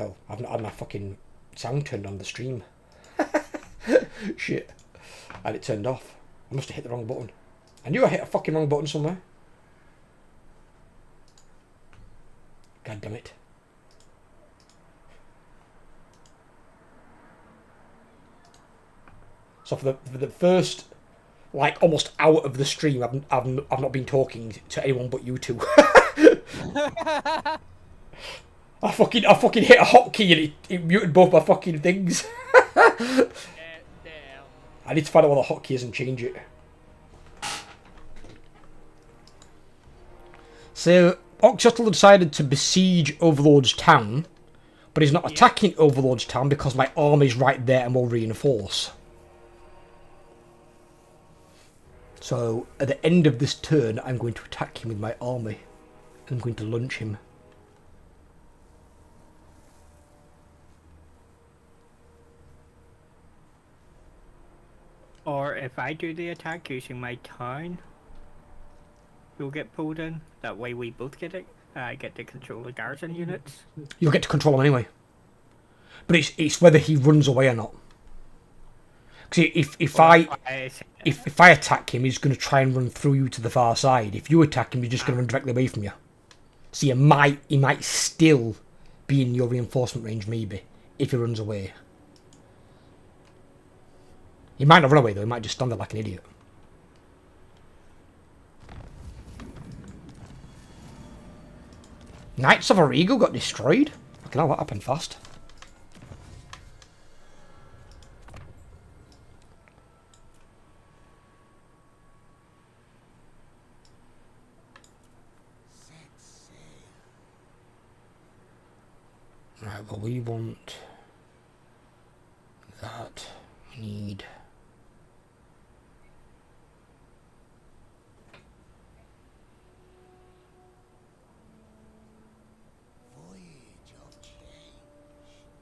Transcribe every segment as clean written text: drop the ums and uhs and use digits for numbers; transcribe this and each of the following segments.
Oh, I've not had my fucking sound turned on the stream. Shit. I had it turned off. I must have hit the wrong button. I knew I hit a fucking wrong button somewhere. God damn it. So for the first, like, almost hour of the stream, I've not been talking to anyone but you two. I fucking hit a hotkey and it muted both my fucking things. I need to find out what the hotkey is and change it. So, Oxyotl decided to besiege Overlord's town, but he's not attacking Overlord's town because my army's right there and will reinforce. So, at the end of this turn, I'm going to attack him with my army. I'm going to lunch him. Or if I do the attack using my town, you'll get pulled in. That way we both get it. I get to control the garrison units. You'll get to control him anyway. But it's whether he runs away or not. Because if I attack him, he's going to try and run through you to the far side. If you attack him, he's just going to run directly away from you. So he might still be in your reinforcement range, maybe, if he runs away. He might not run away though. He might just stand there like an idiot. Knights of Origo got destroyed. Fucking hell, that happened fast. Right, well we want that. We need...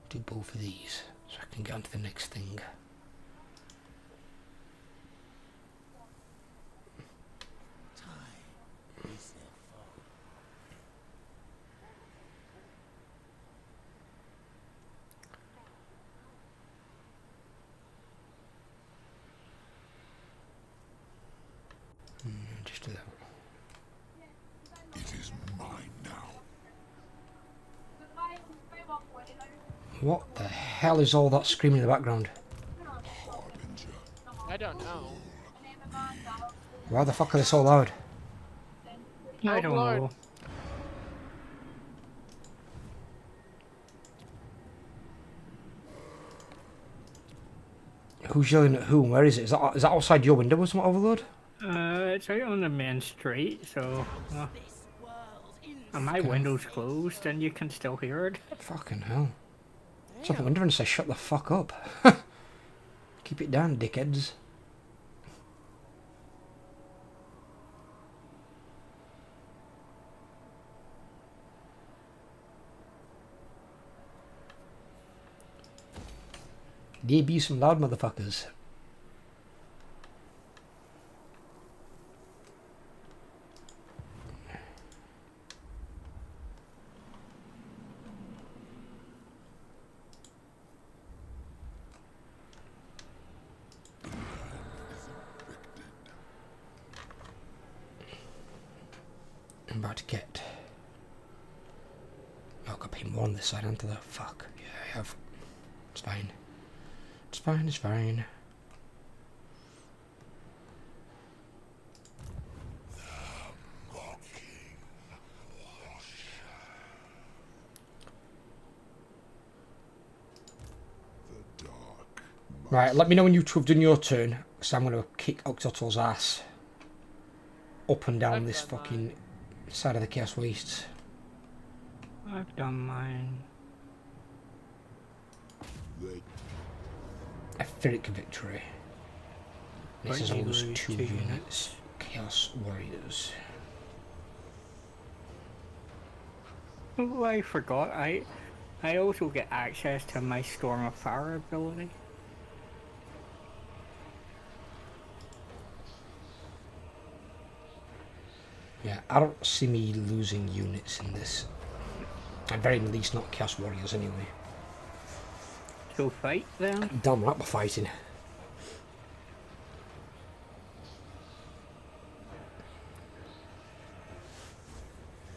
do both of these so I can get on to the next thing. Just do that. It is mine now. What the hell is all that screaming in the background? I don't know. Why the fuck are they so loud? I don't know. Who's yelling at whom? Where is it? Is that outside your window or something, Overlord? It's right on the main street, so... and my window's closed and you can still hear it. Fucking hell. It's up the window and say shut the fuck up. Keep it down, dickheads. They be some loud motherfuckers. I'm about to get... oh, I've got to pay more on this side, onto the fuck. Yeah, I have. It's fine. It's fine, it's fine. Right, let me know when you two have done your turn, because I'm going to kick Oxyotl's ass up and down this fucking side of the Chaos Wastes. I've done mine. Etheric Victory. This is almost 2 units. Chaos Warriors. Oh, I forgot. I also get access to my Storm of Fire ability. Yeah, I don't see me losing units in this. At very least not Chaos Warriors anyway. So fight then. Damn right we're fighting.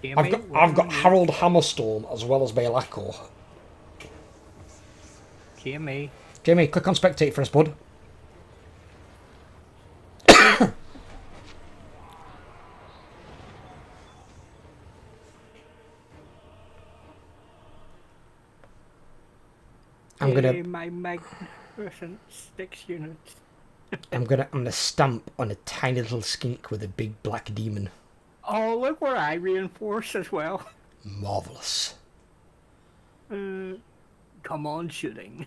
I've got Harold Hammerstorm as well as Belakor. Jamie. Jamie, click on spectate for us, bud. My magnificent 6 units. I'm gonna stamp on a tiny little skink with a big black demon. Oh, look where I reinforce as well. Marvelous. Come on, shooting.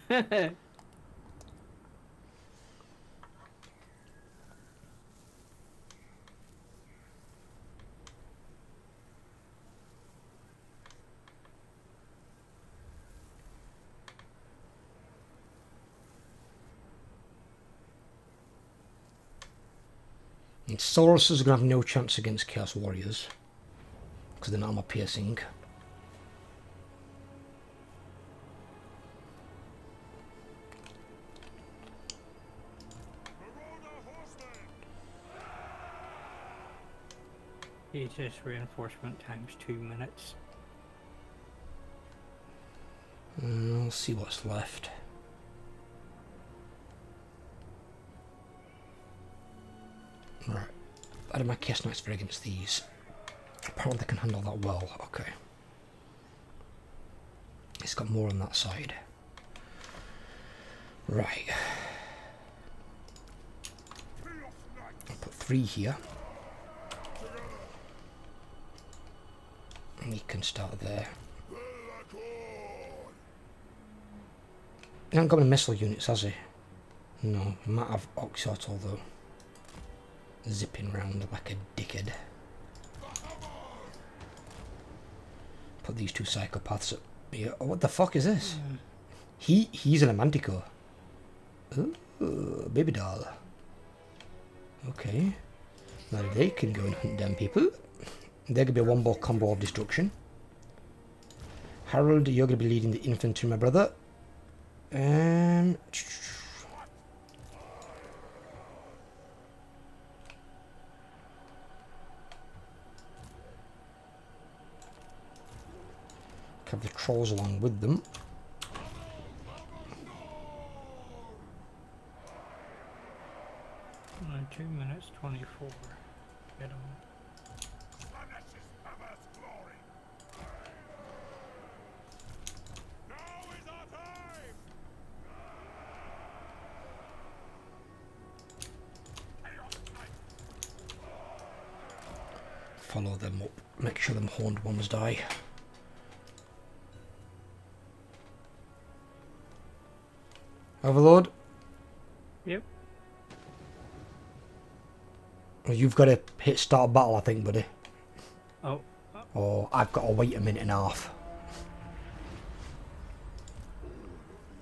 And Saurus is going to have no chance against Chaos Warriors. Because they're not armor piercing. Jesus, reinforcement times 2 minutes. We'll see what's left. Right. How do my Chaos Knights fare against these? Apparently they can handle that well. Okay. It's got more on that side. Right. I'll put 3 here. And you can start there. He hasn't got any missile units, has he? No, he might have Oxyotl though. Zipping round like a dickhead. Put these 2 psychopaths up here. Oh, what the fuck is this? He's an Manticore. Ooh, baby doll. Okay. Now they can go and hunt down people. They're gonna be a 1-ball combo of destruction. Harold, you're gonna be leading the infantry, my brother. Have the trolls along with them. Uh, 2 minutes 24. Get on. Follow them up. Make sure them horned ones die. Overlord? Yep. Well, you've got to hit start battle, I think, buddy. Oh. Or I've got to wait a minute and a half.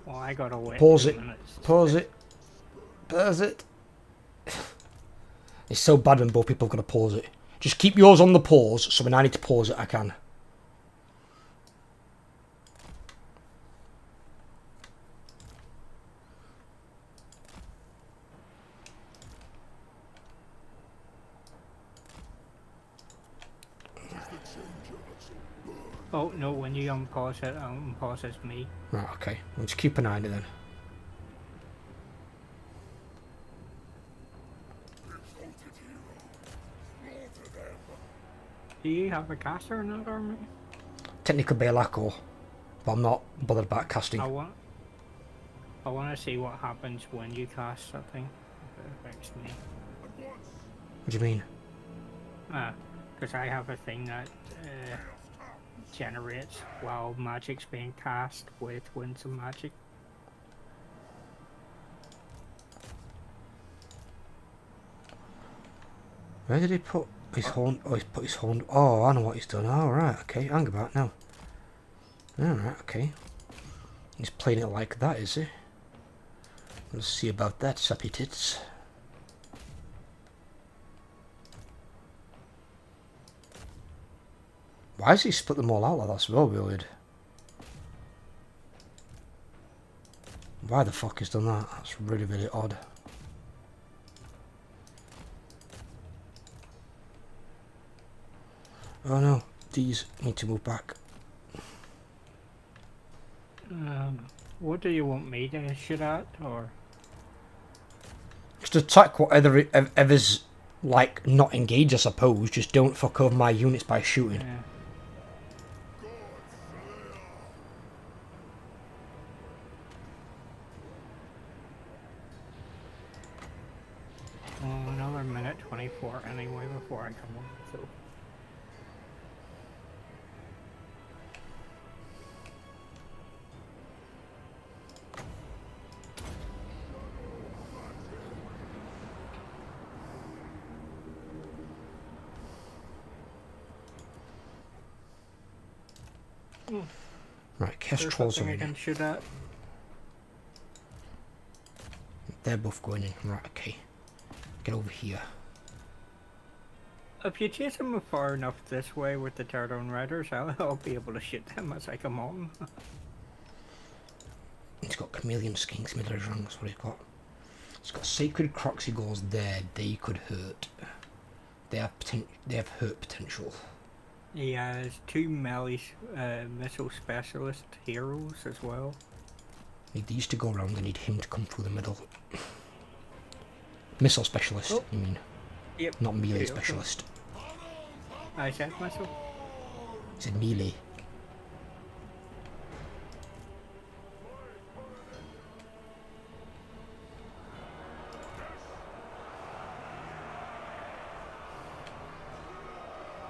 Well, I gotta wait. Pause it. 2 minutes. Pause it. Pause it. It's so bad when both people have got to pause it. Just keep yours on the pause, so when I need to pause it, I can. Oh, no, when you unpause it, unpauses me. Right, okay. We'll just keep an eye on it then. Do you have a caster in that army? Technically Belakor, but I'm not bothered about casting. I want to see what happens when you cast something. If it affects me. What do you mean? Because I have a thing that generates while magic's being cast with winsome magic. Where did he put his horn? Oh, he's put his horn. Oh, I know what he's done. Oh, right, okay. Hang about now. Alright, okay. He's playing it like that, is he? Let's see about that, sappy tits. Why has he split them all out like that? That's well weird. Why the fuck has done that? That's really, really odd. Oh no, these need to move back. What do you want me to shoot at, or? Just attack whatever's, like, not engage, I suppose. Just don't fuck over my units by shooting. Yeah. Oh, another minute 24 anyway before I come on, so. Right, Kestrels are I in. can shoot at. They're both going in. Right, okay. Get over here. If you chase them far enough this way with the Turtle Riders, I'll be able to shoot them as I come on. He's got Chameleon Skinks, middle rank, that's what he's got. He's got Sacred Croxy Goals there, they could hurt. They have hurt potential. Yeah, there's 2 melee missile specialist heroes as well. Need these to go around, I need him to come through the middle. Missile specialist, you mean? Yep. Not melee specialist. I said missile. He said melee.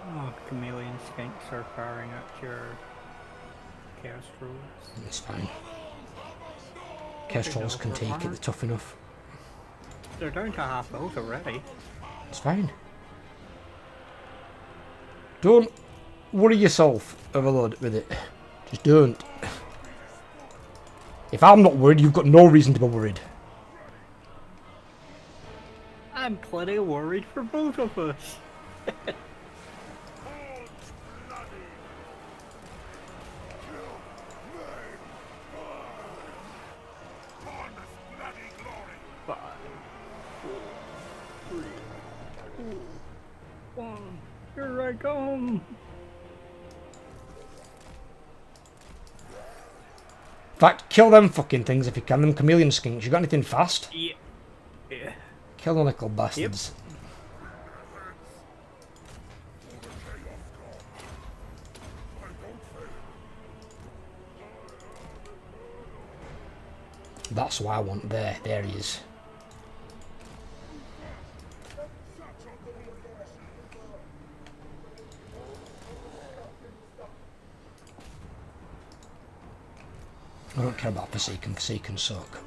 Oh, chameleon skinks are firing at your chaos trolls. It's fine. Kestrels can take it, they're tough enough. They're down to half health already. It's fine. Don't worry yourself, Overlord, with it. Just don't. If I'm not worried, you've got no reason to be worried. I'm plenty worried for both of us. Here I come. In fact, kill them fucking things if you can. Them chameleon skinks. You got anything fast? Yeah. Yeah. Kill the little bastards. That's what I want there. There he is. I don't care about Forsaken. Forsaken suck.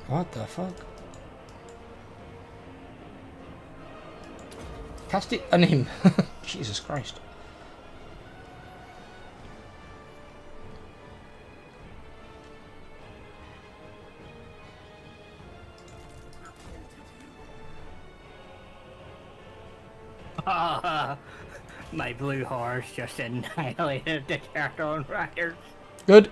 What the fuck? Cast it on him. Jesus Christ. My blue horse just annihilated the Turtle Riders. Good.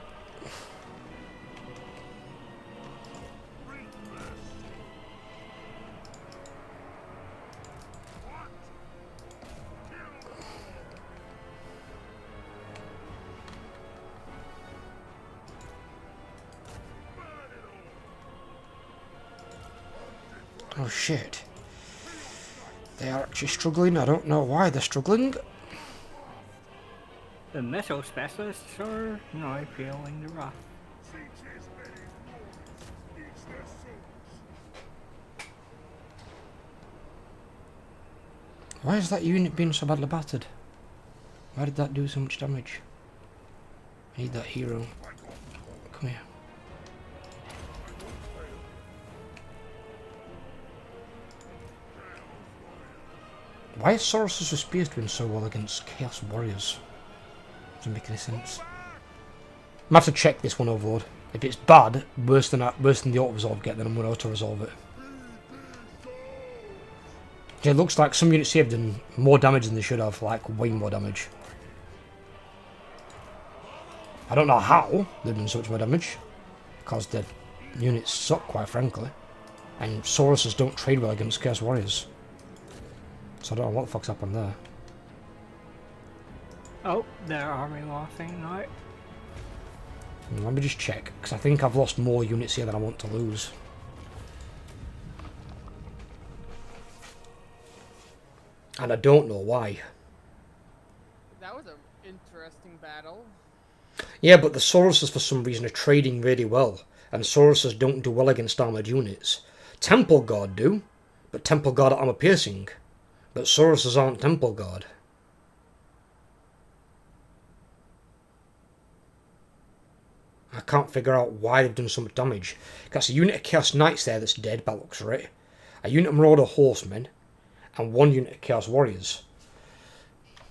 Oh shit. They are actually struggling. I don't know why they're struggling. The missile specialists are now feeling the wrath. Why is that unit being so badly battered? Why did that do so much damage? I need that hero. Come here. Why is Saurus' spears doing so well against Chaos Warriors? Doesn't make any sense. I'm gonna have to check this one, Overlord. If it's bad, worse than the auto-resolve get, then I'm gonna auto-resolve it. It looks like some units here have done more damage than they should have, like way more damage. I don't know how they've done so much more damage, because the units suck, quite frankly. And Sauruses don't trade well against Chaos Warriors. So I don't know what the fuck's happened there. Oh, their army losing now. Let me just check, because I think I've lost more units here than I want to lose. And I don't know why. That was an interesting battle. Yeah, but the Sauruses for some reason are trading really well. And Sauruses don't do well against armoured units. Temple Guard do, but Temple Guard are armour piercing. But Sauruses aren't Temple Guard. I can't figure out why they've done so much damage. That's a unit of Chaos Knights there that's dead, by looks of it. A unit of Marauder Horsemen, and one unit of Chaos Warriors.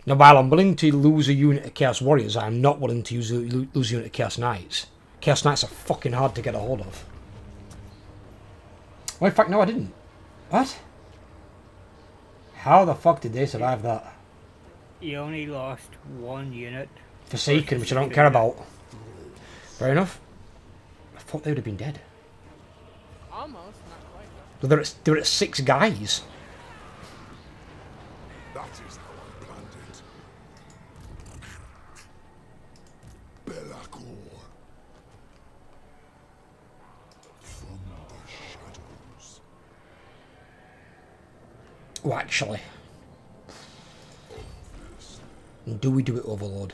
Now, while I'm willing to lose a unit of Chaos Warriors, I'm not willing to lose a unit of Chaos Knights. Chaos Knights are fucking hard to get a hold of. Oh, in fact, no, I didn't. What? How the fuck did they survive that? You only lost one unit. Forsaken, which I don't care about. Fair enough. I thought they would have been dead. Almost, not quite. But they're at 6 guys. That is how I planned it. Belakor. From the shadows. Oh, actually. Do we do it, Overlord?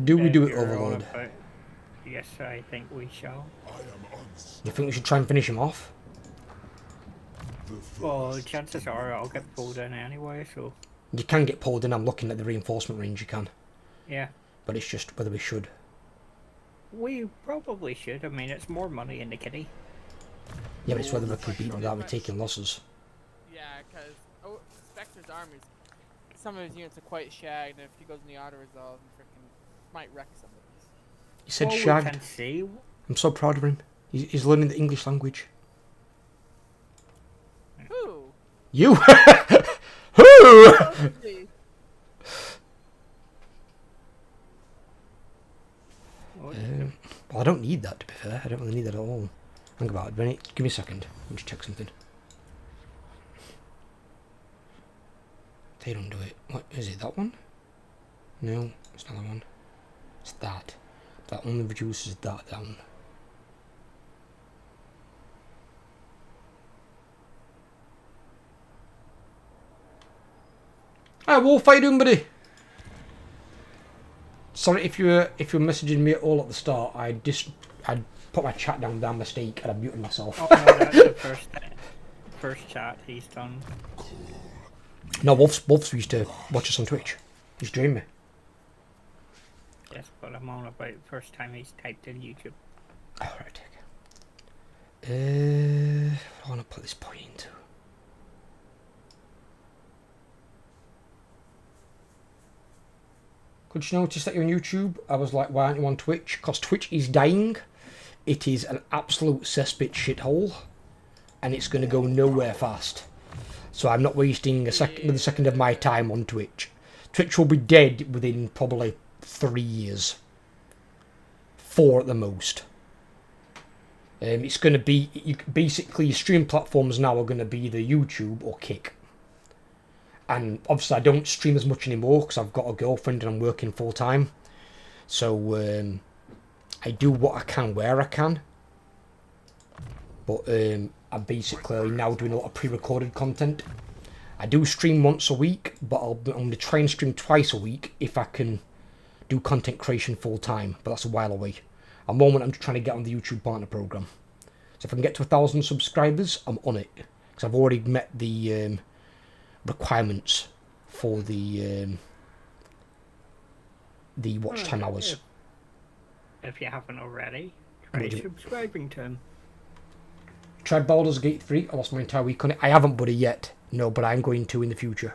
Do we do it, Overlord? Yes, I think we shall. You think we should try and finish him off? Well, chances are I'll get pulled in anyway, so... You can get pulled in, I'm looking at the reinforcement range, you can. Yeah. But it's just whether we should. We probably should, I mean, it's more money in the kitty. Yeah, but it's whether we can beat them without taking losses. Yeah, because Spectre's armies, some of his units are quite shagged, and if he goes in the auto-resolve, he freaking might wreck some of these. He said Well, shagged. we can see. I'm so proud of him. He's learning the English language. Who? You! Who? Well, I don't need that, to be fair. I don't really need that at all. Think about it, Benny. Give me a second. Let me just check something. They don't do it. What is it? That one? No, it's not that one. It's that. That only reduces that down. Alright, Wolf, how you doing, buddy? Sorry if you're messaging me at all at the start. I put my chat down by mistake and I muted myself. Oh no, that's the first chat he's done. No, Wolf's used to watch us on Twitch. He's joined me. Yes, but I'm on about the first time he's typed in YouTube. Alright, okay. I want to put this point into. Could you notice that you're on YouTube? I was like, why aren't you on Twitch? Because Twitch is dying. It is an absolute cesspit shithole. And it's going to go nowhere fast. So I'm not wasting another second of my time on Twitch. Twitch will be dead within probably 3 years. 4 at the most. It's going to be... basically, stream platforms now are going to be either YouTube or Kick. And obviously I don't stream as much anymore because I've got a girlfriend and I'm working full time. So I do what I can where I can. But I'm basically now doing a lot of pre-recorded content. I do stream once a week, but I'm going to try and stream twice a week if I can do content creation full time. But that's a while away. At the moment I'm just trying to get on the YouTube partner program. So if I can get to 1,000 subscribers, I'm on it. Because I've already met the... requirements for the watch time hours. If you haven't already, What try do you- subscribing to him. Tried Baldur's Gate 3. I lost my entire week on it. I haven't, buddy, yet. No, but I'm going to in the future.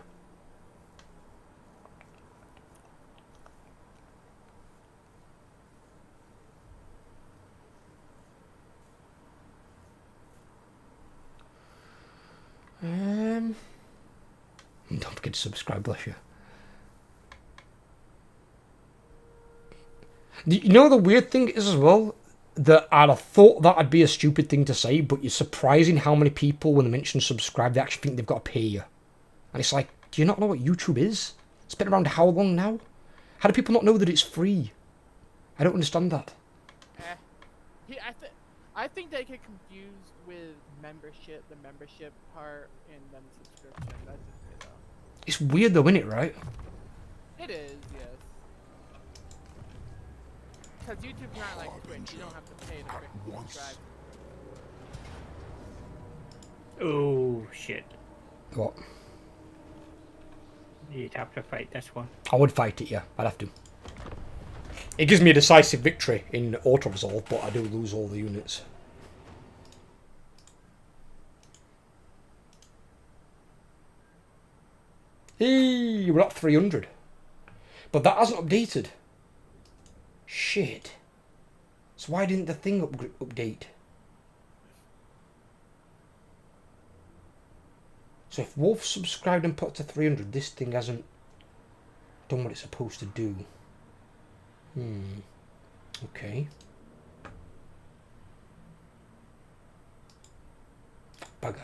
Don't forget to subscribe, bless you. You know the weird thing is as well? That I'd have thought that'd be a stupid thing to say, but it's surprising how many people, when they mention subscribe, they actually think they've got to pay you. And it's like, do you not know what YouTube is? It's been around how long now? How do people not know that it's free? I don't understand that. I think they get confused with membership, the membership part, and then subscription. That's just it, though. It's weird though, isn't it, right? It is, yes. Because YouTube's not like Twitch. You don't have to pay to freaking subscribe. Oh shit! What? You'd have to fight this one. I would fight it, yeah. I'd have to. It gives me a decisive victory in auto-resolve, but I do lose all the units. Hey, we're at 300. But that hasn't updated. Shit. So why didn't the thing update? So if Wolf subscribed and put to 300, this thing hasn't done what it's supposed to do. Okay. Bugger.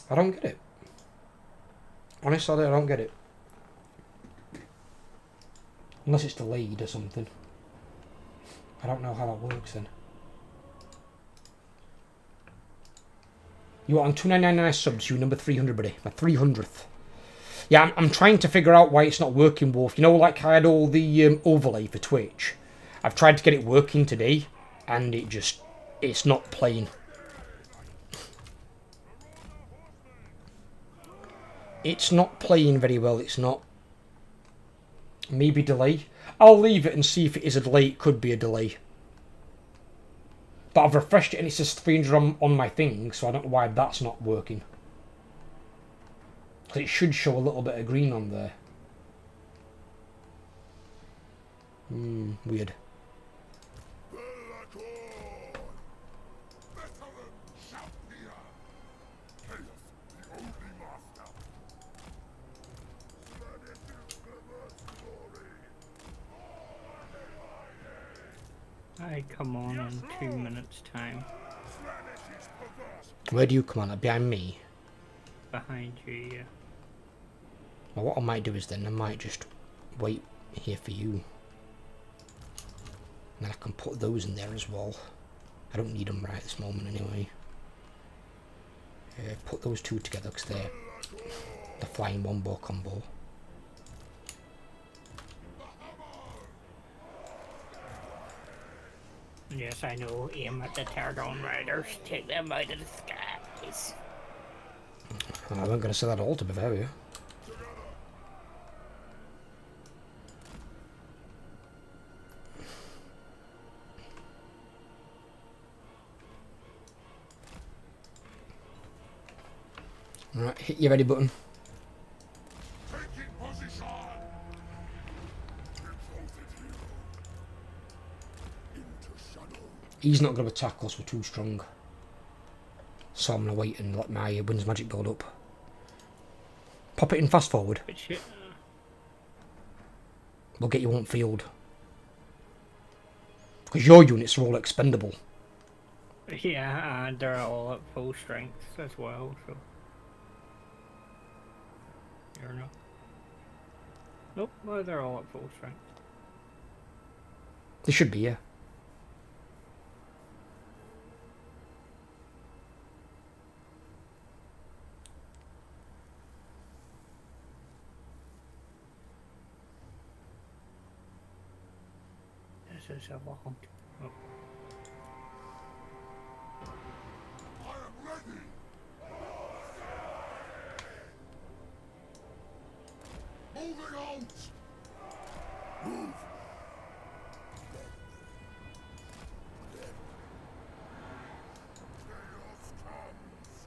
I don't get it. Honestly, I don't get it. Unless it's delayed or something. I don't know how that works then. You are on 2999 subs, you number 300, buddy. My 300th. Yeah, I'm trying to figure out why it's not working, Wolf. You know, like I had all the overlay for Twitch. I've tried to get it working today, and it's not playing. It's not playing very well, it's not. Maybe delay. I'll leave it and see if it is a delay. It could be a delay. But I've refreshed it and it says 300 on my thing, so I don't know why that's not working. Because it should show a little bit of green on there. Weird. Belakor! Veteran champion! Chaos, the only master! Planet is perverse glory! I come on in 2 minutes time. Planet is perverse! Where do you come on? Behind me? Behind you, yeah. Well, what I might do is then I might just wait here for you. And then I can put those in there as well. I don't need them right at this moment anyway. Put those two together because they're the flying wombo combo. Yes, I know. Aim at the Targon Riders. Take them out of the skies. I wasn't going to say that all, to be fair with you. Right, hit your ready button. Taking position! Exalted hero. Into shadow. He's not going to attack us, we're too strong. So I'm going to wait and let my Wind's Magic build up. Pop it in fast forward. But shit. We'll get you on field. Because your units are all expendable. Yeah, and they're all at full strength as well, so. You're not. Nope, well, they're all at full strength. They should be, yeah. This is a long. Oh. I am ready! Mount! Move! Chaos comes!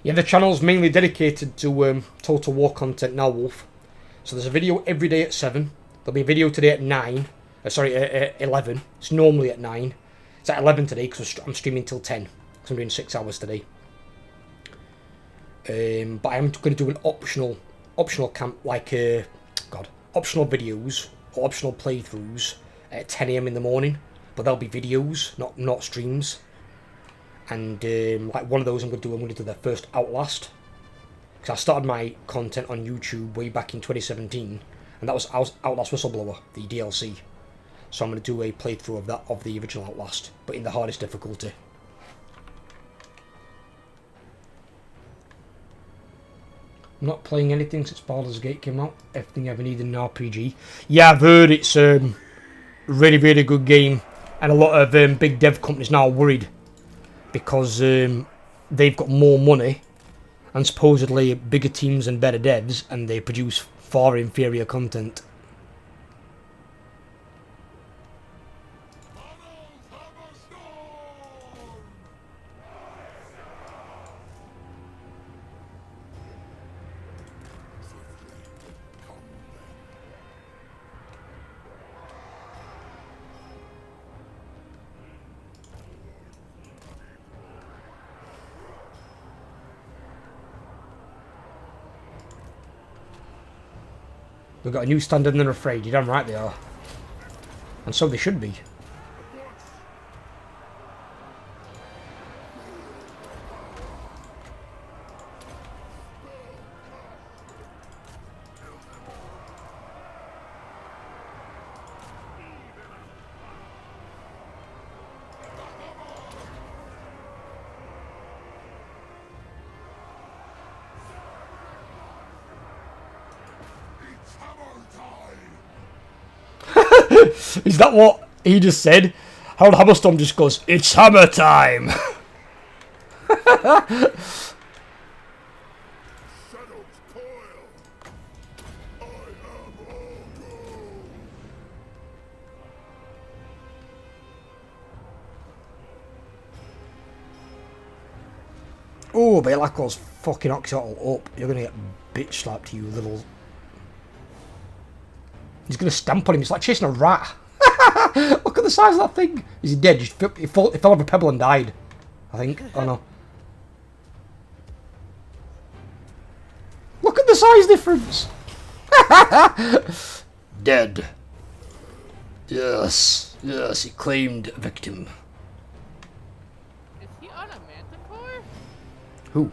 Yeah, the channel's mainly dedicated to Total War content now, Wolf. So there's a video every day at 7. There'll be a video today at 9. At 11. It's normally at 9. It's at 11 today because I'm streaming till 10. Because I'm doing 6 hours today. But I'm going to do an optional camp, like, optional videos or optional playthroughs at 10 AM in the morning. But they'll be videos, not streams. And like one of those I'm going to do the first Outlast. Because I started my content on YouTube way back in 2017. And that was Outlast Whistleblower, the DLC. So I'm going to do a playthrough of that, of the original Outlast, but in the hardest difficulty. I'm not playing anything since Baldur's Gate came out. Everything I ever needed in an RPG. Yeah, I've heard it's a really, really good game. And a lot of big dev companies now are worried. Because they've got more money. And supposedly bigger teams and better devs. And they produce far inferior content. We've got a new standard and they're afraid. You're damn right they are. And so they should be. Is that what he just said? Harold Hammerstone just goes, "It's hammer time!" Shadows coil! I am all Oh, Belakor's fucking Oxyotl up. You're gonna get bitch slapped, you little... He's gonna stamp on him. It's like chasing a rat. Look at the size of that thing. Is he dead? He fell off a pebble and died, I think. Oh no. Look at the size difference. Dead. Yes. Yes, he claimed a victim. Is he on a manticore? Who?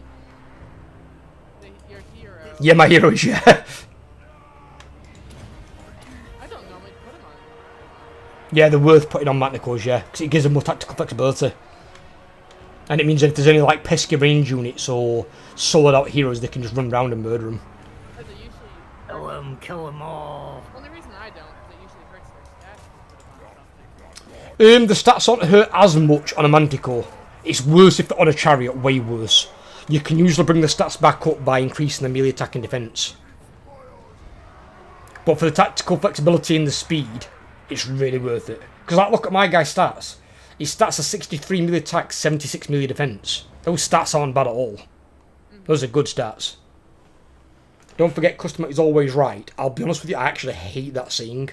Your hero. Yeah, my hero is, yeah. I don't normally put him on. Yeah, they're worth putting on manticores, yeah. Because it gives them more tactical flexibility. And it means that if there's any like pesky range units or solid out heroes, they can just run around and murder them. Because it usually. Kill them all. Well, the reason I don't is it usually hurts their stats. When you put him on something. The stats don't hurt as much on a manticore. It's worse if they're on a chariot, way worse. You can usually bring the stats back up by increasing the melee attack and defense. But for the tactical flexibility and the speed, it's really worth it. Because like, look at my guy's stats. His stats are 63 melee attack, 76 melee defense. Those stats aren't bad at all. Those are good stats. Don't forget, customer is always right. I'll be honest with you, I actually hate that saying.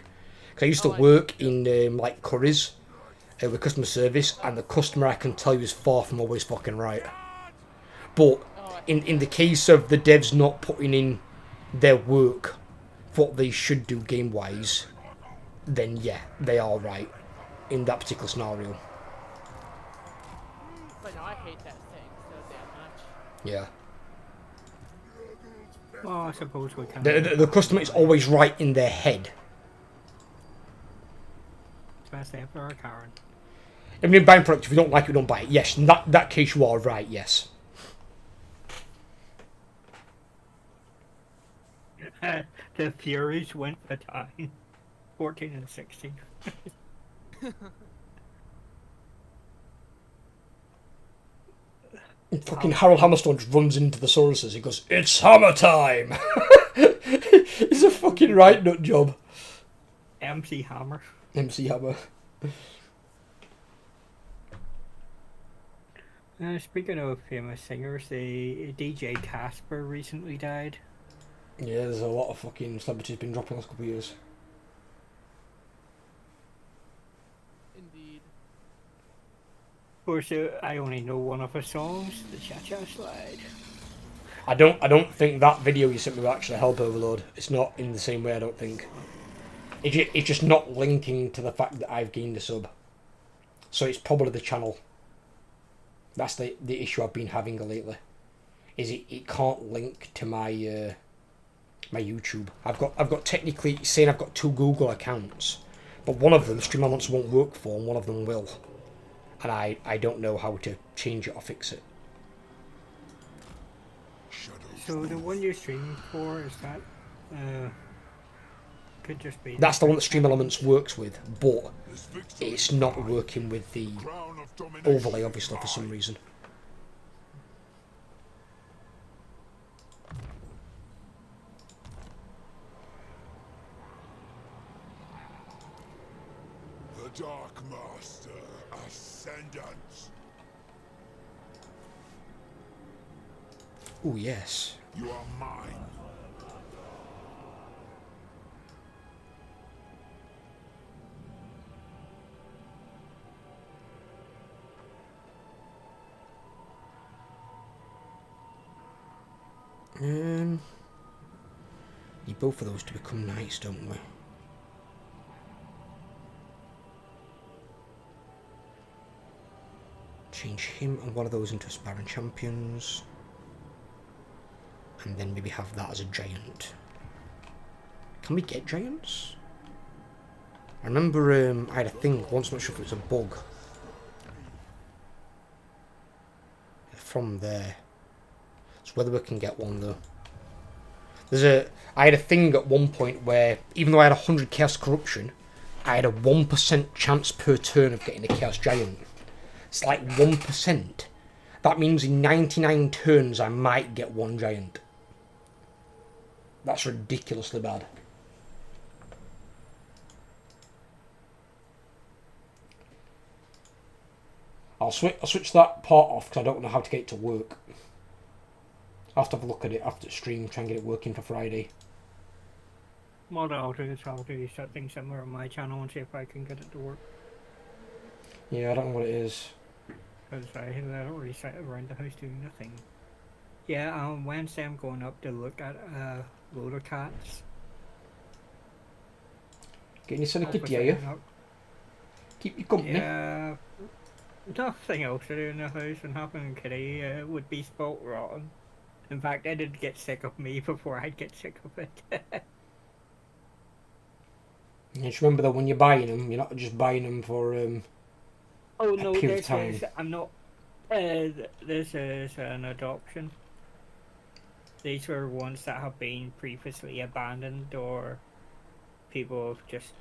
Because I used to work in like curries with customer service, and the customer, I can tell you, is far from always fucking right. But in the case of the devs not putting in their work for what they should do game-wise, then yeah, they are right in that particular scenario. But no, I hate that thing so damn much. Yeah. Well, I suppose we can. The customer is always right in their head. Especially if they're a Karen. If you're buying products, if you don't like it, don't buy it. Yes, in that case you are right, yes. The Furies went for time. 14 and 16. Fucking Harold Hammerstone just runs into the Sauruses. He goes, "It's hammer time!" He's a fucking right nut job. MC Hammer. MC Hammer. Speaking of famous singers, the DJ Casper recently died. Yeah, there's a lot of fucking celebrities been dropping the last couple of years. Indeed. Of course, I only know one of her songs, the Cha Cha Slide. I don't think that video you sent me will actually help Overload. It's not in the same way, I don't think. It's just not linking to the fact that I've gained a sub. So it's probably the channel. That's the issue I've been having lately. Is it can't link to my my YouTube. I've got technically saying I've got 2 Google accounts, but one of them Stream Elements won't work for and one of them will. And I don't know how to change it or fix it. So the one you're streaming for, is that could just be... That's the one that Stream Elements works with, but it's not working with the overlay, obviously, for some reason. The Dark Master Ascendant. Oh yes. You are mine. Need both of those to become knights, don't we? Change him and one of those into aspiring champions. And then maybe have that as a giant. Can we get giants? I remember I had a thing once, not sure if it was a bug. From there. It's whether we can get one though. I had a thing at one point where, even though I had 100 Chaos Corruption, I had a 1% chance per turn of getting a Chaos Giant. It's like 1%. That means in 99 turns I might get 1 Giant. That's ridiculously bad. I'll switch that part off because I don't know how to get it to work. I'll have to have a look at it after the stream, try and get it working for Friday. What I'll do is I'll do something similar on my channel and see if I can get it to work. Yeah, I don't know what it is. Because I already sat around the house doing nothing. Yeah, Wednesday I'm going up to look at loader cats. Getting your son a kitty, are you? Keep you company. Yeah, nothing else to do in the house, and having a kitty would be spot rotten. In fact, it'd get sick of me before I'd get sick of it. Just remember that when you're buying them, you're not just buying them for oh no, period of this time. is, I'm not, this is an adoption. These were ones that have been previously abandoned, or people have just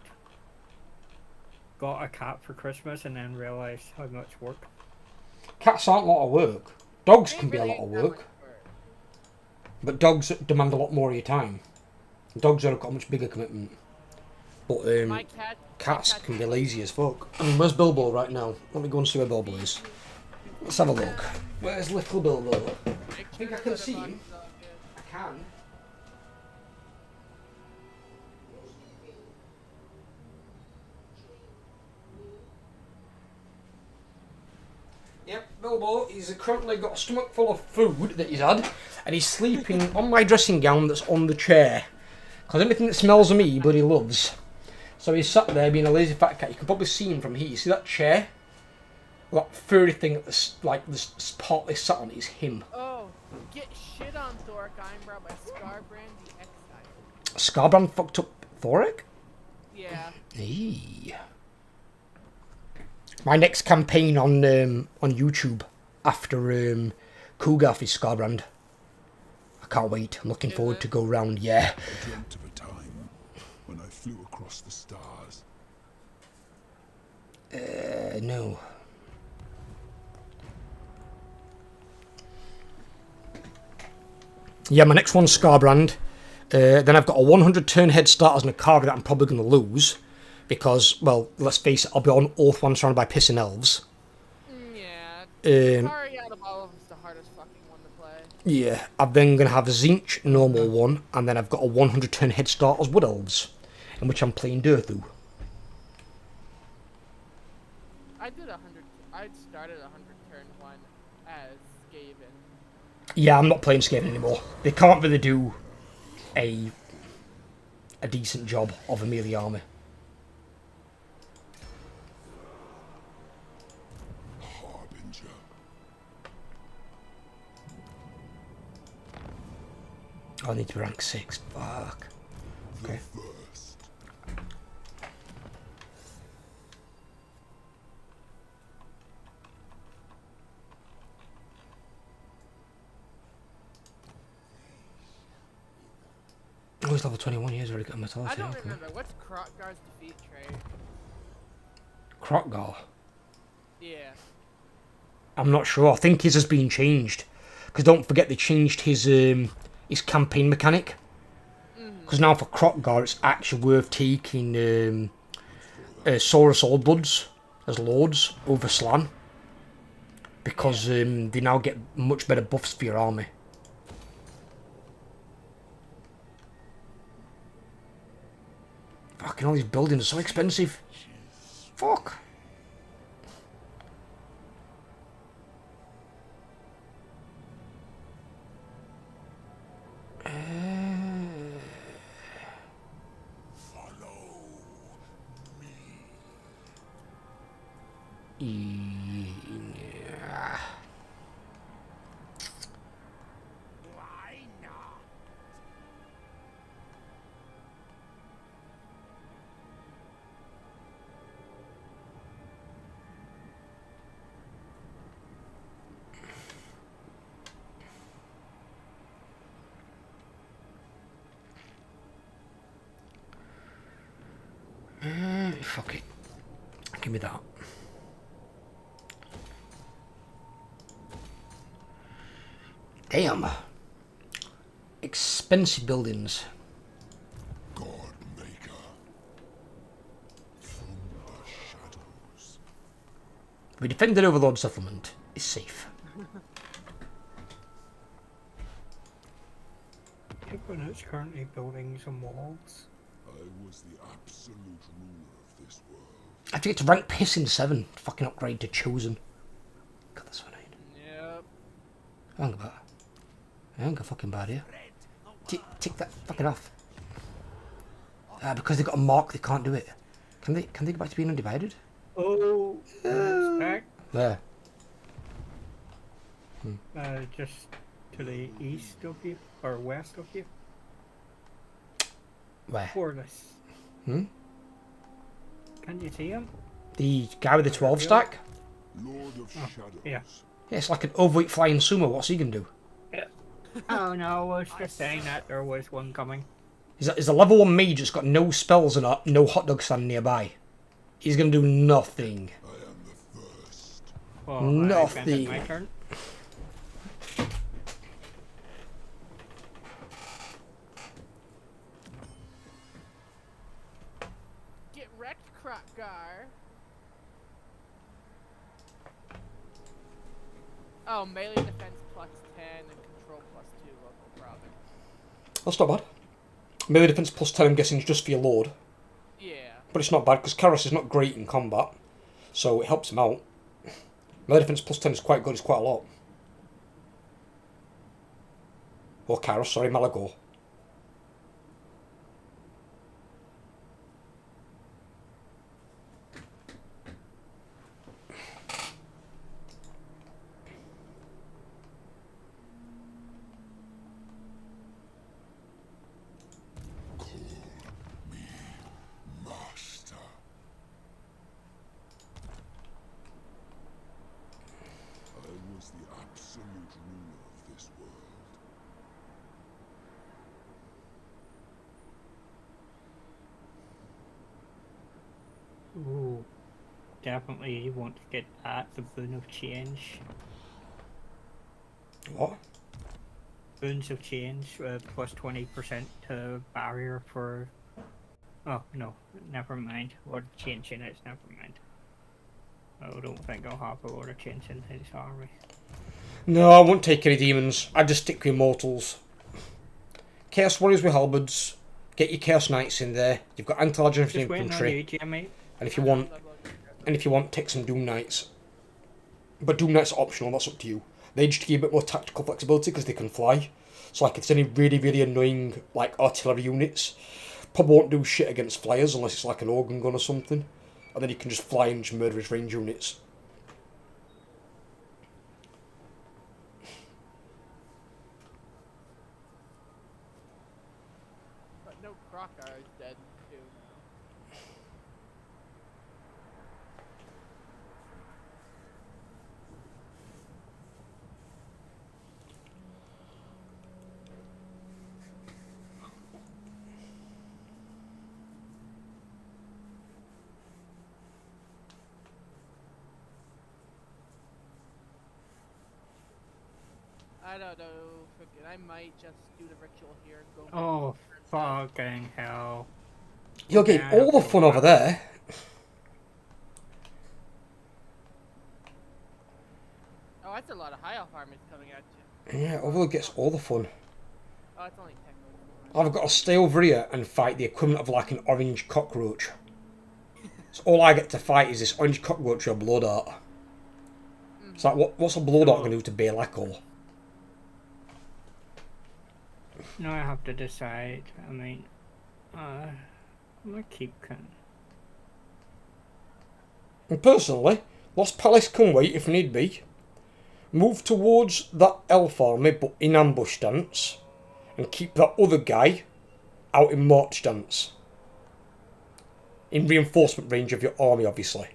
got a cat for Christmas and then realised how much work. Cats aren't a lot of work. Dogs They can be a really lot of ain't that work. much But dogs demand a lot more of your time. Dogs have got a much bigger commitment. But My cat, cats can be lazy as fuck. I mean, where's Bilbo right now? Let me go and see where Bilbo is. Let's have a look. Where's little Bilbo? I think I can see him. I can. Yep, Bilbo, he's currently got a stomach full of food that he's had, and he's sleeping on my dressing gown that's on the chair. Because anything that smells of me, he bloody loves. So he's sat there being a lazy fat cat. You can probably see him from here. You see that chair? That furry thing that this partly sat on is him. Oh, get shit on Thoric Einbrow by Scarbrand the Exile. Scarbrand fucked up Thoric? Yeah. Eee. My next campaign on YouTube after Kugath is Scarbrand. I can't wait. I'm looking forward to go round. Yeah. I dreamt of a time when I flew across the stars. No. Yeah, my next one's Scarbrand. Then I've got a 100 turn head start as an Akari that I'm probably going to lose. Because, well, let's face it, I'll be on Oath one surrounded by pissing elves. Yeah. Um, Sorry, out of all of them, it's the hardest fucking one to play. yeah, I'm then going to have a Zinch normal one, and then I've got a 100 turn head start as Wood Elves, in which I'm playing Durthu. I did 100. I started 100 turn one as Skaven. Yeah, I'm not playing Skaven anymore. They can't really do a decent job of a melee army. Harbinger. Oh, I need to be rank 6. Fuck. The Okay. first. Oh, he's level 21. He has already got a I Metallity. don't Okay. remember. What's Krotgar's defeat trait? Krotgar. Yeah. I'm not sure. I think his has been changed. Because don't forget they changed his campaign mechanic. Because now for Krotgar it's actually worth taking Saurus Oldbloods as lords over Slan. Because they now get much better buffs for your army. Fucking all these buildings are so expensive. Fuck. Follow me. Yeah. Why not? Fuck it. Give me that. Damn. Expensive buildings. God Maker. From the shadows. We defended Overlord Settlement. It's safe. It's currently building some walls. I was the absolute ruler of this world. I have to get to rank piss in 7. Fucking upgrade to Chosen. God, that's what I need. Yep. I ain't got bad. I ain't got fucking bad here. Tick that fucking off. Because they got a mark, they can't do it. Can they go back to being undivided? Oh, it's back. There. Just to the east of you, or west of you. Where? Borderless. Hmm? Can you see him? The guy with the 12 stack? Lord of Shadows. Yeah. Yeah, it's like an overweight flying sumo. What's he gonna do? Oh no, I was just saying that there was one coming. He's a level 1 mage that's got no spells and no hot dog stand nearby. He's gonna do nothing. I am the first. Well, Nothing. My turn. Get wrecked, Krotgar. Oh, melee defense plus 10 and control plus 2 local province. That's not bad. Melee defense plus 10, I'm guessing, is just for your lord. Yeah. But it's not bad, because Kairos is not great in combat. So it helps him out. Melee defense plus 10 is quite good, it's quite a lot. Or Kairos, sorry, Malagor. Master. I was the absolute ruler of this world. Ooh, definitely want to get that, the boon of change. What? Wounds have changed, plus 20% to barrier for... Oh, no, never mind. Or changing it, never mind. I don't think I'll have a lot of change in his army. No, I won't take any demons. I just stick with Immortals. Chaos Warriors with halberds. Get your Chaos Knights in there. You've got anti-large infantry. And if you want, take some Doom Knights. But Doom Knights are optional, that's up to you. They just give you a bit more tactical flexibility because they can fly. So like, if it's any really, really annoying like artillery units, probably won't do shit against flyers unless it's like an organ gun or something. And then you can just fly and just murder his range units. But no Krokar is dead too. I don't know, freaking, I might just do the ritual here and go. Oh, fucking hell. You're getting all the fun over there. Oh, that's a lot of high elf armies coming at you. Yeah, over there gets all the fun. Oh, it's only 10 I've got to stay over here and fight the equivalent of like an orange cockroach. So all I get to fight is this orange cockroach or a blood dart. It's like, what's a blood dart going to do to Belakor? Now I have to decide. I mean, I'm gonna keep And personally, Lost Palace can wait if need be. Move towards that elf army but in ambush stance. And keep that other guy out in march stance. In reinforcement range of your army, obviously.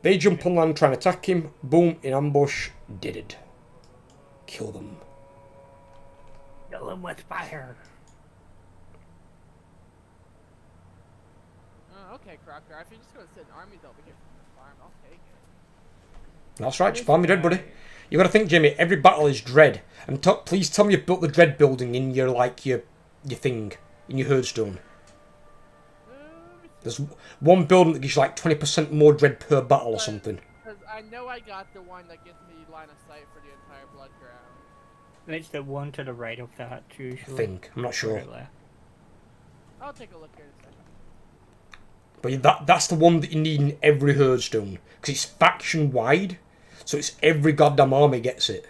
They jump on land trying to attack him. Boom, in ambush. Did it. Kill them. Kill him with fire. Oh, okay, Crocker. If you're just gonna send armies over here from the farm, I'll take it. That's right, just farm your dread, buddy. You gotta think, Jimmy, every battle is dread. And please tell me you built the dread building in your, like, your thing. In your herdstone. There's one building that gives you like 20% more dread per battle or something. Because I know I got the one that gives me line of sight for the entire blood ground. It's the one to the right of that, usually. I think. I'm not sure. I'll take a look here in a second. But that's the one that you need in every herdstone. Because it's faction wide. So it's every goddamn army gets it.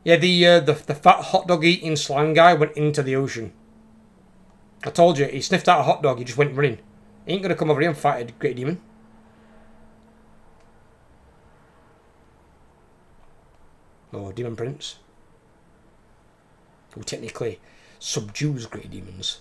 Yeah, the fat hot dog eating slime guy went into the ocean. I told you, he sniffed out a hot dog, he just went running. He ain't gonna come over here and fight a great demon. Oh, demon prince. Who technically subdues great demons.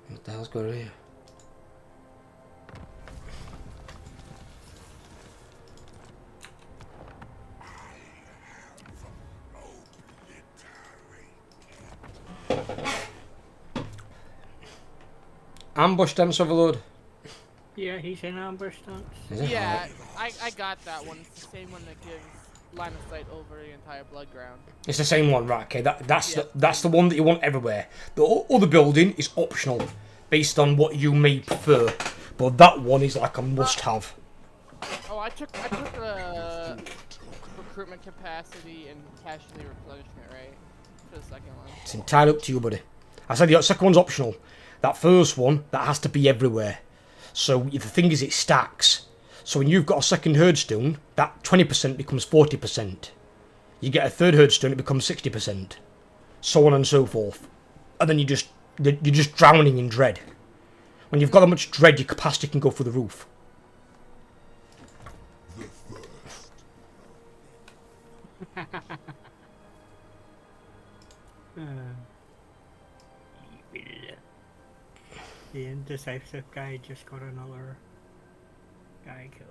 What the hell's going on here? Ambush stance overload. Yeah, he's in ambush stance. Yeah, I got that one. It's the same one that gives line of sight over the entire blood ground. It's the same one, right? Okay, that's the one that you want everywhere. The other building is optional, based on what you may prefer, but that one is like a must-have. Oh, I took the recruitment capacity and casualty replenishment, right? For the second one. It's entirely up to you, buddy. I said the second one's optional. That first one, that has to be everywhere. So the thing is, it stacks. So when you've got a second herdstone, that 20% becomes 40%. You get a third herdstone, it becomes 60%. So on and so forth. And then you're just drowning in dread. When you've got that much dread, your capacity can go through the roof. The first. Evil. The indecisive guy just got another guy killed.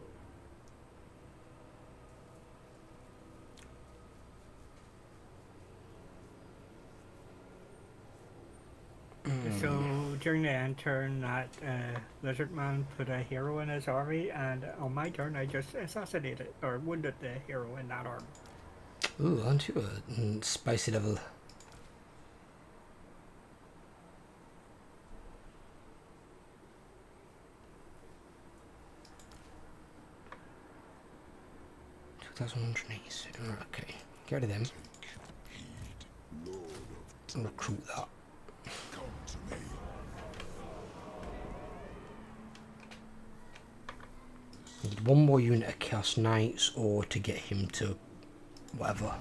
So during the end turn, that lizard man put a hero in his army, and on my turn, I just assassinated or wounded the hero in that army. Ooh, aren't you a spicy devil? Okay, get rid of them. Lord of And recruit that. come to me. Need one more unit of Chaos Knights or to get him to whatever.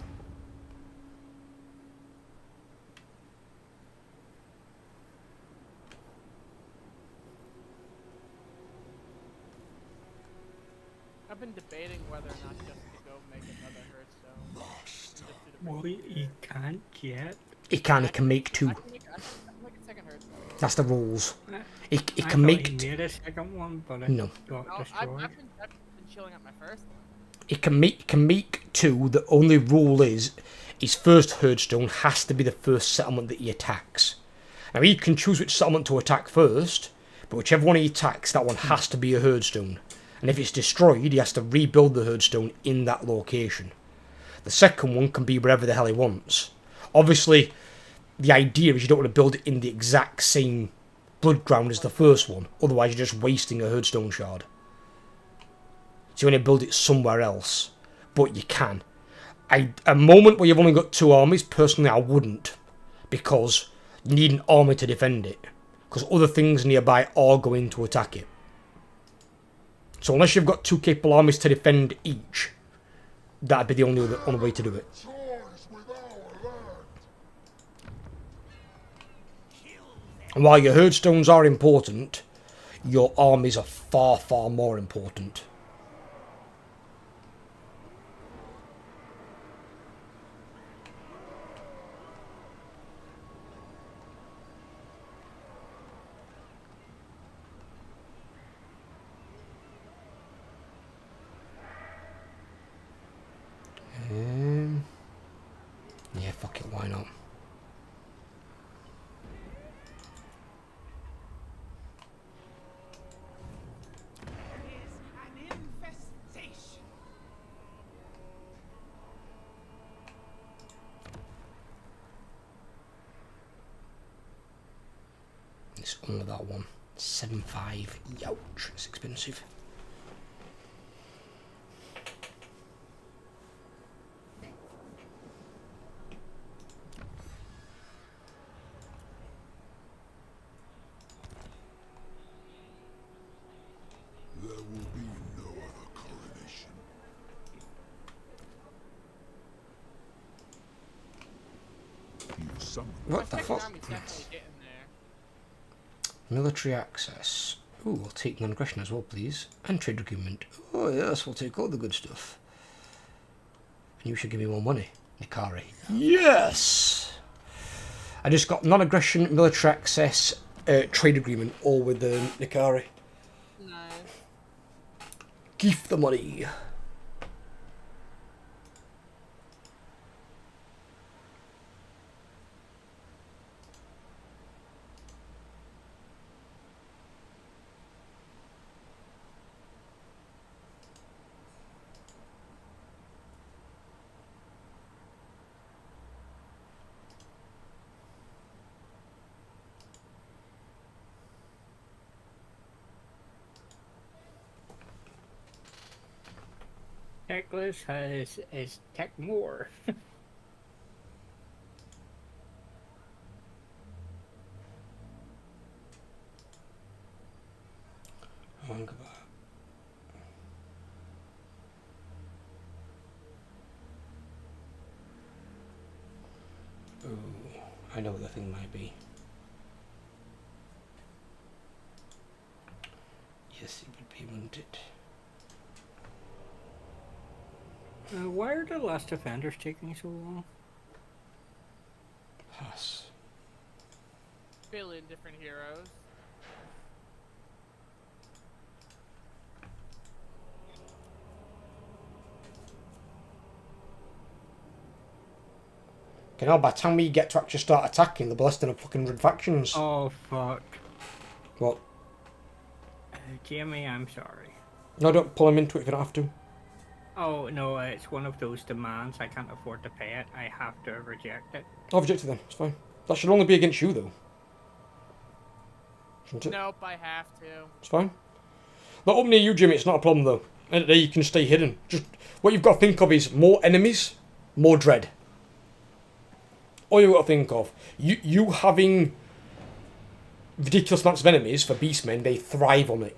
I've been debating whether or not just to go make another Hearthstone. Master. Just do the Well, you can't yet. He can make two. I can make a second Hearthstone. That's the rules. He I can thought make he made a second one, but it no. got No, destroyed. I've been chilling at my first one. He can make two. The only rule is his first herdstone has to be the first settlement that he attacks. Now he can choose which settlement to attack first, but whichever one he attacks, that one has to be a herdstone. And if it's destroyed, he has to rebuild the herdstone in that location. The second one can be wherever the hell he wants. Obviously, the idea is you don't want to build it in the exact same blood ground as the first one, otherwise you're just wasting a herdstone shard. So you want to build it somewhere else, but you can. A moment where you've only got two armies, personally I wouldn't, because you need an army to defend it, because other things nearby are going to attack it. So unless you've got two capable armies to defend each, that'd be the only way to do it. Toys with our land. And while your herdstones are important, your armies are far, far more important. Yeah, fuck it, why not? It's only that one. 7.5. Youch, it's expensive. There will be no other coronation. You summoned What the Second fuck? army's definitely getting there. Military access. Ooh, I'll take non-aggression as well, please. And trade agreement. Oh yes, we'll take all the good stuff. And you should give me more money, Nikari. Yes! I just got non-aggression, military access, trade agreement, all with Nikari. Nice. Give the money. Techless has is tech more. Ooh, I know what the thing might be. Yes, it would be, wouldn't it? Why are the last offenders taking so long? Pass. Billion different heroes. Okay, now by the time we get to actually start attacking, they're less than a fucking 100 factions. Oh fuck. What? Jamie, I'm sorry. No, don't pull him into it if you don't have to. Oh no, it's one of those demands. I can't afford to pay it. I have to reject it. I'll reject it then, it's fine. That should only be against you though. Shouldn't it? Nope, I have to. It's fine. Not up near you, Jimmy, it's not a problem though. And there you can stay hidden. Just what you've got to think of is more enemies, more dread. All you've got to think of. You having ridiculous amounts of enemies for beastmen, they thrive on it.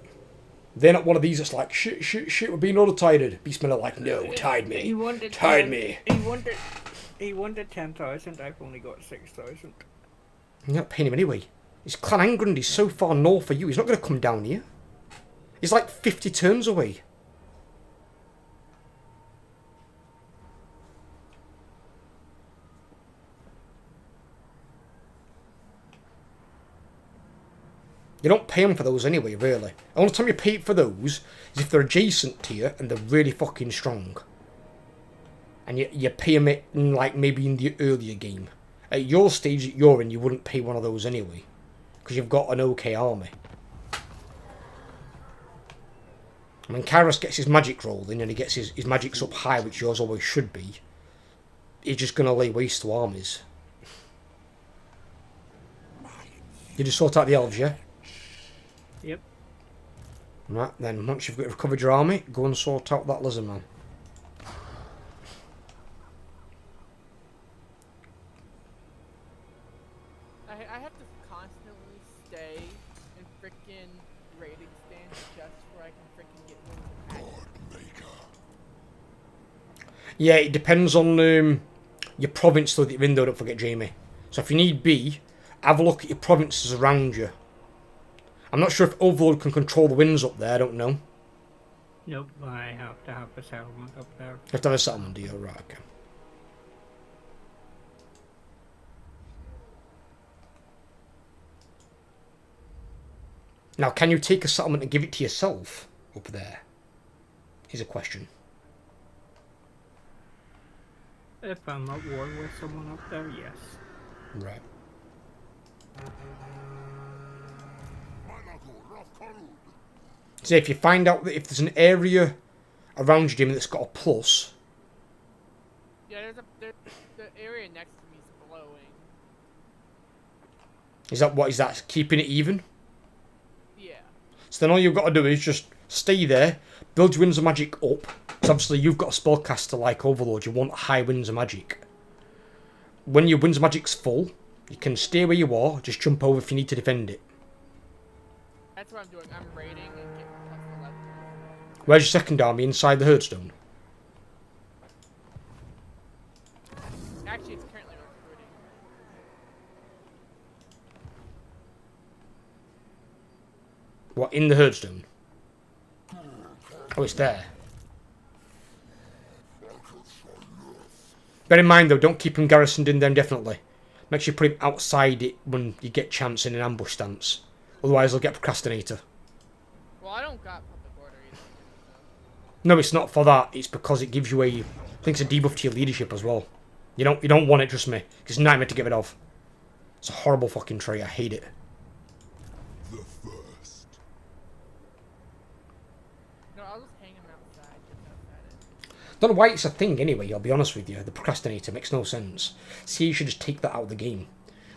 They're not one of these that's like, shit, we're being auto-tided. Beastmen are like, no, tide me. Tide me. He wanted 10,000, I've only got 6,000. You're not paying him anyway. His Clan Angrund is so far north for you, he's not going to come down here. He's like 50 turns away. You don't pay them for those anyway, really. The only time you pay for those is if they're adjacent to you and they're really fucking strong. And you pay them it in, like, maybe in the earlier game. At your stage that you're in, you wouldn't pay one of those anyway. Because you've got an okay army. And when Kairos gets his magic rolling and he gets his magics up high, which yours always should be, he's just going to lay waste to armies. You just sort out the elves, yeah? Yep. Right, then once you've recovered your army, go and sort out that lizard man. I have to constantly stay in frickin' raiding stands just where I can frickin' get wins of magic. Yeah, it depends on your province though that you're in though, don't forget, Jamie. So if you need be, have a look at your provinces around you. I'm not sure if Overlord can control the winds up there, I don't know. Nope, I have to have a settlement up there. You have to have a settlement, do you? Right, okay. Now, can you take a settlement and give it to yourself up there? Is a question. If I'm at war with someone up there, yes. Right. So if you find out that if there's an area around you, Jimmy, that's got a plus. Yeah, the area next to me is blowing. Is that what is that? Keeping it even? Yeah. So then all you've got to do is just stay there, build your winds of magic up. Because obviously you've got a spellcaster like Overlord, you want high winds of magic. When your winds of magic's full, you can stay where you are, just jump over if you need to defend it. That's what I'm doing. I'm raiding and getting plus 11. Where's your second army? Inside the Headstone? Actually, it's currently recruiting. What, in the Headstone? Oh, it's there. Bear in mind though, don't keep him garrisoned in there indefinitely. Make sure you put him outside it when you get chance in an ambush stance. Otherwise, they'll get procrastinator. Well, I don't got public order either. So. No, it's not for that. It's because it gives you a, I think it's a debuff to your leadership as well. You don't want it, trust me. It's a nightmare to get rid of. It's a horrible fucking trait. I hate it. The first. No, I'll just hang him outside. Just outside it. Don't know why it's a thing anyway, I'll be honest with you. The procrastinator makes no sense. See, you should just take that out of the game.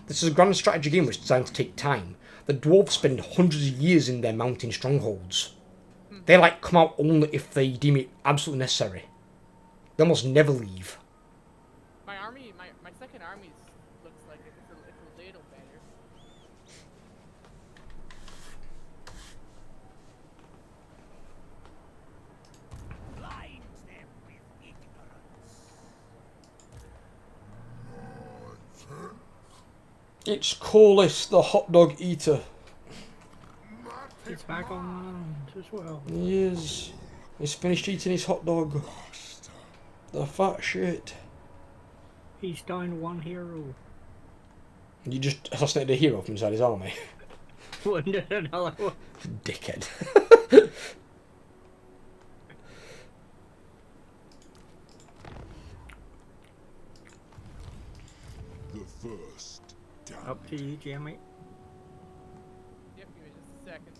This is a grand strategy game which is designed to take time. The dwarves spend hundreds of years in their mountain strongholds. They like come out only if they deem it absolutely necessary. They almost never leave. My army, my second army looks like it's a little better. Blinds them with ignorance. My It's Colis, the hot dog eater. He's back on land as well. He is. He's finished eating his hot dog. The fat shit. He's down one hero. You just assassinated a hero from inside his army. Wounded another one. Dickhead. The first damage. Up to you, Jamie. Yep, give me just a second.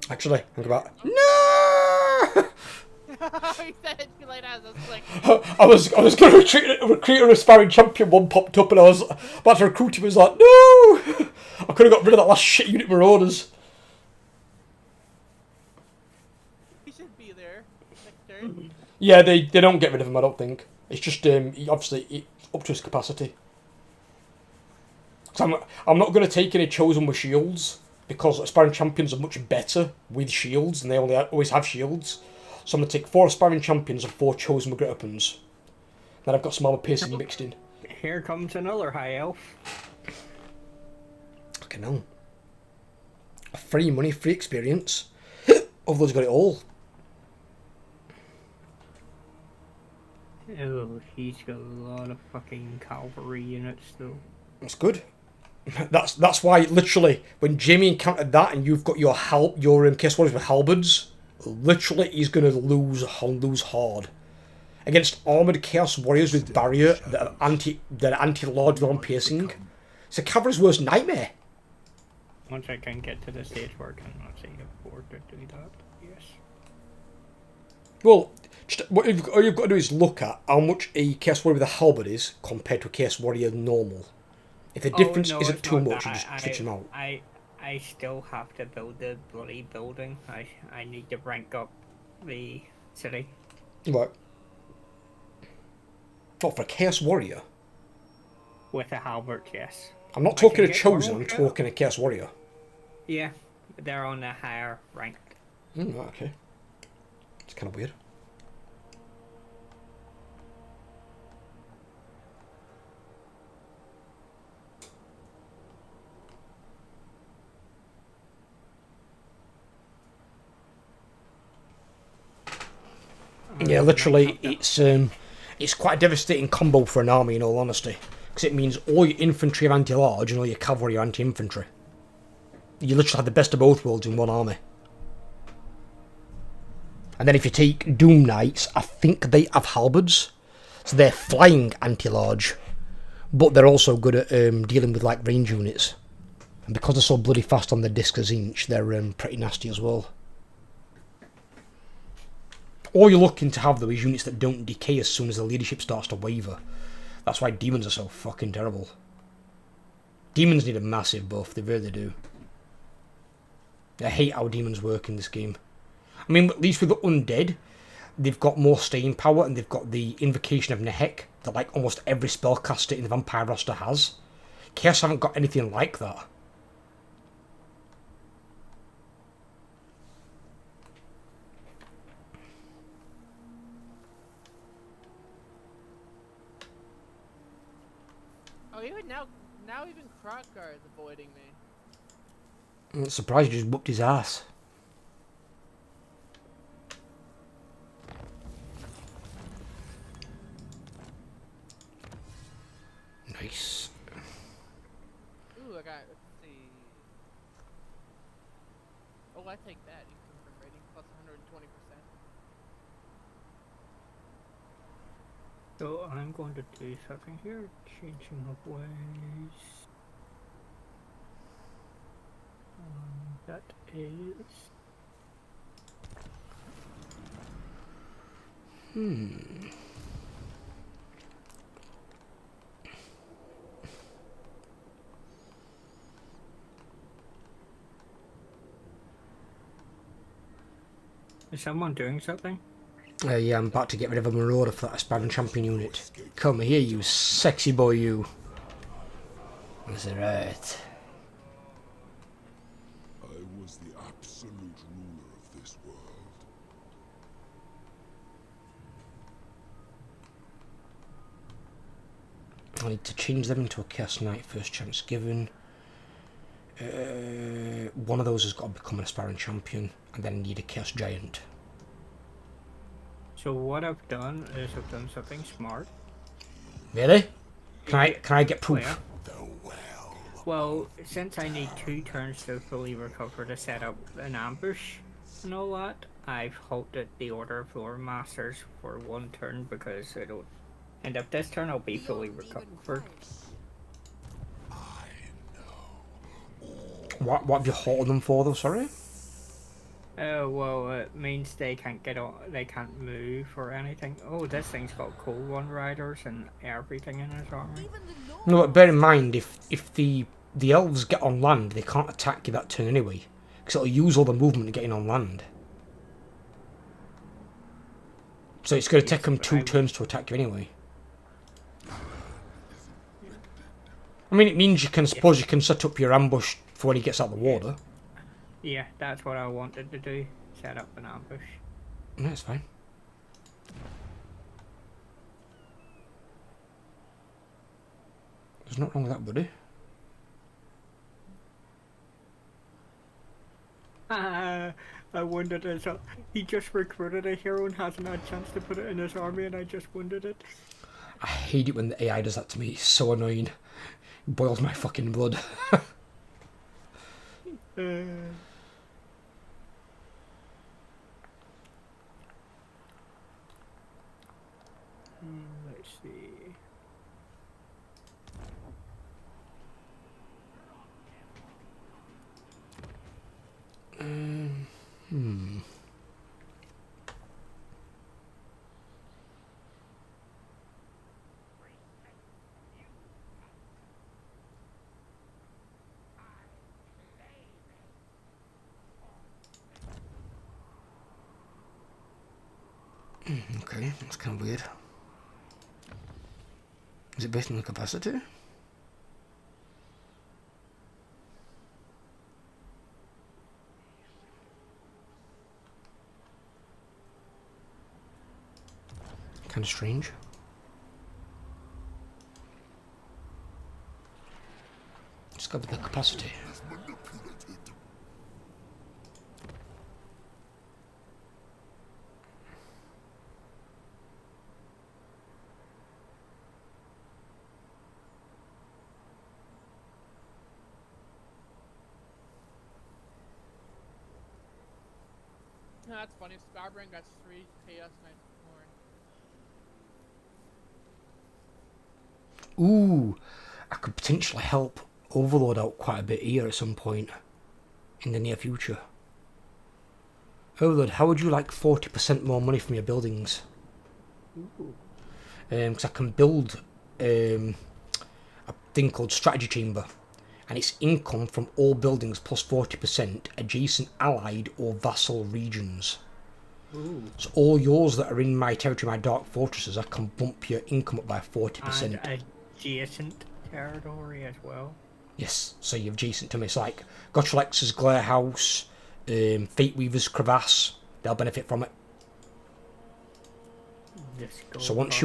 Actually, think about it. No! He said it too late. I was like, I was going to recruit an aspiring champion. One popped up and I was about to recruit him. I was like, no! I could have got rid of that last shit unit Marauders. he should be there. Next turn. Yeah, they don't get rid of him. I don't think it's just obviously up to his capacity. So I'm not going to take any chosen with shields because aspiring champions are much better with shields and they always have shields. So I'm going to take 4 aspiring champions and 4 chosen with great weapons. Then I've got some armor piercing mixed in. Here comes another high elf. Fucking hell. Free money, free experience. Others got it all. Oh, he's got a lot of fucking cavalry units though. That's good. That's why literally when Jamie encountered that and you've got your case warriors with halberds, literally he's gonna lose hard. Against armoured chaos warriors with barrier that are anti-large on piercing. It's a cavalry's worst nightmare. Once I can get to the stage where I can actually afford to do that, yes. Well, all you've got to do is look at how much a chaos warrior with a halberd is compared to a chaos warrior normal. If the difference isn't too much, you just switch them out. I still have to build the bloody building. I need to rank up the city. Right. What, for a chaos warrior? With a halberd, yes. I'm not I talking can a get chosen, I'm one, yeah. talking a chaos warrior. Yeah, they're on a higher rank. Right, okay. It's kind of weird. Yeah, literally, it's quite a devastating combo for an army, in all honesty, because it means all your infantry are anti-large and all your cavalry are anti-infantry. You literally have the best of both worlds in one army. And then if you take Doom Knights, I think they have halberds, so they're flying anti-large, but they're also good at dealing with like range units. And because they're so bloody fast on the disc as inch, they're pretty nasty as well. All you're looking to have, though, is units that don't decay as soon as the leadership starts to waver. That's why demons are so fucking terrible. Demons need a massive buff, they really do. I hate how demons work in this game. I mean, at least with the undead, they've got more staying power and they've got the invocation of Nehek that like almost every spellcaster in the vampire roster has. Chaos haven't got anything like that. Oh, even now even Krokgar is avoiding me. I'm surprised he just whooped his ass. Nice. Ooh, I got, let's see. Oh, I take that. Confirm rating plus 120%. So I'm going to do something here, changing of ways. That is... Is someone doing something? Yeah, I'm about to get rid of a marauder for that aspiring champion unit. Come here, you sexy boy, you. That's right. I was the absolute ruler of this world. I need to change them into a Chaos Knight first chance given. One of those has got to become an aspiring champion, and then I need a Chaos Giant. So what I've done is I've done something smart. Really? Can I get proof? Where? Well, since I need 2 turns to fully recover to set up an ambush and all that, I've halted the Order of Lore Masters for 1 turn because it'll end up this turn I'll be fully recovered. What have you halted them for though, sorry? Well, it means they can't get on, they can't move or anything. Oh, this thing's got Cold One Riders and everything in his army. No, but bear in mind, if the elves get on land, they can't attack you that turn anyway. Because it'll use all the movement getting on land. So it's going to take them 2 turns to attack you anyway. I mean, it means you can, suppose you can set up your ambush for when he gets out of the water. Yeah, that's what I wanted to do. Set up an ambush. No, that's fine. There's nothing wrong with that, buddy. I wondered as well. He just recruited a hero and hasn't had a chance to put it in his army, and I just wondered it. I hate it when the AI does that to me. It's so annoying. It boils my fucking blood. Let's see. Okay, that's kind of weird. Is it based on the capacity? Kind of strange. It's got the capacity. No, that's funny. Scarbrand got 3 Chaos Knights of Corn. Ooh, I could potentially help Overlord out quite a bit here at some point in the near future. Overlord, how would you like 40% more money from your buildings? Because I can build a thing called Strategy Chamber, and it's income from all buildings plus 40% adjacent allied or vassal regions. Ooh. So all yours that are in my territory, my dark fortresses, I can bump your income up by 40%. And adjacent territory as well. Yes, so you're adjacent to me. It's like Gotchalex's Glare House, Fate Weaver's Crevasse, they'll benefit from it. So once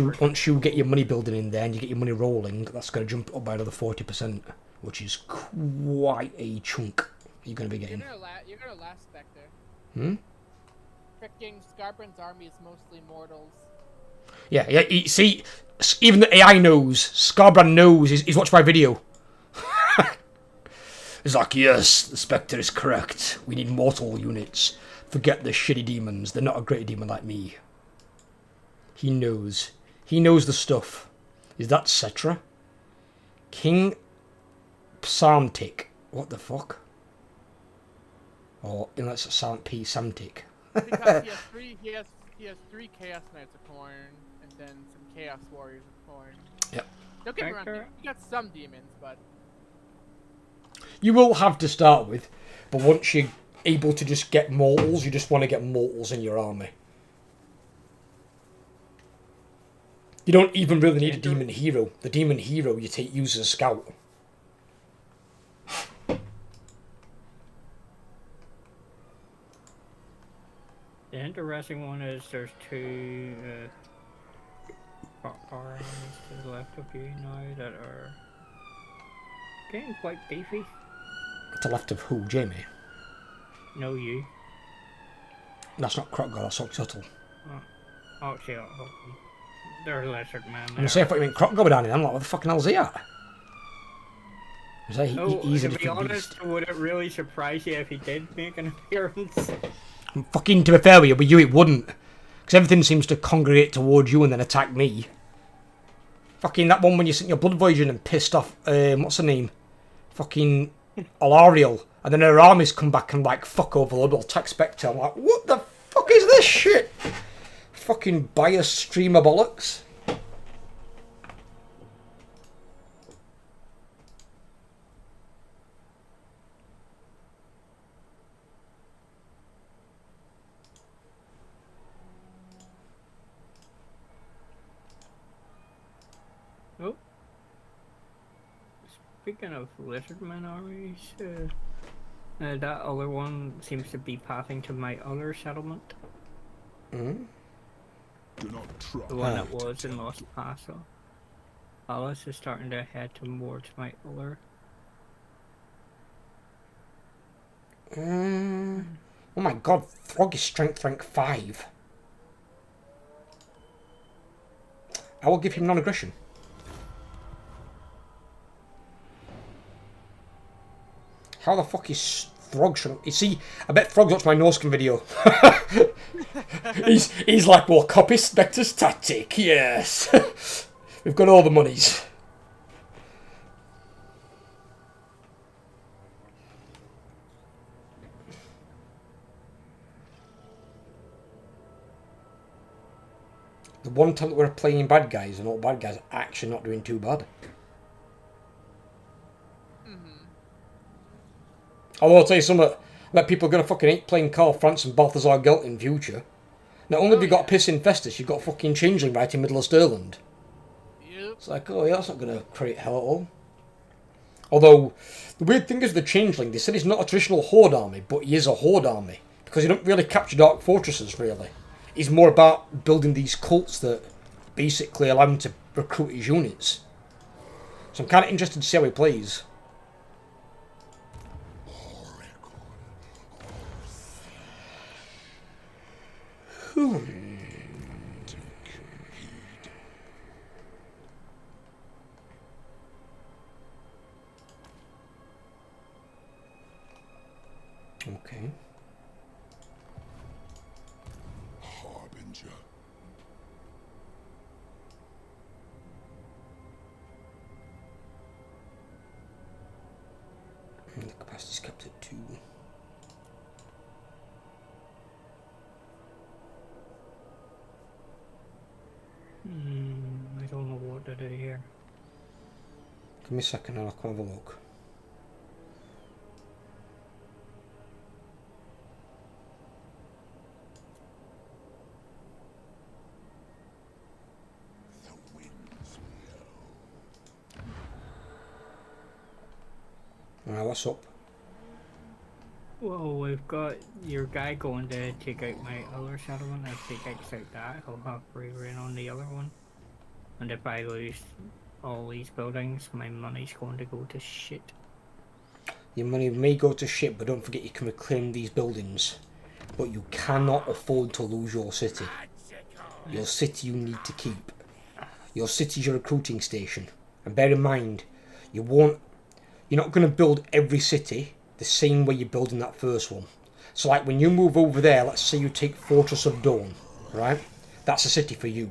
you get your money building in there and you get your money rolling, that's going to jump up by another 40%, which is quite a chunk you're going to be getting. You're gonna last, Spectre. Freaking Scarbrand's army is mostly mortals. Yeah, see, even the AI knows, Scarbrand knows, he's watched my video. It's like, yes, the Spectre is correct. We need mortal units. Forget the shitty demons. They're not a great demon like me. He knows. He knows the stuff. Is that Cetra? King Psalmtic. What the fuck? Or, unless it's Silent P. Samtic. Because he has 3 Chaos Knights of Corn, and then some Chaos Warriors of Corn. Yep. Don't get me wrong, you got some demons, but... You will have to start with, but once you're able to just get mortals, you just want to get mortals in your army. You don't even really need a demon hero. The demon hero you use as a scout. The interesting one is there's 2 proper armies to the left of you now that are getting quite beefy. To the left of who, Jamie? No, you. That's not Krotgar, that's Oxytotl. Oh, actually, they're lizard man. I'm gonna say, I thought you meant Krotgar down here. I'm like, what the fucking hell's he at? He's a to be different honest, beast. would it really surprise you if he did make an appearance? Fucking, to be fair with you, it wouldn't. Because everything seems to congregate towards you and then attack me. Fucking that one when you sent your blood voyaging and pissed off, what's her name? Fucking Alariel. And then her armies come back and like fuck overload or attack Spectre. I'm like, what the fuck is this shit? Fucking bias streamer bollocks. Oh. Speaking of lizardman armies, that other one seems to be pathing to my other settlement. Mm-hmm. Do not trust. The one that was in Lost Paso. Alice is starting to head towards my other. Oh my god, Throg is strength rank 5. I will give him non-aggression. How the fuck is Throg strength? You see, I bet Throg's watched my Norscan video. he's like, well, copy Spectre's tactic, yes. We've got all the monies. The one time that we're playing bad guys and all bad guys are actually not doing too bad. Although I'll tell you something, I bet people are going to fucking hate playing Karl Franz and Balthazar Gelt in future. Not only have you got Piss Infestus, you've got fucking Changeling right in middle of Stirland. Yep. It's like, oh yeah, that's not going to create hell at all. Although, the weird thing is the Changeling, they said he's not a traditional Horde army, but he is a Horde army. Because he don't really capture Dark Fortresses, really. He's more about building these cults that basically allow him to recruit his units. So I'm kind of interested to see how he plays. Okay. Harbinger. And the capacity's kept at 2. I don't know what to do here. Give me a second and I'll come have a look. The winds will. Alright, what's up? Well, we've got your guy going to take out my other settlement. If he takes out that, he'll have free reign on the other one. And if I lose all these buildings, my money's going to go to shit. Your money may go to shit, but don't forget you can reclaim these buildings. But you cannot afford to lose your city. Your city you need to keep. Your city's your recruiting station. And bear in mind, you're not going to build every city the same way you're building that first one. So like when you move over there, let's say you take Fortress of Dawn, right? That's a city for you.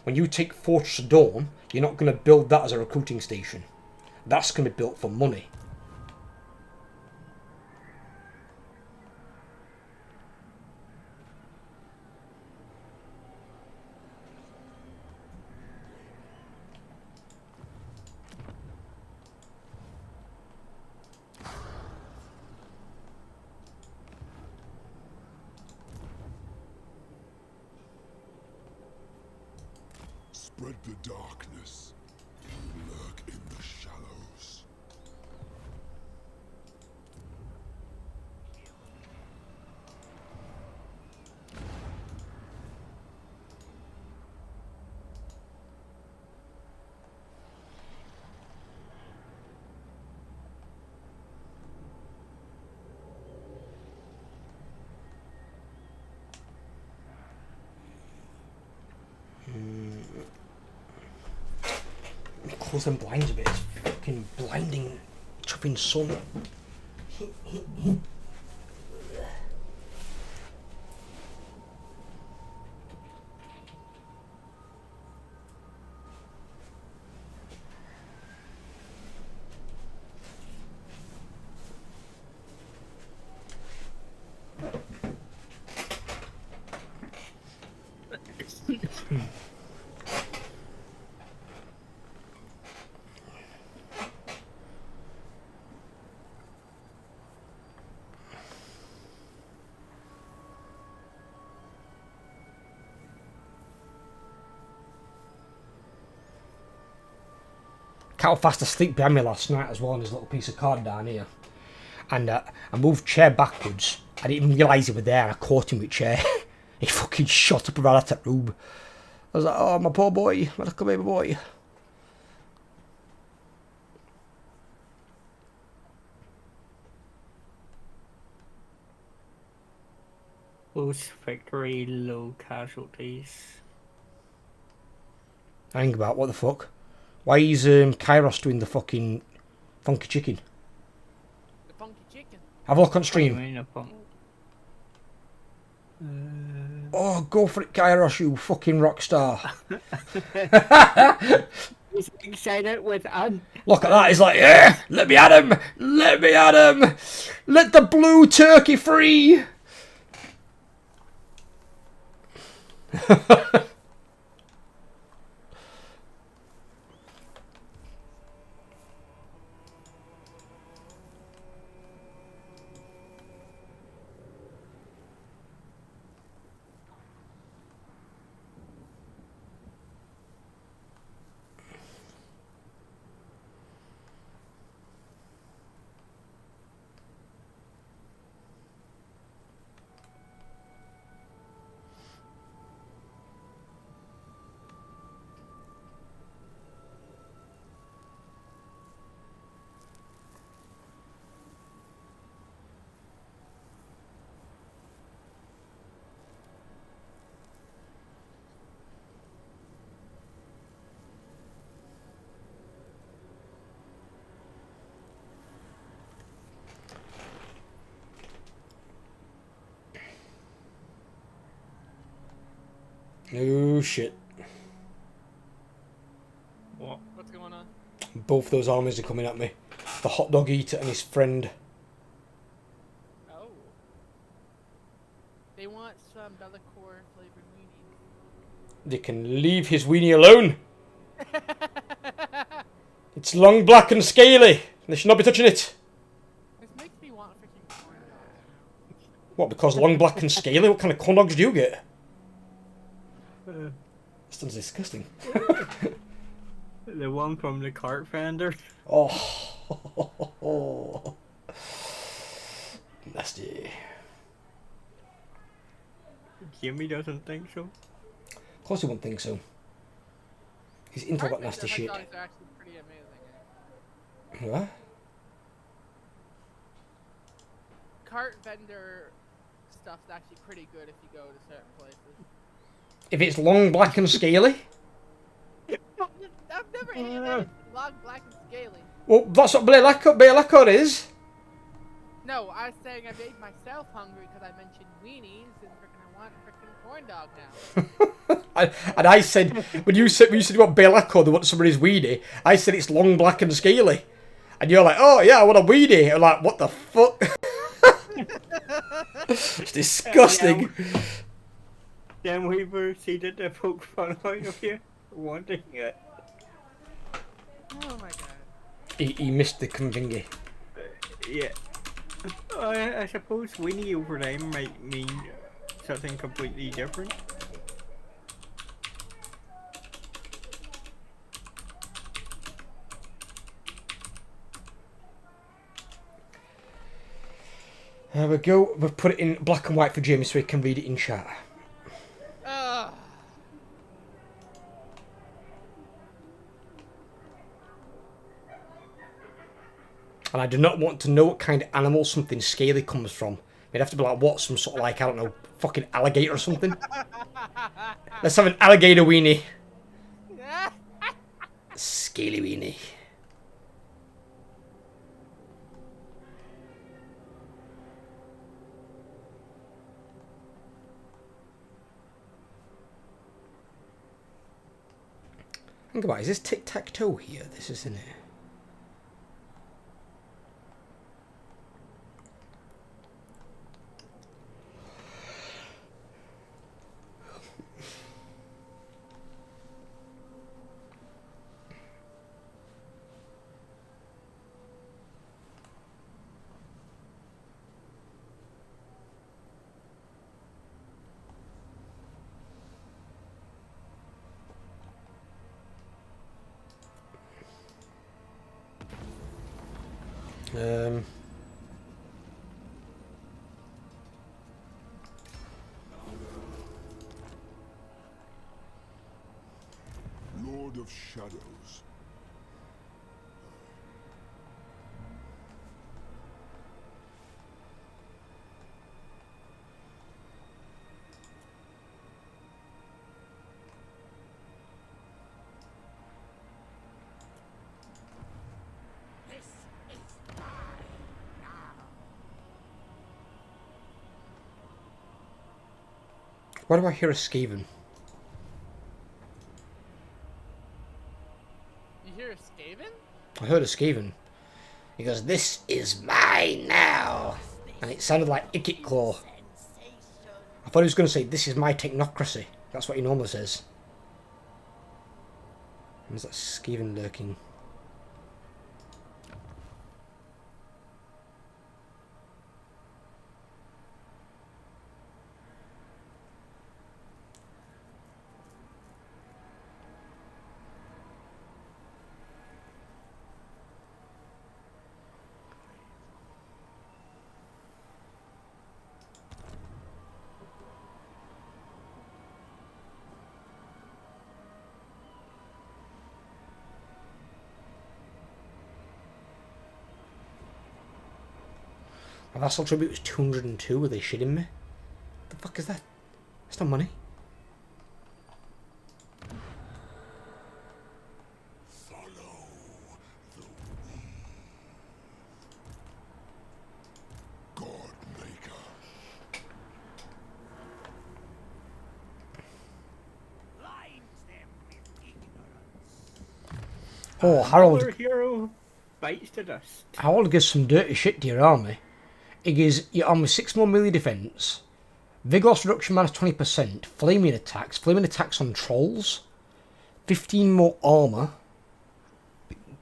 When you take Fortress of Dawn, you're not going to build that as a recruiting station. That's going to be built for money. Spread the darkness. Lurk in the shallows. close them blinds a bit. It's fucking blinding, chuffing sun. Cat fast asleep behind me last night as well on his little piece of card down here. And I moved chair backwards. I didn't even realise he was there. I caught him with chair. He fucking shot up around that room. I was like, oh, my poor boy. My little baby boy. Most victory, low casualties. I think about what the fuck. Why is Kairos doing the fucking funky chicken? The funky chicken. Have a look on I stream. mean, a pump. Oh, go for it, Kairos, you fucking rock star. He's excited with Look at that, he's like, yeah, let me at him, let me at him, let the blue turkey free. Oh shit. what? What's going on? Both those armies are coming at me. The hot dog eater and his friend. Oh. They want some Belakor flavored weenies. They can leave his weenie alone. It's long, black and scaly. They should not be touching it. This makes me want a freaking corn dog. What, because long, black and scaly? What kind of corn dogs do you get? This sounds disgusting. The one from the cart vendor. Oh. Nasty. Jimmy doesn't think so. Of course he won't think so. He's into that nasty shit. Hot dogs are actually pretty amazing. What? Cart vendor stuff's actually pretty good if you go to certain places. If it's long, black and scaly? I've never eaten anything long, black, and scaly. Well, that's what Belakor is. No, I was saying I made myself hungry because I mentioned weenies and freaking I want a freaking corn dog now. And I said, when you said you want Belakor, they want somebody's weenie, I said it's long, black and scaly. And you're like, oh yeah, I want a weenie. I'm like, what the fuck? It's disgusting. Then we proceeded to poke fun out of you for wanting it. Oh my god. He missed the convingy. Yeah. I suppose weenie over time might mean something completely different. There we go. We've put it in black and white for Jamie so he can read it in chat. And I do not want to know what kind of animal something scaly comes from. It'd have to be like, what, some sort of like, I don't know, fucking alligator or something? Let's have an alligator weenie. Scaly weenie. Think about it, is this tic-tac-toe here? This isn't it. Lord of Shadows. This is mine now. Why do I hear a Skaven? You hear a Skaven? I heard a Skaven. He goes, "This is mine now," and it sounded like Ickit Claw. I thought he was going to say, "This is my technocracy." That's what he normally says. There's that Skaven lurking. My vassal tribute was 202. Are they shitting me? The fuck is that? That's not money. Follow the Godmaker. Blind them with ignorance. Oh, Harold. Another hero bites to dust. Harold gives some dirty shit to your army. He gives your army 6 more melee defense, Vigorous reduction minus 20%, flaming attacks on trolls, 15 more armor.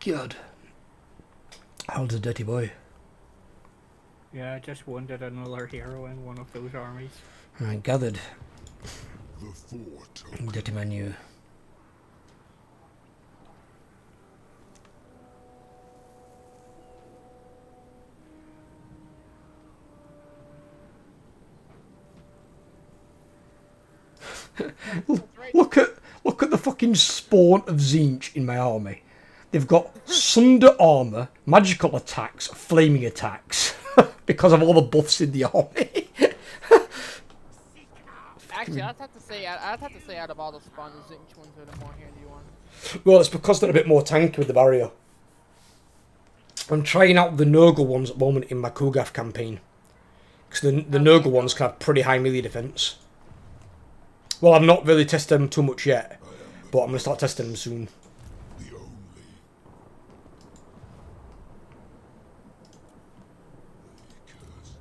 God. Harold's a dirty boy. Yeah, I just wanted another hero in one of those armies. I gathered. The Fort. Dirty man you. Look at the fucking spawn of Tzeentch in my army. They've got Sunder armor, magical attacks, flaming attacks, because of all the buffs in the army. Actually, I'd have to say out of all the spawns, the Tzeentch ones are the more handy ones. Well, it's because they're a bit more tanky with the barrier. I'm trying out the Nurgle ones at the moment in my Kugath campaign. Because the Nurgle ones can have pretty high melee defense. Well, I've not really tested them too much yet, but I'm going to start testing them soon. The only. Curse.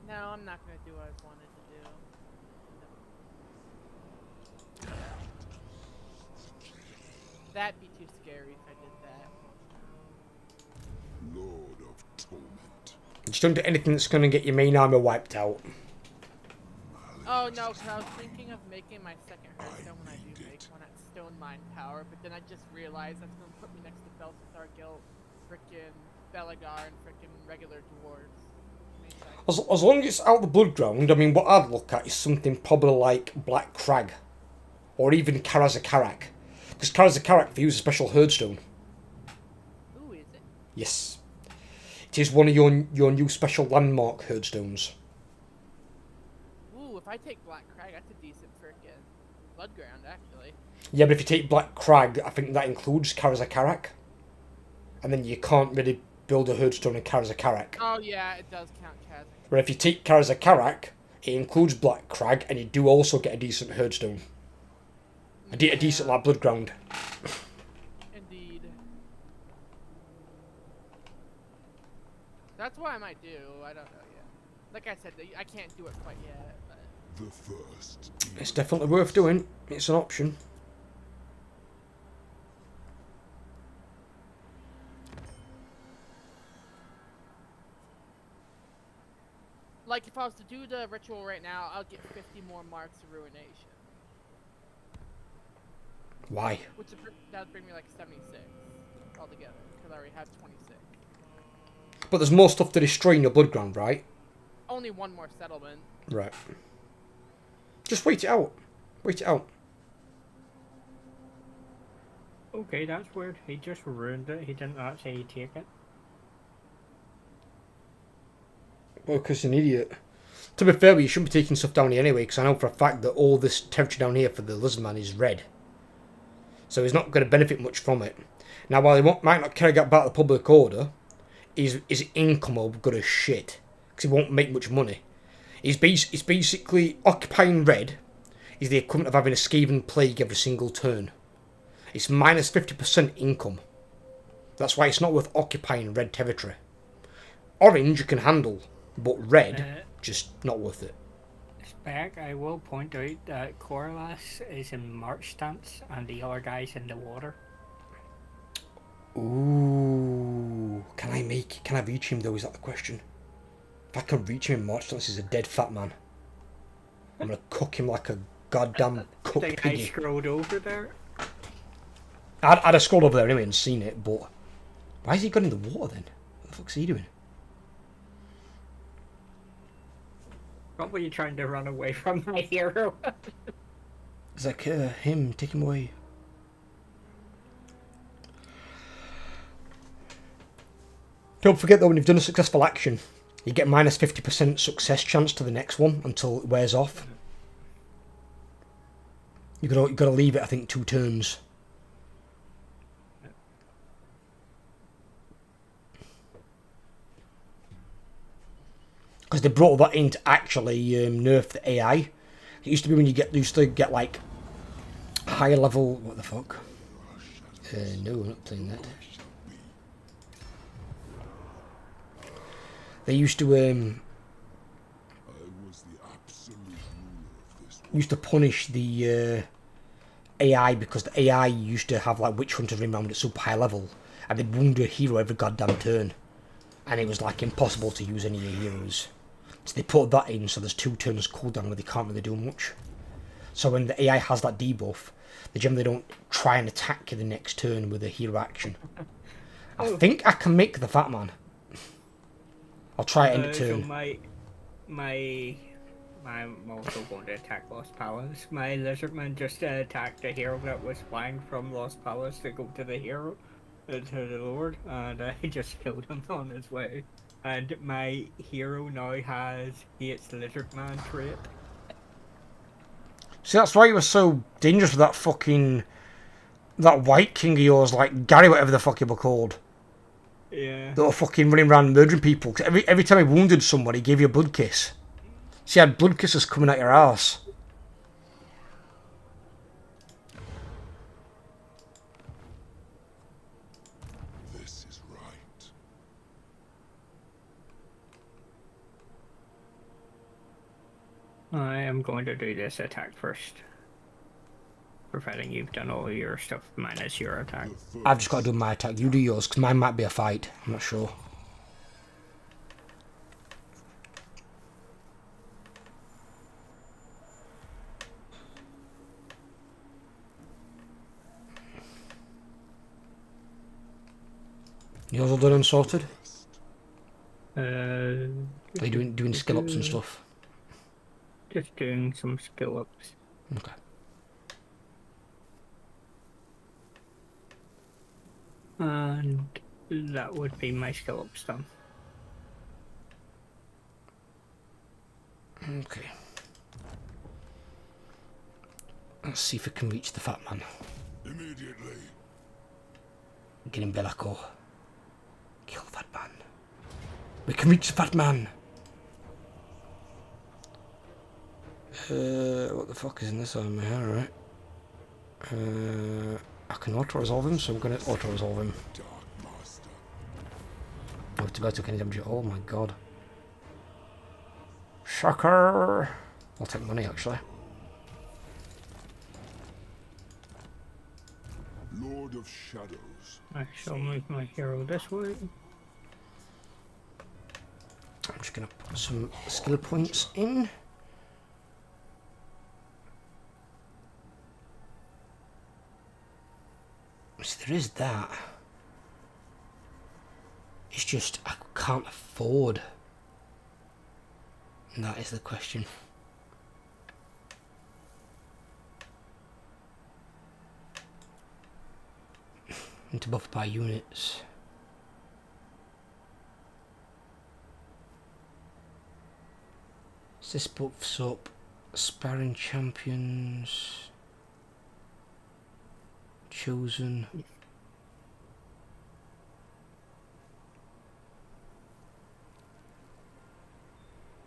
No, I'm not gonna do what I wanted to do. That'd be too scary if I did that. Lord of Torment. Just don't do anything that's going to get your main armor wiped out. Oh no, because I was thinking of making my second Hearthstone when I do make one at Stone Mind Power, but then I just realized that's gonna put me next to Beltestar Guild, frickin' Belagor, and frickin' regular dwarves. As long as it's out the blood ground, I mean, what I'd look at is something probably like Black Crag. Or even Karazakarak. Because Karazakarak views a special Hearthstone. Ooh, is it? Yes. It is one of your new special landmark Hearthstones. Ooh, if if I take Black Crag, that's a decent frickin' blood ground, actually. Yeah, but if you take Black Crag, I think that includes Karazakarak. And then you can't really build a Headstone in Karazakarak. Oh yeah, it does count Kazakh. But if you take Karazakarak, it includes Black Crag, and you do also get a decent Headstone. A decent, like, blood ground. Indeed. That's what I might do. I don't know yet. Like I said, I can't do it quite yet. But... The first. It's definitely worth doing. It's an option. Like, if I was to do the ritual right now, I'll get 50 more marks of ruination. Why? Which that would bring me like 76 altogether, because I already have 26. But there's more stuff to destroy in your blood ground, right? Only one more settlement. Right. Just wait it out. Wait it out. Okay, that's weird. He just ruined it. He didn't actually take it. Well, because he's an idiot. To be fair, you shouldn't be taking stuff down here anyway, because I know for a fact that all this territory down here for the Lizardman is red. So he's not going to benefit much from it. Now, while he might not carry out back the public order, his income will be good as shit, because he won't make much money. He's basically occupying red is the equivalent of having a Skaven plague every single turn. It's minus 50% income. That's why it's not worth occupying red territory. Orange you can handle, but red, just not worth it. Spec, I will point out that Corliss is in March stance and the other guy's in the water. Ooh, can I reach him though? Is that the question? If I can reach him in March stance, he's a dead fat man. I'm gonna cook him like a goddamn cooked I think piggy. I scrolled over there. I'd have scrolled over there anyway and seen it, but why has he got in the water then? What the fuck's he doing? Probably trying to run away from my hero. It's like him, take him away. Don't forget though, when you've done a successful action, you get minus 50% success chance to the next one until it wears off. You gotta leave it, I think, 2 turns. Because they brought that in to actually nerf the AI. It used to be when you used to get like higher level. What the fuck? No, I'm not playing that. They used to punish the AI because the AI used to have like witch hunters running around at super high level, and they'd wound a hero every goddamn turn, and it was like impossible to use any of your heroes. So they put that in, so there's 2 turns cooldown where they can't really do much. So when the AI has that debuff, they generally don't try and attack you the next turn with a hero action. I think I can make the fat man. I'll try it end of turn. So I'm also going to attack Lost Palace. My Lizardman just attacked a hero that was flying from Lost Palace to go to the hero, to the Lord, and I just killed him on his way. And my hero now has its Lizardman trait. See, that's why he was so dangerous with that White King of yours, like Gary, whatever the fuck he was called. Yeah. That were fucking running around murdering people. 'Cause every time he wounded somebody, he gave you a blood kiss. So you had blood kisses coming out your ass. This is right. I am going to do this attack first. Providing you've done all your stuff minus your attack. I've just got to do my attack. You do yours, because mine might be a fight. I'm not sure. Yours all done and sorted? Are you doing skill ups and stuff? Just doing some skill ups. Okay. And that would be my skill ups done. Okay. Let's see if we can reach the fat man. Immediately. Get him, Belakor. Kill the fat man. We can reach the fat man. What the fuck is in this armor? Alright. I can auto-resolve him, so I'm gonna auto-resolve him. Dark Master. Oh, it's about to take any damage. Oh my god. Shocker! I'll take money, actually. Lord of Shadows. I shall move my hero this way. I'm just gonna put some skill points in. So there is that. It's just I can't afford. And that is the question. And to buff by units. So this buffs up sparring champions. Chosen.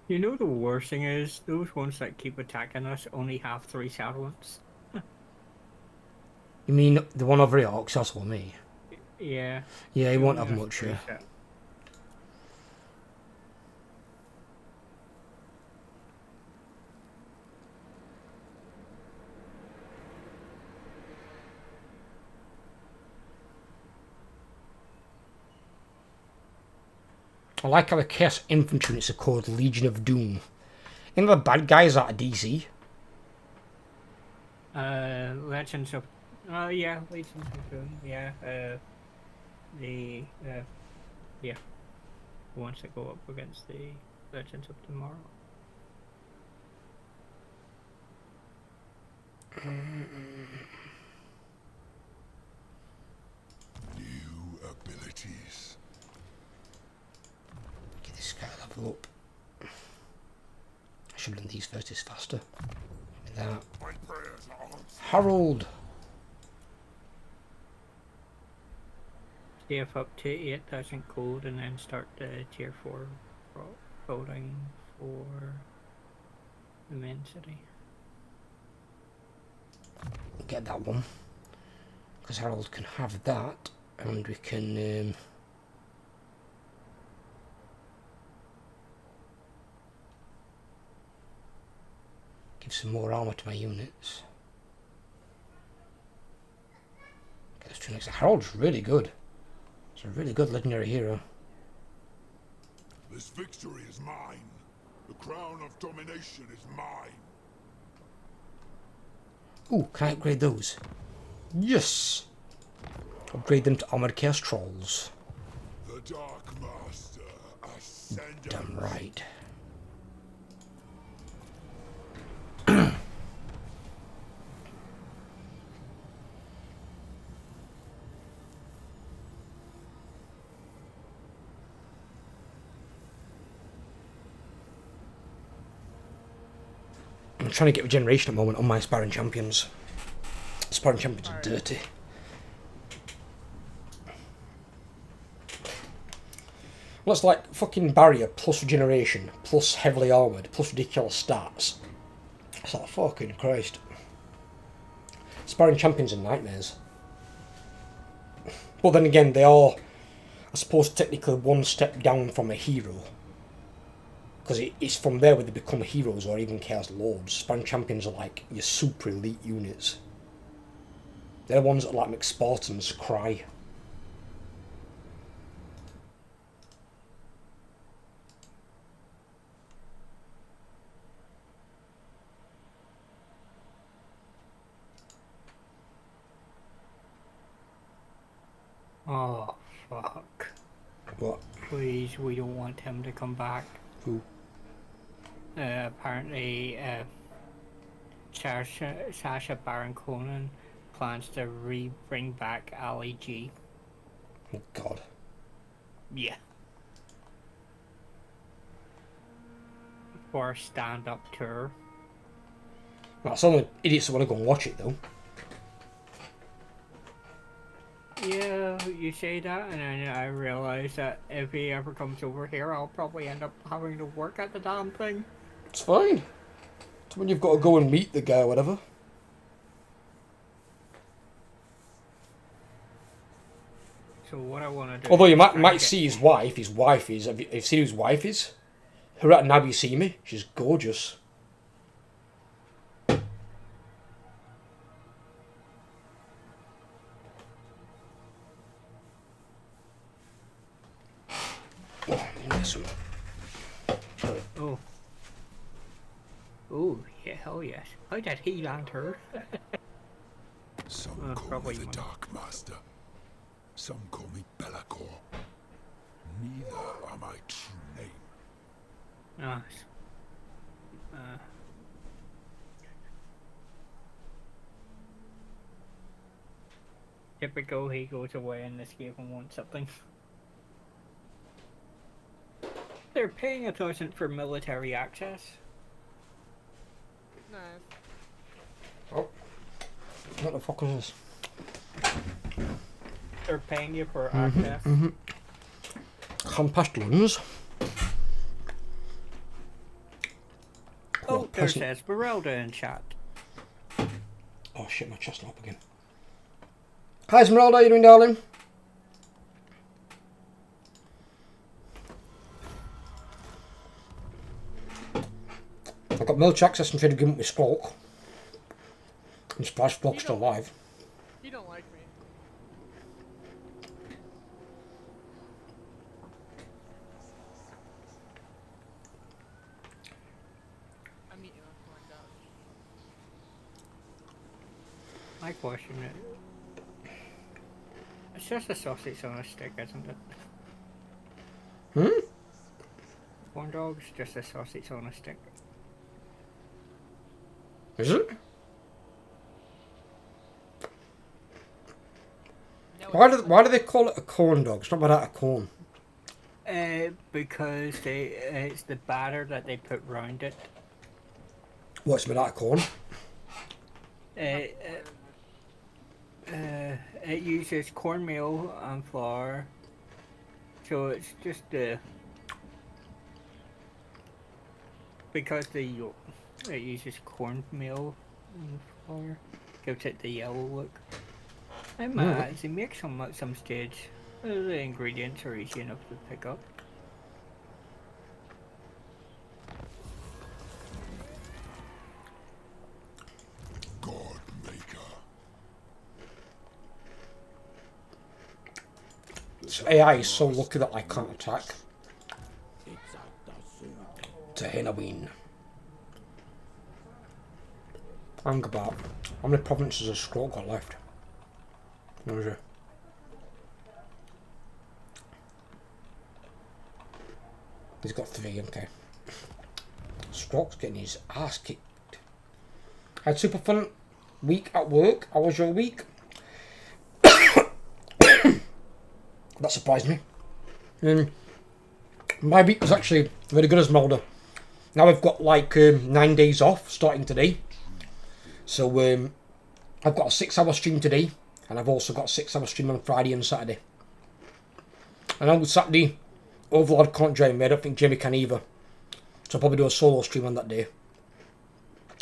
You know the worst thing is, those ones that keep attacking us only have 3 settlements. You mean the one over here, Oxos or me? Yeah. Yeah, he they won't only have much, 3 yeah. I like how the Chaos Infantry units are called Legion of Doom. You know the bad guys out of DC? Legends of... yeah, Legends of Doom, yeah. The ones that go up against the Legends of Tomorrow. New abilities. Get this guy level up. I should have done these first, it's faster. Give me that. My prayers are answered. Harold! Save up to 8,000 gold and then start the tier 4 voting for the main city. Get that one. Because Harold can have that. And we can... give some more armour to my units. Get those 2 next. Harold's really good. He's a really good legendary hero. This victory is mine. The crown of domination is mine. Ooh, can I upgrade those? Yes! Upgrade them to Armored Chaos Trolls. The Dark Master ascended. Damn right. I'm trying to get regeneration at the moment on my sparring champions. Sparring champions are dirty. Well, it's like fucking barrier plus regeneration plus heavily armoured plus ridiculous stats. It's like fucking Christ. Sparring champions are nightmares. But then again, they are, I suppose, technically one step down from a hero. Because it's from there where they become heroes or even Chaos Lords. Sparring champions are like your super elite units. They're the ones that like make Spartans cry. Oh, fuck. What? Please, we don't want him to come back. Who? Apparently, Sasha Baron Conan plans to bring back Ali G. Oh God. Yeah. For a stand-up tour. That's only idiots that want to go and watch it, though. Yeah, you say that, and then I realise that if he ever comes over here, I'll probably end up having to work at the damn thing. It's fine. It's when you've got to go and meet the guy or whatever. So what I want to do... Although you might see his wife. His wife is... Have you seen who his wife is? Her at Nabi Simi. She's gorgeous. Oh. Oh, yeah, hell yes. How did he land her? Some call probably me the mine. Dark Master. Some call me Belakor. Neither are my true name. Nice. Typical, he goes away in this game and wants something. They're paying 1,000 for military access. Nice. Oh. What the fuck is this? They're paying you for access. Compassions. Oh, there's Esmeralda in chat. Oh shit, my chest up again. Hi Esmeralda, how you doing, darling? I've got military access and trying to give him my Squawk. And Splash Block's still alive. You don't like me. I'm eating a corn dog. My question is... It's just a sausage on a stick, isn't it? Corn dog's just a sausage on a stick. Is it? No, Why do they call it a corn dog? It's not made out of corn. Because it's the batter that they put round it. What's made out of corn? It uses cornmeal and flour, so it's just because it uses cornmeal and flour, gives it the yellow look. I might actually make some at some stage. The ingredients are easy enough to pick up. God Maker. This AI is so lucky that I can't attack. To Halloween. Hang about. How many provinces has Scroll got left? No, is it? He's got 3, okay. Scroll's getting his ass kicked. I had super fun week at work. How was your week? That surprised me. My week was actually very good, Esmeralda. Now I've got like 9 days off starting today. So I've got a 6-hour stream today. And I've also got a 6-hour stream on Friday and Saturday. And on Saturday, Overlord can't join me. I don't think Jimmy can either. So I'll probably do a solo stream on that day.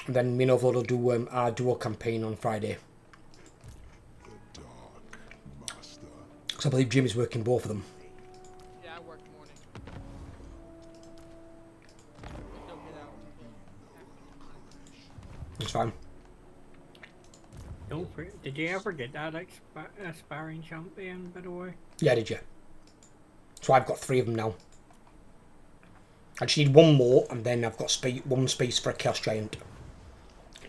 And then me and Overlord will do our duo campaign on Friday. The Dark Master. Because I believe Jimmy's working both of them. Yeah, I work morning. Just don't get out until It's fine. Did you ever get that aspiring champion, by the way? Yeah, did you? So I've got 3 of them now. I just need 1 more, and then I've got 1 space for a Chaos Giant.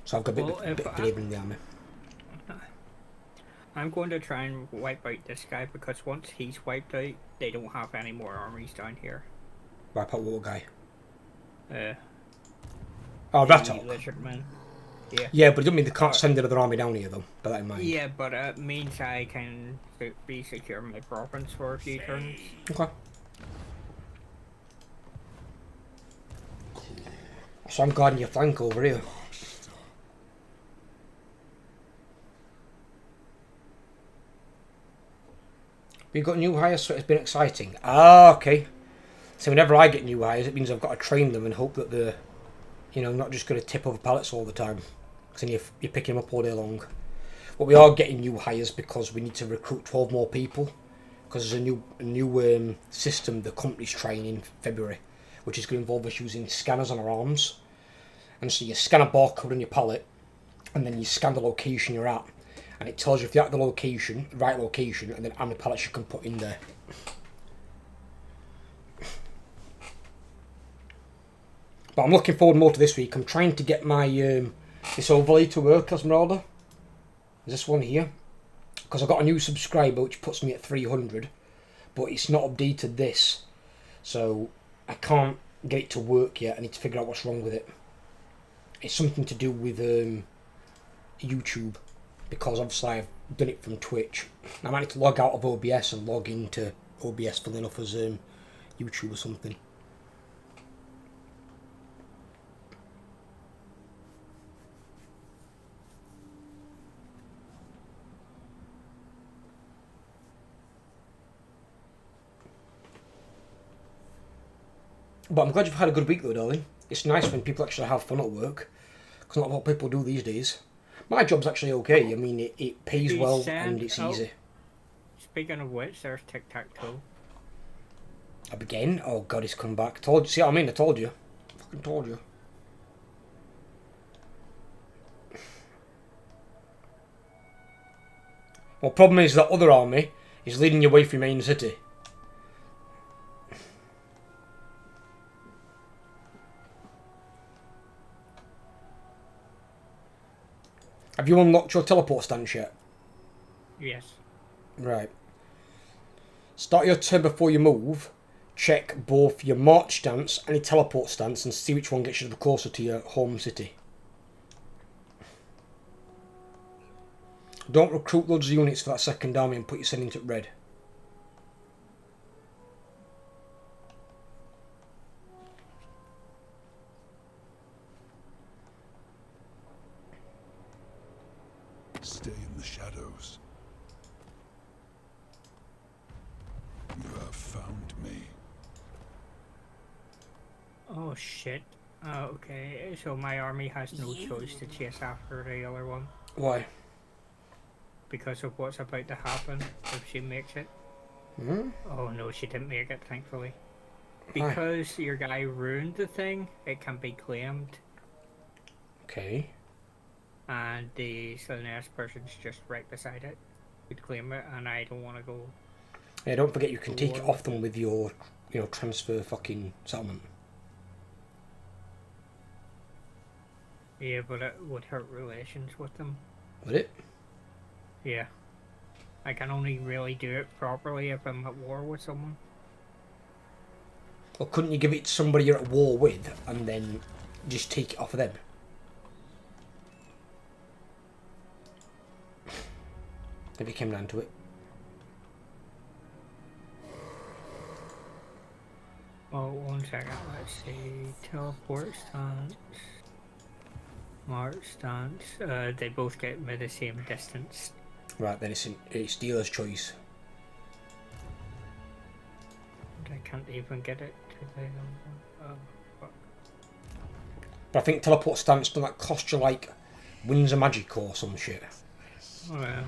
So I've got a bit of flavor in the army. I'm going to try and wipe out this guy, because once he's wiped out, they don't have any more armies down here. Wipe out what guy? The Oh, Ratok. Lizardman. Yeah, but it doesn't mean they can't send another army down here, though. Bear that in mind. Yeah, but it means I can be secure my province for a few turns. Okay. So I'm guarding your flank over here. We got new hires, so it's been exciting. Ah, okay. So whenever I get new hires, it means I've got to train them and hope that they're, you know, not just going to tip over pallets all the time. Because then you're picking them up all day long. But we are getting new hires because we need to recruit 12 more people. Because there's a new system the company's trying in February, which is going to involve us using scanners on our arms. And so you scan a barcode on your pallet, and then you scan the location you're at, and it tells you if you're at the location, right location, and then how many pallets you can put in there. But I'm looking forward more to this week. I'm trying to get my this overlay to work, Esmeralda. This one here. Because I've got a new subscriber which puts me at 300, but it's not updated this. So I can't get it to work yet. I need to figure out what's wrong with it. It's something to do with YouTube, because obviously I've done it from Twitch. I might need to log out of OBS and log into OBS full enough as YouTube or something. But I'm glad you've had a good week though, darling. It's nice when people actually have fun at work, because not a lot of people do these days. My job's actually okay. I mean, it pays well and it's easy. Speaking of which, there's tic-tac-toe. Again? Oh god, he's come back. Told you. See what I mean? I told you. Fucking told you. Well, problem is that other army is leading you away from your main city. Have you unlocked your teleport stance yet? Yes. Right. Start your turn before you move. Check both your march stance and your teleport stance and see which one gets you the closer to your home city. Don't recruit loads of units for that second army and put your setting to red. Stay in the shadows. You have found me. Oh shit. Okay, so my army has no choice to chase after the other one. Why? Because of what's about to happen if she makes it. Hmm? Oh no, she didn't make it, thankfully. Because your guy ruined the thing, it can be claimed. Okay. And the Slanesh person's just right beside it. Could claim it, and I don't want to go. Yeah, don't forget you can take it off them with your, you know, transfer fucking settlement. Yeah, but it would hurt relations with them. Would it? Yeah. I can only really do it properly if I'm at war with someone. Or couldn't you give it to somebody you're at war with and then just take it off of them? If it came down to it. Oh, 1 second. Let's see. Teleport stance. March stance. They both get me the same distance. Right, then it's dealer's choice. And I can't even get it to the... Oh, fuck. But I think teleport stance doesn't that cost you like Winds of Magic or some shit. Oh, well.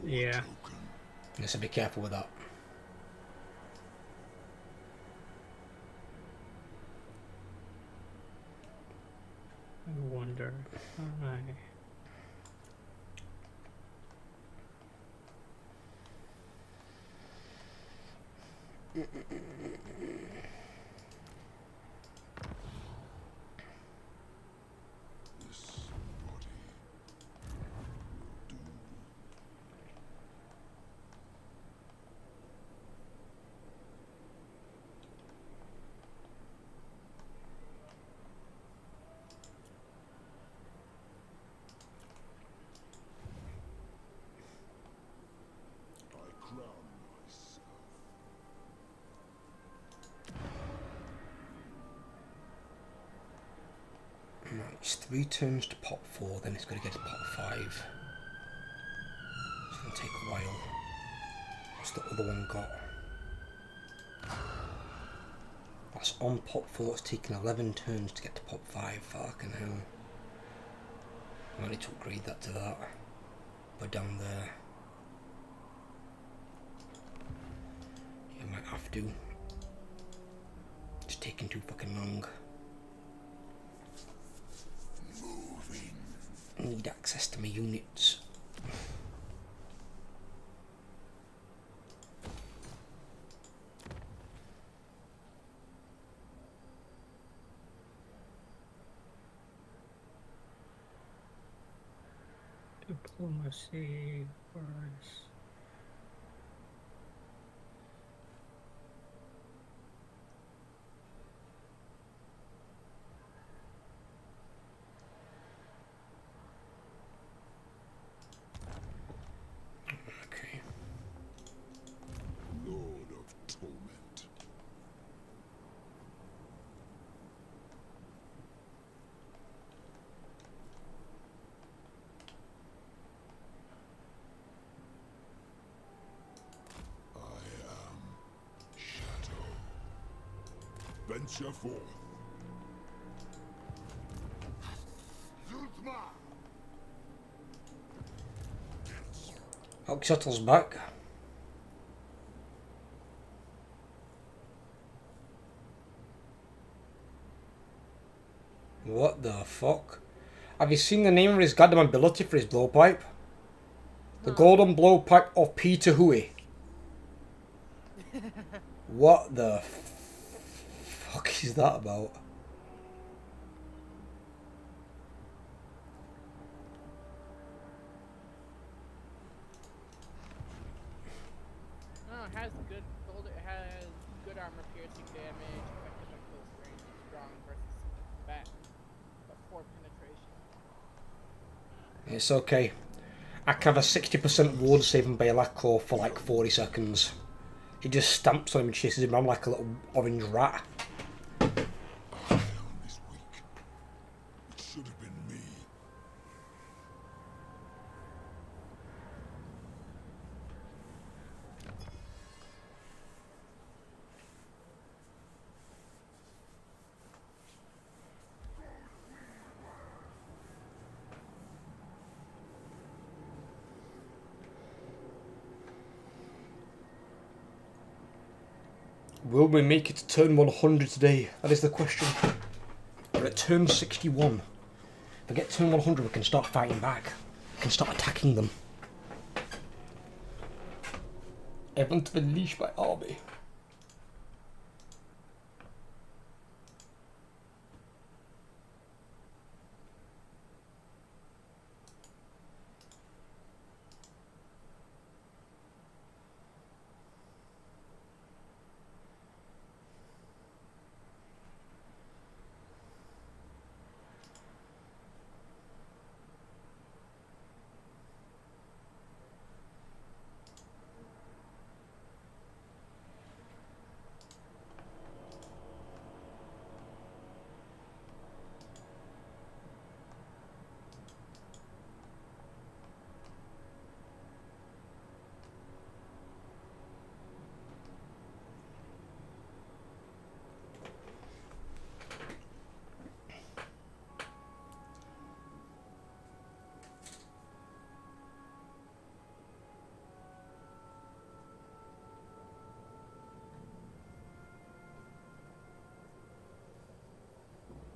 Yeah. So be careful with that. I wonder. Alright. This body will do. I crown myself. Right, it's 3 turns to pop 4, then it's going to get to pop 5. It'll take a while. What's the other one got? That's on pop 4, it's taking 11 turns to get to pop 5, fucking hell. I need to upgrade that to that. But down there. Yeah, I might have to. It's taking too fucking long. I need access to my units. Diplomacy first. Okay. Lord of Torment. Shadow. Venture forth. Zultma! Oxytle's back. What the fuck? Have you seen the name of his goddamn ability for his blowpipe? The golden blowpipe of Peter Hui. What the fuck is that about? Oh, it has good gold. It has good armor piercing damage, effective at close range, strong versus combat, but poor penetration. It's okay. I can have a 60% ward save on Belakor for like 40 seconds. He just stamps on him and chases him around like a little orange rat. Iron is weak. It should have been me. Will we make it to turn 100 today? That is the question. We're at turn 61. If we get turn 100, we can start fighting back. We can start attacking them. Everyone to the leash by army.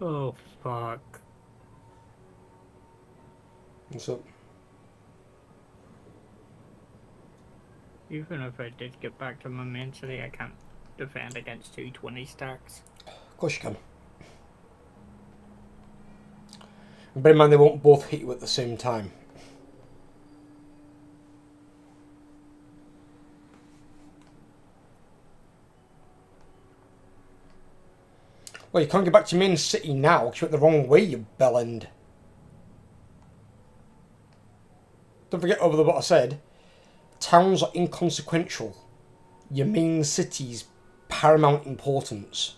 Oh fuck. What's up? Even if I did get back to my main city, I can't defend against 220 stacks. Of course you can. And bear in mind they won't both hit you at the same time. Well, you can't get back to your main city now because you went the wrong way, you bellend. Don't forget over what I said. Towns are inconsequential. Your main city's paramount importance.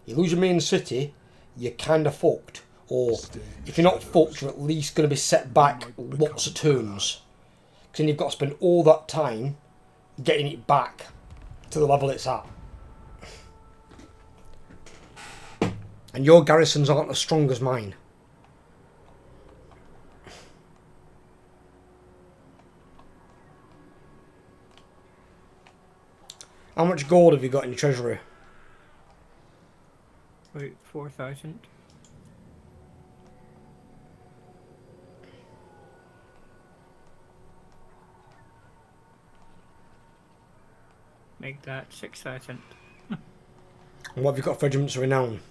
You lose your main city, you're kind of fucked. Or if you're not fucked, you're at least going to be set back lots of turns. Because then you've got to spend all that time getting it back to the level it's at. And your garrisons aren't as strong as mine. How much gold have you got in your treasury? Wait, 4,000. Make that 6,000. And what have you got for regiments of renown?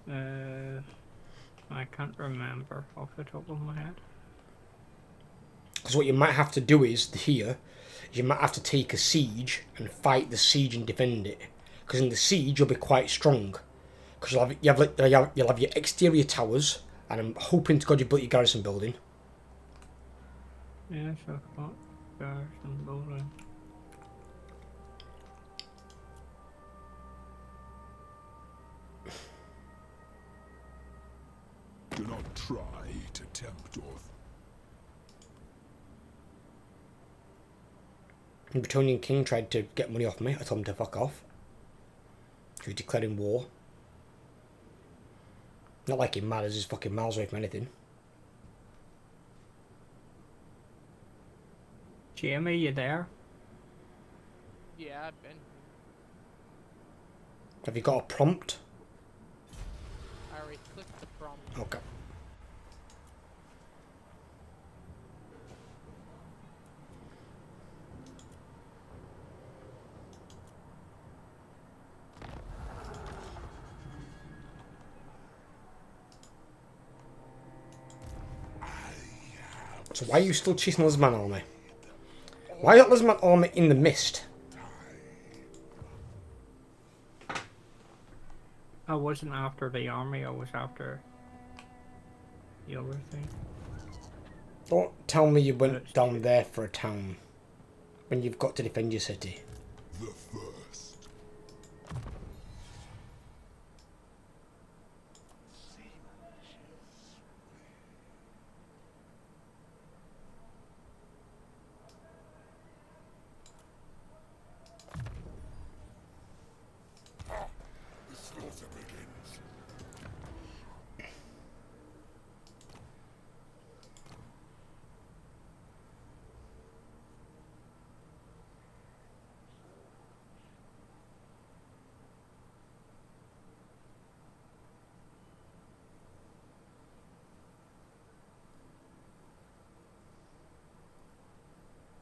I can't remember off the top of my head. Because what you might have to do is, here, you might have to take a siege and fight the siege and defend it. Because in the siege, you'll be quite strong. Because you'll have your exterior towers, and I'm hoping to God you've built your garrison building. Yeah, so I've got garrison building. Do not try to tempt or... The Bretonian king tried to get money off me. I told him to fuck off. He was declaring war. Not like he matters, he's fucking miles away from anything. Jamie, you there? Yeah, I've been. Have you got a prompt? I already clicked the prompt. Okay. So why are you still chasing Lizman army? Why is that Lizman army in the mist? I wasn't after the army, I was after the other thing. Don't tell me you went down there for a town when you've got to defend your city. The first. The slaughter begins.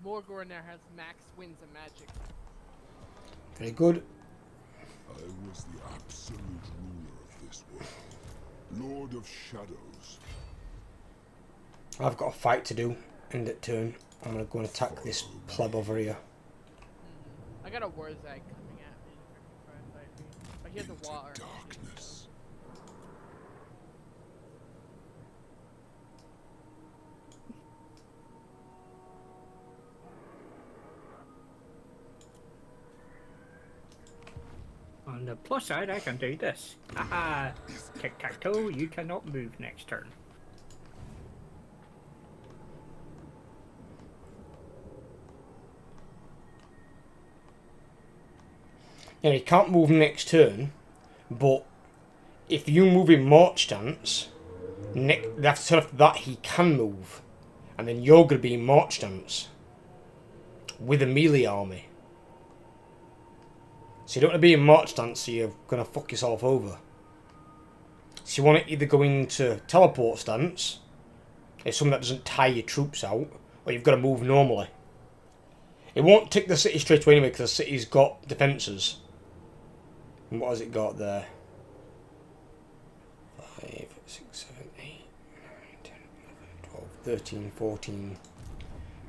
Malagor now has max wins of magic. Very good. I was the absolute ruler of this world. Lord of Shadows. I've got a fight to do. End it turn. I'm going to go and attack this pleb over here. I got a Warzag coming at me. Trying to fight me. But he has a water. Darkness. On the plus side, I can do this. Haha! Tic-tac-toe, you cannot move next turn. Yeah, he can't move next turn, but if you move in march stance, after turn after that he can move, and then you're going to be in march stance with a melee army. So you don't want to be in march stance, so you're going to fuck yourself over. So you want to either go into teleport stance, if something that doesn't tire your troops out, or you've got to move normally. It won't tick the city straight away anyway, because the city's got defences. And what has it got there? 5, 6, 7, 8, 9, 10, 11, 12, 13, 14,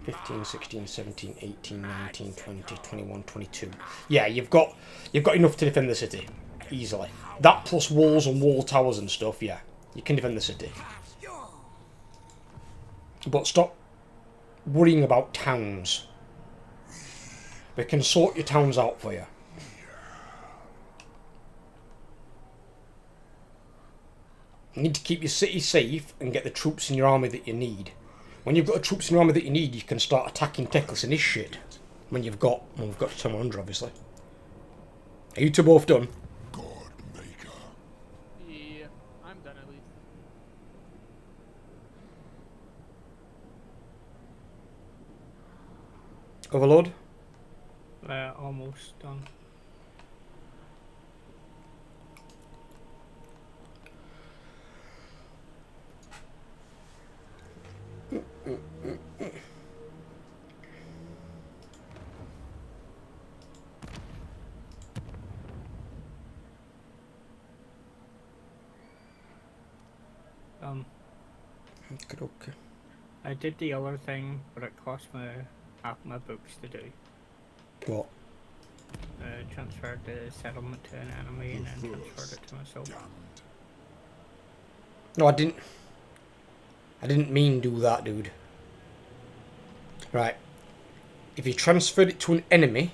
15, 16, 17, 18, 19, 20, 21, 22. Yeah, you've got enough to defend the city. Easily. That plus walls and wall towers and stuff, yeah. You can defend the city. But stop worrying about towns. We can sort your towns out for you. You need to keep your city safe and get the troops in your army that you need. When you've got the troops in your army that you need, you can start attacking Teclis and his shit. When we've got to 10-100, obviously. Are you two both done? God Maker. Yeah, I'm done at least. Overlord? Almost done. Okay. I did the other thing, but it cost me half my books to do. What? Transferred the settlement to an enemy and then transferred it to myself. No, I didn't mean do that, dude. Right. If you transferred it to an enemy,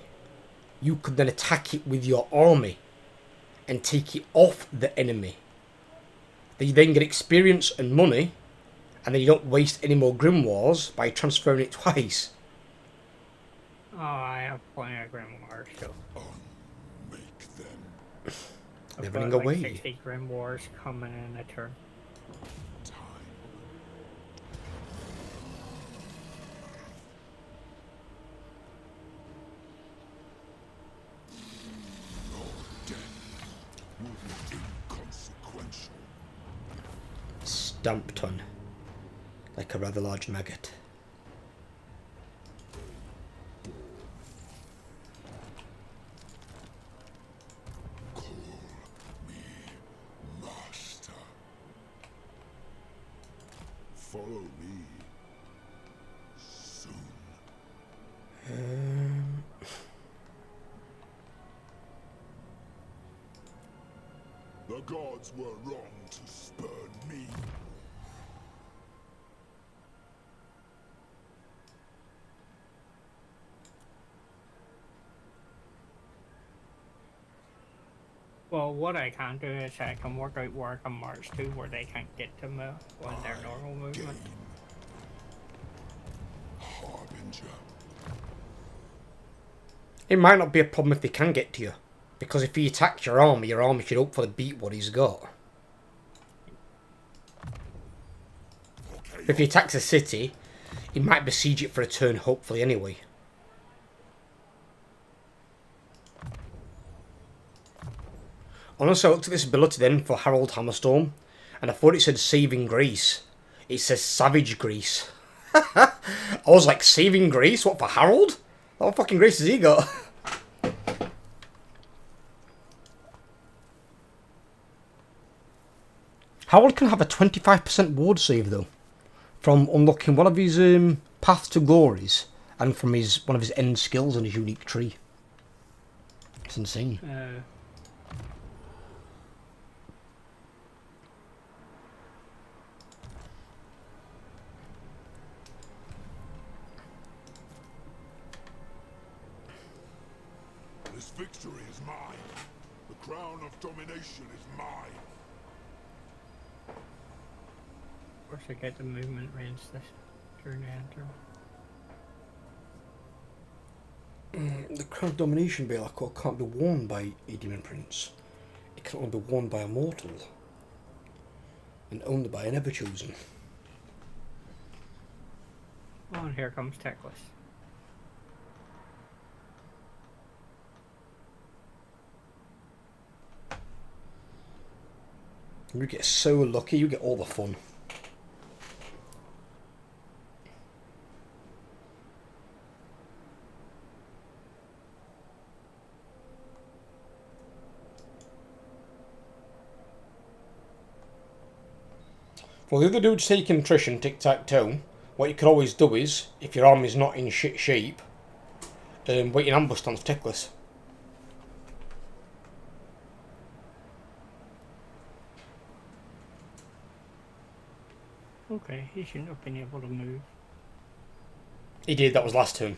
you could then attack it with your army and take it off the enemy. You then get experience and money, and then you don't waste any more Grimoires by transferring it twice. Oh, I have plenty of grimoires, so Make them. I've They're running got like away. 60 grimoires coming in a turn. Time. Your death will be inconsequential. Stamped on like a rather large maggot. Call me master. Follow me soon. The gods were wrong to spurn me. Well, what I can do is I can work out where I can march to where they can't get to me on their normal movement. Harbinger. It might not be a problem if they can get to you, because if he attacks your army should hopefully beat what he's got. If he attacks a city, he might besiege it for a turn, hopefully, anyway. Honestly, I looked at this ability then for Harold Hammerstorm, and I thought it said Saving Grace. It says Savage Grace. I was like, Saving Grace? What, for Harold? What fucking grace has he got? Harold can have a 25% ward save, though, from unlocking one of his Path to Glories, and from one of his end skills on his unique tree. It's insane. This victory is mine. The crown of domination is mine. Of course, I get the movement range this turn to enter. The crown of domination Belakor can't be worn by a demon prince. It can only be worn by a mortal. And only by an ever-chosen. Oh, and here comes Teclis. You get so lucky, you get all the fun. Well, the other dude's taking attrition, tic-tac-toe. What you could always do is, if your army's not in shit shape, wait in ambush on Teclis. Okay, he shouldn't have been able to move. He did, that was last turn.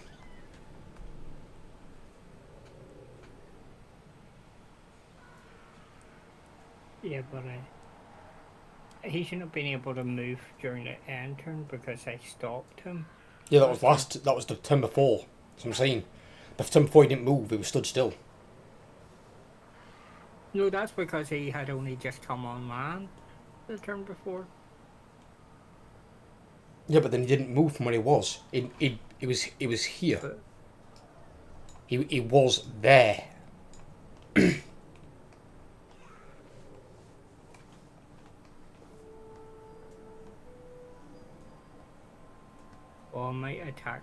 Yeah, but he shouldn't have been able to move during the end turn because I stopped him. Yeah, that was the turn before. That's what I'm saying. The turn before he didn't move, he was stood still. No, that's because he had only just come on land the turn before. Yeah, but then he didn't move from where he was. It was here. But He was there. well, I might attack.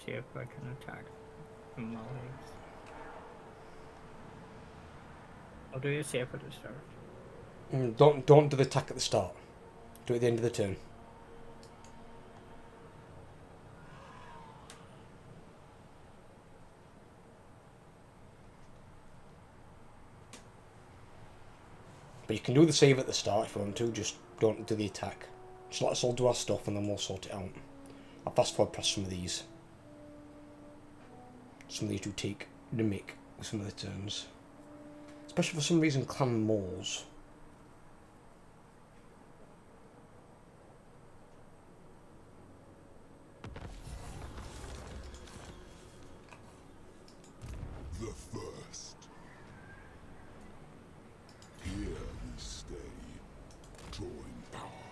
See if I can attack from my legs. I'll do a save at the start. Don't do the attack at the start. Do it at the end of the turn. But you can do the save at the start if you want to, just don't do the attack. Just let us all do our stuff and then we'll sort it out. I'll fast forward past some of these. Some of these do take the mick with some of the turns. Especially for some reason clan malls. The first. Here we stay, drawing power.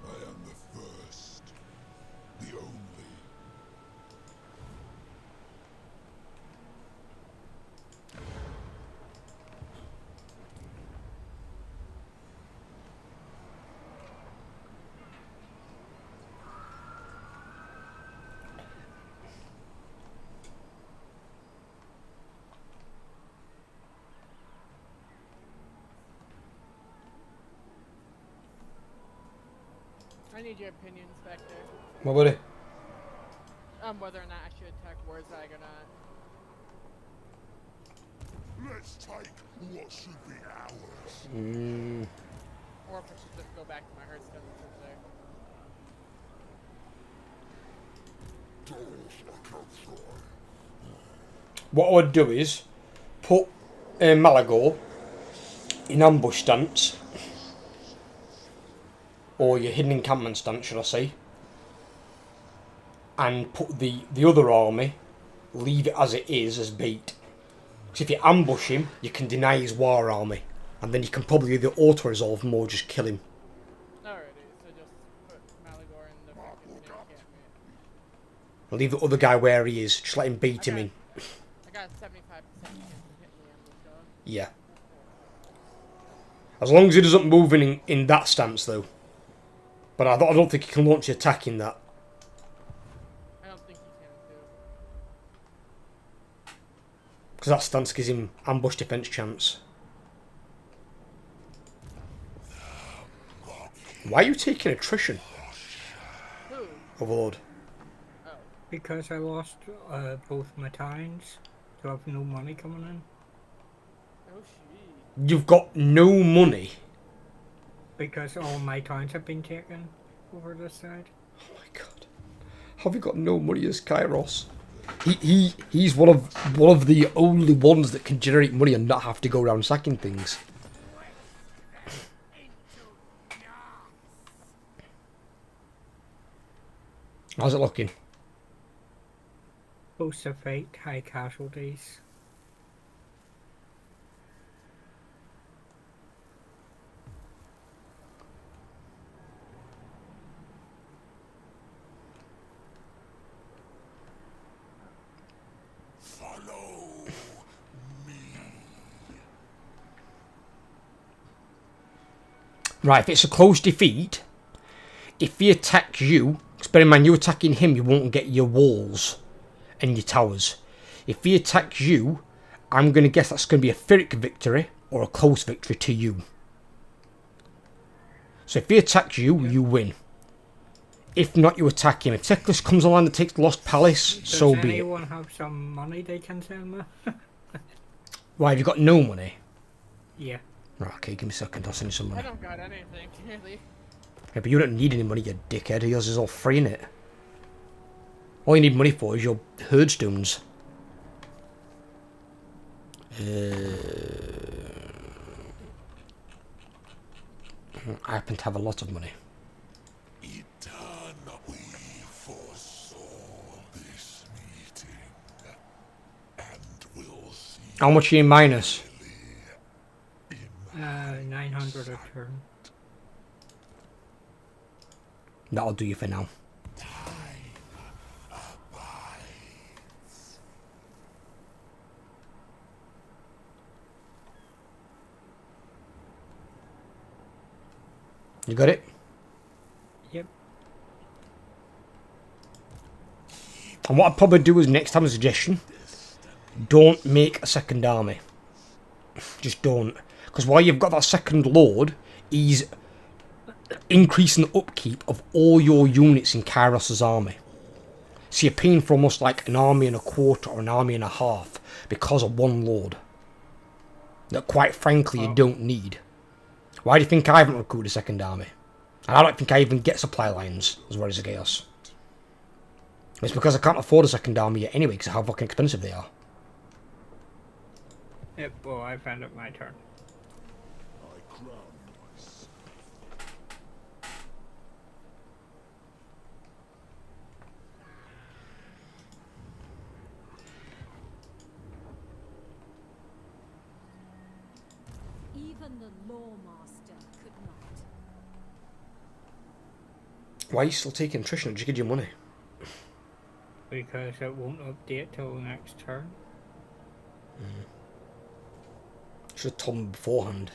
I am the first, the only. I need your opinion, Spectre. What about it? Whether or not I should attack Warzag or not. Let's take what should be ours. Or if I should just go back to my Hearthstone that's over there. Doors I can try. What I would do is put Malagor in ambush stance, or your hidden encampment stance, should I say, and put the other army, leave it as it is as bait. Because if you ambush him, you can deny his war army, and then you can probably either auto-resolve him or just kill him. Alrighty, so just put Malagor in the freaking encampment. And leave the other guy where he is, just let him bait him in. I got a 75% chance of hitting the ambush though. Yeah. As long as he doesn't move in that stance though. But I don't think he can launch an attack in that. I don't think he can too. Because that stance gives him ambush defense chance. Why are you taking attrition, Who? Overlord? Oh. Because I lost both my tines, so I have no money coming in. Oh shit. You've got no money. Because all my tines have been taken over this side. Oh my god. Have you got no money as Kairos? He's one of the only ones that can generate money and not have to go around sacking things. How's it looking? Post of fate, high casualties. Follow me. Right, if it's a close defeat, if he attacks you, bear in mind, you attacking him, you won't get your walls and your towers. If he attacks you, I'm going to guess that's going to be a Pyrrhic victory or a close victory to you. So if he attacks you, you win. If not, you attack him. If Teclis comes along and takes Lost Palace, so be it. Does anyone have some money they can send me? Why, have you got no money? Yeah. Right, okay, give me a second, I'll send you some I money. don't got anything, really. Yeah, but you don't need any money, you dickhead. Yours is all free, innit? All you need money for is your herdstones. I happen to have a lot of money. We foresaw this meeting, and will see. How much are you in minus? 900 a turn. That'll do you for now. You got it? Yep. And what I'd probably do is next time a suggestion, don't make a second army. Just don't. Because while you've got that second lord, he's increasing the upkeep of all your units in Kairos' army. So you're paying for almost like an army and a quarter or an army and a half because of one lord. That quite frankly you don't need. Why do you think I haven't recruited a second army? And I don't think I even get supply lines as well as the Chaos. It's because I can't afford a second army yet anyway because of how fucking expensive they are. Yep, well, I found it my turn. I crown myself. Even the Lawmaster could not. Why are you still taking attrition? Just give you money. Because it won't update till next turn. Should have told me beforehand.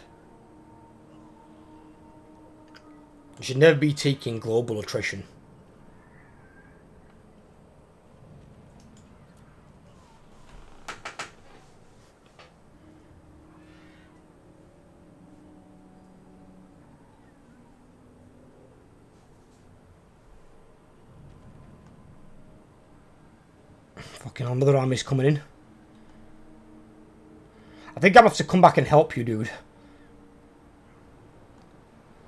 You should never be taking global attrition. Fucking hell, another army's coming in. I think I'm gonna have to come back and help you, dude.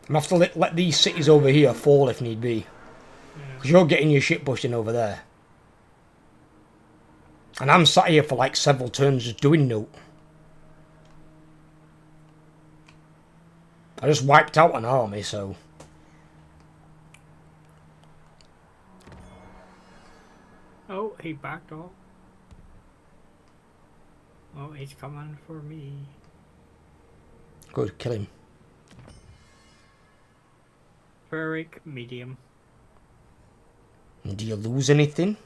I'm gonna have to let these cities over here fall if need be. Because you're getting your shit pushed in over there. And I'm sat here for like several turns just doing note. I just wiped out an army, so... Oh, he backed off. Oh, he's coming for me. Good, kill him. Ferric medium. And do you lose anything?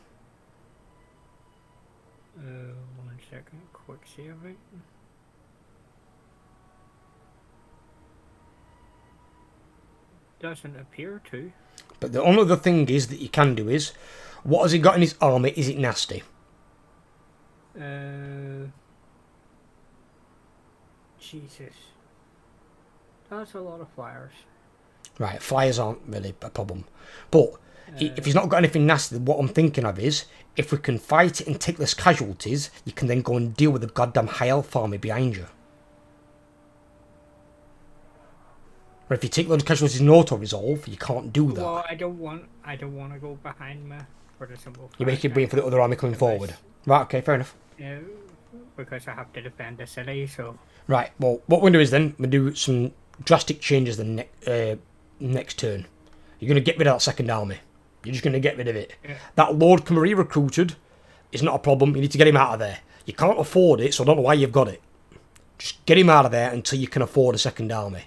1 second, quick saving. Doesn't appear to. But the only other thing is that you can do is, what has he got in his army? Is it nasty? Jesus. That's a lot of flyers. Right, flyers aren't really a problem. But if he's not got anything nasty, what I'm thinking of is, if we can fight it and take less casualties, you can then go and deal with the goddamn high elf army behind you. Or if you take loads of casualties in auto-resolve, you can't do that. Well, I don't want to go behind me for the simple fact You make it wait for the other army coming forward. Right, okay, fair enough. Yeah, because I have to defend the city, so... Right, well, what we're going to do is then, we'll do some drastic changes the next turn. You're going to get rid of that second army. You're just going to get rid of it. Yeah. That Lord can be recruited is not a problem. You need to get him out of there. You can't afford it, so I don't know why you've got it. Just get him out of there until you can afford a second army.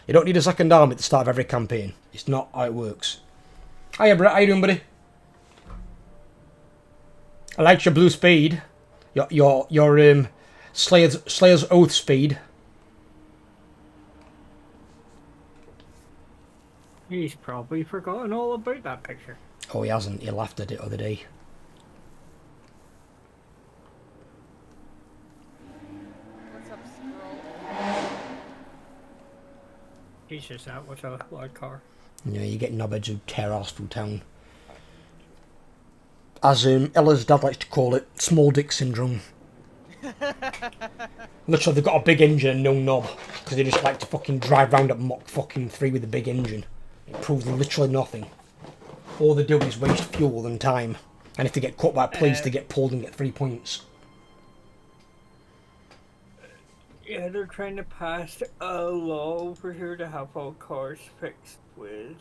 You don't need a second army at the start of every campaign. It's not how it works. Hiya, Brett. How you doing, buddy? I liked your blue speed. Your Slayer's Oath speed. He's probably forgotten all about that picture. Oh, he hasn't. He laughed at it the other day. What's up, squirrel? Jesus, that was a loud car. You know, you get knobheads who tear ass through town. As Ella's dad likes to call it, small dick syndrome. Literally, they've got a big engine and no knob. Because they just like to fucking drive round at Mach fucking 3 with a big engine. It proves literally nothing. All they do is waste fuel and time. And if they get caught by police, they get pulled and get 3 points. Yeah, they're trying to pass a law over here to have all cars fixed with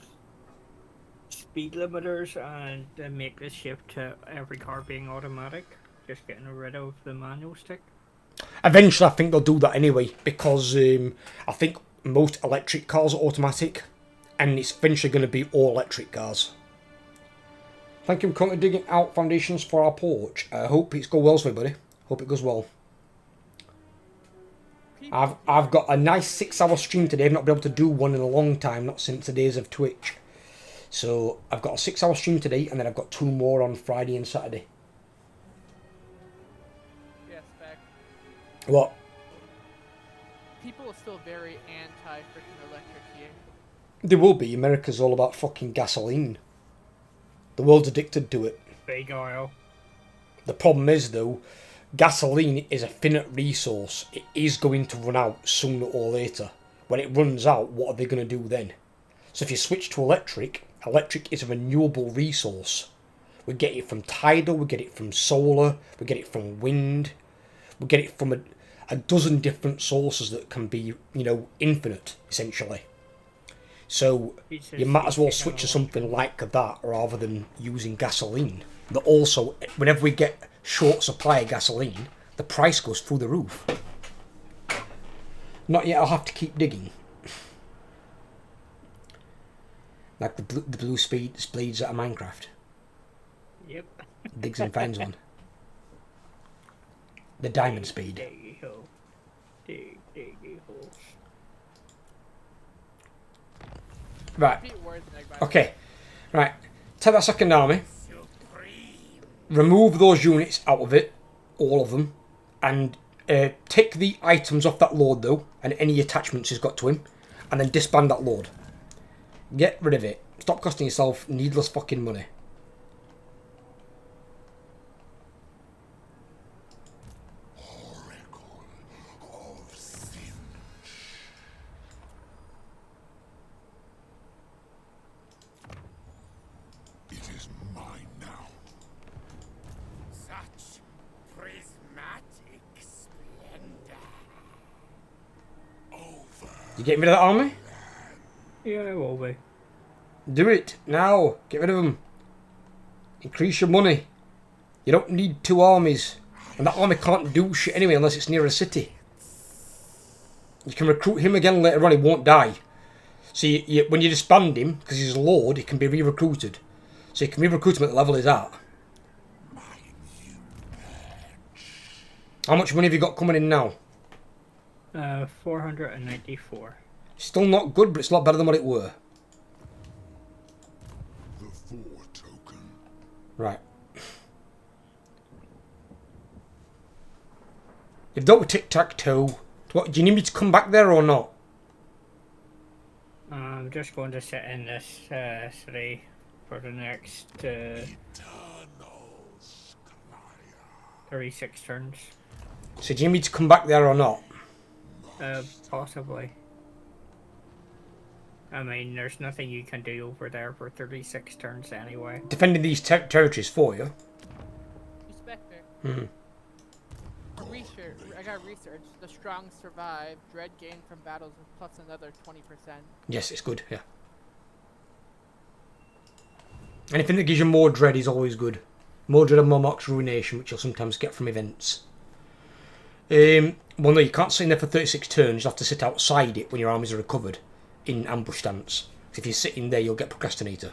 speed limiters and make the shift to every car being automatic. Just getting rid of the manual stick. Eventually, I think they'll do that anyway, because I think most electric cars are automatic, and it's eventually going to be all electric cars. Thank you for currently digging out foundations for our porch. I hope it's go well for everybody. Hope it goes well. I've got a nice 6-hour stream today. I've not been able to do one in a long time, not since the days of Twitch. So I've got a 6-hour stream today, and then I've got 2 more on Friday and Saturday. Yes, Spec. What? People are still very anti-freaking electric here. There will be. America's all about fucking gasoline. The world's addicted to it. Big oil. The problem is, though, gasoline is a finite resource. It is going to run out sooner or later. When it runs out, what are they going to do then? So if you switch to electric, electric is a renewable resource. We get it from tidal, we get it from solar, we get it from wind, we get it from a dozen different sources that can be, infinite, essentially. So you might as well switch to something like that rather than using gasoline. But also, whenever we get short supply of gasoline, the price goes through the roof. Not yet, I'll have to keep digging. Like the blue spades out of Minecraft. Yep. Digs and finds one. The diamond spade. Diggy hole. Diggy hole. Right. Repeat words, Meg, by the way. Okay. Right. Take that second army. Remove those units out of it. All of them. And take the items off that lord, though. And any attachments he's got to him. And then disband that lord. Get rid of it. Stop costing yourself needless fucking money. Oracle of Sin. It is mine now. Such prismatic splendor. Over. You getting rid of that army? Yeah, it will be. Do it now. Get rid of them. Increase your money. You don't need 2 armies. And that army can't do shit anyway unless it's near a city. You can recruit him again later on, he won't die. So when you disband him, because he's a lord, he can be re-recruited. So you can re-recruit him at the level he's at. How much money have you got coming in now? 494. Still not good, but it's a lot better than what it were. The 4 token. Right. You've dealt with tic-tac-toe. What, do you need me to come back there or not? I'm just going to sit in this city for the next Eternal Sclaya. 36 turns. So do you need me to come back there or not? Possibly. I mean, there's nothing you can do over there for 36 turns anyway. Defending these territories for you. Spectre. Hmm. Research. I got research. The strong survive. Dread gain from battles plus another 20%. Yes, it's good, yeah. Anything that gives you more dread is always good. More dread and more marks ruination, which you'll sometimes get from events. Well, no, you can't sit in there for 36 turns. You have to sit outside it when your armies are recovered in ambush stance. So if you're sitting there, you'll get procrastinator.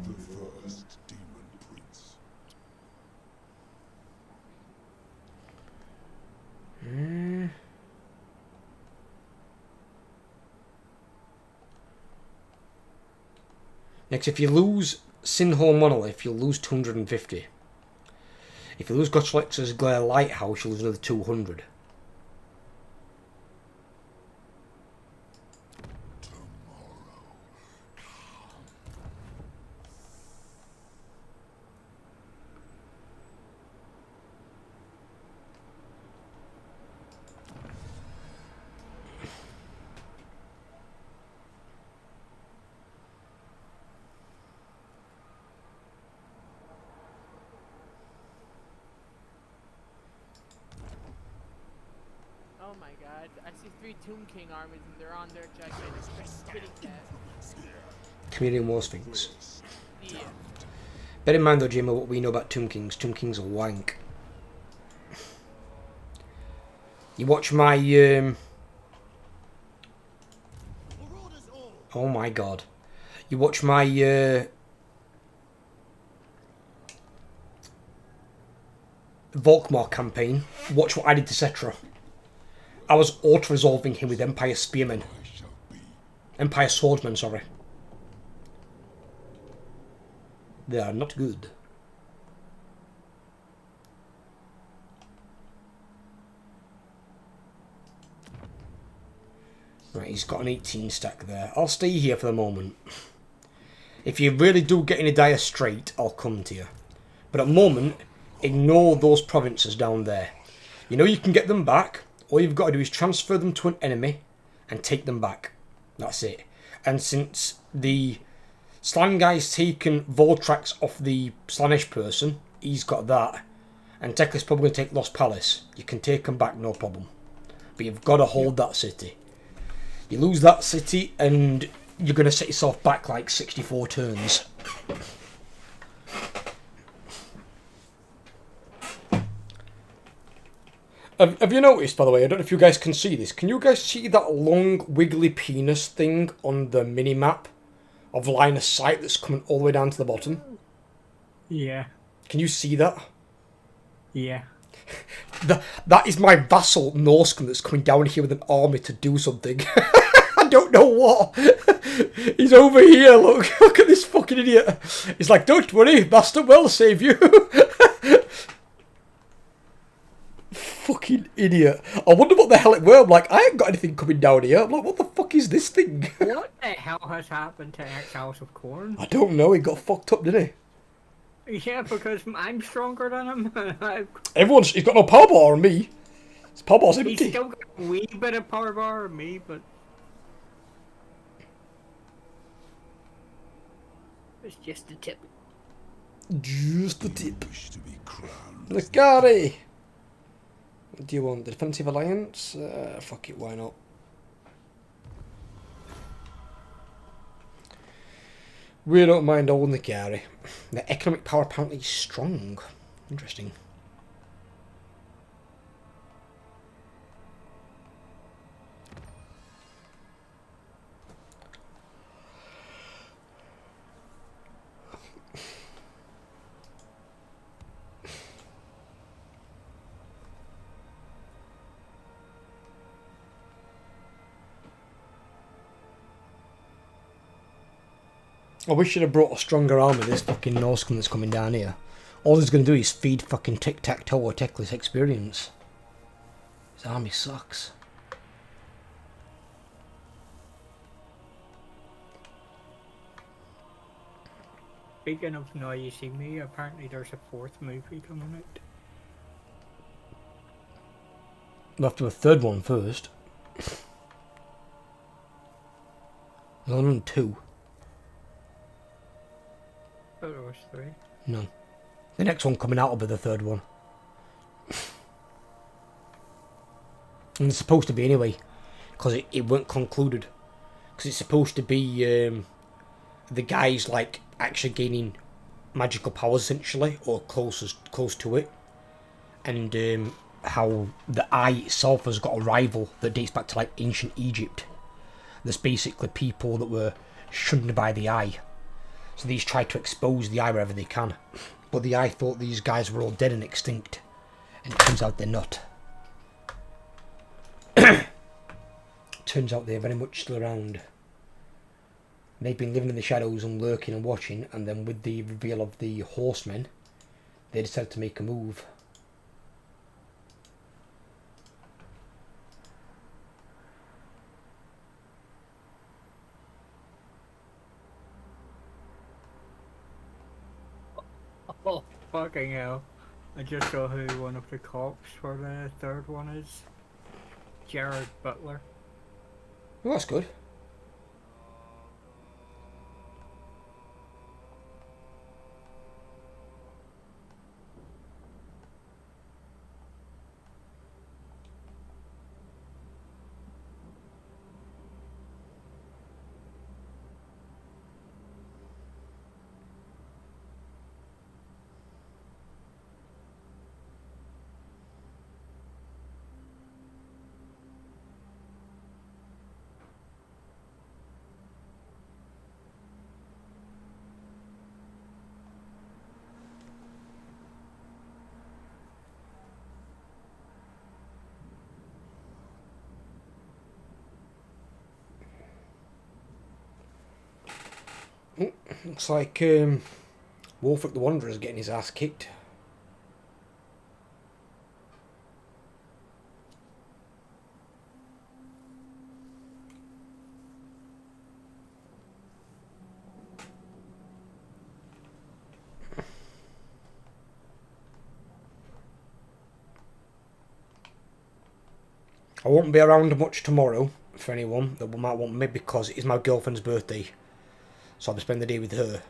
The first demon prince. Next, if you lose Sinhole Monolith, you'll lose 250. If you lose Gotchlex's Glare Lighthouse, you'll lose another 200. Oh my god. I see 3 Tomb King armies and they're on their gigantic kitty cat. Community War Sphinx. Yeah. Bear in mind though, Jimmy, what we know about Tomb Kings. Tomb Kings are wank. You watch my oh my god. You watch my Volkmar campaign. Watch what I did to Cetra. I was auto-resolving him with Empire Spearmen. Empire Swordsmen, sorry. They are not good. Right, he's got an 18 stack there. I'll stay here for the moment. If you really do get in a dire strait, I'll come to you. But at the moment, ignore those provinces down there. You know you can get them back. All you've got to do is transfer them to an enemy and take them back. That's it. And since the Slan guy's taken Voltrax off the Slanish person, he's got that. And Teklis probably going to take Lost Palace. You can take them back, no problem. But you've got to hold that city. You lose that city and you're going to set yourself back like 64 turns. Have you noticed, by the way, I don't know if you guys can see this. Can you guys see that long wiggly penis thing on the mini-map of line of sight that's coming all the way down to the bottom? Yeah. Can you see that? Yeah. That is my vassal Norscan that's coming down here with an army to do something. I don't know what. He's over here, look. Look at this fucking idiot. He's like, don't worry, Master will save you. Fucking idiot. I wonder what the hell it were. I'm like, I ain't got anything coming down here. I'm like, what the fuck is this thing? What the hell has happened to Exiles of Corn? I don't know, he got fucked up, didn't he? Yeah, because I'm stronger than him. He's got no power bar on me. His power bar's empty. He's still got a wee bit of power bar on me, but it's just a tip. Just the tip. Wish to be crowned. Lagari! What do you want? The Defensive Alliance? Fuck it, why not? We don't mind holding the Lagari. Their economic power apparently is strong. Interesting. I wish you'd have brought a stronger army than this fucking Norscan that's coming down here. All he's going to do is feed fucking tic-tac-toe or Teklis experience. His army sucks. Speaking of Now You See Me, apparently there's a 4th movie coming out. We'll have to do a 3rd one first. There's only 2. Oh, there was 3. No. The next one coming out will be the 3rd one. And it's supposed to be anyway. Because it weren't concluded. Because it's supposed to be the guys like actually gaining magical powers essentially. Or close to it. And how the Eye itself has got a rival that dates back to like ancient Egypt. There's basically people that were shunned by the Eye. So these try to expose the Eye wherever they can. But the Eye thought these guys were all dead and extinct. And it turns out they're not. Turns out they're very much still around. They've been living in the shadows and lurking and watching. And then with the reveal of the horsemen, they decided to make a move. Oh, fucking hell. I just saw who one of the cops for the 3rd one is. Jared Butler. Well, that's good. Looks like Wolfric the Wanderer's getting his ass kicked. I won't be around much tomorrow for anyone that might want me because it's my girlfriend's birthday. So I'll be spending the day with her.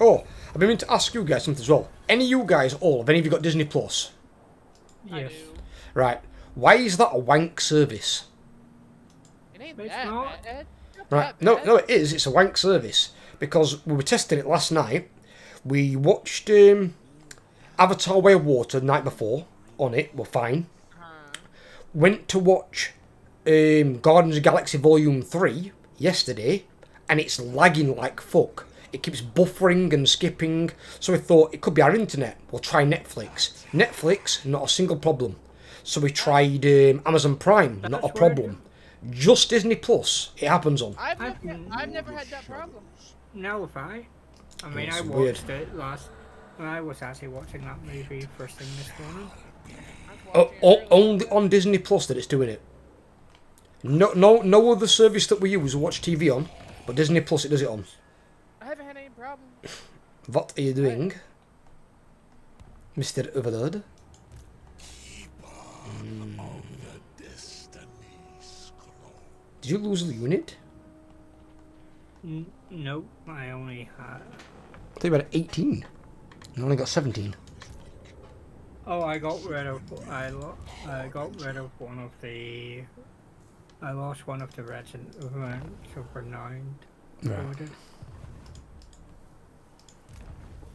Oh, I've been meaning to ask you guys something as well. Any of you guys, have any of you got Disney Plus? I Yes. do. Right. Why is that a wank service? It ain't It's that not. bad. Not Right. that No, bad. no, it is. It's a wank service. Because we were testing it last night. We watched Avatar Way of Water the night before on it. We're fine. Went to watch Guardians of the Galaxy Volume 3 yesterday. And it's lagging like fuck. It keeps buffering and skipping. So we thought it could be our internet. We'll try Netflix. Netflix, not a single problem. So we tried Amazon Prime, not a That's problem. Just Disney Plus, it happens on. I've never had that problem. No, if I mean, It's I weird. watched it last. I was actually watching that movie first thing this morning. I was watching it earlier. Only on Disney Plus that it's doing it. No other service that we use or watch TV on, but Disney Plus it does it on. I haven't had any problem. What are you doing, Mr. Overlord? Did you lose the unit? Nope, I only had. I thought you had 18. You only got 17. Oh, I got rid of. I got rid of one of the. I lost one of the regiments overnight. Right.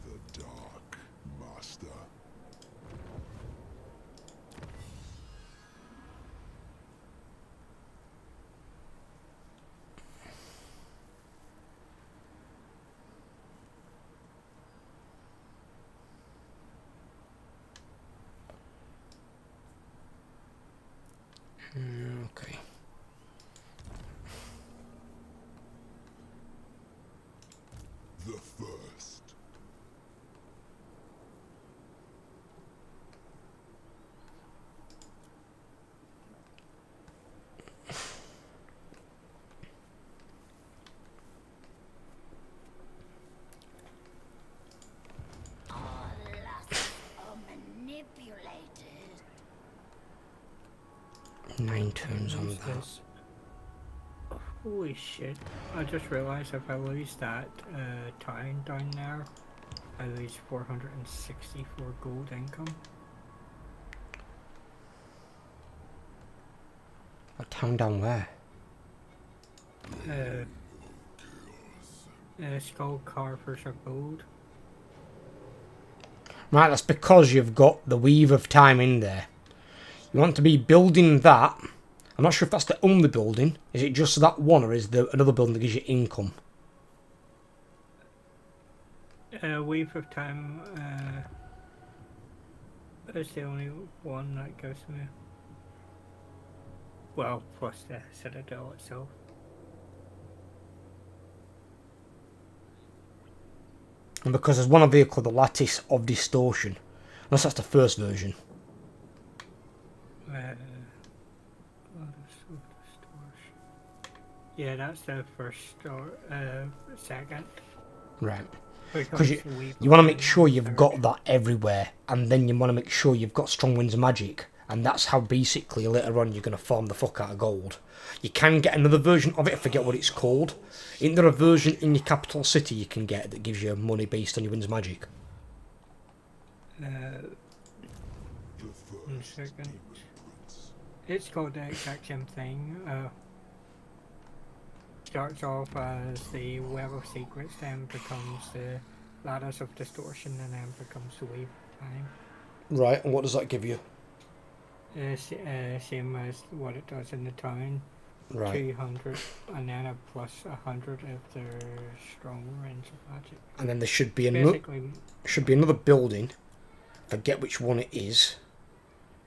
The Dark Master. Okay. The First. All lusts are manipulated. 9 turns on What's that. this? Holy shit! I just realized if I lose that town down there, I lose 464 gold income. A town down where? Skull carvers of gold. Right, that's because you've got the Weave of Time in there. You want to be building that. I'm not sure if that's the only building. Is it just that one, or is there another building that gives you income? Weave of Time is the only one that gives me. Well, plus the Citadel itself. And because there's one of vehicle, the Lattice of Distortion. Unless that's the first version. Yeah, that's the first or second. Right. Because Because you want to make sure you've got that everywhere. And then you want to make sure you've got Strong Winds Magic. And that's how basically later on you're going to farm the fuck out of gold. You can get another version of it, I forget what it's called. Isn't there a version in your capital city you can get that gives you money based on your Winds Magic? The One First second. Immigrants. It's called the exact same thing. Starts off as the Web of Secrets, then becomes the Ladders of Distortion, and then becomes the Weave of Time. Right, and what does that give you? Same as what it does in the town. Right. 200, and then a plus 100 if they're strong winds of magic. And then there should be another building. Forget which one it is.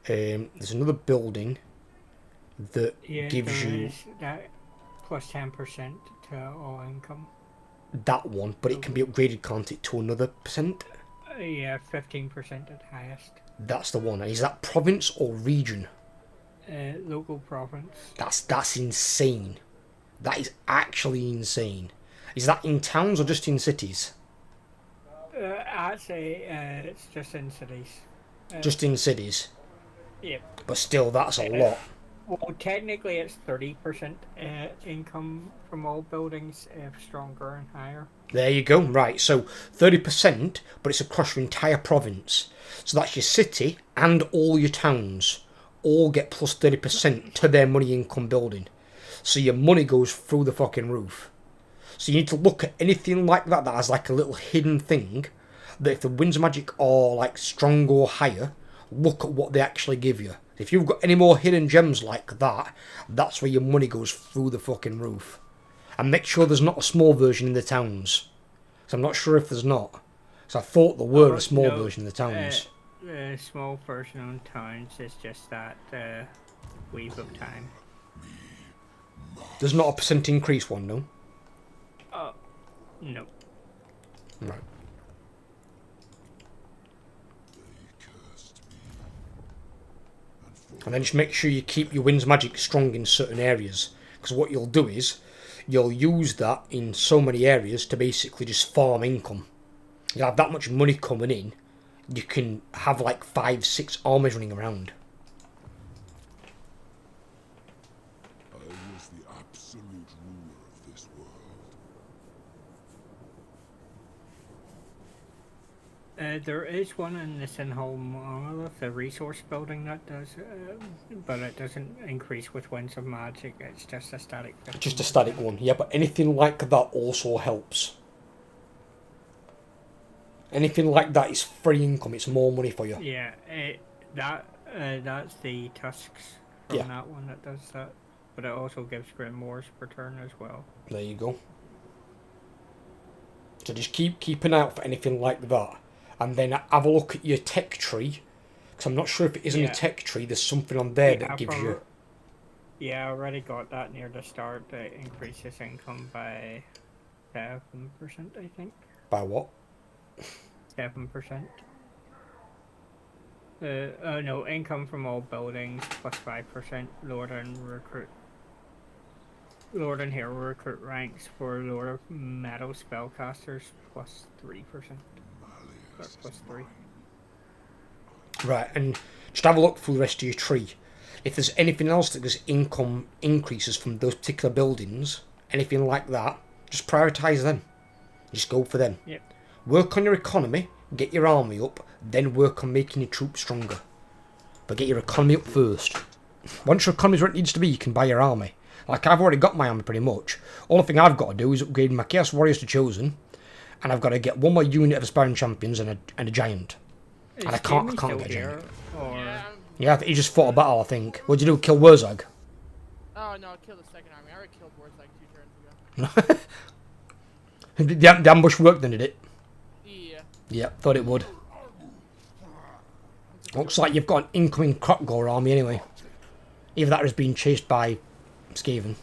There's another building that Yeah, gives there you. is that plus 10% to all income. That one, but it can be upgraded, can't it, to another percent? Yeah, 15% at highest. That's the one. And is that province or region? Local province. That's insane. That is actually insane. Is that in towns or just in cities? I'd say it's just in cities. Just in cities. Yep. But still, that's a lot. Well, technically it's 30% income from all buildings if stronger and higher. There you go. Right, so 30%, but it's across your entire province. So that's your city and all your towns all get plus 30% to their money income building. So your money goes through the fucking roof. So you need to look at anything like that that has like a little hidden thing, that if the winds of magic are like strong or higher, look at what they actually give you. If you've got any more hidden gems like that, that's where your money goes through the fucking roof. And make sure there's not a small version in the towns. So I'm not sure if there's not. So I thought there were a small version in the towns. The small version on towns is just that weave of time. There's not a percent increase one, no? No. Right. And then just make sure you keep your winds magic strong in certain areas. Because what you'll do is, you'll use that in so many areas to basically just farm income. You'll have that much money coming in, you can have like 5, 6 armies running around. I was the absolute ruler of this world. There is one in the Sinhole Monolith, the resource building that does, but it doesn't increase with winds of magic, it's just a static 15%. Just a static one, yeah, but anything like that also helps. Anything like that is free income, it's more money for you. Yeah, that's the tusks from that one that does that, but it also gives Grimoires per turn as well. There you go. So just keep an eye out for anything like that. And then have a look at your tech tree. Because I'm not sure if it is in a tech tree. There's something on there that gives you... Yeah, I already got that near the start. That increases income by 7%, I think. By what? 7%. No, income from all buildings plus 5%. Lord and Hero recruit ranks for Lord Metal spellcasters plus 3%. Plus 3. Right, and just have a look through the rest of your tree. If there's anything else that gives income increases from those particular buildings, anything like that, just prioritise them. Just go for them. Yep. Work on your economy, get your army up, then work on making your troops stronger. But get your economy up first. Once your economy's where it needs to be, you can buy your army. Like, I've already got my army pretty much. Only thing I've got to do is upgrade my Chaos Warriors to Chosen, and I've got to get one more unit of Aspiring Champions and a Giant. And I can't get a Giant. Yeah, he just fought a battle, I think. What'd you do, kill Wurzag? Oh no, I killed the second army. I already killed Wurzag 2 turns ago. The ambush worked then, did it? Yeah. Yeah, thought it would. Looks like you've got an incoming Krotgor army anyway. Either that or is being chased by Skaven.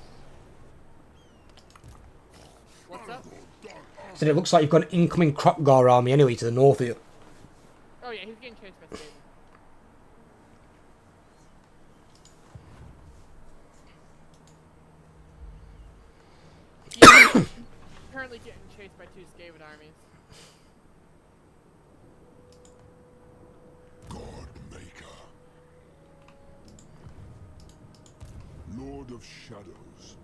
What's up? So it looks like you've got an incoming Krotgor army anyway to the north of you. Oh yeah, he's getting chased by Skaven. Yeah, he's currently getting chased by 2 Skaven armies. Godmaker. Lord of Shadows.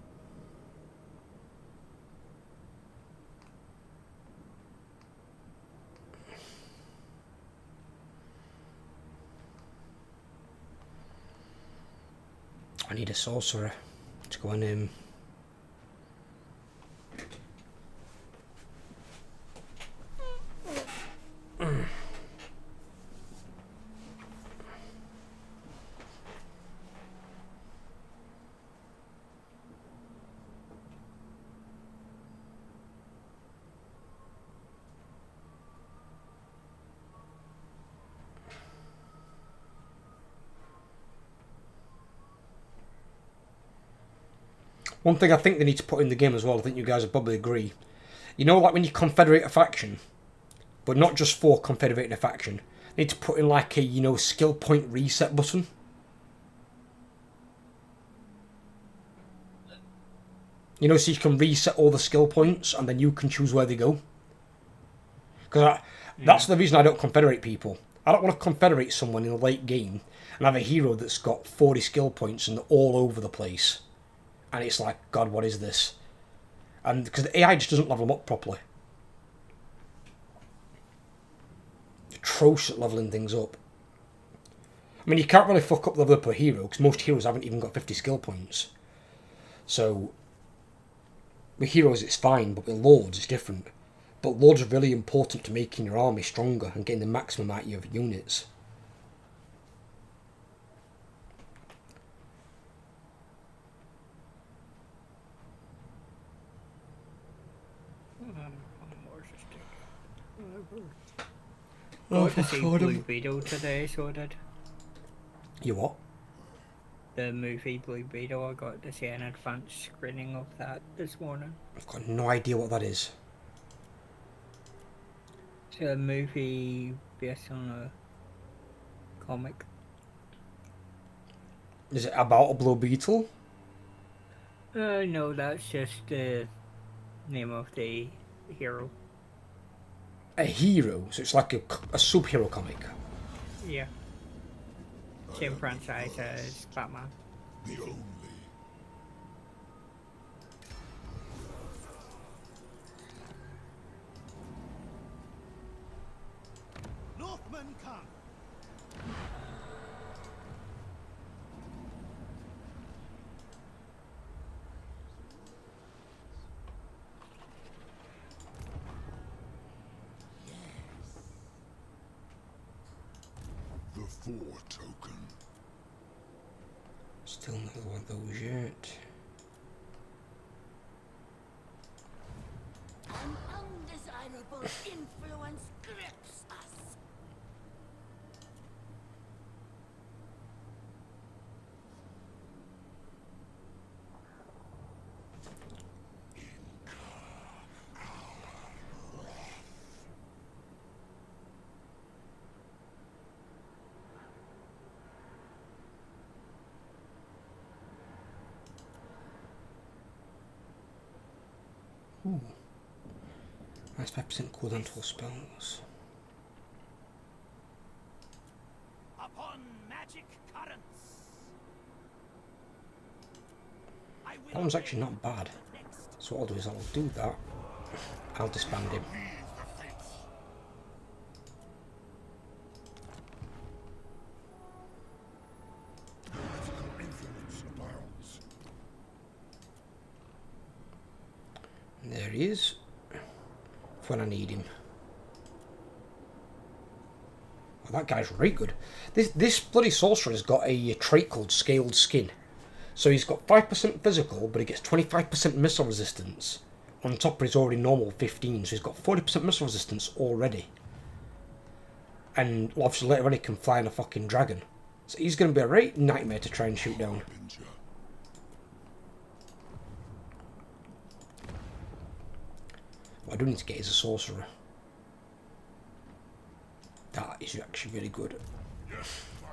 I need a sorcerer to go on One thing I think they need to put in the game as well, I think you guys will probably agree. You know, like when you confederate a faction, but not just for confederating a faction, they need to put in like a, you know, skill point reset button. You know, so you can reset all the skill points and then you can choose where they go. Because that's the reason I don't confederate people. I don't want to confederate someone in the late game and have a hero that's got 40 skill points and they're all over the place. And it's like, God, what is this? And because the AI just doesn't level them up properly. Atrocious at leveling things up. I mean, you can't really fuck up the level per hero because most heroes haven't even got 50 skill points. So, with heroes it's fine, but with lords it's different. But lords are really important to making your army stronger and getting the maximum out of your units. I got to see Blue Beetle today, so I did. You what? The movie Blue Beetle, I got to see an advanced screening of that this morning. I've got no idea what that is. It's a movie based on a comic. Is it about a blue beetle? No, that's just the name of the hero. A hero? So it's like a superhero comic. Yeah. Same franchise as Batman. The only. Northmen come. The 4 token. Still not one of those yet. An undesirable influence grips us. Ooh. That's 5% cooldown to all spells. Upon magic currents. That one's actually not bad. So what I'll do is I'll do that. I'll disband him. Influence abounds. There he is. For when I need him. Well, that guy's right good. This bloody sorcerer has got a trait called Scaled Skin. So he's got 5% physical, but he gets 25% missile resistance. On top of his already normal 15, so he's got 40% missile resistance already. And obviously later on he can fly on a fucking dragon. So he's going to be a right nightmare to try and shoot down. Harbinger. What I do need to get is a sorcerer. That is actually really good. Yes, my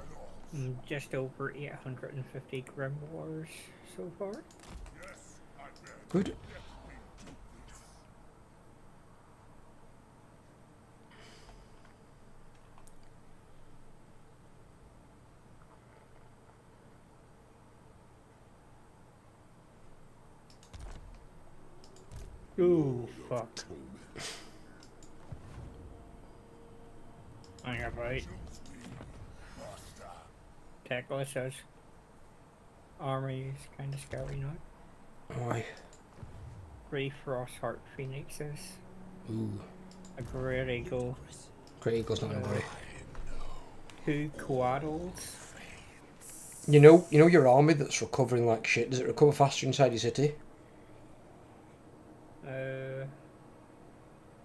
lord. Just over 850 Grim Wars so far. Yes, I bear. Good. Ooh, fuck. I got right. Tackle says army is kind of scary now. Why? 3 Frostheart Phoenixes, Ooh. a Great Eagle, Great Eagle's not great. 2 Coattles. You know your army that's recovering like shit, does it recover faster inside your city?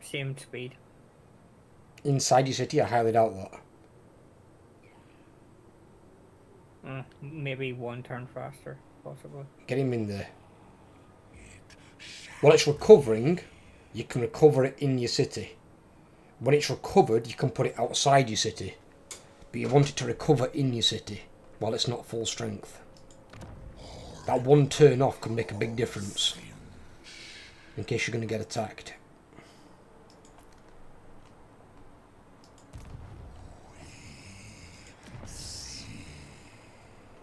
Same speed. Inside your city, I highly doubt that. Maybe 1 turn faster, possibly. Get him in there. While it's recovering, you can recover it in your city. When it's recovered, you can put it outside your city. But you want it to recover in your city while it's not full strength. That one turn off could make a big difference. In case you're going to get attacked.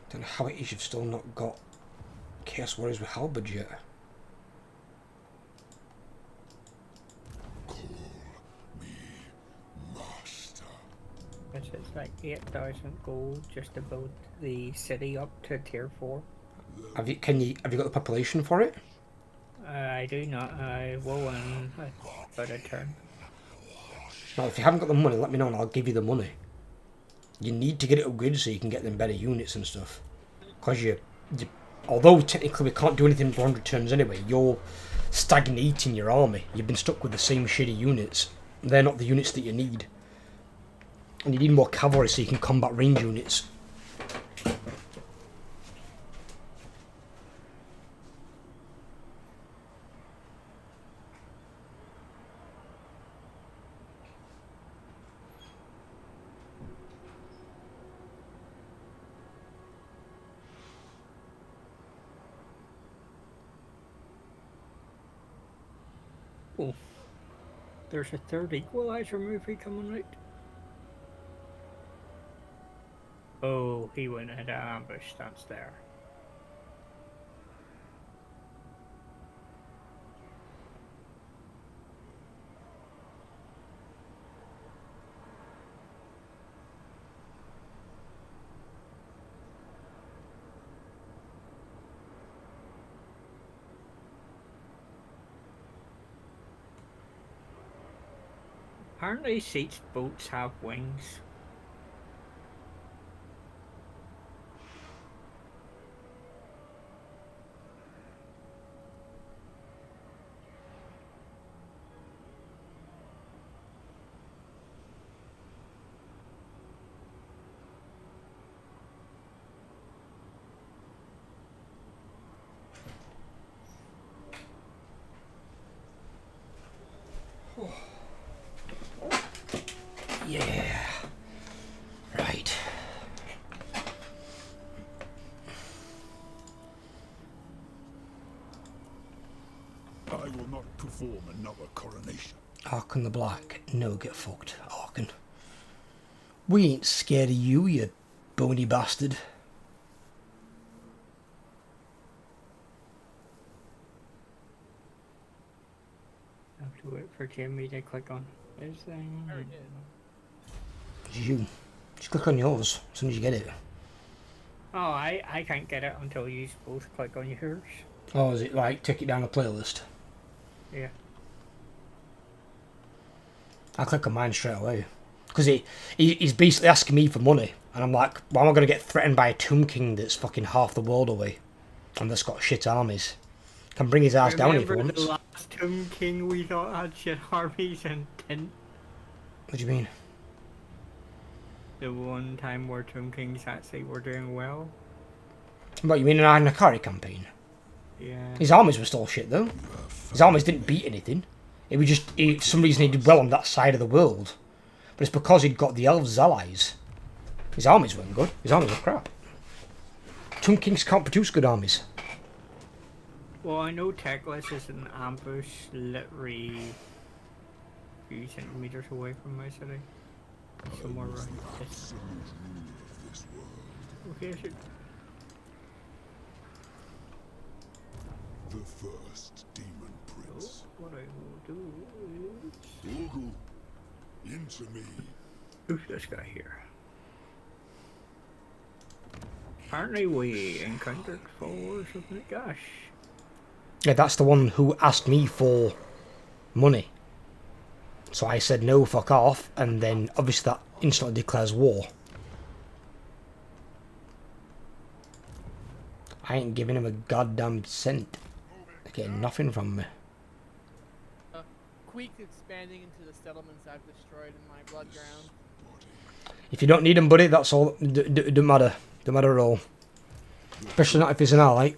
Don't know how it is you've still not got Chaos Warriors with halberds yet. It's like 8,000 gold just to build the city up to tier 4. Have you got the population for it? I do not. I will in about a turn. Well, if you haven't got the money, let me know and I'll give you the money. You need to get it upgraded so you can get them better units and stuff. Because although technically we can't do anything for 100 turns anyway, you're stagnating your army. You've been stuck with the same shitty units. They're not the units that you need. And you need more cavalry so you can combat range units. Oh, there's a third Equalizer movie coming out. Oh, he went into ambush, that's there. Apparently sieged boats have wings. Yeah. Right. I will not perform another coronation. Arkan the Black. No, get fucked, Arkan. We ain't scared of you, you bony bastard. I have to wait for Jamie to click on his thing. You. Just click on yours as soon as you get it. Oh, I can't get it until you both click on yours. Oh, is it like take it down the playlist? Yeah. I click on mine straight away. Because he's basically asking me for money. And I'm like, why am I going to get threatened by a Tomb King that's fucking half the world away? And that's got shit armies. Can bring his ass down if he wants. The last Tomb King we thought had shit armies and didn't. What do you mean? The one time where Tomb Kings actually were doing well. What, you mean in our Nakari campaign? Yeah. His armies were still shit though. His armies didn't beat anything. It was just, for some reason he did well on that side of the world. But it's because he'd got the elves as allies. His armies weren't good. His armies were crap. Tomb Kings can't produce good armies. Well, I know Techless is an ambush literally a few centimeters away from my city. Somewhere around this. Okay, I should... The first demon prince. What I will do is... Urgu, into me. Who's this guy here? Apparently we encountered followers of Nagash. Yeah, that's the one who asked me for money. So I said no, fuck off, and then obviously that instantly declares war. I ain't giving him a goddamn cent. They're getting nothing from me. Queek expanding into the settlements I've destroyed in my blood ground. If you don't need him, buddy, that's all. Don't matter. Don't matter at all. Especially not if he's an ally.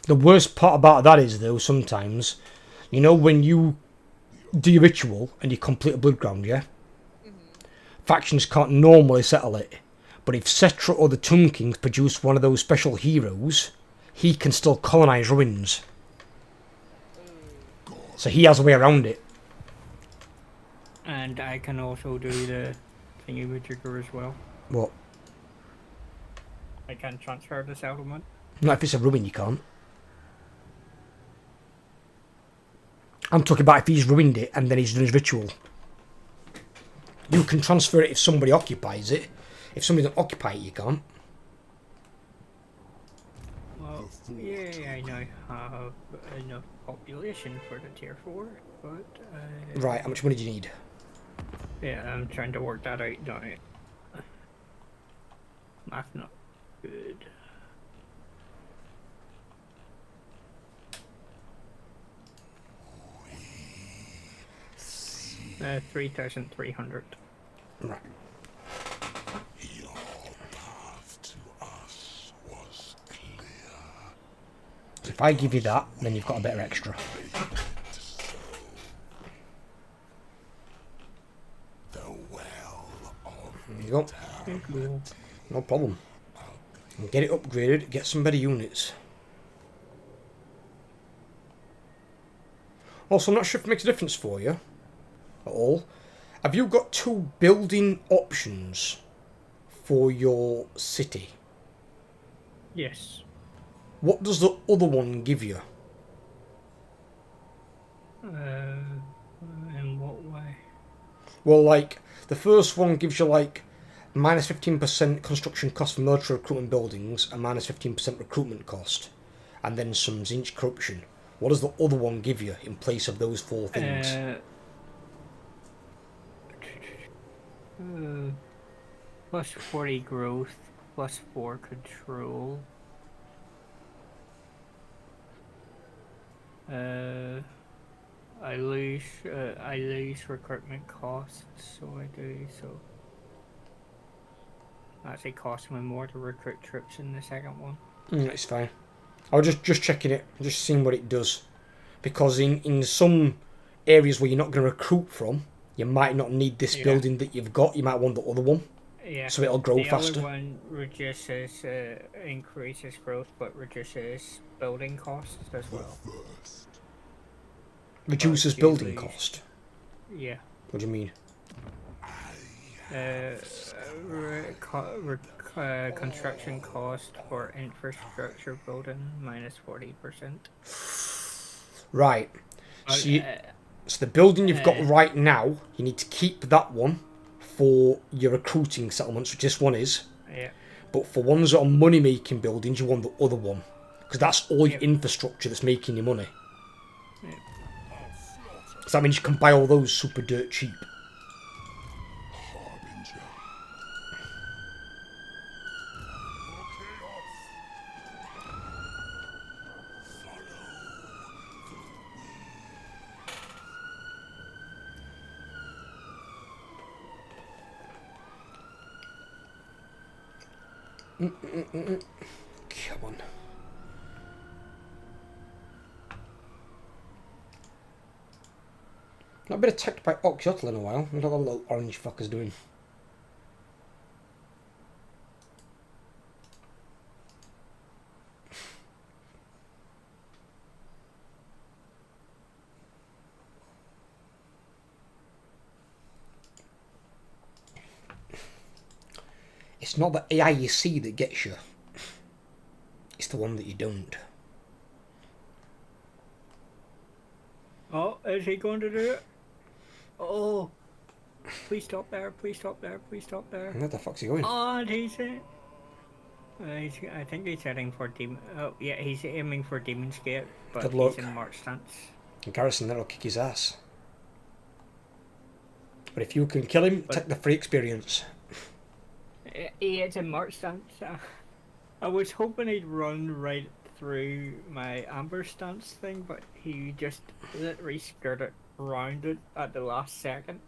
The worst part about that is, though, sometimes, you know, when you do your ritual and you complete a blood ground, yeah? Factions can't normally settle it. But if Cetra or the Tomb Kings produce one of those special heroes, he can still colonise ruins. So he has a way around it. And I can also do the thingy-majigger as well. What? I can transfer the settlement. Not if it's a ruin, you can't. I'm talking about if he's ruined it and then he's done his ritual. You can transfer it if somebody occupies it. If somebody doesn't occupy it, you can't. Well, yeah, I know have enough population for the tier 4, but... Right, how much money do you need? Yeah, I'm trying to work that out now. Math not good. 3,300. Right. Your path to us was clear. So if I give you that, then you've got a better extra. The well of There you go. Thank you. No problem. And get it upgraded, get some better units. Also, I'm not sure if it makes a difference for you at all. Have you got 2 building options for your city? Yes. What does the other one give you? In what way? Well, like, the first one gives you, like, minus 15% construction cost for military recruitment buildings and minus 15% recruitment cost. And then some Zinch corruption. What does the other one give you in place of those 4 things? Plus 40 growth, plus 4 control. I lose recruitment costs, so I do, so actually costs me more to recruit troops in the second one. It's fine. I was just checking it, just seeing what it does. Because in some areas where you're not going to recruit from, you might not need this building that you've got, you might want the other one. Yeah. So it'll grow faster. The other one reduces, increases growth, but reduces building costs as well. Reduces building cost? Yeah. What do you mean? Construction cost for infrastructure building minus 40%. Right. So, so the building you've got right now, you need to keep that one for your recruiting settlements, which this one is. Yeah. But for ones that are money-making buildings, you want the other one. Because that's all your infrastructure that's making you money. Yep. So that means you can buy all those super dirt cheap. Come on. Not been attacked by Oxyotl in a while. What are the little orange fuckers doing? It's not the AI you see that gets you. It's the one that you don't. Oh, is he going to do it? Oh, please stop there, please stop there, please stop there. Where the fuck's he going? Oh, and he's in. I think he's heading for Demon. Oh, yeah, he's aiming for Demon's Gate, but Good luck. he's in march stance. And Garrison, that'll kick his ass. But if you can kill him, take the free experience. He is in march stance. I was hoping he'd run right through my amber stance thing, but he just literally skirted around it at the last second.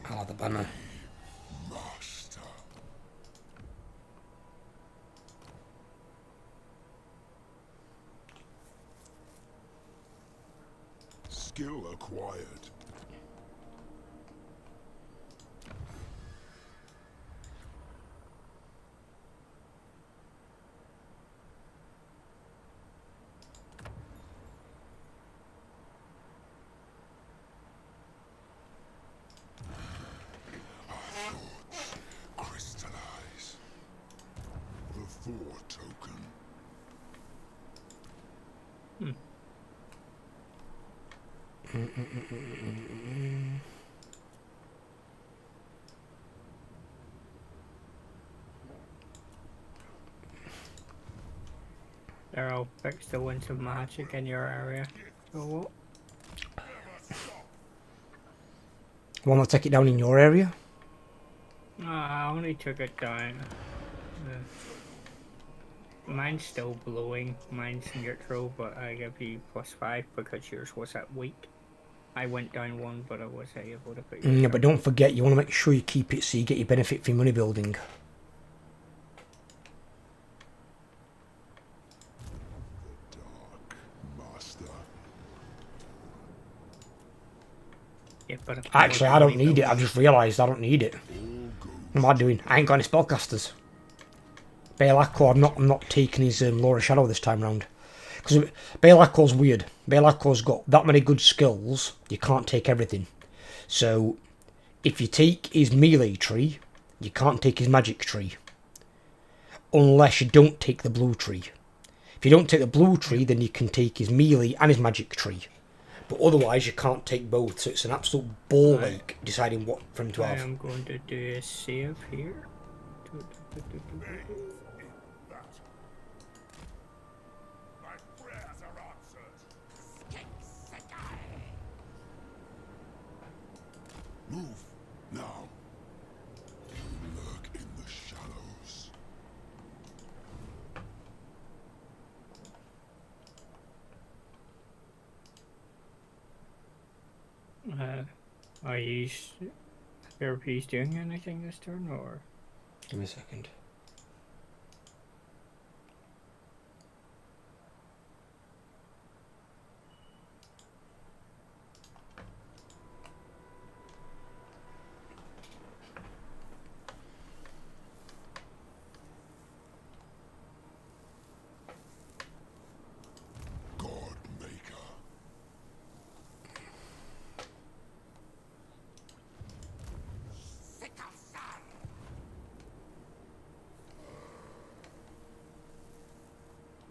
I'll have the banner. Master. Skill acquired. Crystallize. The 4 token. There, I'll fix the winds of magic in your area. So what? Want to take it down in your area? I only took it down. Mine's still blowing. Mine's neutral, but I give you +5 because yours was at weak. I went down 1, but I was able to put Yeah, but don't forget, you want to make sure you keep it so you get your benefit from money building. Dark Master. Yeah, but Actually, I don't need it. I've just realised I don't need it. What am I doing? I ain't got any spellcasters. Belakor, I'm not taking his Laura Shadow this time round. Because Belakor's weird. Belakor's got that many good skills, you can't take everything. So, if you take his melee tree, you can't take his magic tree. Unless you don't take the blue tree. If you don't take the blue tree, then you can take his melee and his magic tree. But otherwise, you can't take both, so it's an absolute ball ache deciding what from to I have. am going to do a save here. My prayers are answered. Move now. Lurk in the shadows. Are you therapies doing anything this turn, or? Give me a second. God Maker.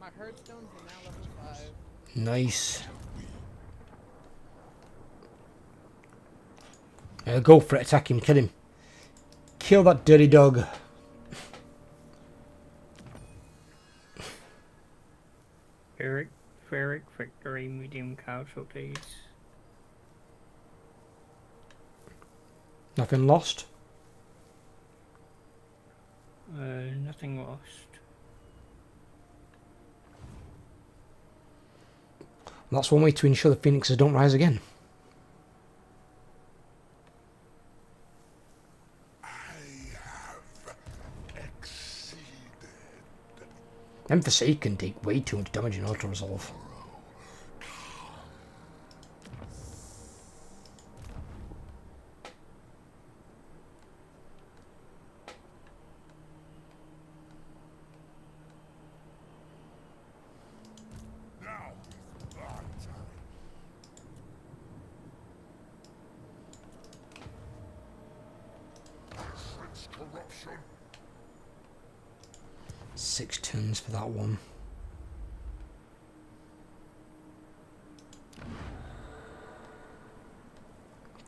My Headstones are now level 5. Nice. Go for it, attack him, kill him. Kill that dirty dog. Ferric victory, medium casualties. Nothing lost. Nothing lost. That's one way to ensure the phoenixes don't rise again. I have exceeded. Them Forsaken take way too much damage in auto-resolve. Now is our time. 6 turns for that one.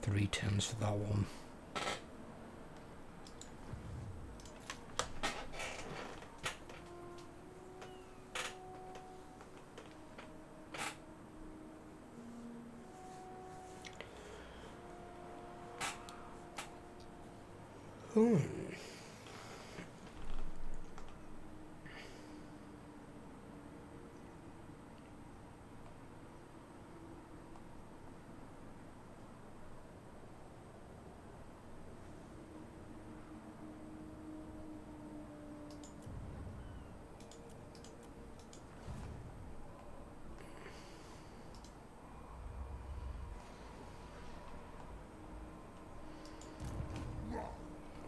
Three turns for that one. Hmm.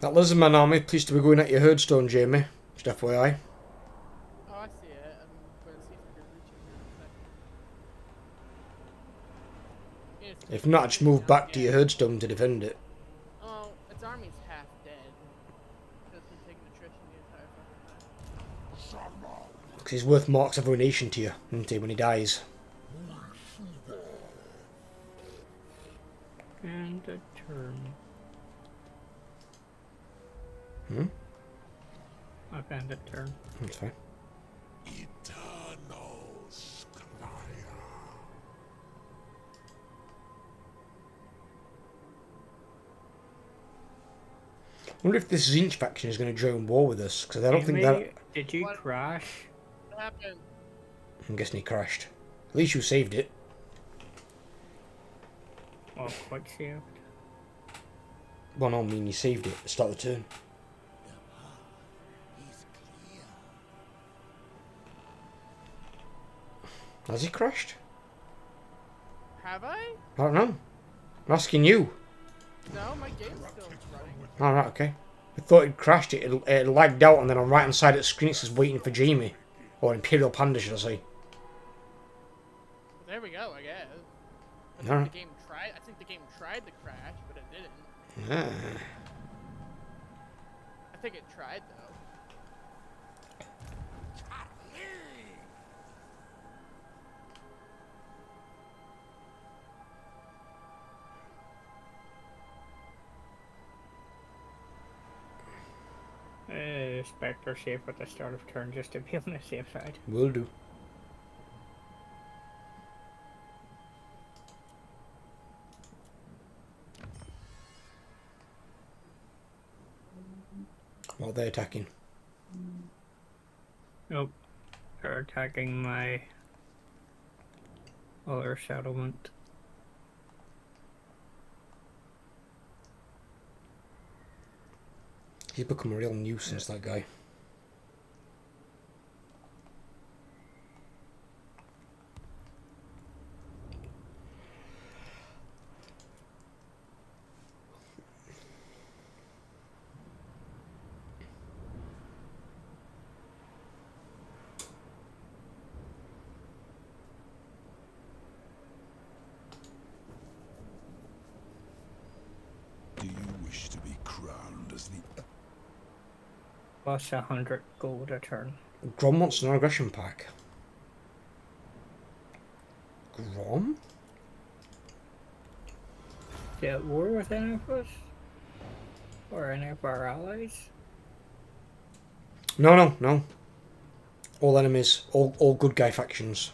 That Lizardman army, pleased to be going at your Headstone, Jamie. Just FYI. Oh, I see it. I'm going to see if I can reach it here in a second. If not, just move back to your Headstone to defend it. Oh, its army's half dead. It's been taking attrition the entire fucking time. Because he's worth marks of ruination to you, isn't he, when he dies? And a turn. Hmm? I found a turn. That's fine. Eternal Scryer. I wonder if this Zinch faction is going to join war with us, because I don't think that... Did you What? crash? What happened? I'm guessing he crashed. At least you saved it. Well, quite saved. Well, no, I mean you saved it at the start of the turn. Has he crashed? Have I? I don't know. I'm asking you. No, my game's still running. Alright, okay. I thought it crashed, it lagged out, and then on right hand side of the screen it says waiting for Jamie. Or Imperial Panda, should I say. There we go, I guess. I Alright. think the game tried to crash, but it didn't. Ah. I think it tried though. Spectre safe at the start of turn just to be on the safe side. Will do. While they're attacking. Nope. They're attacking my other settlement. He's become a real nuisance, that guy. Do you wish to be crowned as the... Plus 100 gold a turn. Grom wants an aggression pack. Grom? Is it at war with any of us? Or any of our allies? No. All enemies, all good guy factions.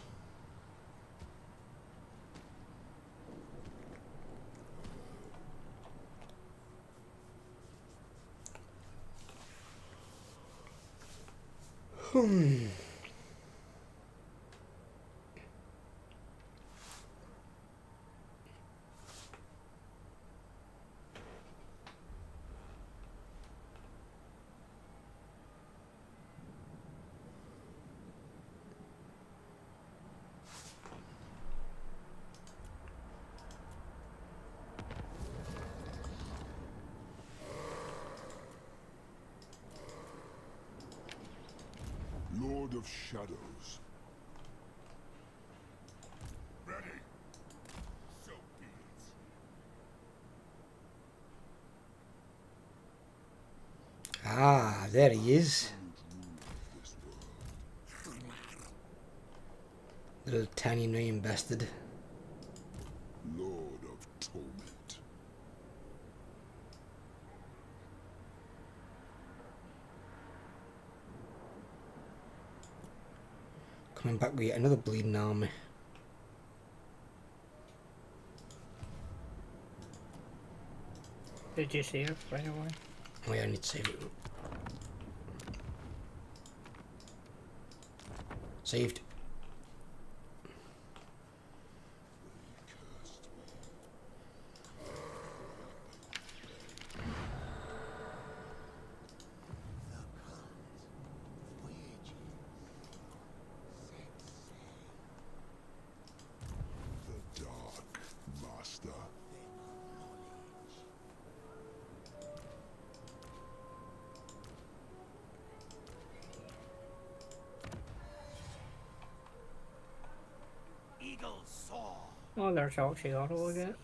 Lord of Shadows. Ready. So be it. Ah, there he is. Absolute rule of this bit of tiny reinvested. Lord of Torment. Coming back with yet another bleeding army. Did you see it right away? Oh yeah, I need to save it. Saved. The Dark Master. Eagle Soar. Oh, there's actually auto again.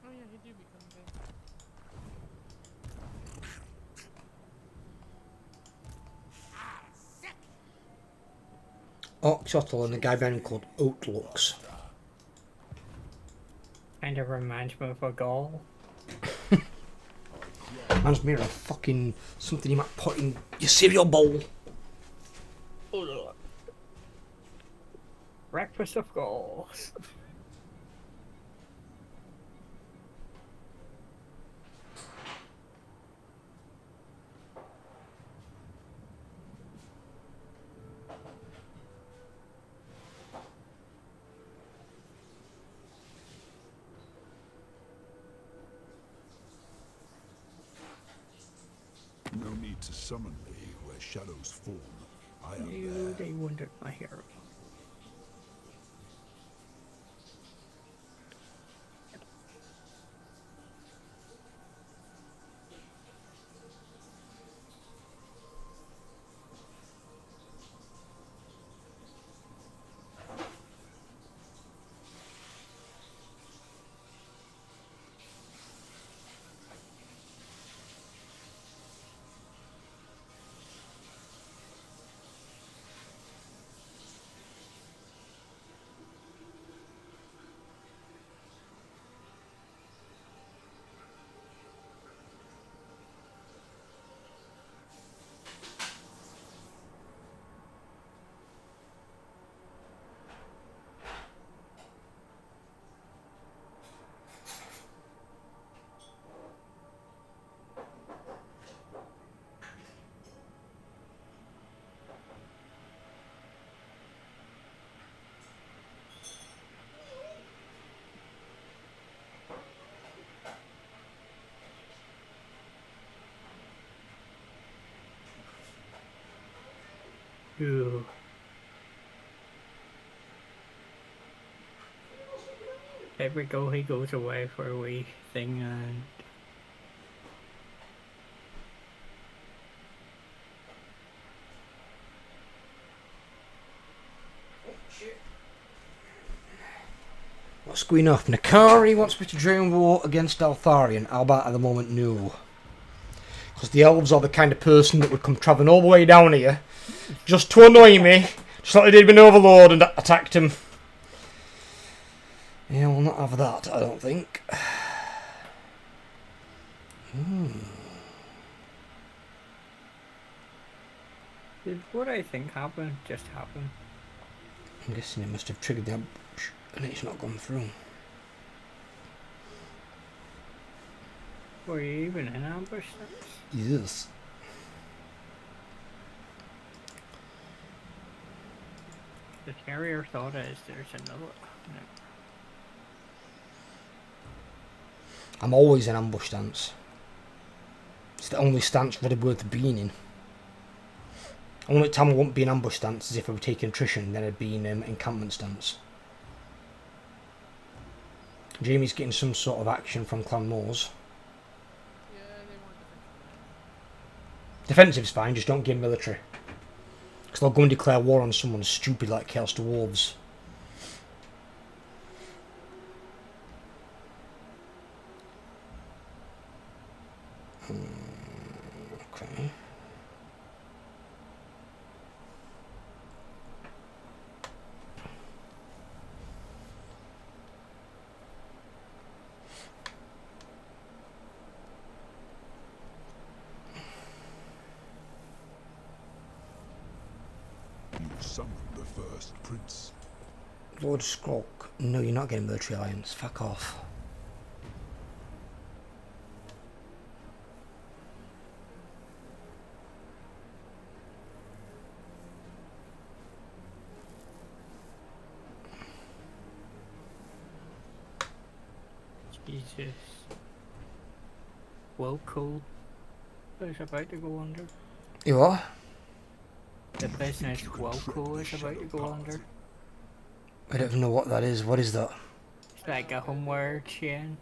Oh yeah, he do become big. Oxotl and the guy behind him called Oatlux. Kind of reminds me of a Gaul. Reminds me of fucking something you might put in your cereal bowl. Breakfast of Gauls. No need to summon me where shadows form. I am You, there. they wounded my hero. Ooh. There we go, he goes away for a wee thing and... What's going off? Nakari wants me to join war against Altharian. Albert at the moment, no. Because the elves are the kind of person that would come travelling all the way down here just to annoy me, just like they did with Overlord and attacked him. Yeah, we'll not have that, I don't think. Did what I think happened just happen? I'm guessing it must have triggered the ambush and it's not gone through. Were you even in ambush? Yes. The carrier thought is there's another. No. I'm always in ambush stance. It's the only stance really worth being in. Only time I won't be in ambush stance is if I were taking attrition, then I'd be in encampment stance. Jamie's getting some sort of action from Clan Moors. Yeah, they want Defensive's fine, just don't give military. Because they'll go and declare war on someone stupid like Chaos Dwarves. You summon the first prince. Lord Skrulk. No, you're not getting Military Alliance. Fuck off. Jesus. Well, cool. Is about to go under. You what? The business Welco is about to go under. I don't even know what that is. What is that? It's like a homeware chain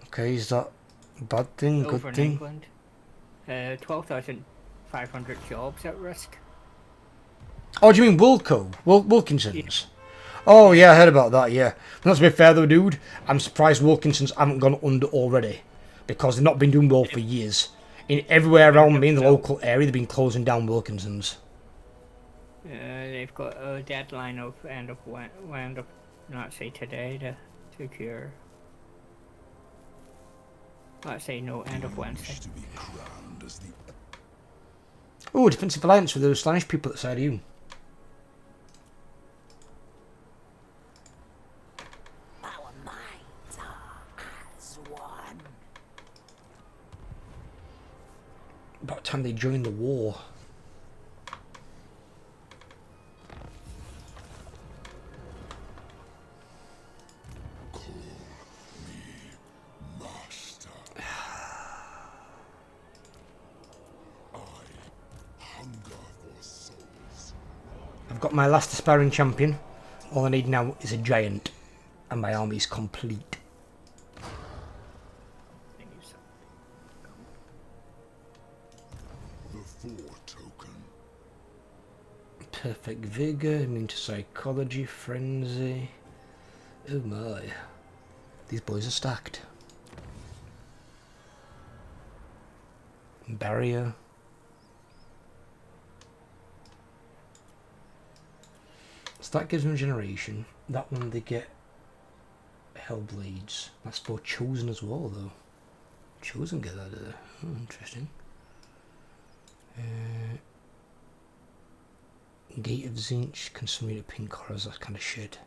Okay, is that a bad thing? over Good in thing? England. 12,500 jobs at risk. Oh, do you mean Wilco? Wilkinson's? Oh, yeah, I heard about that, yeah. Not to be fair though, dude, I'm surprised Wilkinson's haven't gone under already. Because they've not been doing well for years. In everywhere around me in the local area, they've been closing down Wilkinson's. They've got a deadline of end of not say today to cure. Let's say no, end of Wednesday. To be crowned as the Oh, defensive alliance with those Spanish people that side of you. Our minds are as one. About time they joined the war. master. I hunger for souls. I've got my last aspiring champion. All I need now is a giant. And my army is complete. The four token. Perfect vigor, immune to psychology, frenzy. Oh my. These boys are stacked. Barrier. So that gives them regeneration. That one they get Hellblades. That's for Chosen as well though. Chosen get that there. Oh, interesting. Gate of Zinch, consuming pink horrors, that's kind of shit.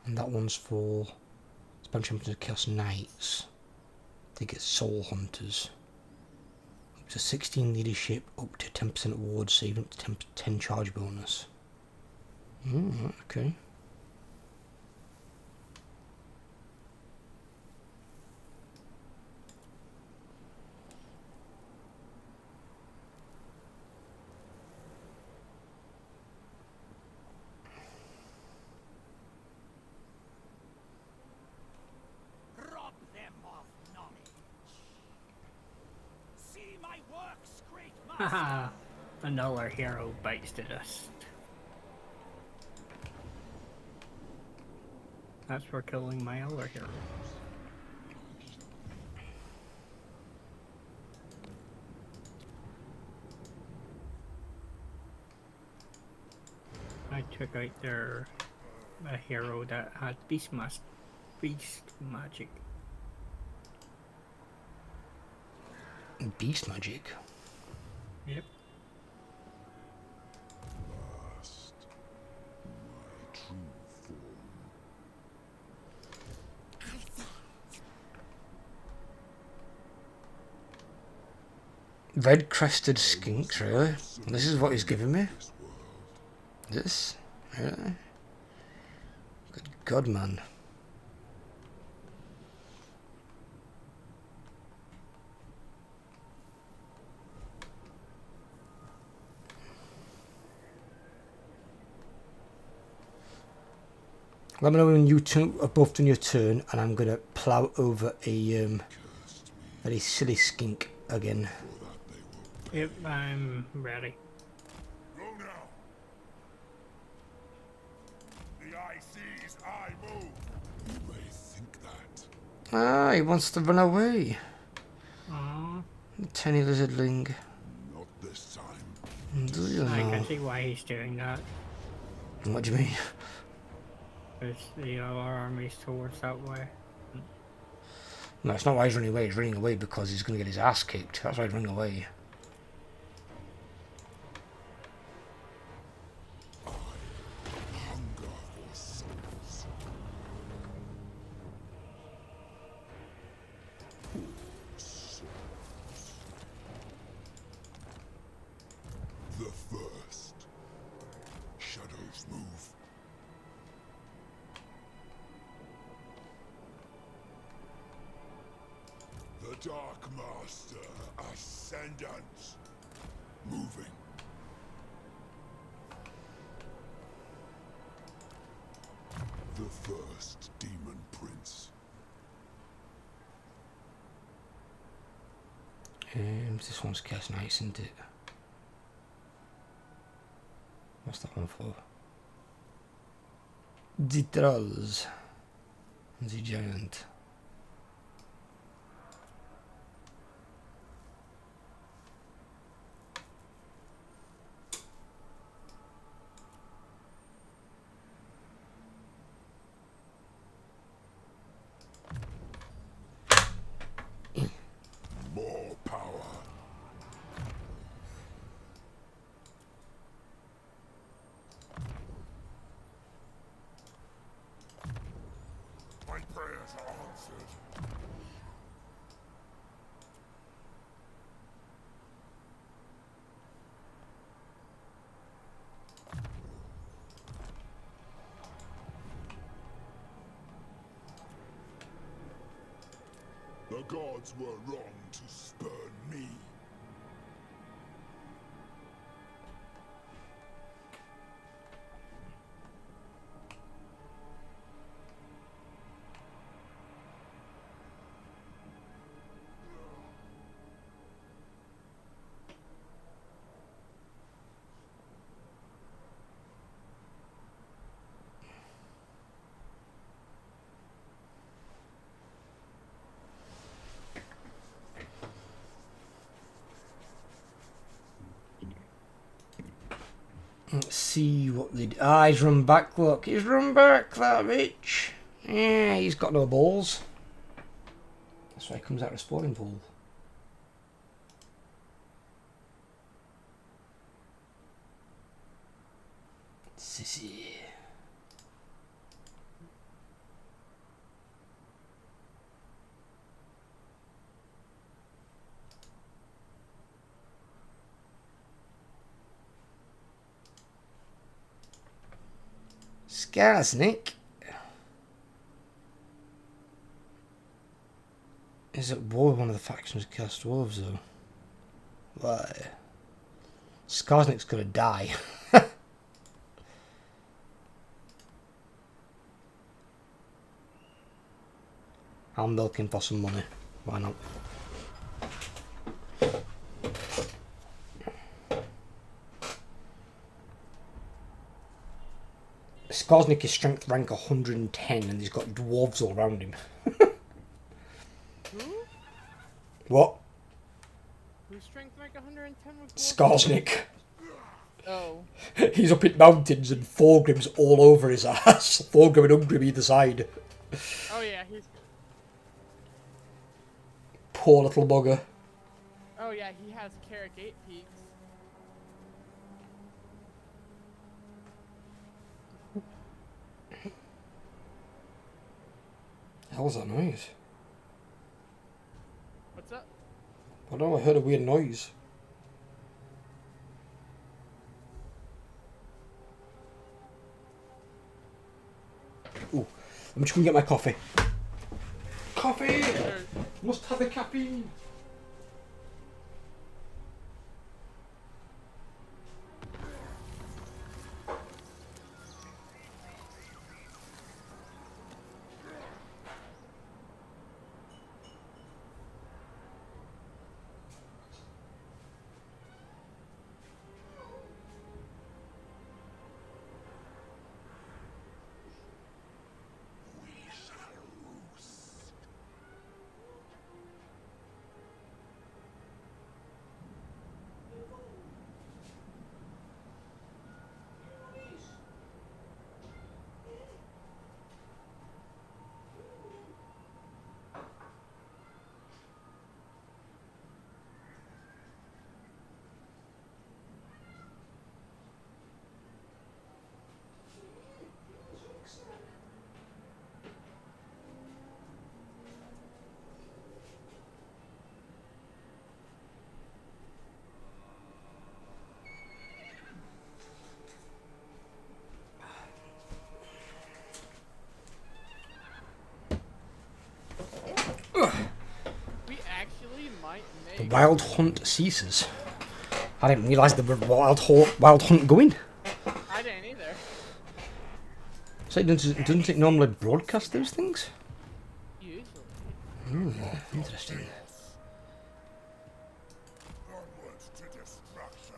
And that one's for Spanish Champions of Chaos Knights. They get Soul Hunters. Up to 16 leadership, up to 10% award saving, up to 10 charge bonus. Okay. Rob them of knowledge. See my works, great master. Haha, another hero bites the dust. That's for killing my other hero. I took out a hero that had beast magic. Beast magic. Yep. Last. My true form. Red crested skinks, really? This is what he's giving me? This world. This? Really? Good God, man. Let me know when you two are both done your turn, and I'm gonna plow over a very silly skink again. Yep, I'm ready. Go now. The eye sees, I move. You may think that. Ah, he wants to run away. Aww, Tiny lizardling. Not this time. Do you I know? can see why he's doing that. What do you mean? Because the other army's towards that way. No, it's not why he's running away. He's running away because he's going to get his ass kicked. That's why he's running away. The first. Shadows move. The Dark Master Ascendant. Moving. The first Demon Prince. This one's Chaos Knight, isn't it? What's that one for? The Trolls. The Giant. More power. My prayers are answered. The gods were wrong to spurn me. Let's see what they do. Ah, he's run back, look. He's run back, that bitch. Yeah, he's got no balls. That's why he comes out of the spawning pool. Sissy. Skarsnik is at war with one of the factions of Cast Dwarves, though. Why? Skarsnik's gonna die. I'm milking for some money. Why not? Skarsnik is strength rank 110 and he's got dwarves all around him. Who? What? Who's strength rank 110 with Skarsnik. Oh. He's up in mountains and Thorgrim's all over his ass. Thorgrim and Ungrim either side. Oh yeah, he's. Poor little bugger. Oh yeah, he has Carrot Gate Peaks. The hell's that noise? What's up? I don't know, I heard a weird noise. Ooh, I'm just gonna get my coffee. Coffee! Must have the caffeine! Wild hunt ceases. I didn't realise there were wild hunt going. I didn't either. So doesn't it normally broadcast those things? Usually. Interesting. Onwards to destruction.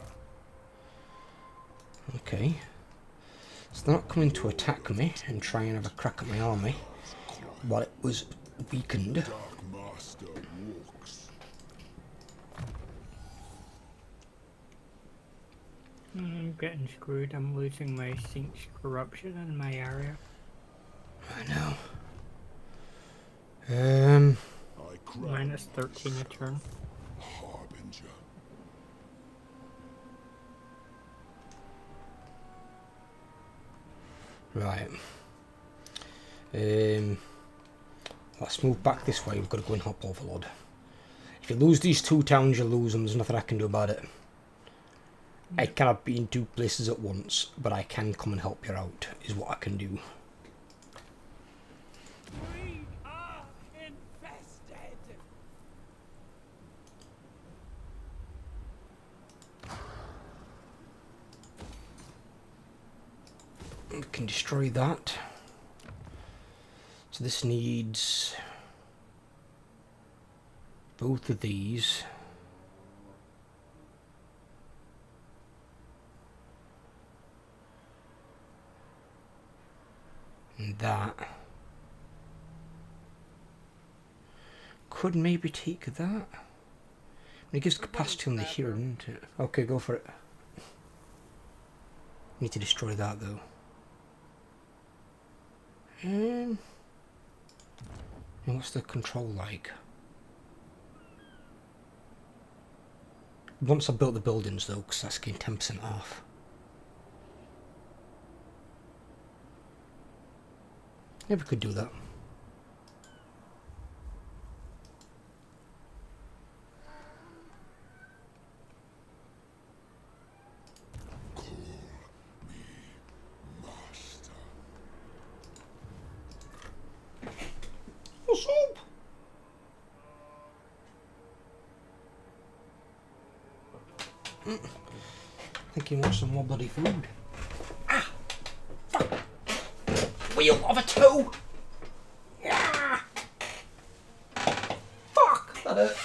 Okay. So they're not coming to attack me and try and have a crack at my army while it was weakened. Dark Master walks. I'm getting screwed. I'm losing my Sync's corruption in my area. I know. I cry. Minus 13 a turn. Harbinger. Right. Let's move back this way. We've got to go and hop Overlord. If you lose these 2 towns, you lose them. There's nothing I can do about it. I cannot be in 2 places at once, but I can come and help you out, is what I can do. We are infested. We can destroy that. So this needs both of these. And that. Could maybe take that. It gives capacity on the hero, doesn't it? Okay, go for it. Need to destroy that though. And what's the control like? Once I built the buildings though, because that's getting 10% off. Yeah, we could do that. Call me master. What's up? I think he wants some more bloody food. Ah! Fuck! Wheel of a toe! Yeah! Fuck! That hurt.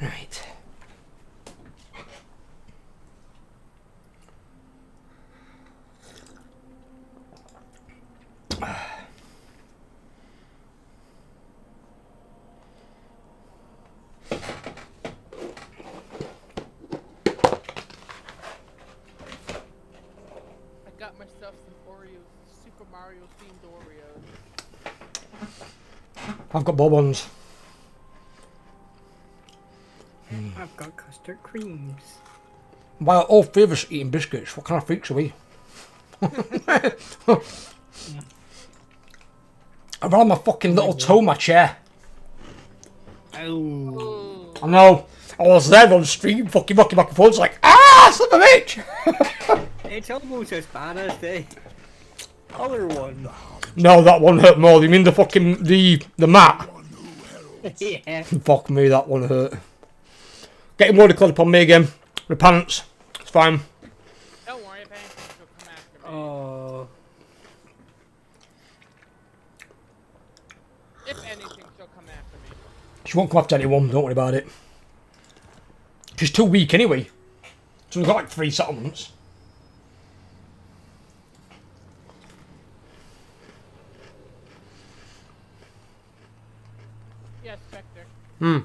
Right. I got myself some Oreos, Super Mario themed Oreos. I've got bonbons. I've got custard creams. While all three of us eating biscuits, what kind of freaks are we? I've had my fucking little toe in my chair. Oh. I know. I was there on stream, fucking rocking back and forth, like, ah, son of a bitch! It's almost as bad as the other one. No, that one hurt more. You mean the fucking, the mat? Yeah. Fuck me, that one hurt. Getting more declared upon me again. Repentance. It's fine. Don't worry if anything, she'll come after me. Oh. If anything, she'll come after me. She won't come after anyone, don't worry about it. She's too weak anyway. So we've got like 3 settlements. Yeah, Spectre. Hmm.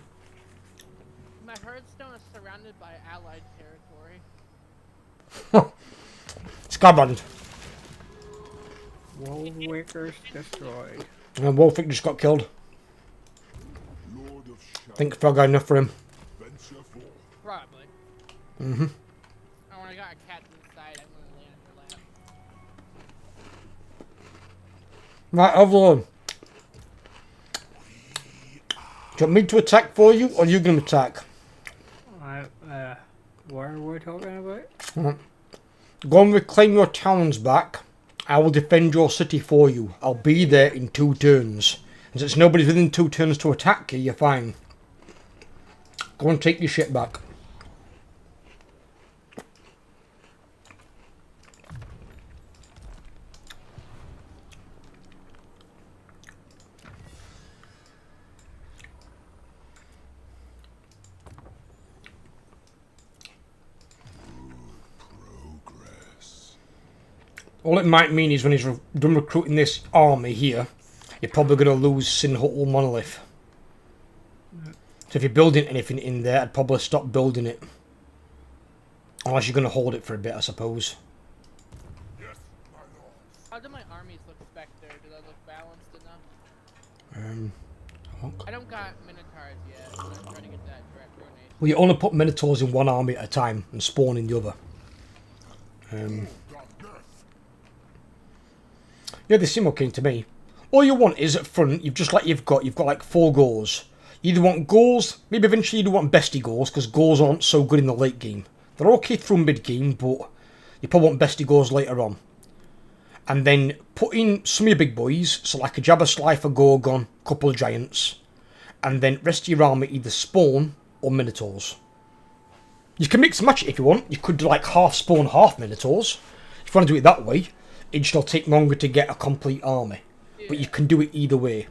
My Hearthstone is surrounded by allied territory. Scabbard. Wallwakers destroyed. And Wolfic just got killed. Lord of I think Frog got enough for him. venture forth. Probably. Mm-hmm. Oh, when I got a cat inside, I'm gonna lay on your lap. Right, Overlord. Do you want me to attack for you, or are you going to attack? What are we talking about? Go and reclaim your towns back. I will defend your city for you. I'll be there in 2 turns. And since nobody's within 2 turns to attack you, you're fine. Go and take your shit back. Progress. All it might mean is when he's done recruiting this army here, you're probably going to lose Sinhutl Monolith. So if you're building anything in there, I'd probably stop building it. Unless you're going to hold it for a bit, I suppose. Yes, my lord. How do my armies look, Spectre? Do they look balanced enough? Look. I don't got Minotaurs yet, but I'm trying to get that direct donation. Well, you only put Minotaurs in one army at a time and spawn in the other. Yeah, they seem okay to me. All you want is at front, you've got like 4 Gors. You either want Gors, maybe eventually you want Bestie Gors, because Gors aren't so good in the late game. They're okay through mid game, but you probably want Bestie Gors later on. And then put in some of your big boys, so like a Jabba Slifer Gorgon, couple of Giants, and then rest of your army either spawn or Minotaurs. You can mix and match it if you want. You could do like half spawn, half Minotaurs. If you want to do it that way, it shall take longer to get a complete army. But you can do it either way.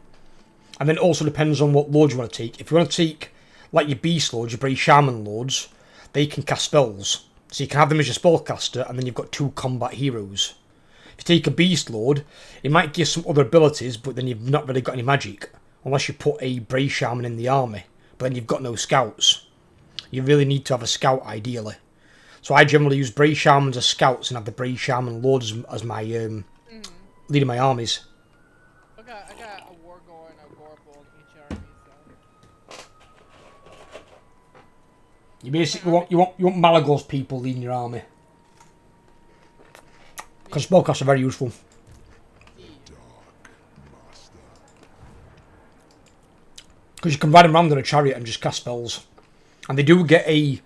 And then it also depends on what lord you want to take. If you want to take like your Beast Lords, your Brave Shaman Lords, they can cast spells. So you can have them as your spellcaster, and then you've got 2 combat heroes. If you take a Beast Lord, it might give some other abilities, but then you've not really got any magic. Unless you put a Brave Shaman in the army. But then you've got no scouts. You really need to have a scout, ideally. So I generally use Brave Shamans as scouts and have the Brave Shaman Lords as my leading my armies. I got a Wargor and a Gorbel in each army, so... You basically want Malagor's people leading your army. Because spellcasts are very useful. Because you can ride them around in a chariot and just cast spells. And they do get a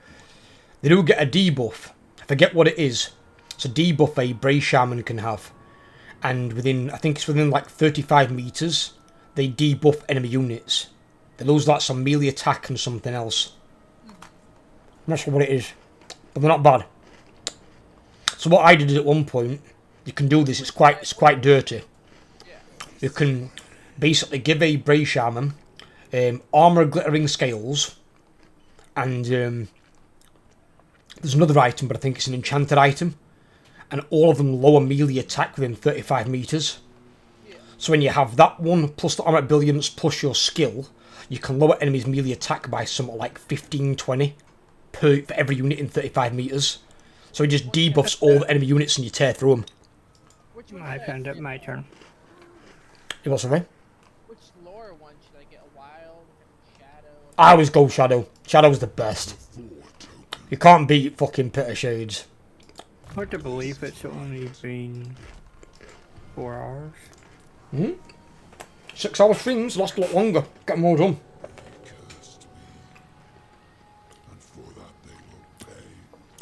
debuff. I forget what it is. It's a debuff a Brave Shaman can have. And I think it's within like 35 meters, they debuff enemy units. They lose like some melee attack and something else. I'm not sure what it is, but they're not bad. So what I did is at one point, you can do this. It's quite dirty. You can basically give a Brave Shaman armor glittering scales, and there's another item, but I think it's an enchanted item, and all of them lower melee attack within 35 meters. So when you have that one plus the armor brilliance plus your skill, you can lower enemies melee attack by something like 15-20 for every unit in 35 meters. So it just debuffs all the enemy units and you tear through them. I found it my turn. You want something? Which lore one should I get? A wild, shadow? I always go Shadow. Shadow's the best. You can't beat fucking Pit of Shades. Hard to believe it's only been 4 hours. 6 hour streams last a lot longer. Get them all done. Cursed me. And for that they will pay.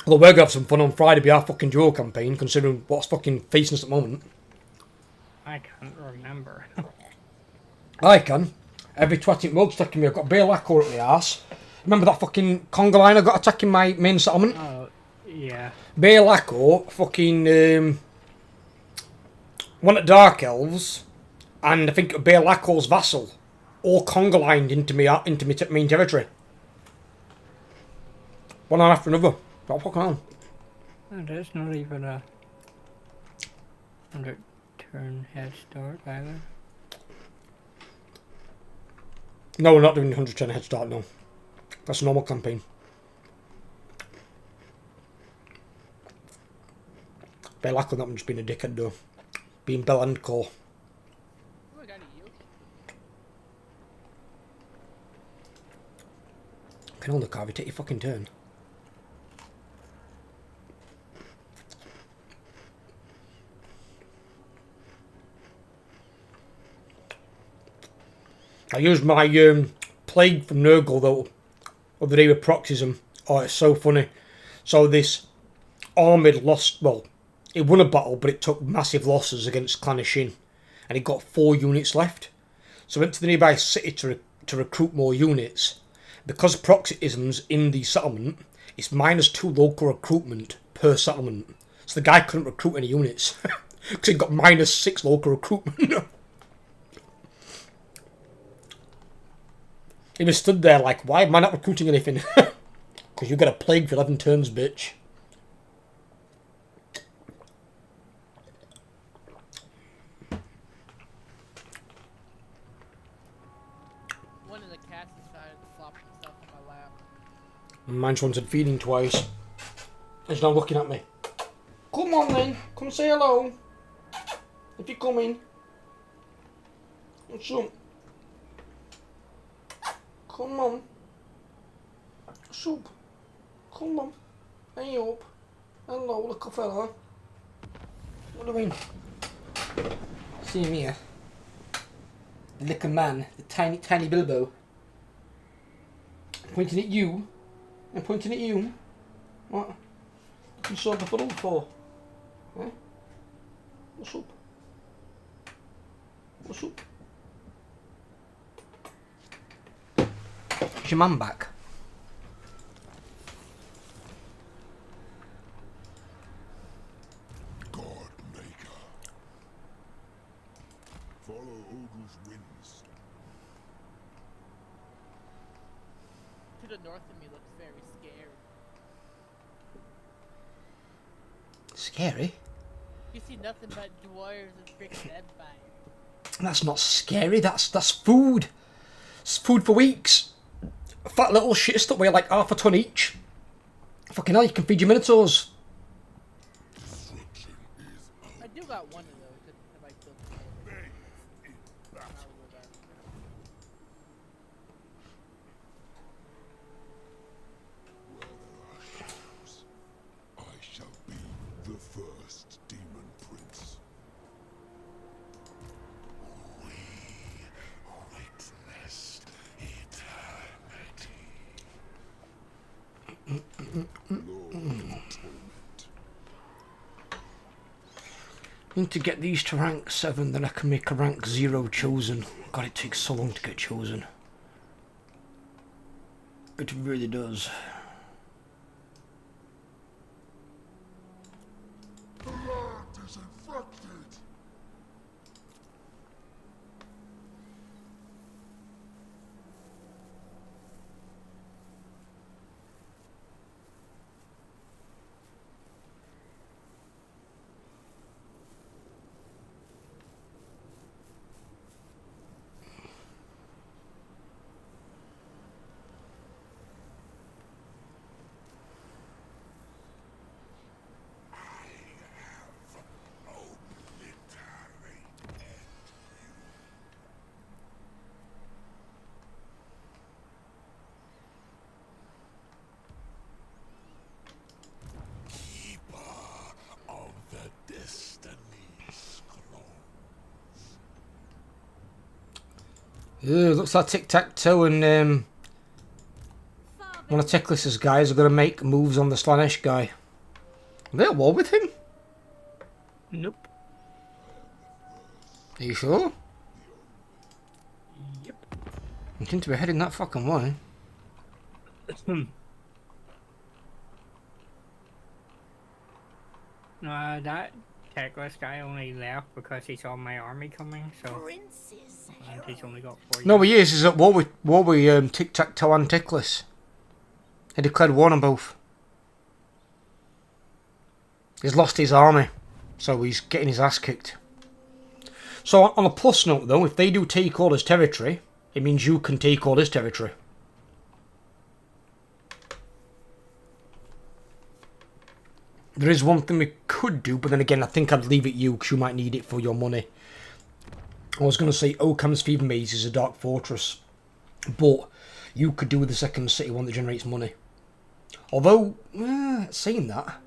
Although we're gonna have some fun on Friday be our fucking duo campaign, considering what's fucking facing us at the moment. I can't remember. I can. Every twatting world's attacking me. I've got Belakor at my arse. Remember that fucking conga line I got attacking my main settlement? Oh, yeah. Belakor, fucking one at Dark Elves, and I think Belakor's vassal, all conga lined into me main territory. One after another. What fucking hell? Oh, that's not even a 100 turn head start either. No, we're not doing 100% head start, no. That's a normal campaign. Belakor, that one's been a dickhead though. Being Belakor. Oh, I got a Yoshi. Can hold the car, you take your fucking turn. I used my plague from Nurgle though other day with Proxism. Oh, it's so funny. So this armoured lost, well, it won a battle, but it took massive losses against Clan of Shin, and it got 4 units left. So I went to the nearby city to recruit more units. Because Proxism's in the settlement, it's -2 local recruitment per settlement. So the guy couldn't recruit any units because he got -6 local recruitment. He was stood there like, why am I not recruiting anything? Because you got a plague for 11 turns, bitch. One of the cats decided to flop himself on my lap. Mine's wanted feeding twice. He's now looking at me. Come on then, come say hello. If you're coming. What's up? Come on. Soup. Come on. Hey up. Hello, little fella. What do you mean? See him here. The little man. The tiny Bilbo. Pointing at you. I'm pointing at you. What? You saw the funnel for? Eh? What's up? What's up? Is your mum back? God Maker. Follow Odul's winds. To the north of me looks very scary. Scary? You see nothing but dwarves and freaking empire. That's not scary, that's food. It's food for weeks. Fat little shit stuff weigh like half a ton each. Fucking hell, you can feed your minotaurs. I do got one of those. If I killed I shall be the first demon prince. We witnessed eternity. Lord of torment. Need to get these to rank 7, then I can make a rank 0 chosen. God, it takes so long to get chosen. It really does. The land is infected. Ew, looks like tic-tac-toe and one of Teclis's guys are going to make moves on the Slanesh guy. Are they at war with him? Nope. Are you sure? Yep. You seem to be heading that fucking way. That Teclis guy only left because he saw my army coming, so... And he's only got 4 No, he is. He's at war with Tic-Tac-Toe and Teclis. He declared war on both. He's lost his army, so he's getting his ass kicked. So on a plus note though, if they do take all his territory, It means you can take all this territory. There is one thing we could do, but then again, I think I'd leave it you, because you might need it for your money. I was going to say Occam's Fever Maze is a dark fortress, but you could do with the second city one that generates money. Although, saying that,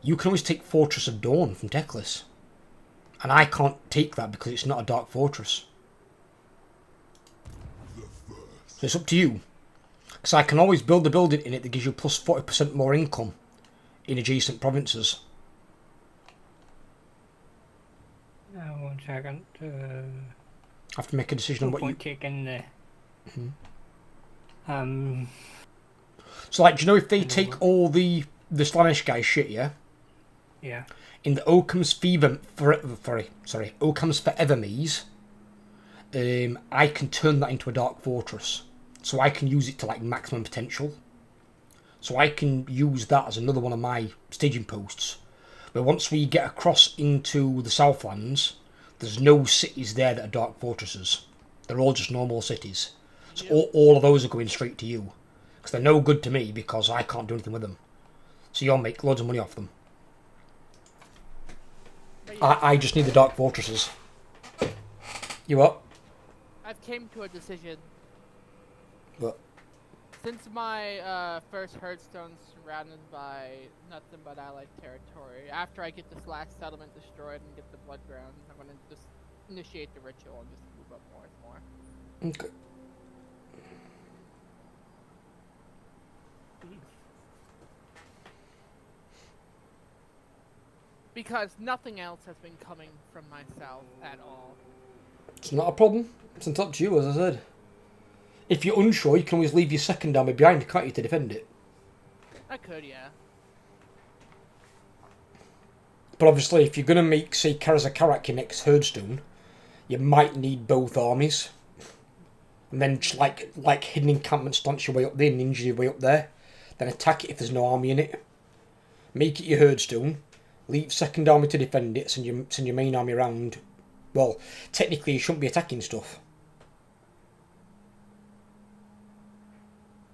you can always take Fortress of Dawn from Teclis. And I can't take that because it's not a dark fortress. So it's up to you. Because I can always build a building in it that gives you plus 40% more income in adjacent provinces. Now, 1 second. I have to make a decision on what you... taking the... So, like, do you know if they take all the Slaanesh guys shit, yeah? Yeah. In the Occam's Occam's Forever Maze, I can turn that into a dark fortress. So I can use it to, like, maximum potential. So I can use that as another one of my staging posts. But once we get across into the Southlands, there's no cities there that are dark fortresses. They're all just normal cities. So all of those are going straight to you. Because they're no good to me because I can't do anything with them. So you'll make loads of money off them. I just need the dark fortresses. You what? I've came to a decision. What? Since my first Hearthstone's surrounded by nothing but allied territory, after I get this last settlement destroyed and get the blood ground, I'm gonna just initiate the ritual and just move up more and more. Okay. Because nothing else has been coming from myself at all. It's not a problem. It's up to you, as I said. If you're unsure, you can always leave your second army behind, can't you, to defend it? I could, yeah. But obviously, if you're going to make, say, Karazakarak your next Headstone, you might need both armies. And then, just like hidden encampment, staunch your way up there, ninja your way up there. Then attack it if there's no army in it. Make it your Headstone. Leave second army to defend it, send your main army around. Well, technically you shouldn't be attacking stuff.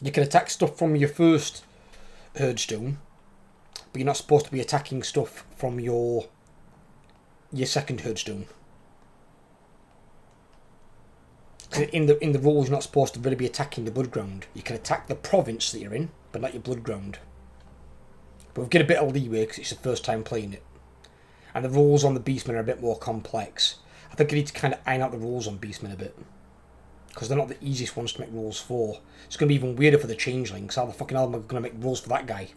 You can attack stuff from your first Headstone, but you're not supposed to be attacking stuff from your second Headstone. In the rules, you're not supposed to really be attacking the blood ground. You can attack the province that you're in, but not your blood ground. But we've got a bit of leeway because it's the first time playing it. And the rules on the Beastmen are a bit more complex. I think I need to kind of iron out the rules on Beastmen a bit. Because they're not the easiest ones to make rules for. It's going to be even weirder for the Changelings. How the fucking hell am I going to make rules for that guy?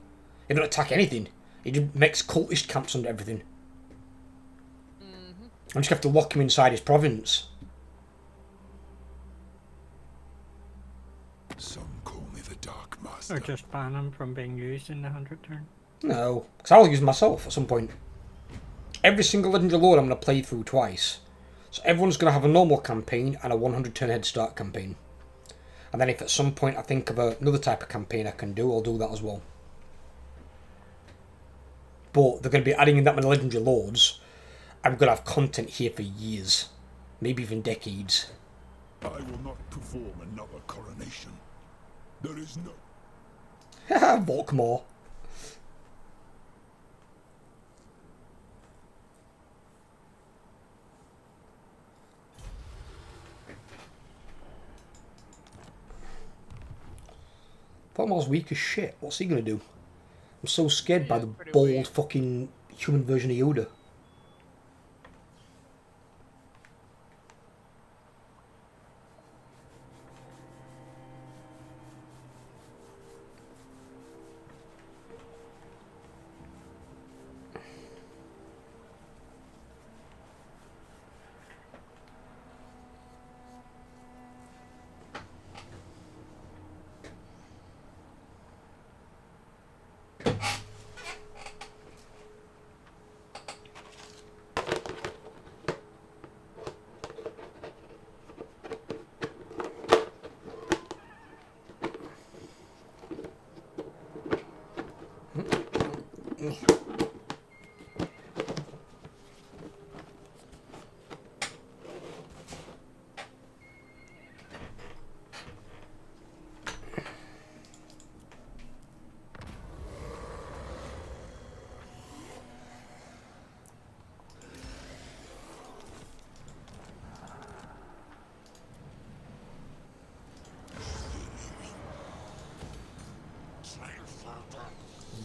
He don't attack anything. He just makes cultist camps under everything. I'm just going to have to lock him inside his province. Some call me the Dark Master. Or just ban him from being used in the 100 turn. No, because I'll use them myself at some point. Every single Legendary Lord I'm going to play through twice. So everyone's going to have a normal campaign and a 100 turn Headstart campaign. And then if at some point I think of another type of campaign I can do, I'll do that as well. But they're going to be adding in that many Legendary Lords. I'm going to have content here for years. Maybe even decades. I will not perform another coronation. There is no... Haha, Volkmar. Volkmar's weak as shit. What's he gonna do? I'm so scared by the bald fucking human version of Yoda.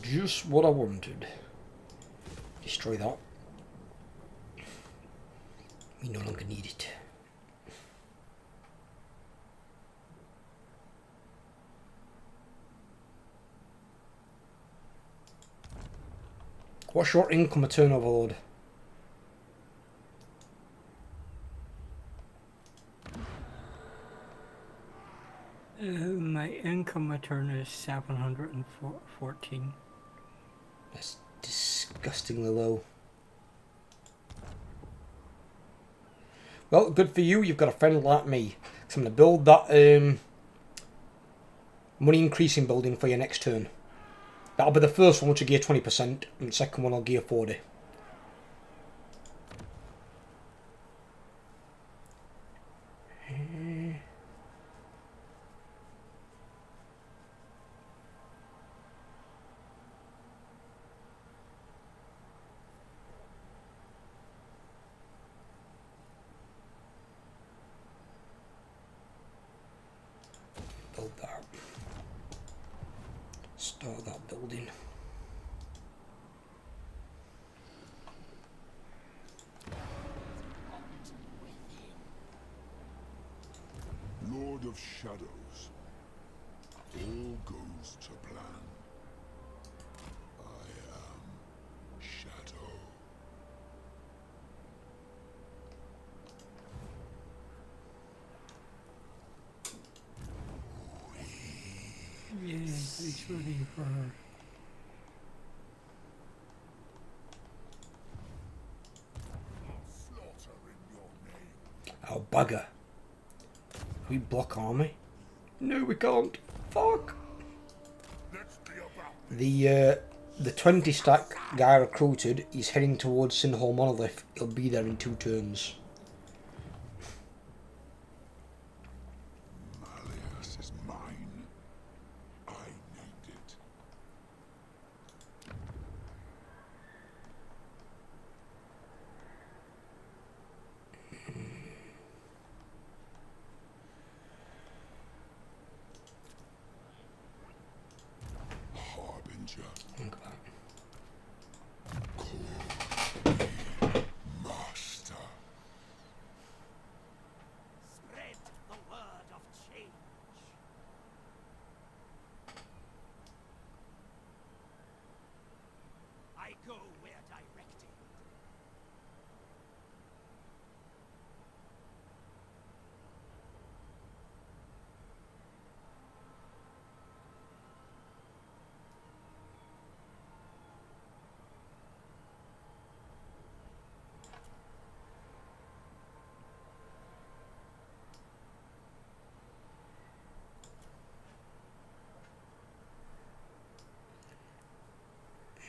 Just what I wanted. Destroy that. We no longer need it. What's your income a turnover, Lord? My income return is 714. That's disgustingly low. Well, good for you. You've got a friend like me. So I'm going to build that money increasing building for your next turn. That'll be the first one, which will gear 20%, and the second one will gear 40. Build that. Start that building. Lord of Shadows. All goes to plan. I am Shadow. Yeah, he's ready for her. Slaughter in your name. Oh, bugger. Can we block army? No, we can't. Fuck. Let's be about The 20 stack guy recruited, he's heading towards Sinhall Monolith. He'll be there in 2 turns. Malleus is mine. I named it. Harbinger. Look at that. Master. Spread the word of change. I go where directed.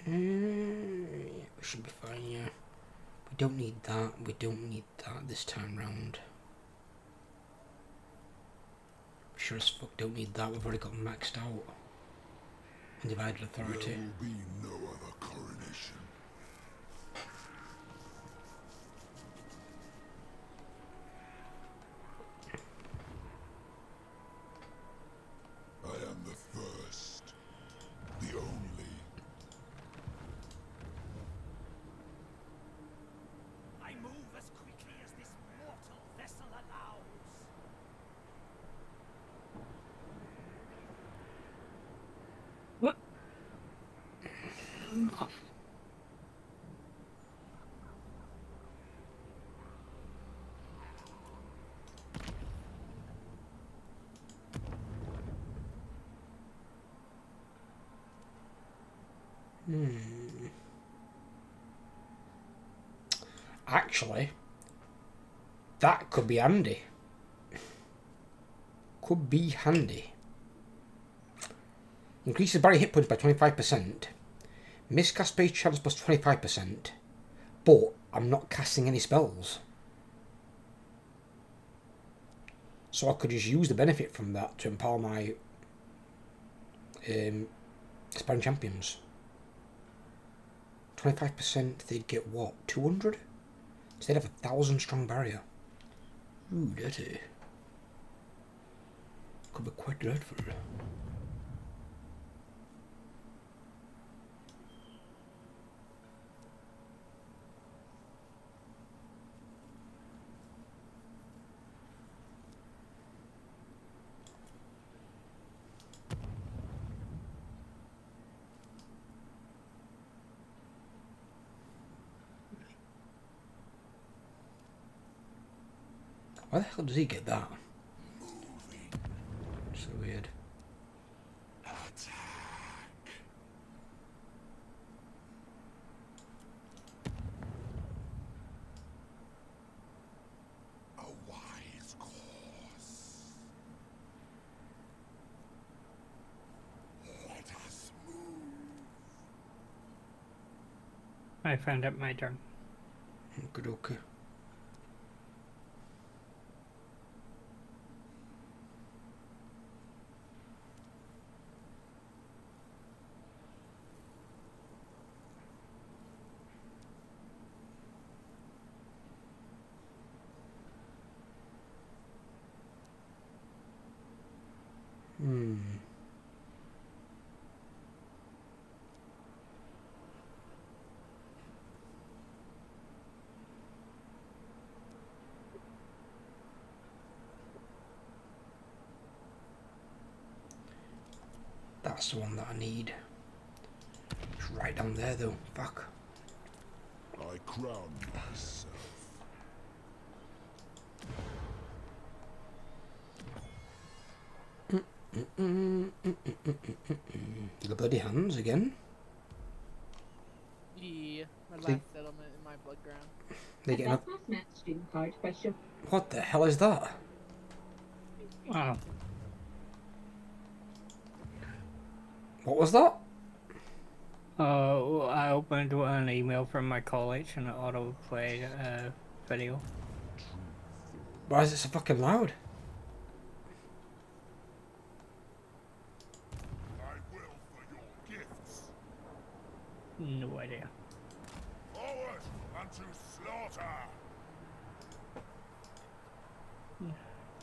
Yeah, we should be fine, yeah. We don't need that. We don't need that this time round. We sure as fuck don't need that. We've already got maxed out. Undivided authority. There will be no other coronation. I am the first, the only. I move as quickly as this mortal vessel allows. What? Actually, that could be handy. Could be handy. Increases barrier hit points by 25%. Miscast base chance plus 25%. But I'm not casting any spells. So I could just use the benefit from that to empower my Aspiring Champions. 25%, they'd get what? 200? So they'd have 1,000 strong barrier. Ooh, dirty. Could be quite dreadful. Why the hell does he get that? So weird. A wise course. Let us move. I found it my turn. Good, okay. That's the one that I need. It's right down there though. Fuck. I crown myself. The bloody hands again. Yeah, my last See- settlement in my blood ground. They getting up. That's match student card question. What the hell is that? Wow. What was that? I opened an email from my college and it auto-played a video. Why is it so fucking loud? I will for your gifts. No idea. Forward unto slaughter.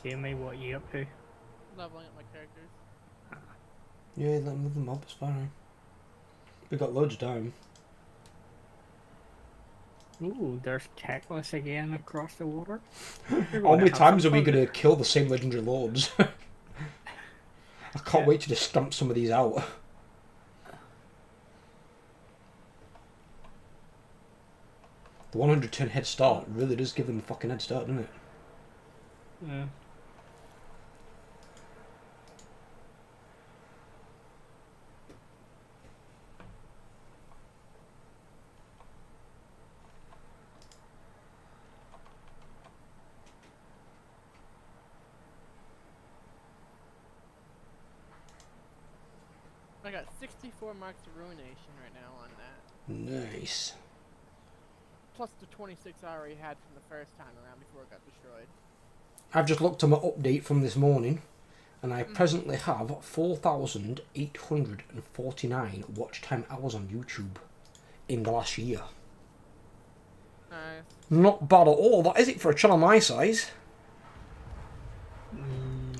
Jamie, what you up to? Leveling up my characters. Yeah, let them move them up, it's fine. We've got loads of time. Ooh, there's Techless again across the water. How many times are we going to kill the same legendary lords? I can't wait to just stamp some of these out. The 110 head start really does give them a fucking head start, doesn't it? Yeah. I got 64 marks of ruination right now on that. Nice. Plus the 26 I already had from the first time around before it got destroyed. I've just looked at my update from this morning, and I presently have 4,849 watch time hours on YouTube in the last year. Nice. Not bad at all, that is it for a channel my size.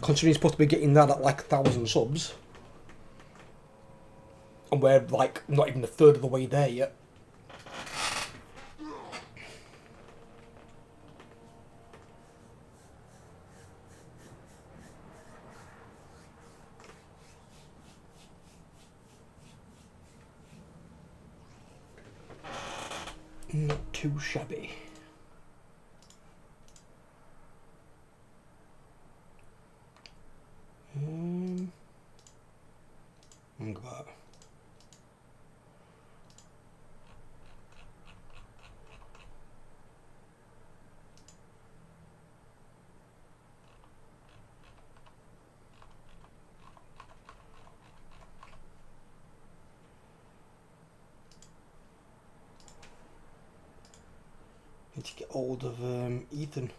Considering you're supposed to be getting that at like 1,000 subs. And we're like not even a third of the way there yet. Not too shabby. Think about it. Need to get hold of Ethan.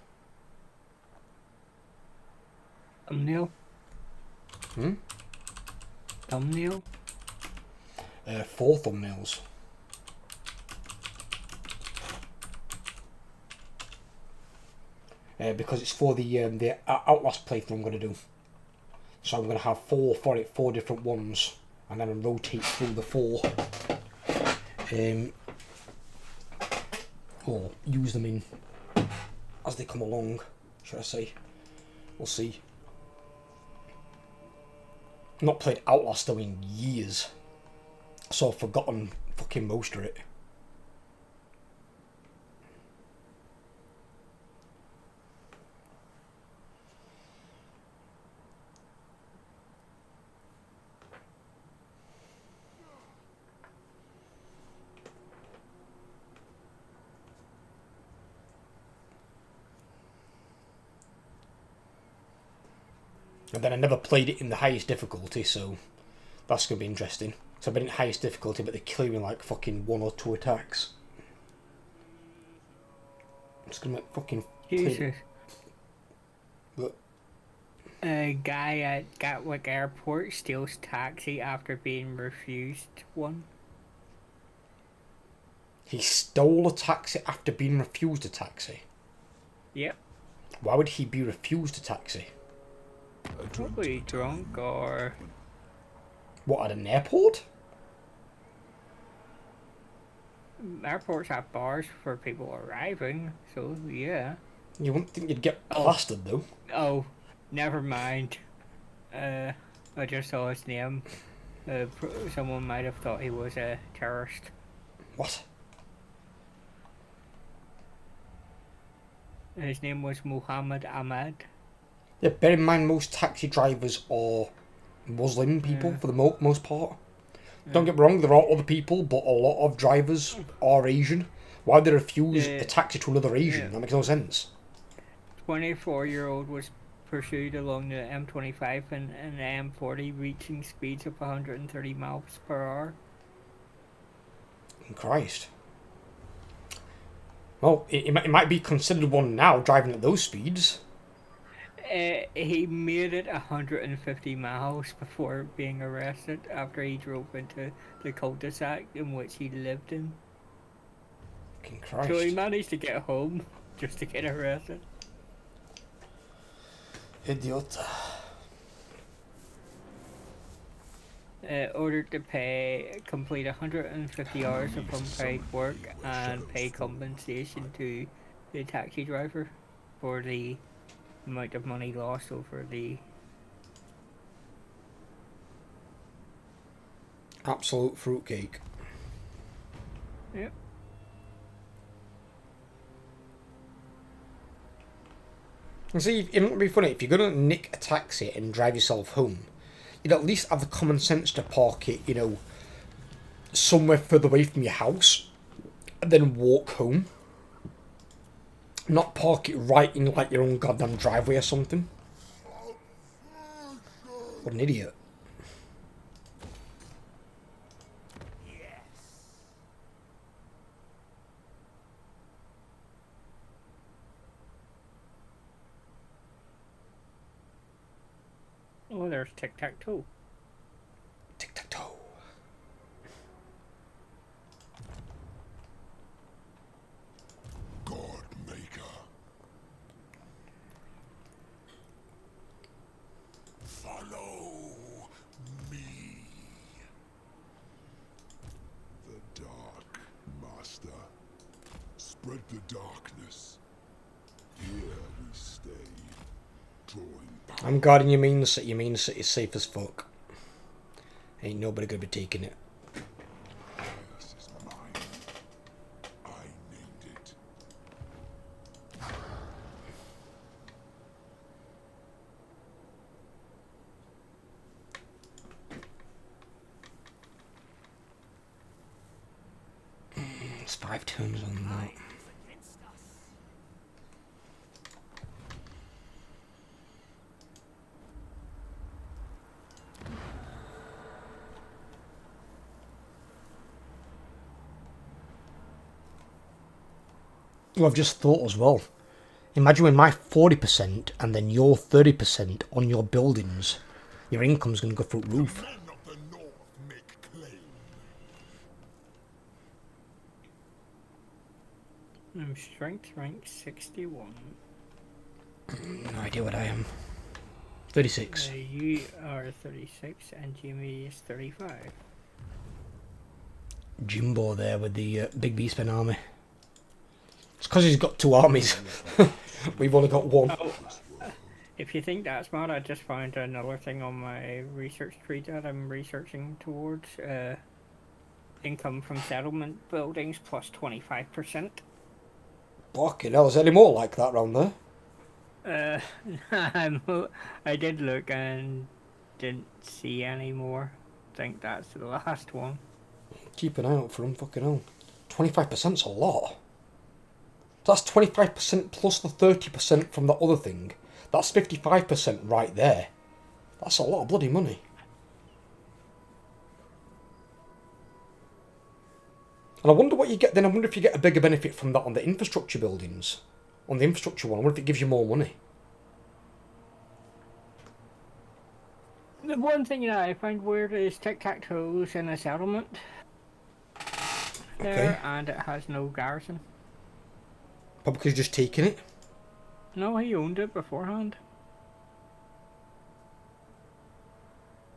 Thumbnail? Hmm? Thumbnail? 4 thumbnails. Because it's for the Outlast playthrough I'm going to do. So I'm going to have 4 for it, 4 different ones, and then I'll rotate through the 4. Or use them in as they come along, should I say. We'll see. Not played Outlast though in years, so I've forgotten fucking most of it. And then I never played it in the highest difficulty, so that's going to be interesting. So I've been in highest difficulty, but they kill me in like fucking 1 or 2 attacks. I'm just going to make fucking... Jesus. Look. A guy at Gatwick Airport steals taxi after being refused one. He stole a taxi after being refused a taxi? Yep. Why would he be refused a taxi? Probably drunk or... What, at an airport? Airports have bars for people arriving, so yeah. You wouldn't think you'd get plastered, though. Oh, never mind. I just saw his name. Someone might have thought he was a terrorist. What? His name was Muhammad Ahmad. Yeah, bear in mind most taxi drivers are Muslim people for the most part. Don't get me wrong, there are other people, but a lot of drivers are Asian. Why would they refuse a taxi to another Asian? That makes no sense. 24-year-old was pursued along the M25 and the M40, reaching speeds of 130 miles per hour. Christ. Well, it might be considered one now, driving at those speeds. He made it 150 miles before being arrested after he drove into the cul-de-sac in which he lived in. Fucking Christ. So he managed to get home just to get arrested. Idiot. Ordered to complete 150 hours of unpaid work and pay compensation to the taxi driver for the amount of money lost over the... Absolute fruitcake. Yep. And see, it might be funny, if you're going to nick a taxi and drive yourself home, you'd at least have the common sense to park it, you know, somewhere further away from your house, and then walk home. Not park it right in, like, your own goddamn driveway or something. What an idiot. Oh, there's tic-tac-toe. Tic-tac-toe. God Maker. Follow me. The Dark Master. Spread the darkness. Here we stay. Drawing power. I'm guarding your main city. Your main city's safe as fuck. Ain't nobody gonna be taking it. This is mine. I named it. It's 5 turns on that. Against us. Well, I've just thought as well. Imagine when my 40% and then your 30% on your buildings. Your income's going to go through the roof. Men of the North make claim. I'm strength rank 61. No idea what I am. 36. You are 36 and Jimmy is 35. Jimbo there with the big beastman army. It's because he's got 2 armies. We've only got 1. Oh, if you think that's mad, I just found another thing on my research tree that I'm researching towards. Income from settlement buildings plus 25%. Fucking hell, is there any more like that round there? I did look and didn't see any more. I think that's the last one. Keep an eye out for them, fucking hell. 25%'s a lot. That's 25% plus the 30% from the other thing. That's 55% right there. That's a lot of bloody money. And I wonder what you get then. I wonder if you get a bigger benefit from that on the infrastructure buildings. On the infrastructure one, I wonder if it gives you more money. The one thing that I find weird is tic-tac-toes in a settlement there, and it has no garrison. Probably because you're just taking it. No, he owned it beforehand.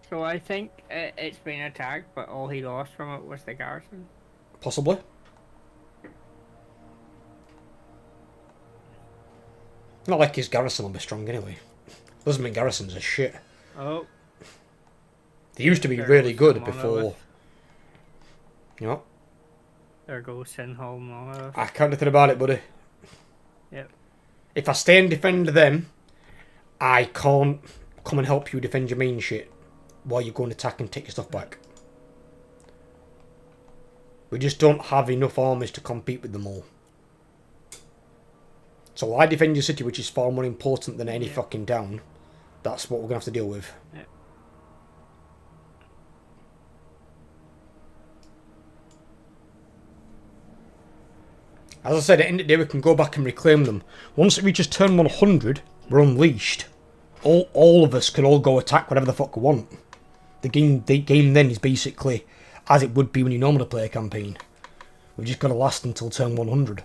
So I think it's been attacked, but all he lost from it was the garrison. Possibly. Not like his garrison will be strong anyway. Doesn't mean garrisons are shit. Oh. They used to be There really goes good the before. monolith. You know? There goes Sinhall Monolith. I can't do anything about it, buddy. Yep. If I stay and defend them, I can't come and help you defend your main shit while you go and attack and take your stuff back. We just don't have enough armies to compete with them all. So I defend your city, which is far more important than any fucking town. That's what we're going to have to deal with. Yep. As I said, at the end of the day, we can go back and reclaim them. Once it reaches turn 100, we're unleashed. All of us can all go attack whatever the fuck we want. The game then is basically as it would be when you normally play a campaign. We've just got to last until turn 100.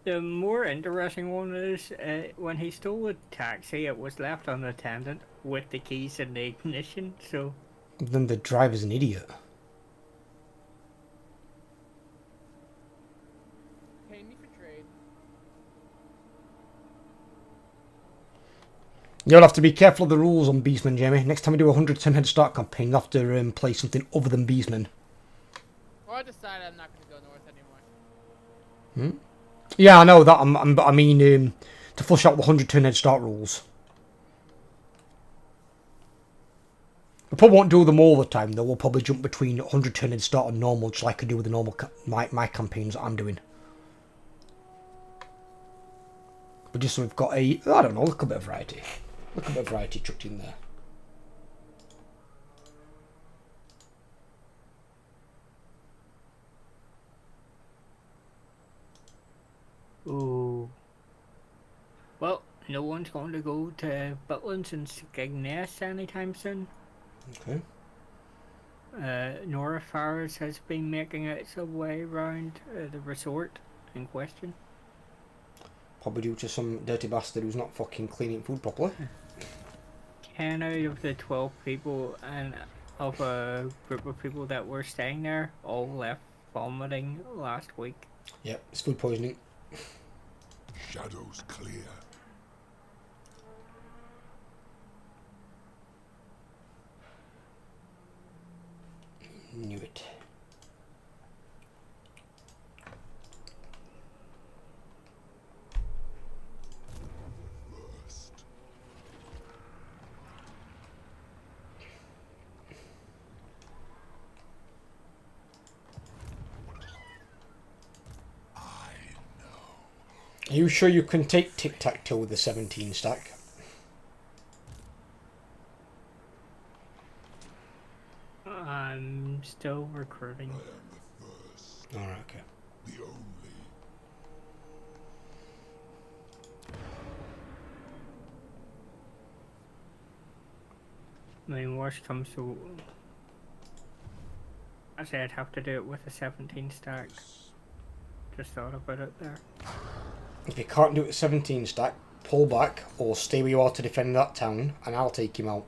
The more interesting one is when he stole the taxi, it was left unattended with the keys in the ignition, so... Then the driver's an idiot. Pay me for trade. You'll have to be careful of the rules on Beastmen, Jamie. Next time we do a 110 head start campaign, you'll have to play something other than Beastmen. Well, I decided I'm not going to go north anymore. Yeah, I know that. I mean, to flush out the 110 head start rules. We probably won't do them all the time, though. We'll probably jump between 110 head start and normal, just like I do with the normal my campaigns that I'm doing. But just so we've got a, I don't know, a little bit of variety. A little bit of variety chucked in there. Ooh. Well, no one's going to go to Butlands and Skegness anytime soon. Okay. Nora Faris has been making its way around the resort in question. Probably due to some dirty bastard who's not fucking cleaning food properly. 10 out of the 12 people and of a group of people that were staying there all left vomiting last week. Yep, it's food poisoning. Shadows clear. Knew it. First. Are you sure you can take tic-tac-toe with the 17 stack? I'm still recruiting. I am the first, Alright, okay. the only. I mean, worst comes to... I say I'd have to do it with a 17 stack. Just thought about it there. If you can't do it at 17 stack, pull back or stay where you are to defend that town and I'll take him out.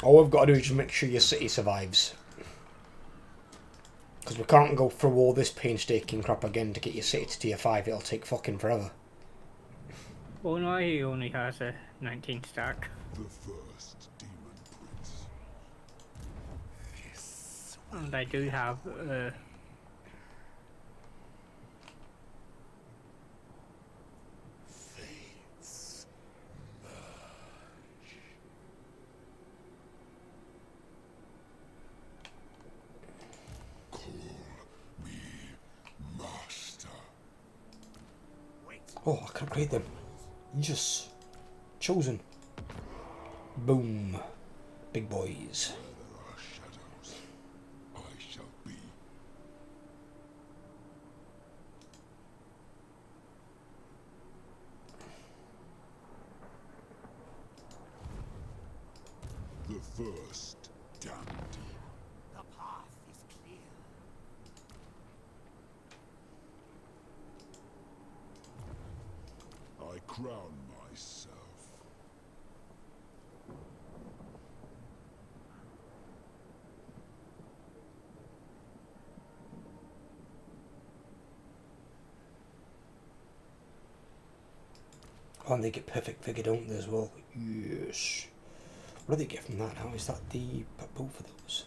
All we've got to do is just make sure your city survives. Because we can't go through all this painstaking crap again to get your city to tier 5, it'll take fucking forever. Well, no, he only has a 19 stack. The first demon prince. And I do have Fates merge. Oh, I can upgrade them. Yes. Chosen. Boom. Big boys. There are shadows. I shall be. The first damned. The path is clear. I crown myself. Oh, and they get perfect figure, don't they, as well? Yes. What do they get from that now? Is that the both of those?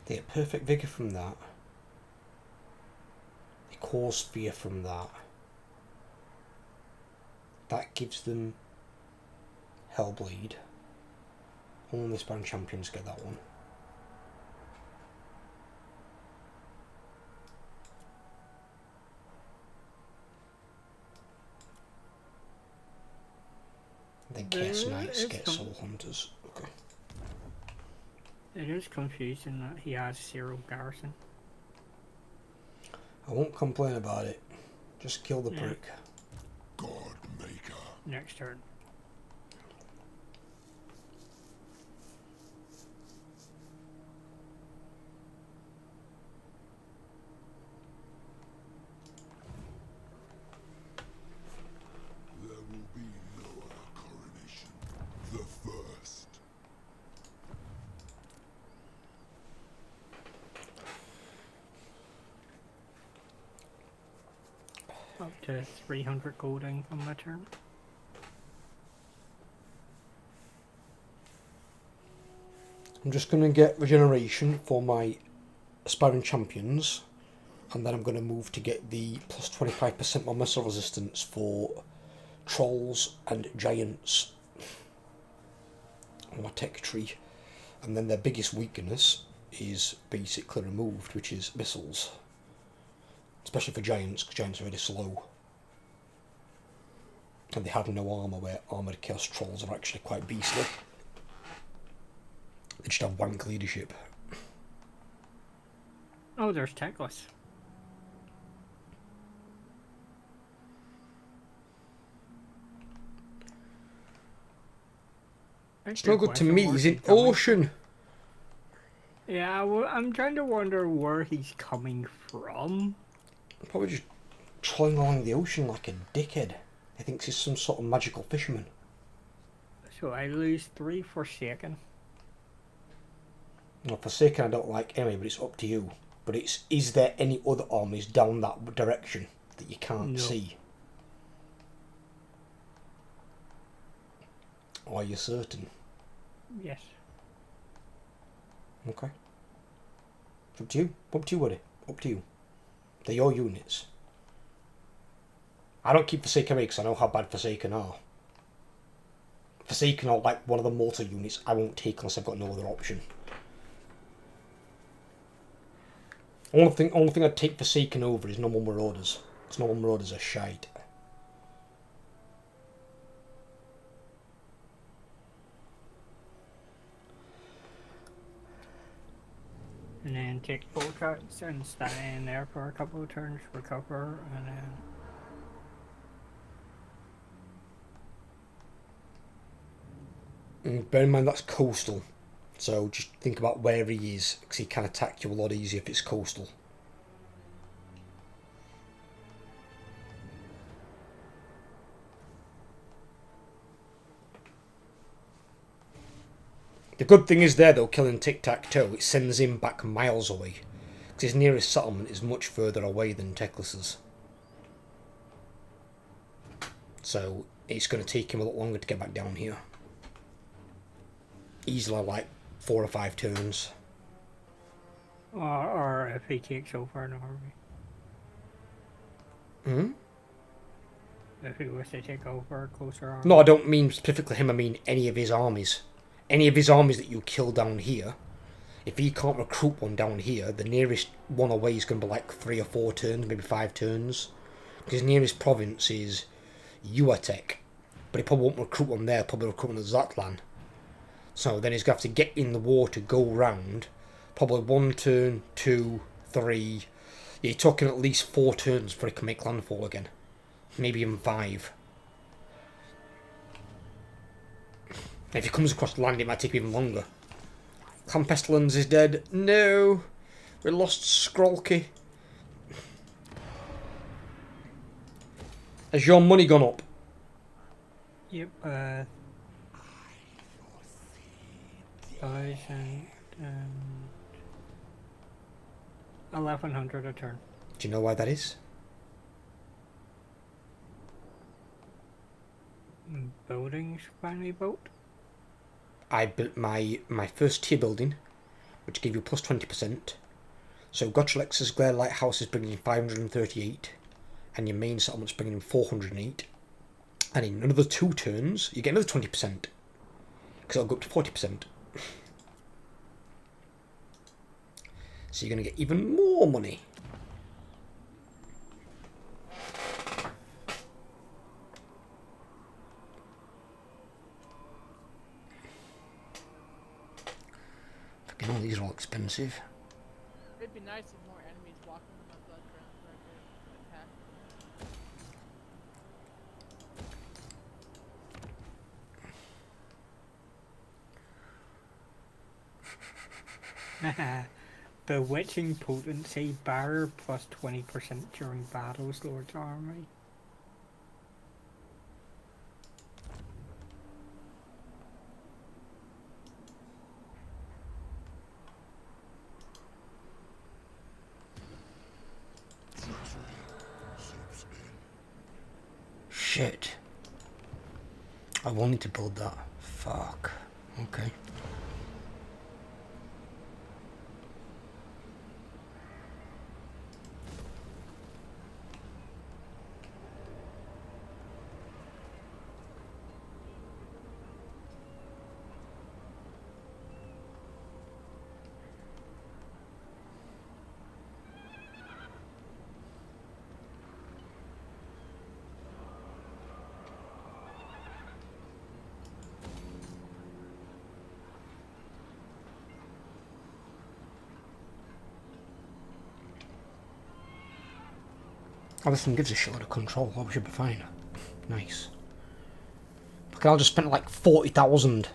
They get perfect vigor from that. They core sphere from that. That gives them Hellblade. Only Span champions get that one. Then Chaos Knights get Soul Hunters. Okay. It is confusing that he has 0 garrison. I won't complain about it. Just kill the prick. God Maker. Next turn. There will be no other coronation. The first. Up to 300 gold income a turn. I'm just going to get regeneration for my aspiring champions, and then I'm going to move to get the plus 25% more missile resistance for trolls and giants on my tech tree. And then their biggest weakness is basically removed, which is missiles. Especially for giants, because giants are really slow. And they have no armour, where armoured chaos trolls are actually quite beastly. They just have wank leadership. Oh, there's Techless. It's not good to me, he's in ocean. Yeah, well, I'm trying to wonder where he's coming from. Probably just trolling along the ocean like a dickhead. He thinks he's some sort of magical fisherman. So I lose 3 Forsaken. Well, Forsaken I don't like anyway, but it's up to you. But is there any other armies down that direction that you can't see? Are you certain? Yes. Okay. It's up to you. Up to you, buddy. Up to you. They're your units. I don't keep Forsaken because I know how bad Forsaken are. Forsaken are like one of the mortar units I won't take unless I've got no other option. Only thing I'd take Forsaken over is normal Marauders. Because normal Marauders are shite. And then take Boltcuts and stay in there for a couple of turns, recover, and then... Bear in mind that's coastal. So just think about where he is, because he can attack you a lot easier if it's coastal. The good thing is there though, killing Tic-Tac-Toe, it sends him back miles away. Because his nearest settlement is much further away than Teclis's. So it's going to take him a lot longer to get back down here. Easily like 4 or 5 turns. Or if he takes over an army. Hmm? If he was to take over a closer army. No, I don't mean specifically him, I mean any of his armies. Any of his armies that you kill down here, If he can't recruit one down here, the nearest one away is going to be like 3 or 4 turns, maybe 5 turns. Because his nearest province is Uatek. But he probably won't recruit one there, probably recruit one at Zatlan. So then he's going to have to get in the war to go round. Probably 1 turn, 2, 3. Yeah, you're talking at least 4 turns before he can make landfall again. Maybe even 5. If he comes across land, it might take even longer. Clan Pestilence is dead. No! We lost Skrolky. Has your money gone up? Yep, 1100 a turn. Do you know why that is? Buildings finally built. I built my first tier building, which gave you plus 20%. So Gotchalex's Glare Lighthouse is bringing in 538, and your main settlement's bringing in 408. And in another 2 turns, you get another 20%, because it'll go up to 40%. So you're going to get even more money. Fucking all these are all expensive. It'd be nice if more enemies walking on the blood ground so I could attack. Bewitching potency, barrier plus 20% during battles, Lord's Army. Shit. I will need to build that. Fuck. Okay. Oh, this thing gives a shitload of control. Oh, we should be fine. Nice. Look, I'll just spend like 40,000.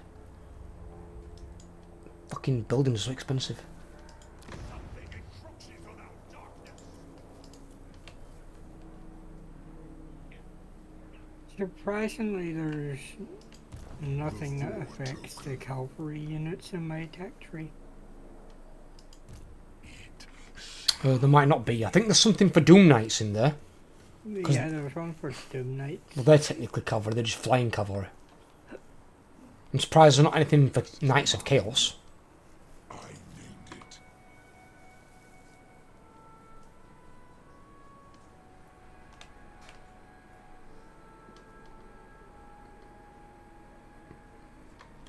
Fucking buildings are so expensive. Surprisingly, there's nothing that affects the cavalry units in my tech tree. There might not be. I think there's something for Doom Knights in there. Yeah, there was one for Doom Knights. Well, they're technically cavalry. They're just flying cavalry. I'm surprised there's not anything for Knights of Chaos. I named it.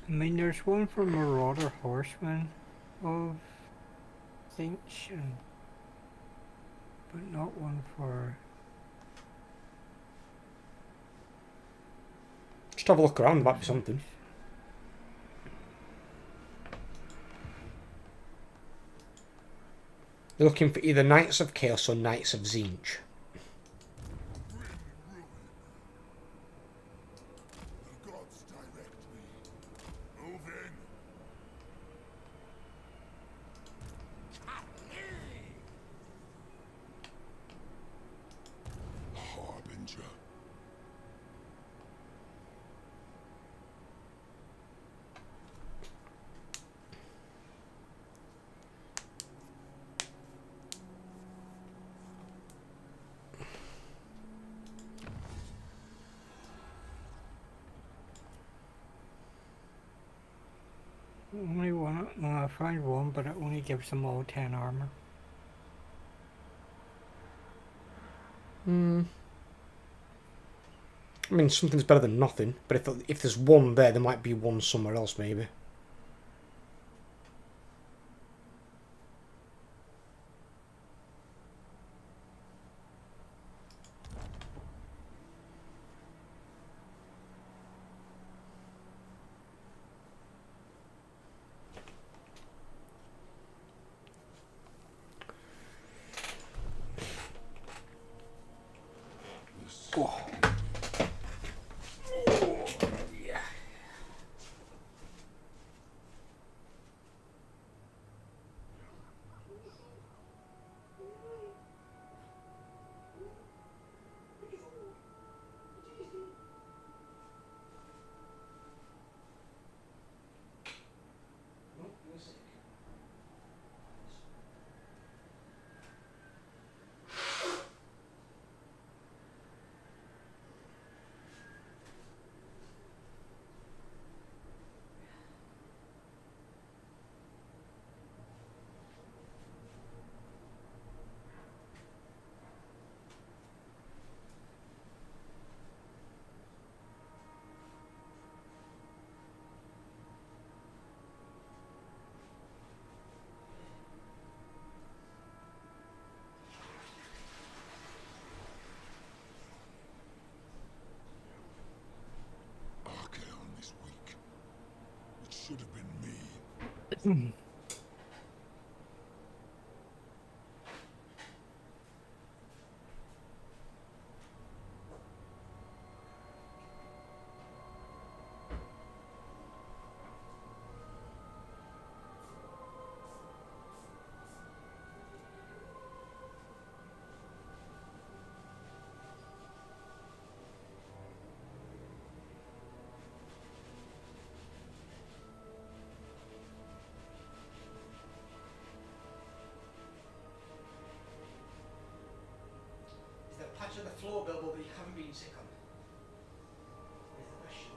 I mean, there's one for Marauder Horsemen of Ascension, but not one for... Just have a look around. There might be something. They're looking for either Knights of Chaos or Knights of Zinch. The gods direct me. Move in. Harbinger. Only one, no, I found one, but it only gives them all 10 armor. I mean, something's better than nothing. But if there's one there, there might be one somewhere else, maybe. should have been me. Is there a patch of the floor, Bilbo, that you haven't been sick on? Is the question.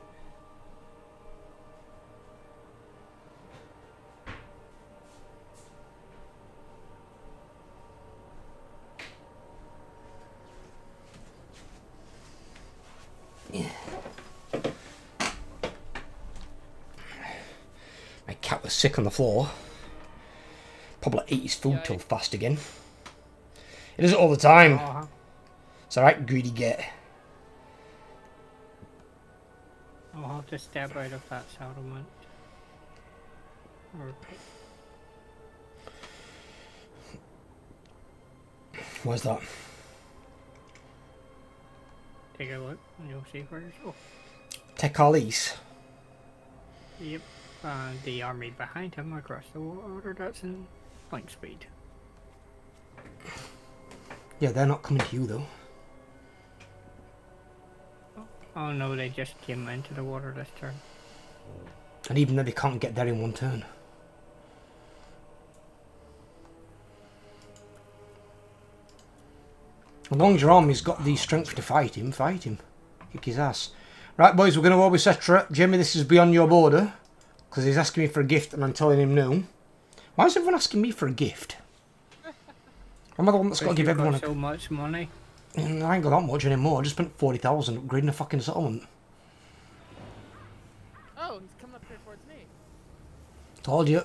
My cat was sick on the floor. Probably ate his food till fast again. It does it all the time. It's alright, greedy get. I'll have to step out of that settlement. Or Where's that? take a look and you'll see where it's oh. Tekalis. Yep. The army behind him across the water, that's in flank speed. Yeah, they're not coming to you though. Oh no, they just came into the water this turn. And even though they can't get there in one turn. As long as your army's got the strength to fight him, fight him. Kick his ass. Right boys, we're going to go with Cetra. Jamie, this is beyond your border. Because he's asking me for a gift and I'm telling him no. Why is everyone asking me for a gift? I'm the one that's got to give everyone so much money. I ain't got that much anymore. I just spent 40,000 upgrading a fucking settlement. Oh, he's coming up here towards me. Told you.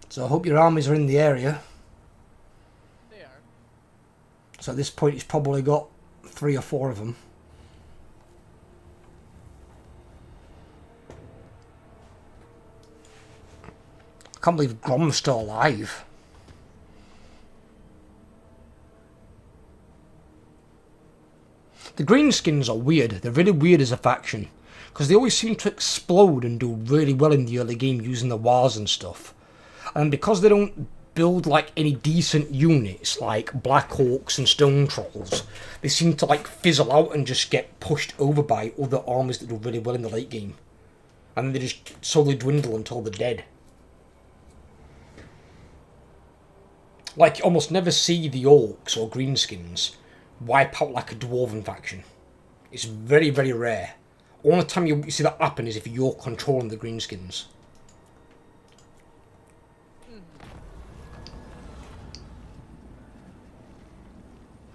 So I hope your armies are in the area. They are. So at this point he's probably got 3 or 4 of them. I can't believe Grom's still alive. The Greenskins are weird. They're really weird as a faction. Because they always seem to explode and do really well in the early game using the wars and stuff. And because they don't build like any decent units like Black Hawks and Stone Trolls, they seem to like fizzle out and just get pushed over by other armies that do really well in the late game. And then they just slowly dwindle until they're dead. Like, you almost never see the Orcs or Greenskins wipe out like a Dwarven faction. It's very, very rare. Only time you see that happen is if you're controlling the Greenskins.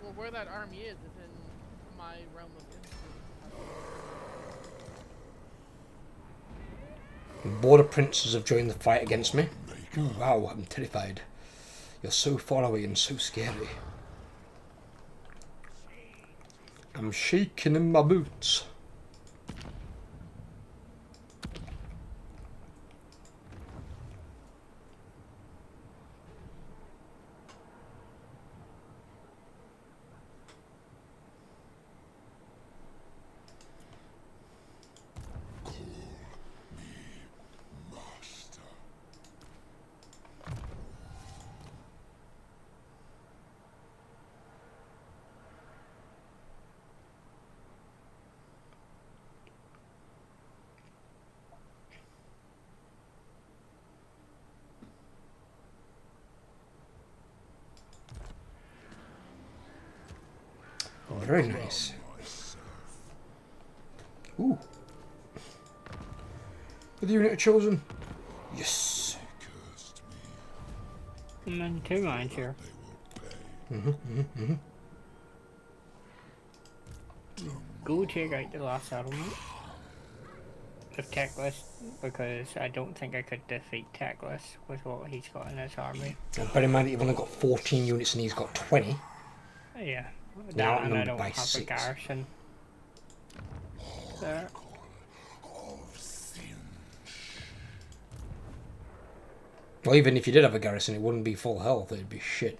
Well, where that army is in my realm of influence. Border princes have joined the fight against me. Ooh, wow, I'm terrified. You're so far away and so scary. I'm shaking in my boots. Very nice. Ooh. With the unit chosen. Yes. And then 2 lines here. Go check out the last settlement. with Teclis because I don't think I could defeat Teclis with what he's got in his army. And bear in mind that you've only got 14 units and he's got 20. Yeah, Now and I outnumbered don't by have a 6. garrison. There. Well, even if you did have a garrison, it wouldn't be full health, it'd be shit.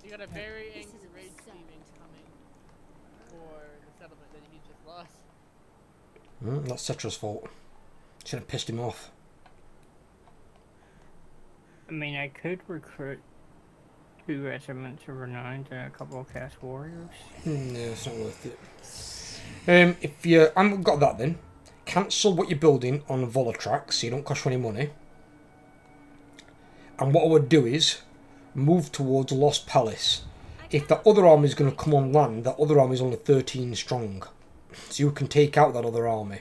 You got a very angry rage demon coming for the settlement that he just lost. That's Cetra's fault. Should have pissed him off. I mean, I could recruit 2 regiments of renowned and a couple of cast warriors. No, it's not worth it. If you haven't got that, then cancel what you're building on Volatrax so you don't cost you any money. And what I would do is move towards Lost Palace. If that other army is going to come on land, that other army is only 13 strong, so you can take out that other army.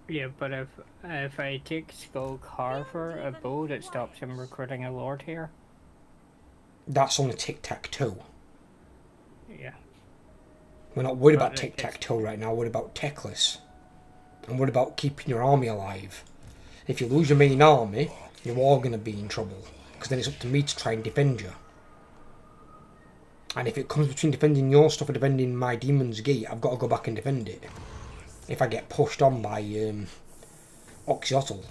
Yeah, but if I take Skull Carver, a bow, it stops him recruiting a lord here. That's only tic-tac-toe. Yeah. We're not worried But about tic-tac-toe right now, we're worried about Teclis. And worried about keeping your army alive. If you lose your main army, you're all going to be in trouble. Because then it's up to me to try and defend you. And if it comes between defending your stuff or defending my Demon's Gate, I've got to go back and defend it. If I get pushed on by Oxyotl.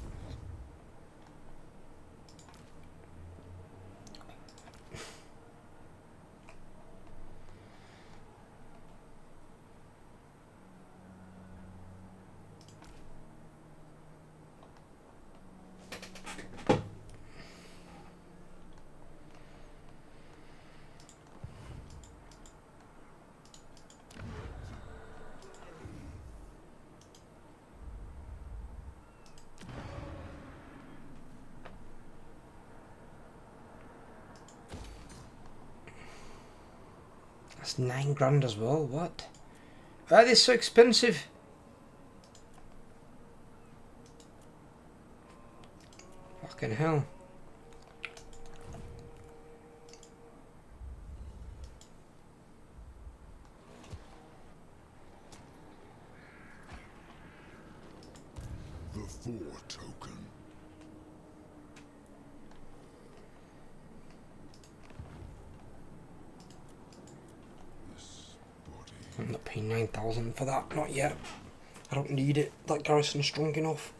That's 9 grand as well, what? Why are they so expensive? Fucking hell. The 4 token. This body. I'm not paying 9,000 for that, not yet. I don't need it. That garrison's strong enough.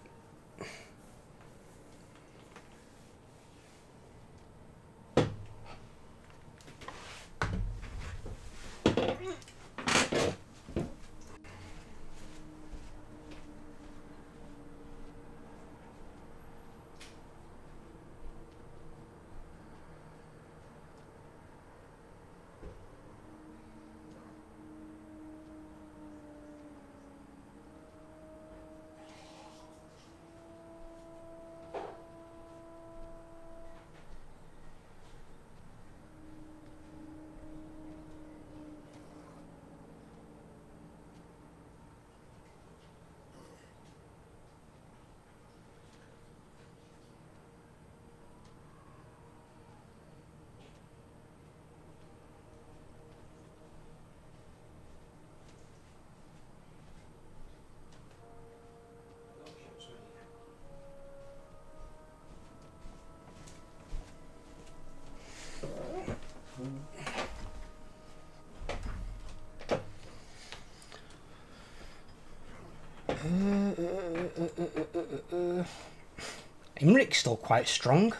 Imric's still quite strong.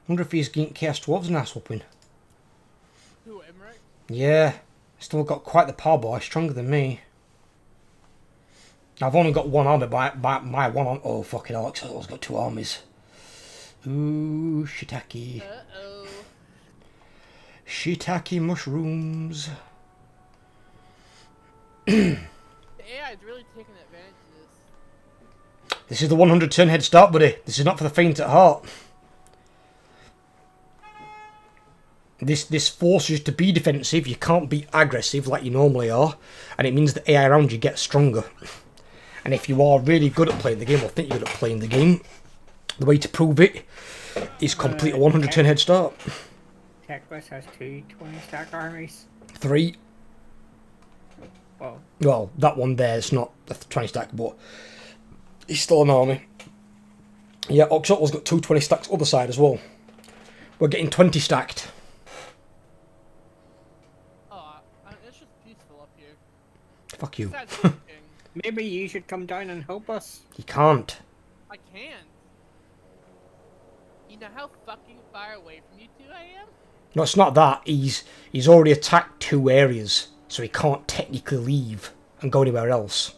Wonder if he's getting Chaos Dwarves an ass whooping. Who, Emmerich? Yeah, still got quite the power boy, stronger than me. I've only got one army, but my one army. Oh, fucking Alex, I've got 2 armies. Ooh, shiitake. Uh-oh. Shiitake mushrooms. The AI is really taking advantage of this. This is the 100 turn head start, buddy. This is not for the faint at heart. This forces you to be defensive. You can't be aggressive like you normally are. And it means the AI around you gets stronger. And if you are really good at playing the game, or think you're good at playing the game, the way to prove it is complete a 100 turn head start. Teclis has 2 20 stack armies. 3. Well, Well, that one there is not a 20 stack, but he's still an army. Yeah, Oxotle's got 220 stacks other side as well. We're getting 20 stacked. Oh, it's just peaceful up here. Fuck you. Besides looking, maybe you should come down and help us. He can't. I can't. You know how fucking far away from you two I am? No, it's not that. He's already attacked 2 areas, so he can't technically leave and go anywhere else.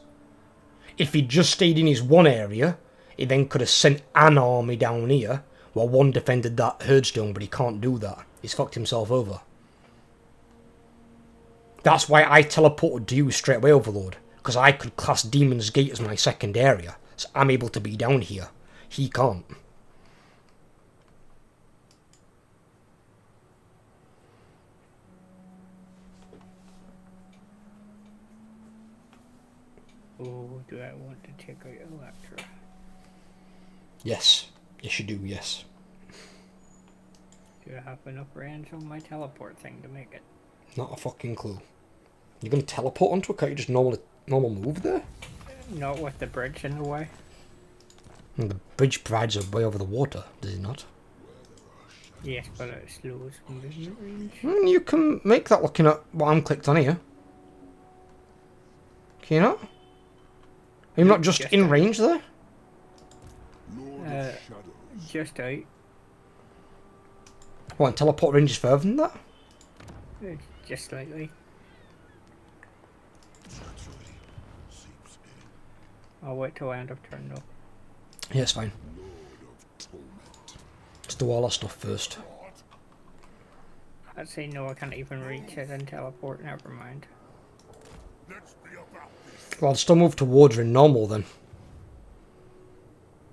If he'd just stayed in his one area, he then could have sent an army down here, while one defended that Headstone, but he can't do that. He's fucked himself over. That's why I teleported to you straight away, Overlord, because I could class Demon's Gate as my second area, so I'm able to be down here. He can't. Oh, do I want to take out Electra? Yes. Yes, you do, yes. Do I have enough range on my teleport thing to make it? Not a fucking clue. You're going to teleport onto it? Can't you just normal move there? Not with the bridge in the way. And the bridge provides a way over the water, does it not? Yes, but it slows movement range. You can make that looking at what I'm clicked on here. Can you not? Are you not just in range there? Lord of Shadows. Just out. What, and teleport range is further than that? Just slightly. Treachery seeps in. I'll wait till end of turn though. Yeah, it's fine. Lord of Torment. Let's do all our stuff first. I'd say no, I can't even reach it and teleport, never mind. Let's be about this. Well, I'll still move towards her in normal then.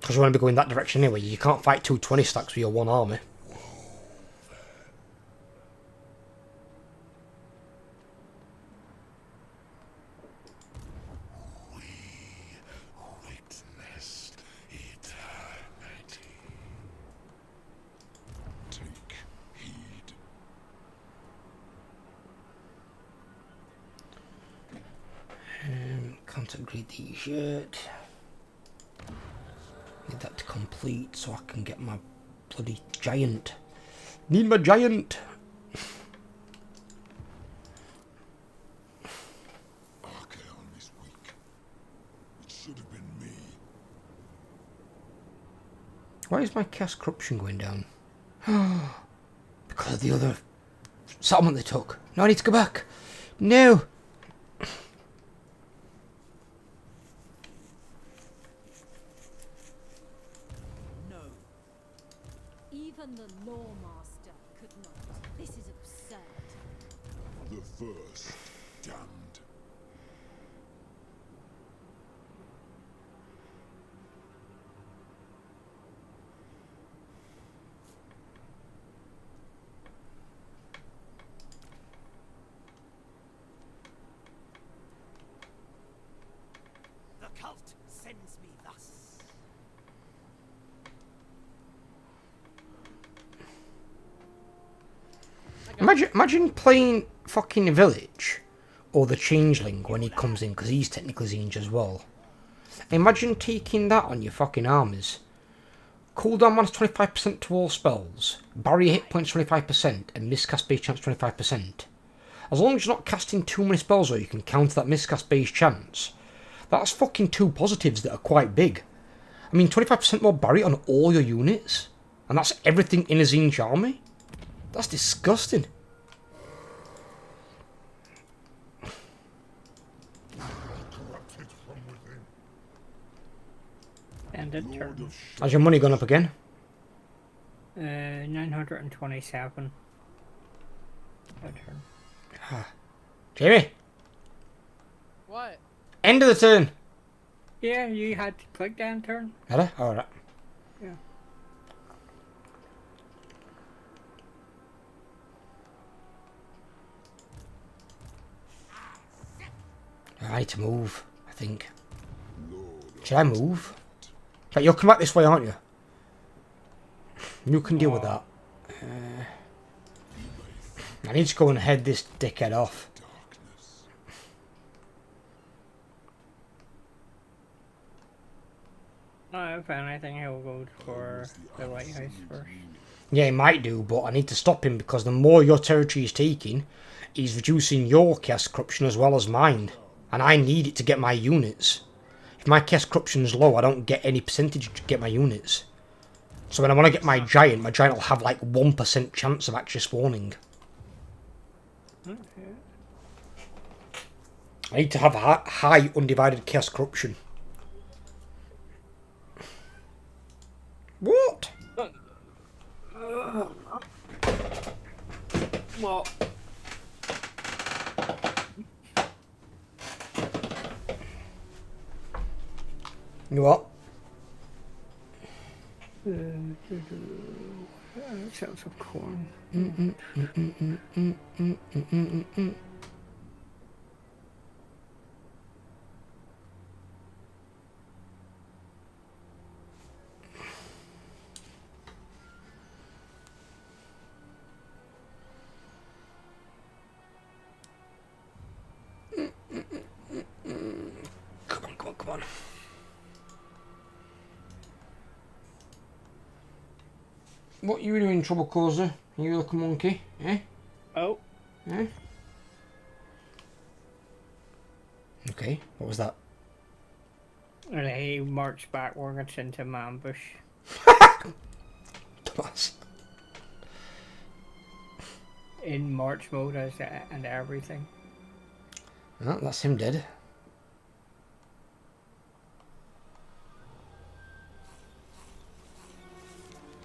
Because we're going to be going that direction anyway. You can't fight 220 stacks with your one army. Witnessed eternity. Take heed. Can't upgrade these yet. Need that to complete so I can get my bloody giant. Need my giant! Archaon is weak. It should have been me. Why is my cast corruption going down? Because of the other settlement they took. No, I need to go back. No! No. Even the Lawmaster could not. This is absurd. The first damned. The cult sends me thus. Imagine playing fucking Village or the Changeling when he comes in, because he's technically Zinj as well. Imagine taking that on your fucking armies. Cooldown minus 25% to all spells, barrier hit points 25%, and miscast base chance 25%. As long as you're not casting too many spells or you can counter that miscast base chance, that's fucking 2 positives that are quite big. I mean, 25% more barrier on all your units, and that's everything in a Zinj army? That's disgusting. Corrupted from within. End of Lord turn. of Shadows. Has your money gone up again? 927. That turn. Jamie, What? end of the turn. Yeah, you had to click down turn. Had I? Alright. Yeah. I need to move, I think. Lord Should I move? Right, you'll come back this way, aren't you? You can deal with that. I need to go and head this dickhead off. darkness. If anything, he'll go for the lighthouse first. Yeah, he might do, but I need to stop him because the more your territory is taking, he's reducing your chaos corruption as well as mine. And I need it to get my units. If my chaos corruption is low, I don't get any percentage to get my units. So when I want to get my giant will have like 1% chance of actually spawning. Okay. I need to have high undivided chaos corruption. What? Well, You what? sounds of corn. Come on, come on, come on. What you doing, Trouble Causer? You like a monkey, eh? Oh, Eh? Okay, what was that? and he marched backwards into my ambush. Thomas. In march mode and everything. Oh, that's him dead.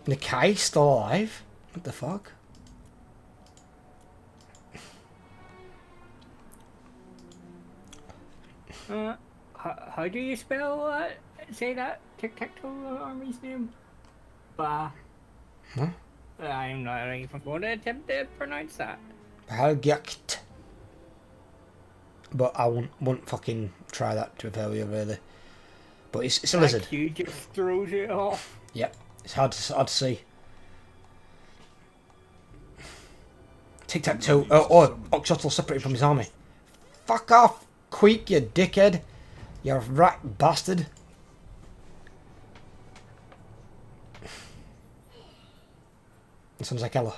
Nikai still alive? What the fuck? How do you spell say that tic-tac-toe army's name? Bah. Huh? I'm not even going to attempt to pronounce that. Balgyakt. But I won't fucking try that to fail you really. But it's a lizard. You just throws it off. Yep, it's hard to see. Tic-tac-toe. Oh, Oxotl separated from his army. Fuck off, Queek, you dickhead. You rat bastard. It sounds like Ella.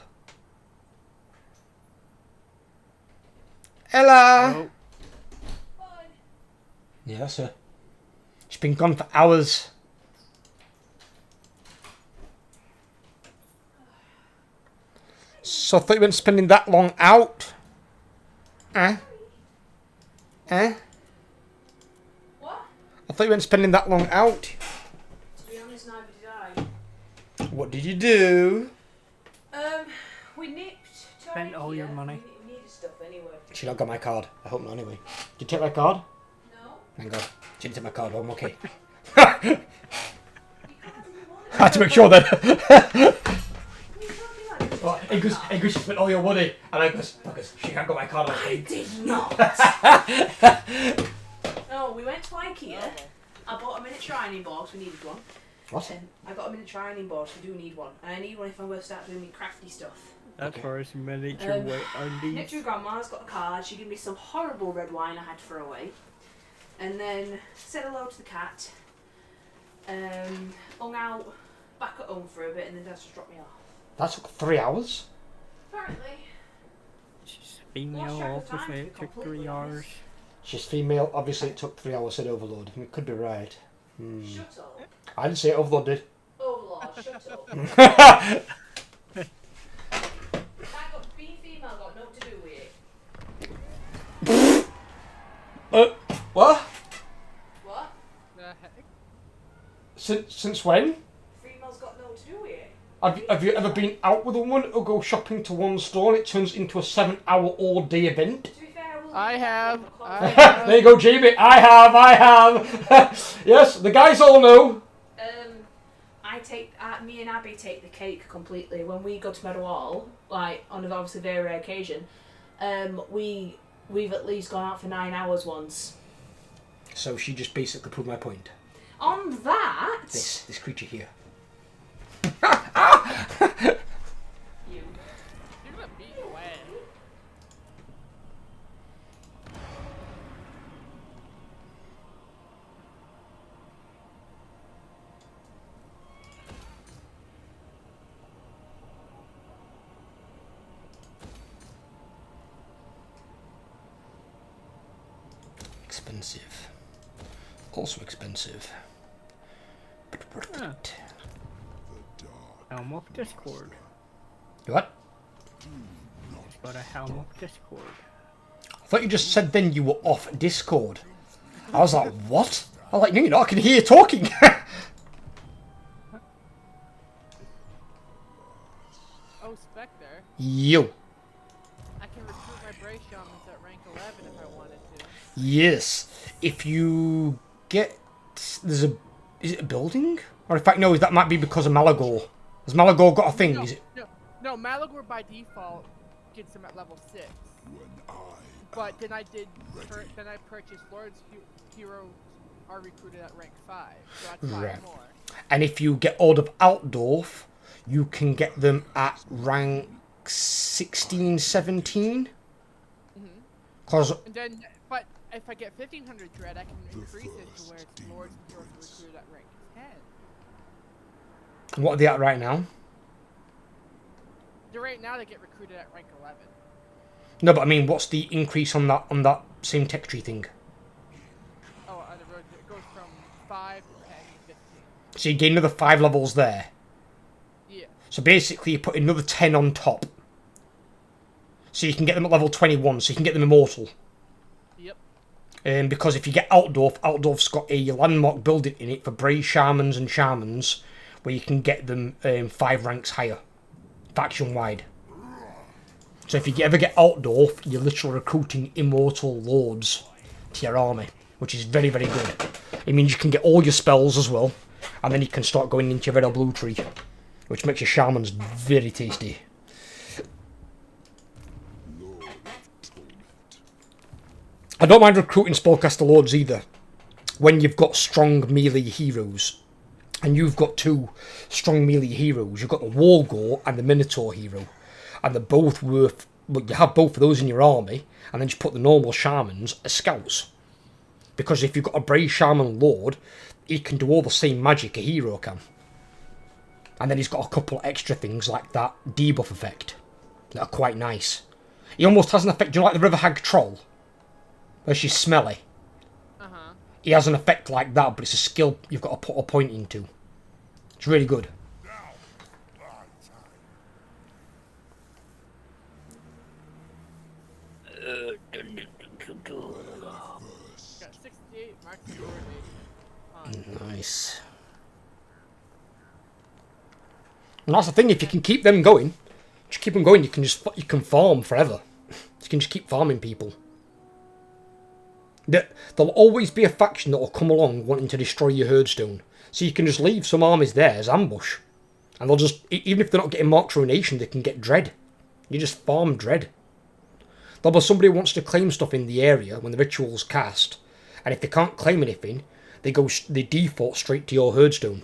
Ella! Oh. Yeah, that's her. She's been gone for hours. So I thought you weren't spending that long out. Eh? Eh? What? I thought you weren't spending that long out. To be honest, neither did I. What did you do? We nipped to Spent all your money. We needed stuff anyway. She not got my card. I hope not anyway. Did you take my card? No? Thank God. She didn't take my card. I'm okay. I had to make sure that. Well, it goes, you spent all your money. And I goes, she can't got my card. I did not! No, we went to IKEA. I bought a miniature ironing board, we needed one. What? And I got a miniature ironing board, we do need one. And I need one if I'm going to start doing my crafty stuff. That's for his miniature undies. Miniature grandma's got a card, she gave me some horrible red wine I had to throw away. And then said hello to the cat. Hung out back at home for a bit and then Dad just dropped me off. That took 3 hours. Apparently. She's female, Lost track of obviously time, it took completely 3 hours. She's female. Obviously, it took 3 hours. Said Overlord. It could be right. Shut up. I didn't say Overlord did. Overlord, shut up. Being female got nothing to do with it. What? What? The heck? Since when? Female's got nothing to do with it. Have you ever been out with a woman who go shopping to one store and it turns into a 7-hour all-day event? To be fair, I will I leave have. that one I because- have. There you go, Jamie. I have. Yes, the guys all know. Me and Abby take the cake completely when we go to Meadow Hall, like on a obviously very rare occasion. We've at least gone out for 9 hours once. So she just basically proved my point. On that, This creature here. you. You're gonna beat away. expensive. Also expensive. But worth Yeah. it. Helm of Discord. What? It's got a Helm of Discord. I thought you just said then you were off Discord. I was like, what? I was like, no, you're not. I can hear you talking. Oh, Spectre. Yo. I can recruit my Bray Shamans at rank 11 if I wanted to. Yes. If you get... There's a... Is it a building? Or in fact, no, that might be because of Malagor. Has Malagor got a thing? No, Is it? no, Malagor by default gets him at level 6. But then I purchased Lord's Heroes are recruited at rank 5. So that's 5 Right. more. And if you get Ord of Altdorf, you can get them at rank 16, 17. Cause And then, but if I get 1500 Dread, I can increase it to where it's Lord's Heroes are recruited at rank 10. what are they at right now? Right now they get recruited at rank 11. No, but I mean, what's the increase on that same tech tree thing? Oh, on the road, it goes from 5 to 10 to 15. So you gain another 5 levels there. Yeah. So basically, you put another 10 on top. So you can get them at level 21, so you can get them Immortal. Yep. Because if you get Altdorf, Altdorf's got a landmark building in it for Bray Shamans and Shamans, where you can get them 5 ranks higher, faction-wide. So if you ever get Altdorf, you're literally recruiting Immortal Lords to your army, which is very, very good. It means you can get all your spells as well, and then you can start going into your red or blue tree, which makes your Shamans very tasty. I don't mind recruiting Spellcaster Lords either, when you've got strong melee heroes. And you've got 2 strong melee heroes. You've got the Wargore and the Minotaur hero. And they're both worth... Well, you have both of those in your army, and then just put the normal Shamans as scouts. Because if you've got a Bray Shaman Lord, he can do all the same magic a hero can. And then he's got a couple extra things like that debuff effect that are quite nice. He almost has an effect, do you know, like the River Hag Troll? Where she's smelly. Uh-huh. He has an effect like that, but it's a skill you've got to put a point into. It's really good. Got 68 marks of Nice. And that's the thing, if you can keep them going, just keep them going, you can farm forever. You can just keep farming people. There'll always be a faction that will come along wanting to destroy your Headstone. So you can just leave some armies there as ambush. And they'll just, even if they're not getting Marked Ruination, they can get Dread. You just farm Dread. There'll be somebody who wants to claim stuff in the area when the ritual's cast. And if they can't claim anything, they default straight to your Headstone.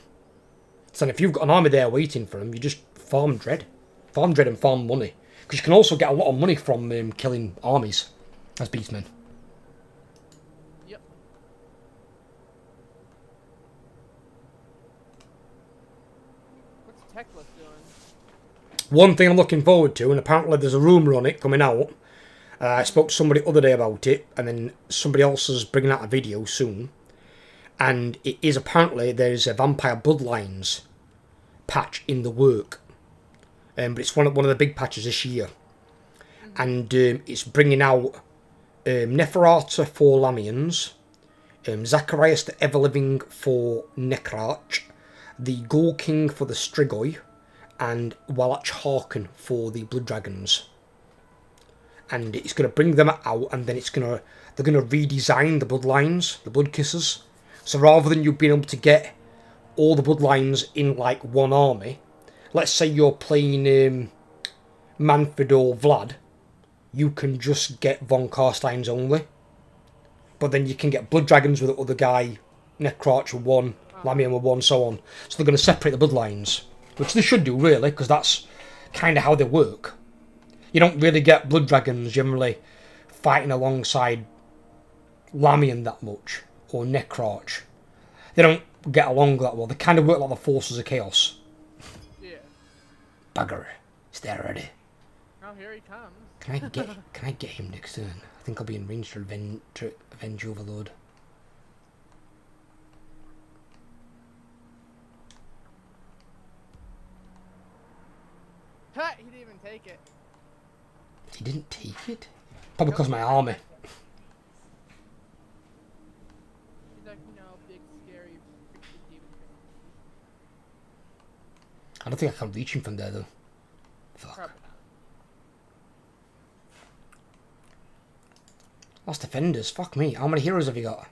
So if you've got an army there waiting for them, you just farm Dread. Farm Dread and farm money. Because you can also get a lot of money from killing armies as beastmen. Yep. What's Teclis doing? One thing I'm looking forward to, and apparently there's a rumour on it coming out. I spoke to somebody the other day about it, and then somebody else is bringing out a video soon. And it is apparently there's a Vampire Bloodlines patch in the work. But it's one of the big patches this year. And it's bringing out Neferata for Lamians, Zacharias the Everliving for Necrarch, the Ghoul King for the Strigoi, and Walach Harken for the Blood Dragons. And it's going to bring them out, and then they're going to redesign the Bloodlines, the Blood Kissers. So rather than you being able to get all the Bloodlines in like one army, let's say you're playing Manfred or Vlad, you can just get Von Carsteins only. But then you can get Blood Dragons with the other guy, Necrarch with one, Lamian with one, so on. So they're going to separate the Bloodlines, which they should do really, because that's kind of how they work. You don't really get Blood Dragons generally fighting alongside Lamian that much, or Necrarch. They don't get along that well. They kind of work like the Forces of Chaos. Yeah. Bugger. Is there already? Oh, Oh, here he comes. Can I get him next turn? I think I'll be in range to avenge Overlord. Ha! He didn't even take it. He didn't take it? Probably because of my army. He's like, big, scary, freaky demon thing. I don't think I can reach him from there though. Fuck. Probably not. Lost defenders. Fuck me. How many heroes have you got?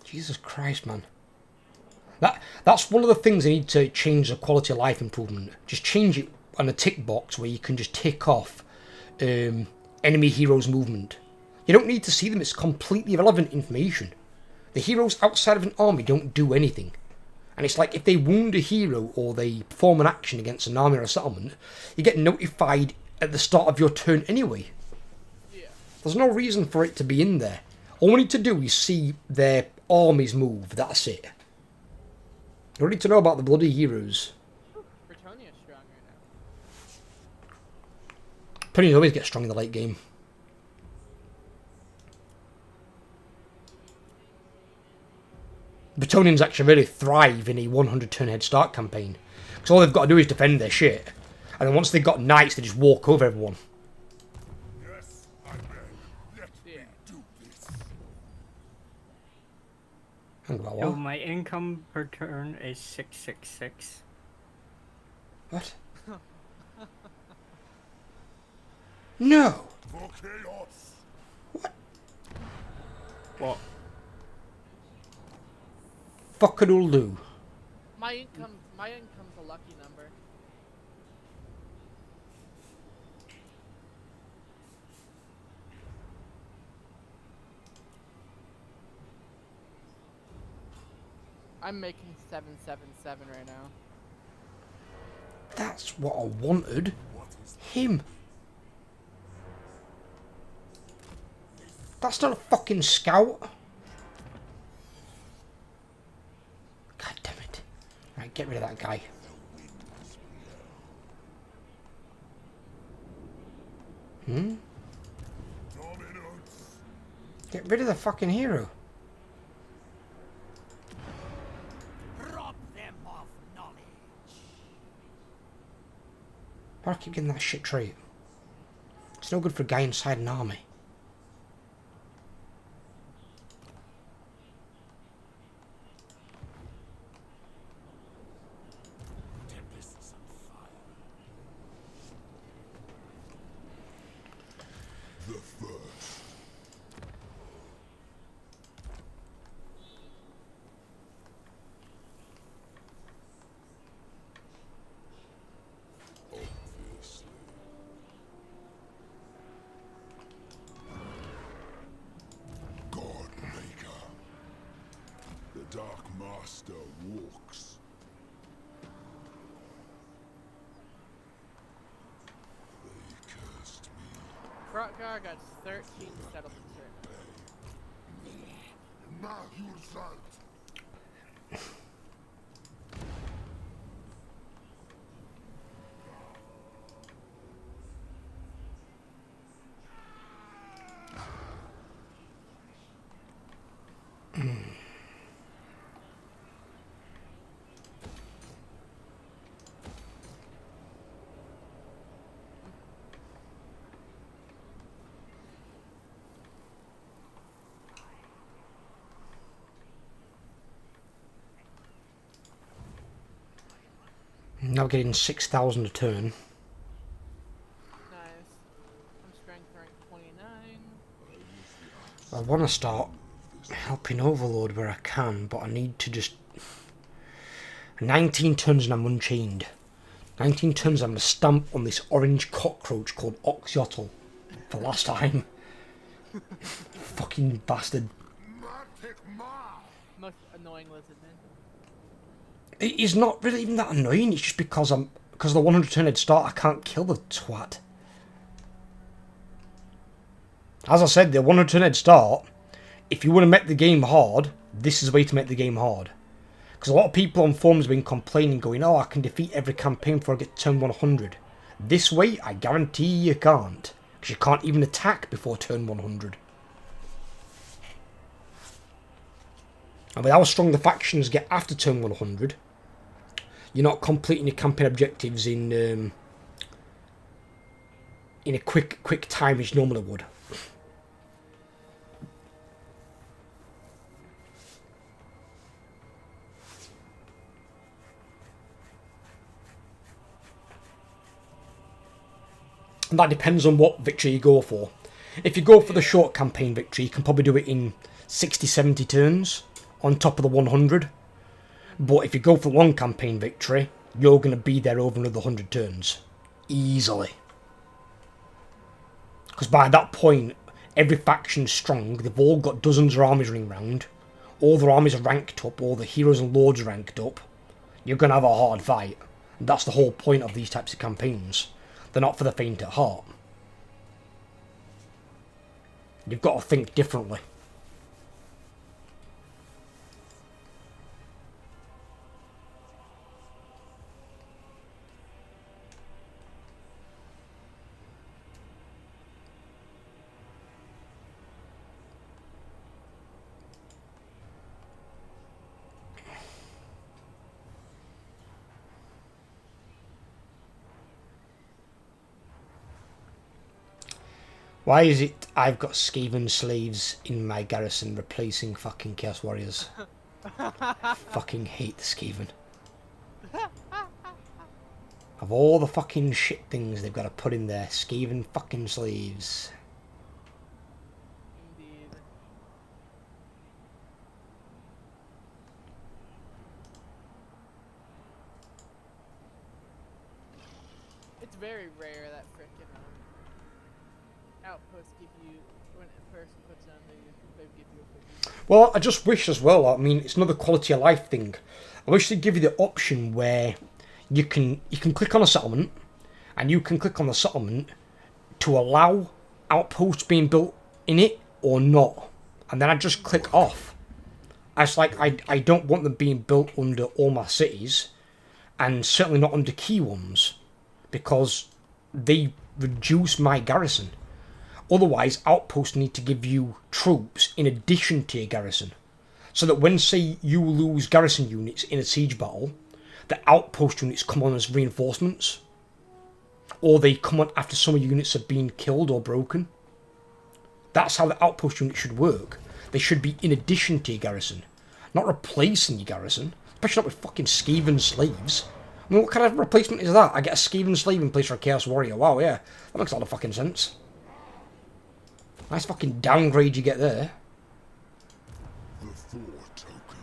Jesus Christ, man. That's one of the things they need to change, the quality of life improvement. Just change it on a tick box where you can just tick off enemy heroes' movement. You don't need to see them. It's completely irrelevant information. The heroes outside of an army don't do anything. And it's like if they wound a hero or they perform an action against an army or a settlement, you get notified at the start of your turn anyway. Yeah. There's no reason for it to be in there. All we need to do is see their armies move. That's it. You don't need to know about the bloody heroes. Bretonia's strong right now. Pretty always get strong in the late game. Bretonians actually really thrive in a 100 turn head start campaign. Because all they've got to do is defend their shit. And then once they've got knights, they just walk over everyone. Yes, I may. Let me do this. Hang about So what? my income per turn is 666. What? No! For chaos. What? Fuck-a-doodle-doo. My income's a lucky number. I'm making 777 right now. That's what I wanted. Him. That's not a fucking scout. God damn it. Right, get rid of that guy. Get rid of the fucking hero. Rob them of knowledge. Why do I keep getting that shit trait? It's no good for a guy inside an army. Tempests on fire. The first. Obviously. God Maker. The Dark Master walks. They cursed me. Frotgar got 13 settlements right now. Now you sight. Now getting 6,000 a turn. Nice. I'm strength rank 29. I want to start helping Overlord where I can, but I need to just... 19 turns and I'm unchained. 19 turns I'm going to stamp on this orange cockroach called Oxyotl for last time. Fucking bastard. Most annoying lizard man. It is not really even that annoying, it's just because of the 100 turn head start I can't kill the twat. As I said, the 100 turn head start, if you want to make the game hard, this is the way to make the game hard. Because a lot of people on forums have been complaining, going, oh, I can defeat every campaign before I get to turn 100. This way, I guarantee you can't. Because you can't even attack before turn 100. And with how strong the factions get after turn 100, you're not completing your campaign objectives in a quick time as you normally would. And that depends on what victory you go for. If you go for the short campaign victory, you can probably do it in 60-70 turns on top of the 100. But if you go for the long campaign victory, you're going to be there over another 100 turns. Easily. Because by that point, every faction's strong, they've all got dozens of armies running around, all their armies are ranked up, all the heroes and lords are ranked up, you're going to have a hard fight. And that's the whole point of these types of campaigns. They're not for the faint at heart. You've got to think differently. Why is it I've got Skaven slaves in my garrison replacing fucking Chaos Warriors? Fucking hate the Skaven. Of all the fucking shit things they've got to put in there, Skaven fucking slaves. Indeed. It's very rare that frickin' outposts give you, when a person puts on they give you a 50. Well, I just wish as well, I mean, it's another quality of life thing. I wish they'd give you the option where you can click on a settlement, and you can click on the settlement to allow outposts being built in it or not. And then I just click off. It's like, I don't want them being built under all my cities, and certainly not under key ones, because they reduce my garrison. Otherwise, outposts need to give you troops in addition to your garrison. So that when, say, you lose garrison units in a siege battle, the outpost units come on as reinforcements. Or they come on after some units have been killed or broken. That's how the outpost units should work. They should be in addition to your garrison. Not replacing your garrison. Especially not with fucking Skaven slaves. I mean, what kind of replacement is that? I get a Skaven slave in place for a Chaos Warrior. Wow, yeah. That makes a lot of fucking sense. Nice fucking downgrade you get there. The Thor token.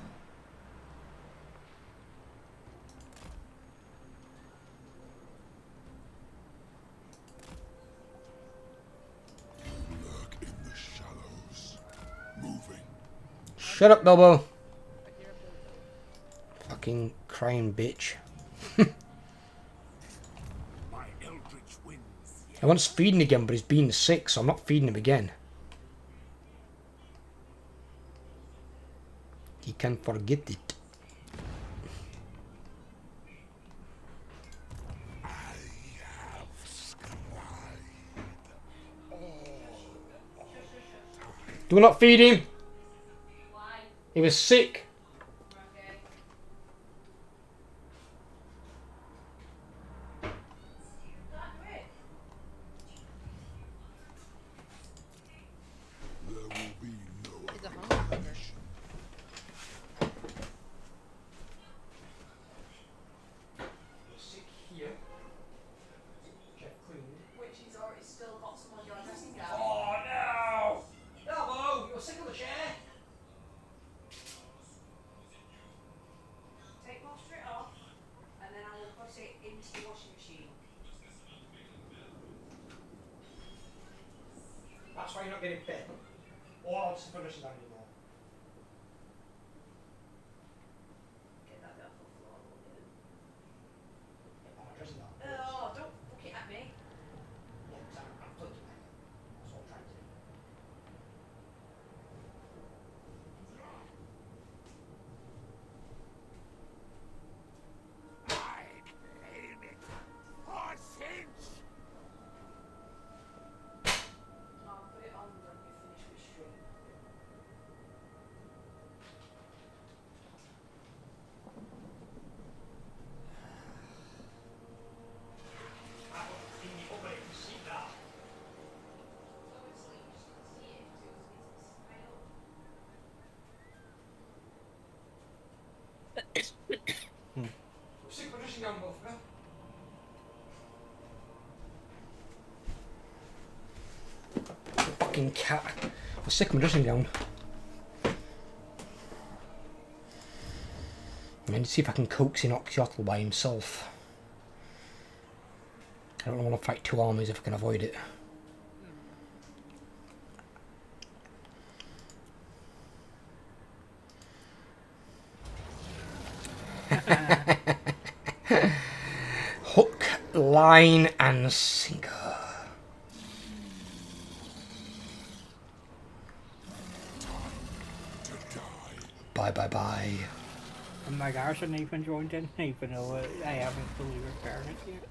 Lurk in the shallows. Moving. Shut up, Bilbo. I hear a bit Fucking crying bitch. My eldritch winds. I wants feeding again, but he's been sick, so I'm not feeding him again. He can forget it. Do not feed him. Why? He was sick. Okay. There will be no He's a hunger burger. Which he's already still got some on your dressing gown. Oh no! Bilbo, you're sick of the chair. Take most of it off, and then I will put it into the washing machine. That's why you're not getting fed. Or I'll just finish it anymore. Get that bit off the floor, will you? I'm addressing that. Oh, don't look it at me. Yeah, 'cause I'm flipping it. That's what I'm trying to do. I blame it for centuries. fucking cat. I'm sick of my dressing gown. I mean, see if I can coax in Oxyotl by himself. I don't want to fight two armies if I can avoid it. Hook, line, and sinker. Bye, bye, bye. And my guys haven't even joined in, even though I haven't fully repaired it yet.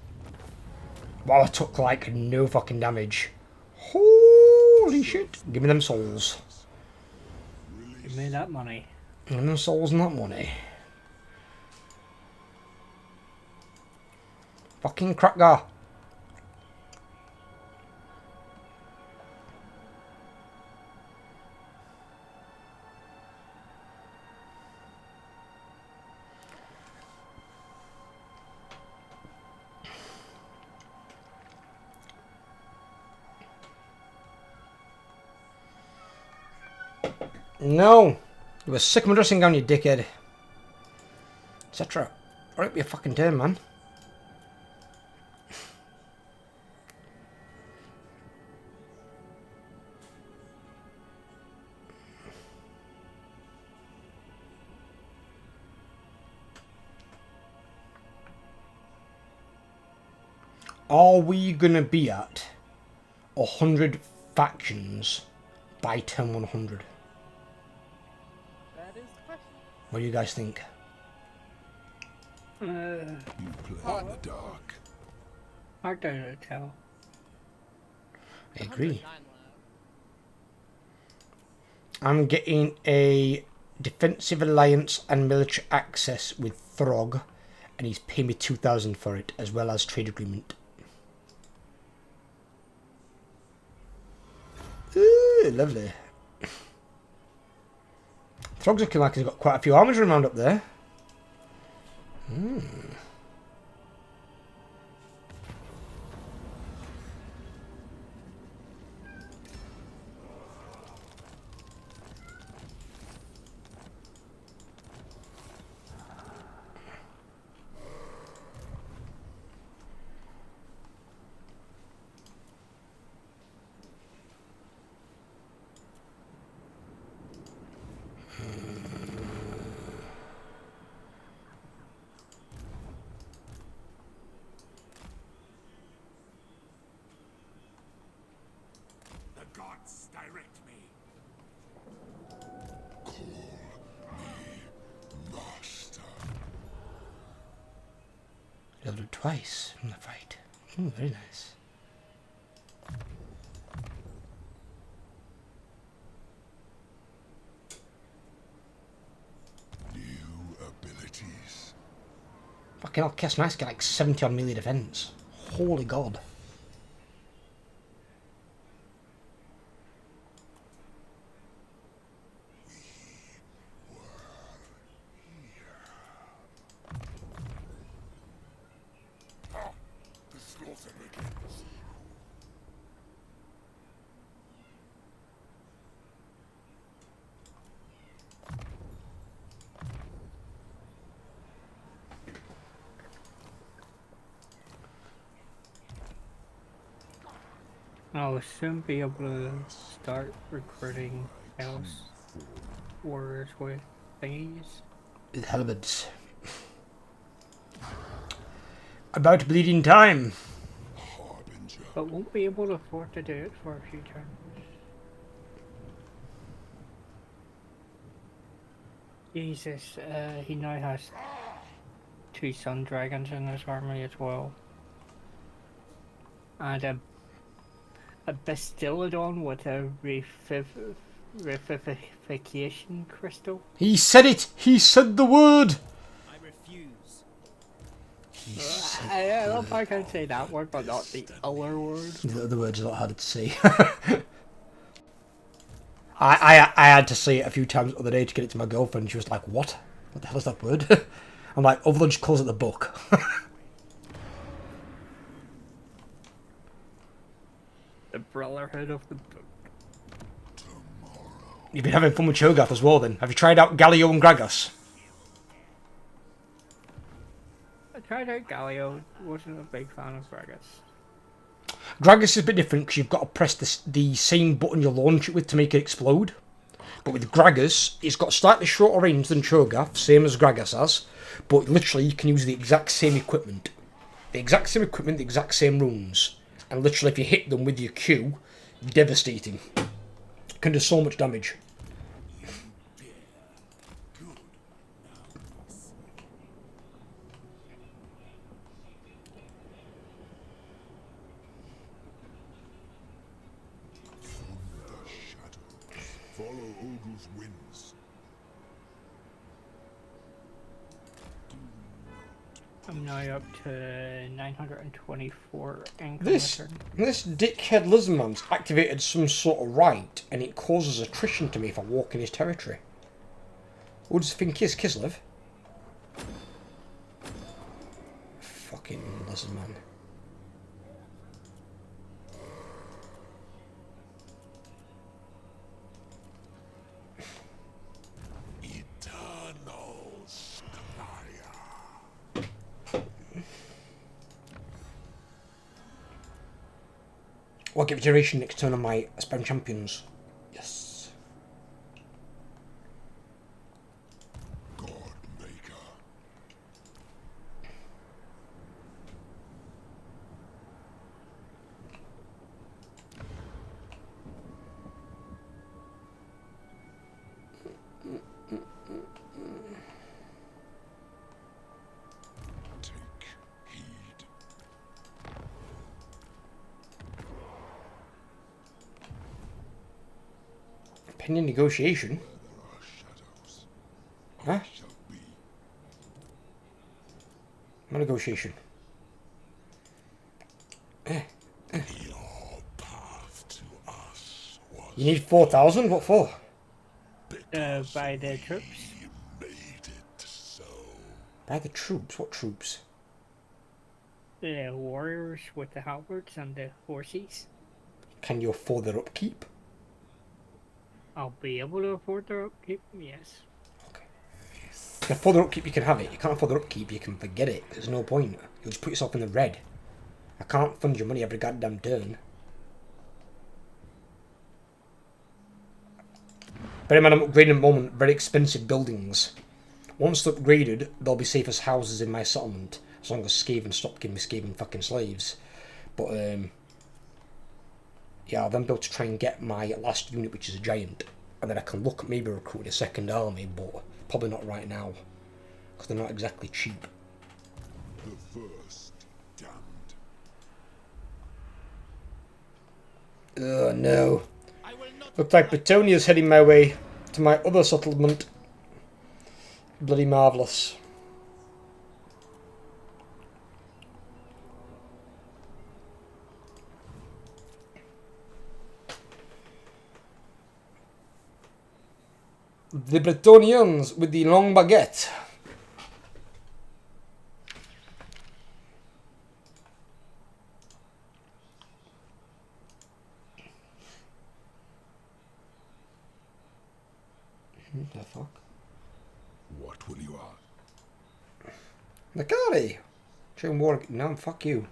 Wow, I took like no fucking damage. Holy shit. Give me them souls. Give me that money. Give me them souls and that money. Fucking cracker. No! You were sick of my dressing gown, you dickhead. Etc. Alright, be a fucking turn, man. Are we gonna be at 100 factions by turn 100? That is the question. What do you guys think? You play in the dark. Hard to tell. I agree. 109 left. I'm getting a defensive alliance and military access with Throg, and he's paying me 2,000 for it, as well as trade agreement. Ooh, lovely. Throg's looking like he's got quite a few armies around up there. The gods direct me. Call me master. Leveled twice in the fight. Ooh, very nice. New abilities. Fucking hell, Kess Nice get like 70 on melee defense. Holy god. The slaughter begins. I'll soon be able to start recruiting house warriors with thingies. With halberds. About bleeding time. Harbinger. But won't be able to afford to do it for a few turns. Jesus, he now has 2 sun dragons in his army as well. And a Bastillodon with a revivification crystal. He said it! He said the word! I refuse. I love how I can say that word, but not the other word. The other words are a lot harder to say. I had to say it a few times the other day to get it to my girlfriend. She was like, what? What the hell is that word? I'm like, other than just calls it the book. The Brotherhood of the Book. You've been having fun with Cho'Gath as well then. Have you tried out Galio and Gragas? I tried out Galio, wasn't a big fan of Gragas. Gragas is a bit different because you've got to press the same button you launch it with to make it explode. But with Gragas, it's got slightly shorter range than Cho'Gath, same as Gragas has. But literally, you can use the exact same equipment. The exact same equipment, the exact same runes. And literally, if you hit them with your Q, devastating. Can do so much damage. Follow Odul's winds. I'm now up to 924 income This return. dickhead lizardman's activated some sort of right, and it causes attrition to me if I walk in his territory. Who does he think he is, Kislev? Fucking lizardman. Eternal Scryer. Well, I'll give duration next turn on my spam champions. Yes. God Maker. Take heed. Pending negotiation. There are shadows. Huh? Shall be. No negotiation. Your path to us was You need 4,000? What for? By the troops. you made it so. By the troops? What troops? The warriors with the halberds and the horses. Can you afford their upkeep? I'll be able to afford their upkeep, yes. Okay. If you can afford their upkeep, you can have it. You can't afford their upkeep, you can forget it. There's no point. You'll just put yourself in the red. I can't fund your money every goddamn turn. Bear in mind, I'm upgrading at the moment very expensive buildings. Once they're upgraded, they'll be safe as houses in my settlement. As long as Skaven stop giving me Skaven fucking slaves. But, yeah, I'll then be able to try and get my last unit, which is a giant. And then I can look at maybe recruiting a second army, but probably not right now. Because they're not exactly cheap. The first damned. Oh no. Looks like Bretonia's heading my way to my other settlement. Bloody marvellous. The Bretonians with the long baguette. What the fuck? What will you ask? Nakari! Train war. No, fuck you.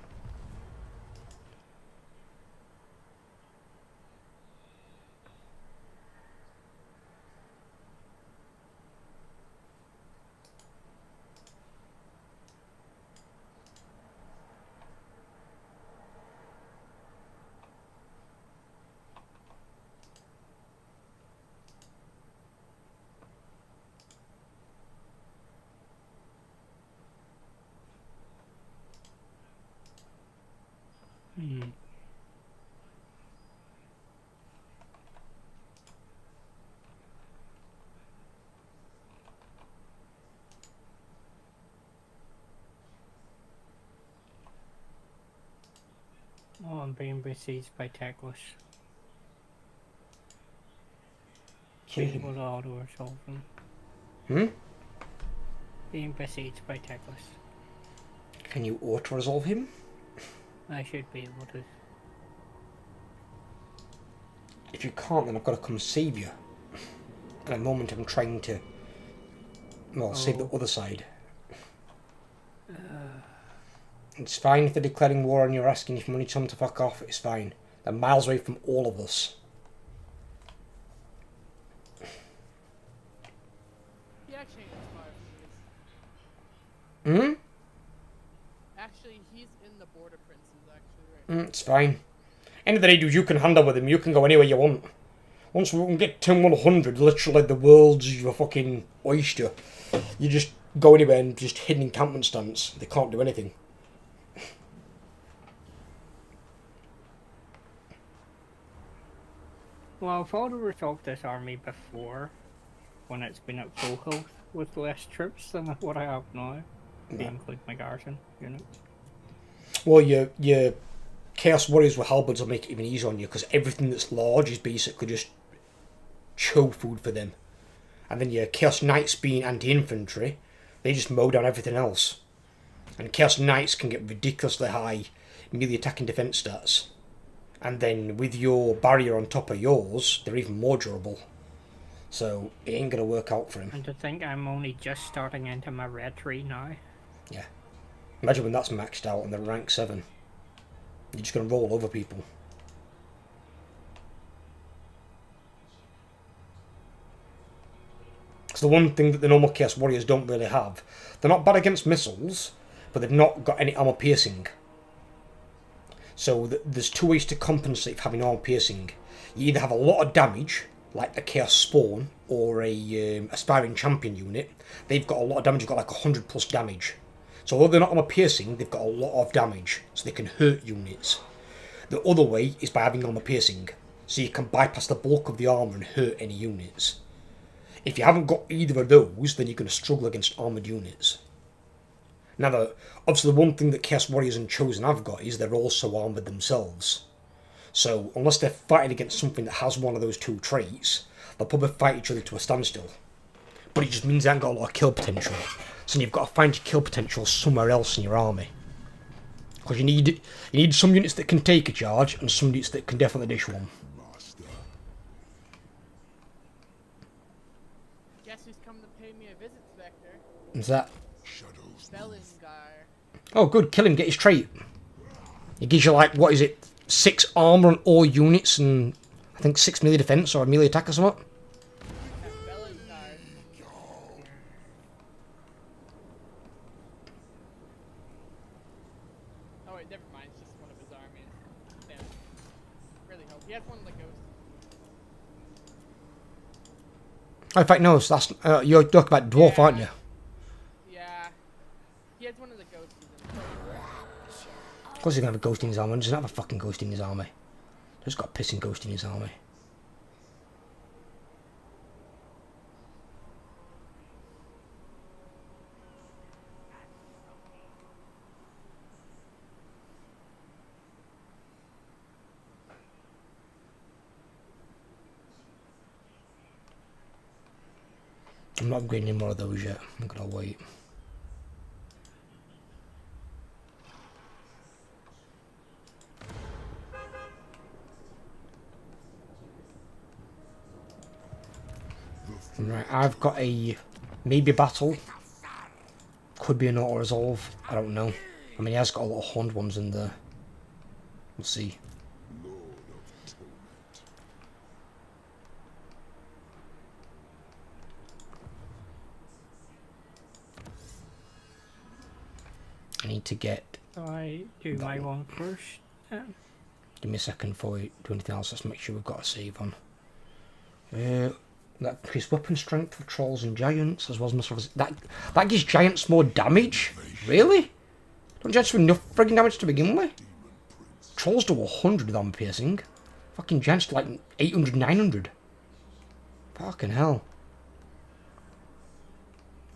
Oh, I'm being besieged by Teclis. Kill Being him. able to auto-resolve them. Hmm? Being besieged by Teclis. Can you auto-resolve him? I should be able to. If you can't, then I've got to come save you. And at the moment I'm trying to, well, save the other side. It's fine if they're declaring war and you're asking if money to them to fuck off, it's fine. They're miles away from all of us. He actually is far from Actually, he's in the border princes, actually, right? It's fine. End of the day, dude, you can handle with him. You can go anywhere you want. Once we can get to 100, literally the world's your fucking oyster. You just go anywhere and just hit an encampment stance. They can't do anything. Well, I've already resolved this army before, when it's been at full health with less troops than what I have now, if you include my garrison units. Well, your Chaos Warriors with halberds will make it even easier on you, because everything that's large is basically just chow food for them. And then your Chaos Knights being anti-infantry, they just mow down everything else. And Chaos Knights can get ridiculously high melee attack and defense stats. And then with your barrier on top of yours, they're even more durable. So it ain't going to work out for him. And to think I'm only just starting into my red tree now. Yeah. Imagine when that's maxed out and they're rank 7. You're just going to roll over people. It's the one thing that the normal Chaos Warriors don't really have. They're not bad against missiles, but they've not got any armor piercing. So there's two ways to compensate for having armor piercing. You either have a lot of damage, like a Chaos Spawn or a Aspiring Champion unit. They've got a lot of damage, they've got like 100 plus damage. So although they're not armor piercing, they've got a lot of damage, so they can hurt units. The other way is by having armor piercing, so you can bypass the bulk of the armor and hurt any units. If you haven't got either of those, then you're going to struggle against armoured units. Now, obviously the one thing that Chaos Warriors and Chosen have got is they're also armoured themselves. So, unless they're fighting against something that has one of those two traits, they'll probably fight each other to a standstill. But it just means they haven't got a lot of kill potential. So you've got to find your kill potential somewhere else in your army. Because you need some units that can take a charge, and some units that can definitely dish one. Guess who's come to pay me a visit, Spectre? What's that? Belakor. Oh, good. Kill him. Get his trait. It gives you, like, what is it? 6 armour on all units and I think 6 melee defense or a melee attack or something. Oh wait, never mind. It's just one of his armies. Damn. Really hope he has one of the ghosts. Oh, in fact, no. That's you're talking about dwarf, aren't you? Yeah. He has one of the ghosts. Of course he's going to have a ghost in his army. He doesn't have a fucking ghost in his army. He's got a pissing ghost in his army. I'm not upgrading any more of those yet. I'm going to wait. Right, I've got a maybe battle. Could be an auto resolve. I don't know. I mean, he has got a lot of horned ones in there. We'll see. I need to get. I do my one first. Give me a second before we do anything else. Let's make sure we've got a save on. That increased weapon strength for trolls and giants, as well as missiles. That gives giants more damage? Really? Don't giants do enough frigging damage to begin with? Trolls do 100 with armor piercing. Fucking giants do like 800, 900. Fucking hell.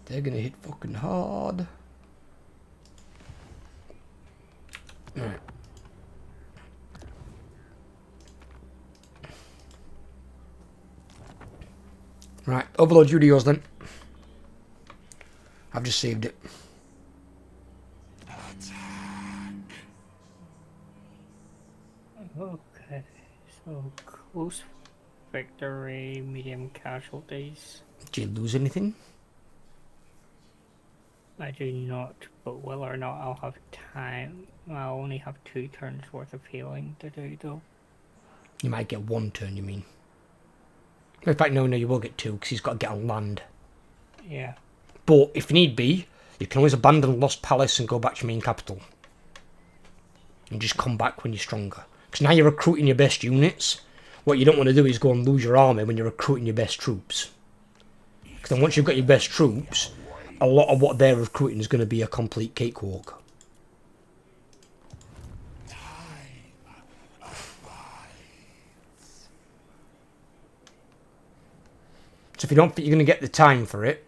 They're gonna hit fucking hard. Alright. Right, overload you to yours then. I've just saved it. Okay, so close victory, medium casualties. Do you lose anything? I do not, but whether or not I'll have time, I'll only have 2 turns worth of healing to do though. You might get 1 turn, you mean? In fact, no, you will get 2, because he's got to get on land. Yeah. But, if need be, you can always abandon Lost Palace and go back to your main capital. And just come back when you're stronger. Because now you're recruiting your best units. What you don't want to do is go and lose your army when you're recruiting your best troops. Because then once you've got your best troops, a lot of what they're recruiting is going to be a complete cakewalk. So if you don't think you're going to get the time for it,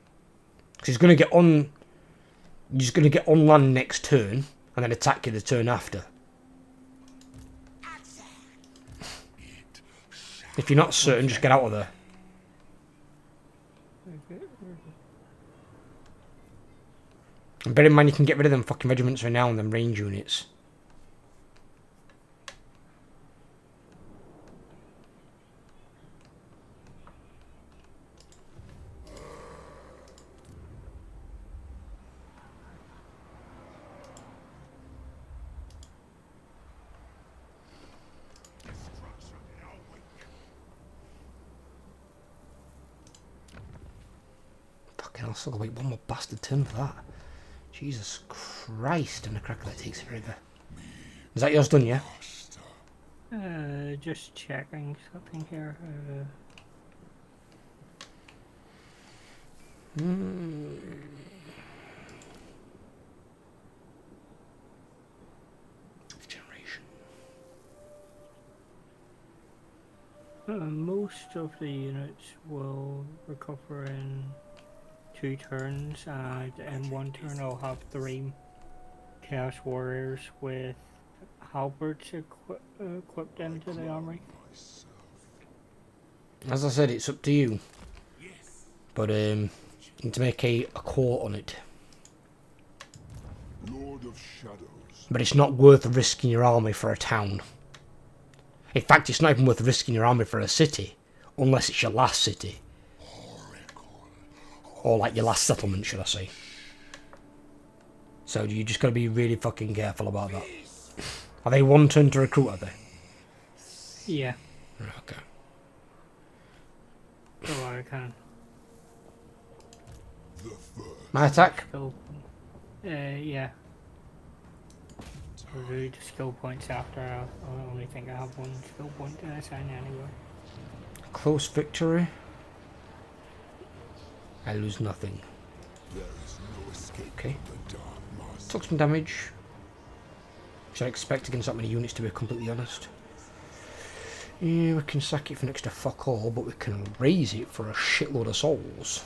because he's going to get on, you're just going to get on land next turn, and then attack you the turn after. If you're not certain, just get out of there. And bear in mind, you can get rid of them fucking regiments right now and them range units. Fucking hell, still gotta wait 1 more bastard turn for that. Jesus Christ, and the cracker that takes forever. Is that yours done, yeah? Just checking something here. Generation. Most of the units will recover in 2 turns, and in 1 turn I'll have 3 Chaos Warriors with halberds equipped into the armory. As I said, it's up to you. But you need to make a court on it. Lord of Shadows. But it's not worth risking your army for a town. In fact, it's not even worth risking your army for a city, unless it's your last city. Or like your last settlement, should I say. So you just got to be really fucking careful about that. Are they 1 turn to recruit, are they? Yeah. Okay. So I can. My attack? Yeah. I'll do the skill points after. I only think I have 1 skill point to assign anyway. Close victory. I lose nothing. Okay. Took some damage. Should I expect against that many units, to be completely honest? Yeah, we can sack it for next to fuck all, but we can raise it for a shitload of souls.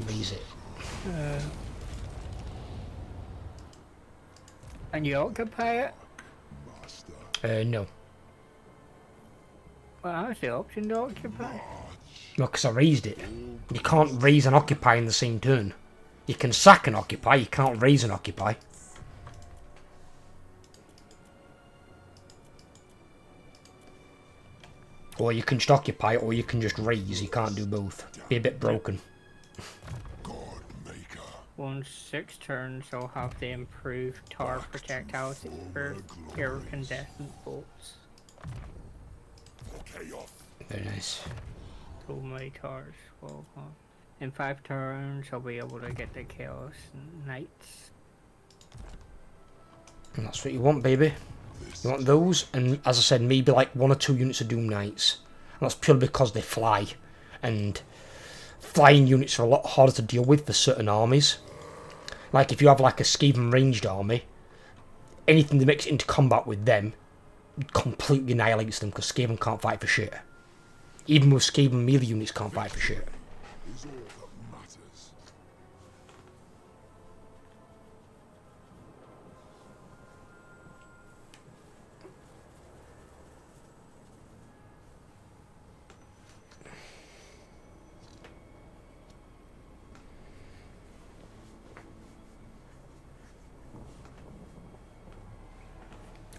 Raise it. And you occupy it? No. Well, that's the option to occupy. No, because I raised it. You can't raise and occupy in the same turn. You can sack and occupy, you can't raise and occupy. Or you can just occupy, or you can just raise. You can't do both. Be a bit broken. On 6 turns, I'll have the improved tower projectiles for incandescent bolts. Very nice. So my towers will have. In 5 turns, I'll be able to get the Chaos Knights. And that's what you want, baby. You want those, and as I said, maybe like 1 or 2 units of Doom Knights. And that's purely because they fly. And flying units are a lot harder to deal with for certain armies. Like if you have like a Skaven ranged army, anything that makes it into combat with them completely annihilates them, because Skaven can't fight for shit. Even with Skaven melee units can't fight for shit.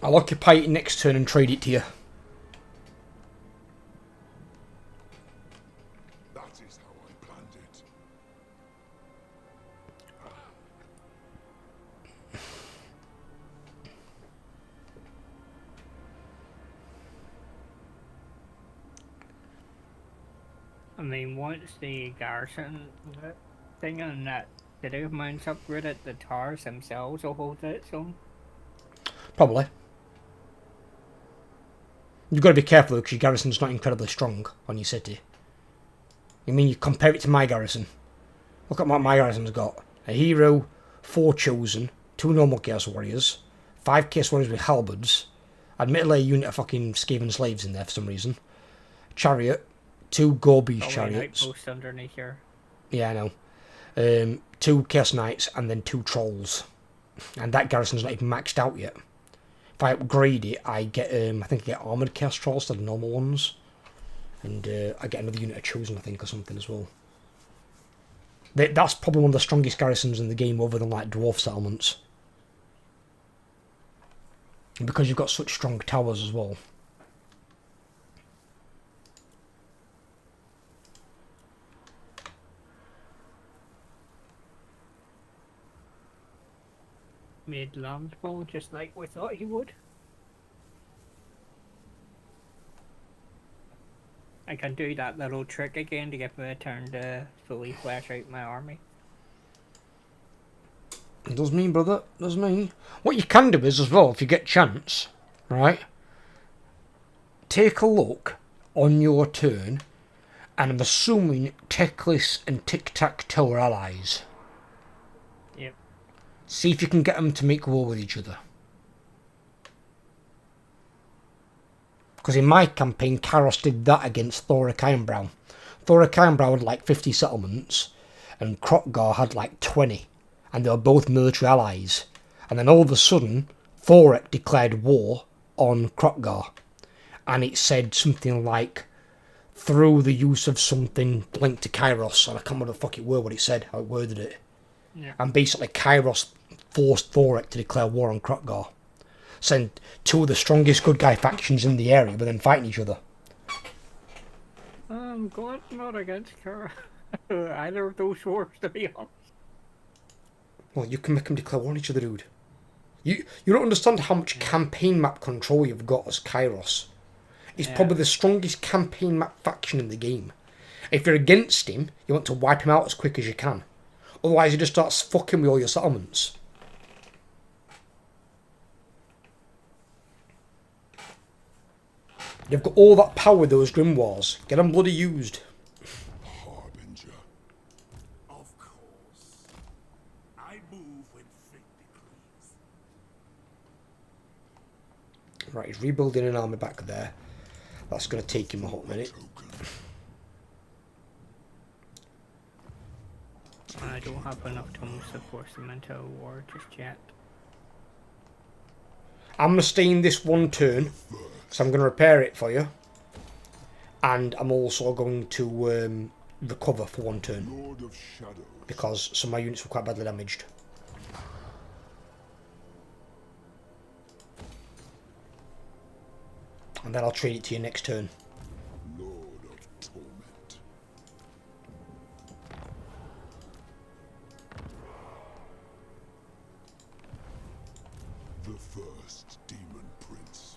I'll occupy it next turn and trade it to you. mean, once the garrison thing and that city of mine's upgraded, the towers themselves will hold its own. Probably. You've got to be careful because your garrison's not incredibly strong on your city. I mean, you compare it to my garrison. Look at what my garrison's got. A hero, 4 chosen, 2 normal chaos warriors, 5 chaos warriors with halberds, admittedly a unit of fucking Skaven slaves in there for some reason, chariot, 2 Gorbis chariots. Outposts underneath here. Yeah, I know. 2 chaos knights and then 2 trolls. And that garrison's not even maxed out yet. If I upgrade it, I get, I think I get armoured chaos trolls to the normal ones. And I get another unit of chosen, I think, or something as well. That's probably one of the strongest garrisons in the game other than, like, dwarf settlements. And because you've got such strong towers as well. Made landfall just like we thought he would. I can do that little trick again to get me a turn to fully flesh out my army. It does me, brother. It does me. What you can do is, as well, if you get chance, right? Take a look on your turn, and I'm assuming Teclis and Tic-Tac-Toe are allies. Yep. See if you can get them to make war with each other. Because in my campaign, Kairos did that against Thoric Ironbrow. Thoric Ironbrow had like 50 settlements, and Krokgar had like 20. And they were both military allies. And then all of a sudden, Thoric declared war on Krokgar. And it said something like, through the use of something linked to Kairos. And I can't remember the fuck it were what it said, how it worded it. Yeah. And basically Kairos forced Thoric to declare war on Krokgar. Sent 2 of the strongest good guy factions in the area, but then fighting each other. I'm glad I'm not against either of those wars, to be honest. Well, you can make them declare war on each other, dude. You don't understand how much campaign map control you've got as Kairos. He's probably the strongest campaign map faction in the game. If you're against him, you want to wipe him out as quick as you can. Otherwise, he just starts fucking with all your settlements. You've got all that power with those Grimoires. Get them bloody used. Harbinger. Of course. I move when fate decrees. Right, he's rebuilding an army back there. That's going to take him a hot minute. I don't have enough tools to force them into a war just yet. I'm going to stay in this one turn, so I'm going to repair it for you. And I'm also going to recover for 1 turn. Lord of Shadows. Because some of my units were quite badly damaged. And then I'll trade it to you next turn. Lord of Torment. The first Demon Prince.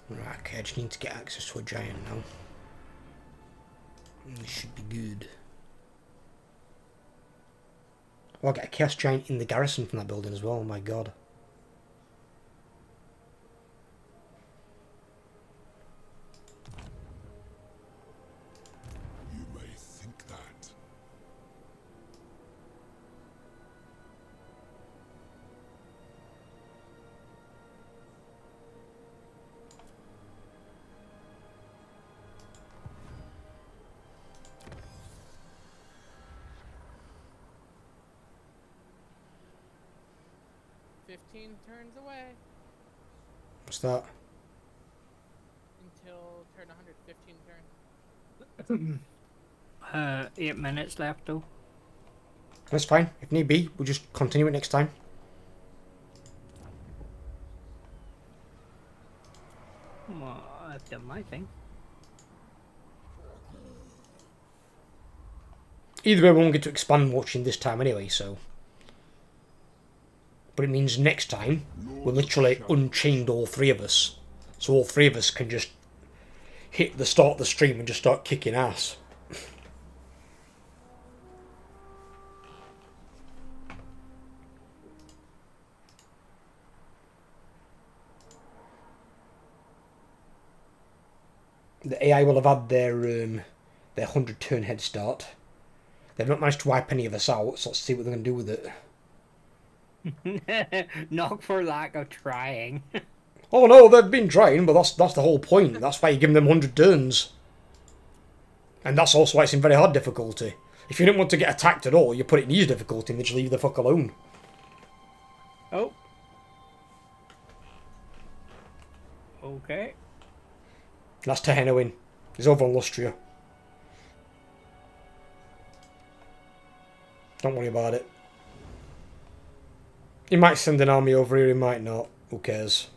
Right, okay, I just need to get access to a giant now. This should be good. Oh, I'll get a chaos giant in the garrison from that building as well, oh my god. You may think that. Turns away What's that? until turn 115 turn. 8 minutes left though. That's fine. If need be, we'll just continue it next time. I've done my thing. Either way, we won't get to expand watching this time anyway, so. But it means next time, we'll literally unchained all three of us. So all three of us can just hit the start of the stream and just start kicking ass. The AI will have had their 100-turn head start. They've not managed to wipe any of us out, so let's see what they're going to do with it. Not for lack of trying. Oh no, they've been trying, but that's the whole point. That's why you give them 100 turns. And that's also why it's in very hard difficulty. If you don't want to get attacked at all, you put it in easy difficulty and they just leave the fuck alone. Oh. Okay. That's Teheno in. He's over on Lustria. Don't worry about it. He might send an army over here, he might not. Who cares?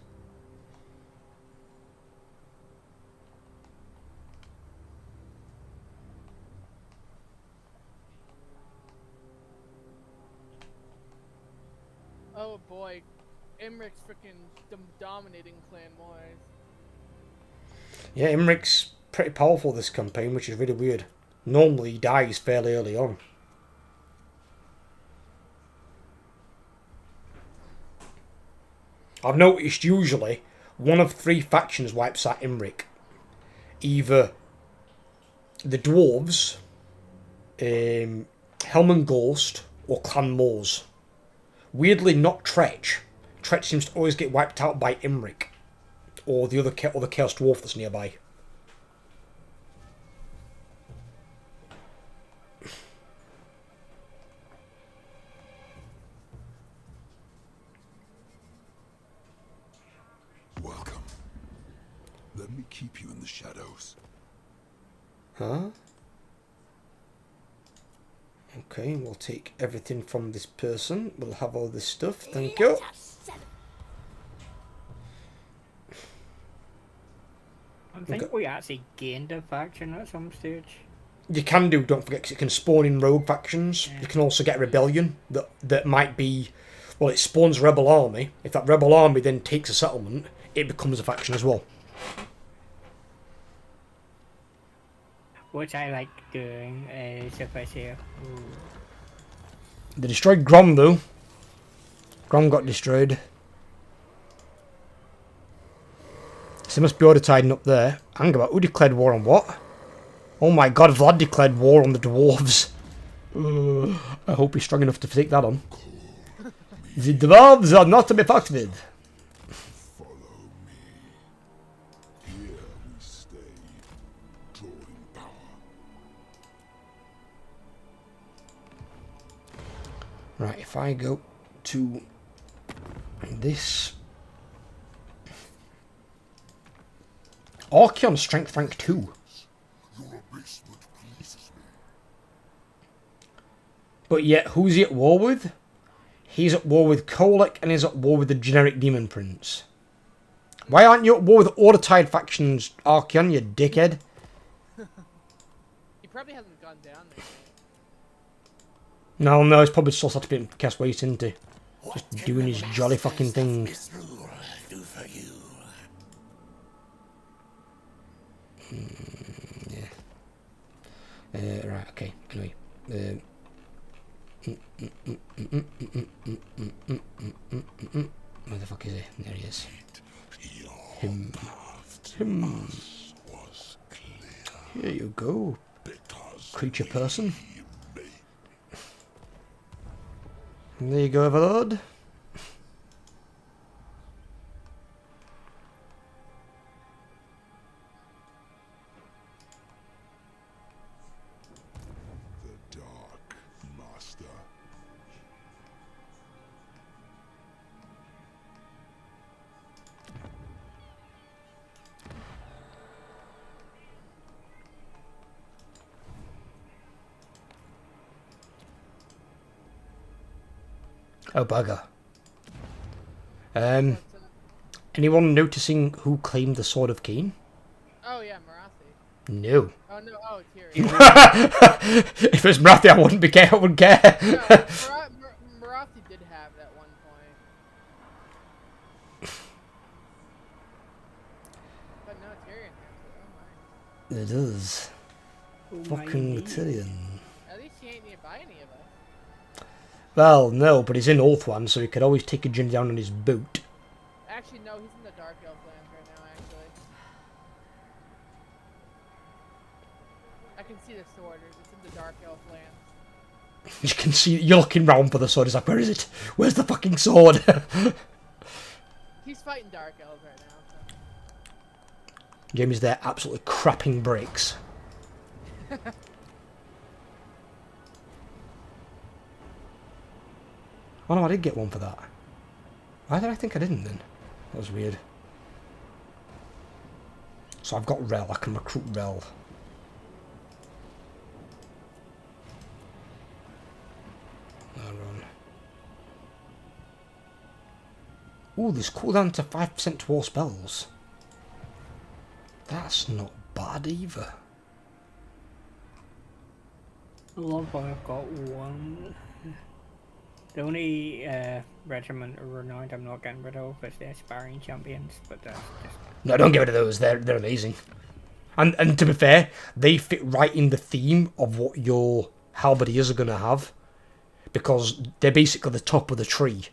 Oh boy, Imric's freaking dominating clan-wise. Yeah, Imric's pretty powerful this campaign, which is really weird. Normally he dies fairly early on. I've noticed usually one of three factions wipes out Imric. Either the Dwarves, Helm and Ghost, or Clan Moors. Weirdly not Tretch. Tretch seems to always get wiped out by Imric. Or the other Chaos Dwarf that's nearby. Welcome. Let me keep you in the shadows. Huh? Okay, we'll take everything from this person. We'll have all this stuff. Thank you. I think we actually gained a faction at some stage. You can do, don't forget, because it can spawn in rogue factions. Yeah. You can also get a rebellion that might be... Well, it spawns a rebel army. If that rebel army then takes a settlement, it becomes a faction as well. Which I like doing, if I say... They destroyed Grom, though. Grom got destroyed. So there must be order tidying up there. Hang about, who declared war on what? Oh my god, Vlad declared war on the dwarves. I hope he's strong enough to take that on. The dwarves are not to be fucked with. Follow me. Here we stay, drawing power. Right, if I go to this... Archeon strength rank 2. Your abasement pleases me. But yet, who's he at war with? He's at war with Kolek and he's at war with the generic Demon Prince. Why aren't you at war with Order-Tide factions, Archeon, you dickhead? He probably hasn't gone down there. No, he's probably still sat a bit cast waste, isn't he? Just doing his jolly fucking thing. Do for you. Yeah. Right, okay, anyway. Where the fuck is he? There he is. Him. Was clear Here you go, because creature person. he made There you go, Overlord. the Dark Master. Oh, bugger. Anyone noticing who claimed the Sword of Cain? Oh yeah, Marathi. No. Oh no, oh Tyrion. If it was Marathi, I wouldn't care. I wouldn't care. No, Marathi did have at one point. But no, Tyrion has it. Oh my. It is. Fucking Tyrion. At least he ain't nearby any of us. Well, no, but he's in Oathwan, so he could always take a journey down on his boat. Actually, no, he's in the Dark Elf lands right now, actually. I can see the sword. It's in the Dark Elf lands. You can see, you're looking round for the sword. It's like, where is it? Where's the fucking sword? He's fighting Dark Elves right now. So. Jamie's there absolutely crapping bricks. Oh no, I did get one for that. Why did I think I didn't then? That was weird. So I've got Rel, I can recruit Rel. Ooh, there's cooldown to 5% to all spells. That's not bad either. I love I've got one. The only regiment or renowned I'm not getting rid of is the aspiring champions, but that's just... No, don't get rid of those. They're amazing. And to be fair, they fit right in the theme of what your halberdiers are going to have. Because they're basically the top of the tree.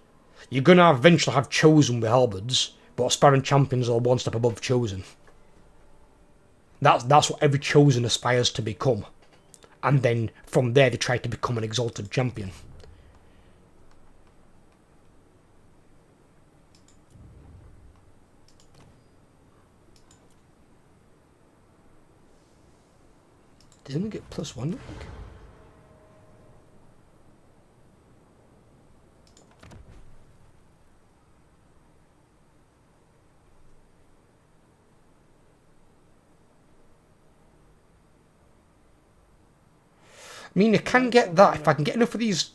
You're going to eventually have Chosen with halberds, but aspiring champions are one step above Chosen. That's what every Chosen aspires to become. And then from there they try to become an exalted champion. Didn't we get +1? I mean, I can get that. If I can get enough of these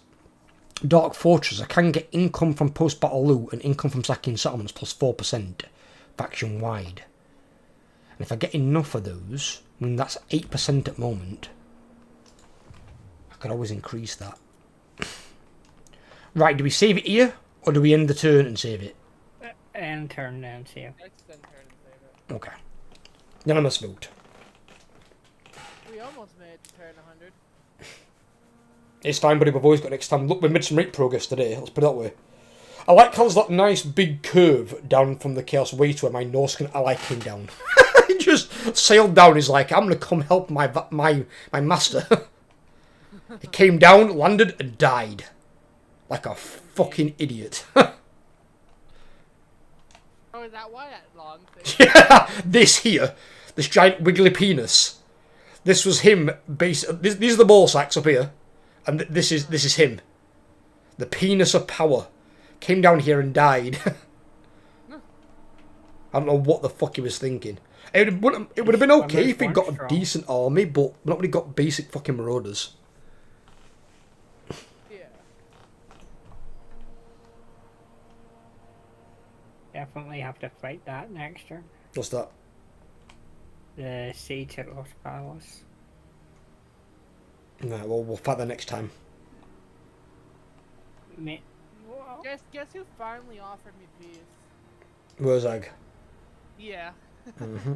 Dark Fortresses, I can get income from post-battle loot and income from sacking settlements +4% faction-wide. And if I get enough of those, I mean, that's 8% at the moment. I could always increase that. Right, do we save it here? Or do we end the turn and save it? End turn and save. Let's then turn and save it. Okay. Then I must vote. We almost made it to turn 100. It's fine, buddy. We've always got next time. Look, we made some great progress today. Let's put it that way. I like how there's that nice big curve down from the Chaos Way to where my Norscan ally came down. He just sailed down. He's like, I'm going to come help my master. He came down, landed, and died. Like a fucking idiot. Oh, is that why that long thing? Yeah, this here. This giant wiggly penis. This was him. These are the ball sacks up here. And this is him. The penis of power. Came down here and died. I don't know what the fuck he was thinking. It would have been okay if he got a decent army, but not when he got basic fucking marauders. Yeah. Definitely have to fight that next turn. What's that? The siege at Los Palos. No, well, we'll fight that next time. Guess who finally offered me peace? Wurzag. Yeah. Mm-hmm.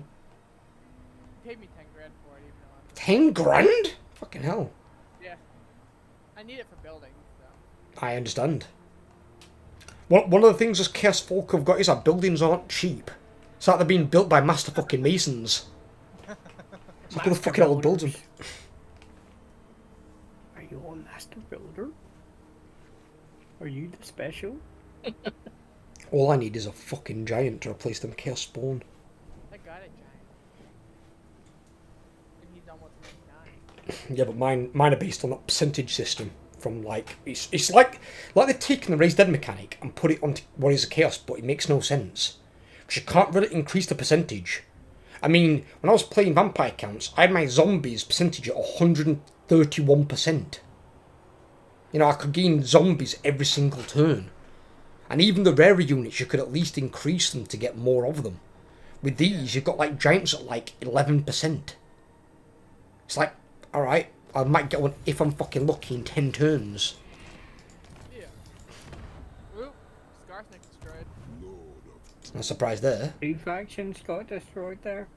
Paid me 10 grand for it, even though I'm... 10 grand? Fucking hell. Yeah. I need it for building, so... I understand. One of the things as Chaos Folk have got is that buildings aren't cheap. It's like they're being built by master fucking masons. So who the fucking hell builds them? Are you a master builder? Are you the special? All I need is a fucking giant to replace them Chaos Spawn. I got a giant. And he's almost 99. Yeah, but mine are based on that percentage system. From like it's like they've taken the raised dead mechanic and put it onto what is a chaos, but it makes no sense because you can't really increase the percentage. I mean, when I was playing vampire counts, I had my zombies percentage at 131%. You know, I could gain zombies every single turn, and even the rarer units, you could at least increase them to get more of them. With these, you've got like giants at like 11%. It's like, alright, I might get one if I'm fucking lucky in 10 turns. Yeah. Oop, Scarsnick destroyed. No surprise there. 3 factions got destroyed there.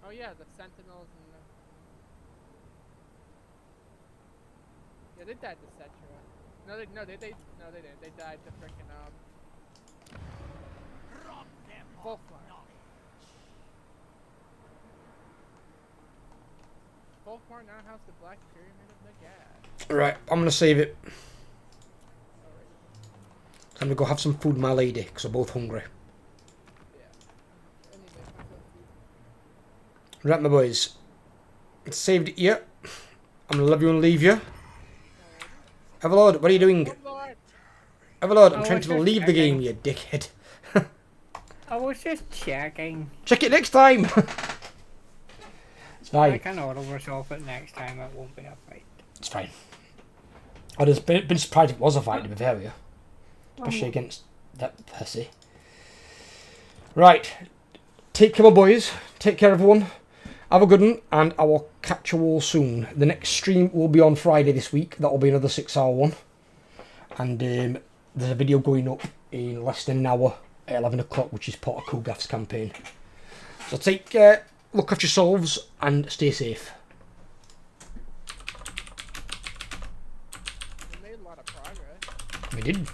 Oh yeah, the Sentinels and the... Yeah, they died to Cetra. No, they didn't. They died to frickin' Rob them of Volkmar. knowledge. Volkmar now has the Black Pyramid of Nagad. Right, I'm gonna save it. I'm gonna go have some food with my lady, because we're both hungry. Yeah. Anyway, myself too. Right, my boys. It's saved it here. I'm gonna love you and leave you. Everlord, what are you doing? Oh, Lord. Everlord, I'm Oh, trying it's to just leave the game, checking. you dickhead. I was just checking. Check it next time! It's I fine. can auto resolve it next time, it won't be a fight. It's fine. I'd have been surprised if it was a fight, to be fair with you. Especially against that Percy. Right. Take care, my boys. Take care, everyone. Have a good one, and I will catch you all soon. The next stream will be on Friday this week. That will be another 6-hour one. And there's a video going up in less than an hour at 11 o'clock, which is part of Kulgath's campaign. So take look after yourselves and stay safe. We made a lot of progress. We did.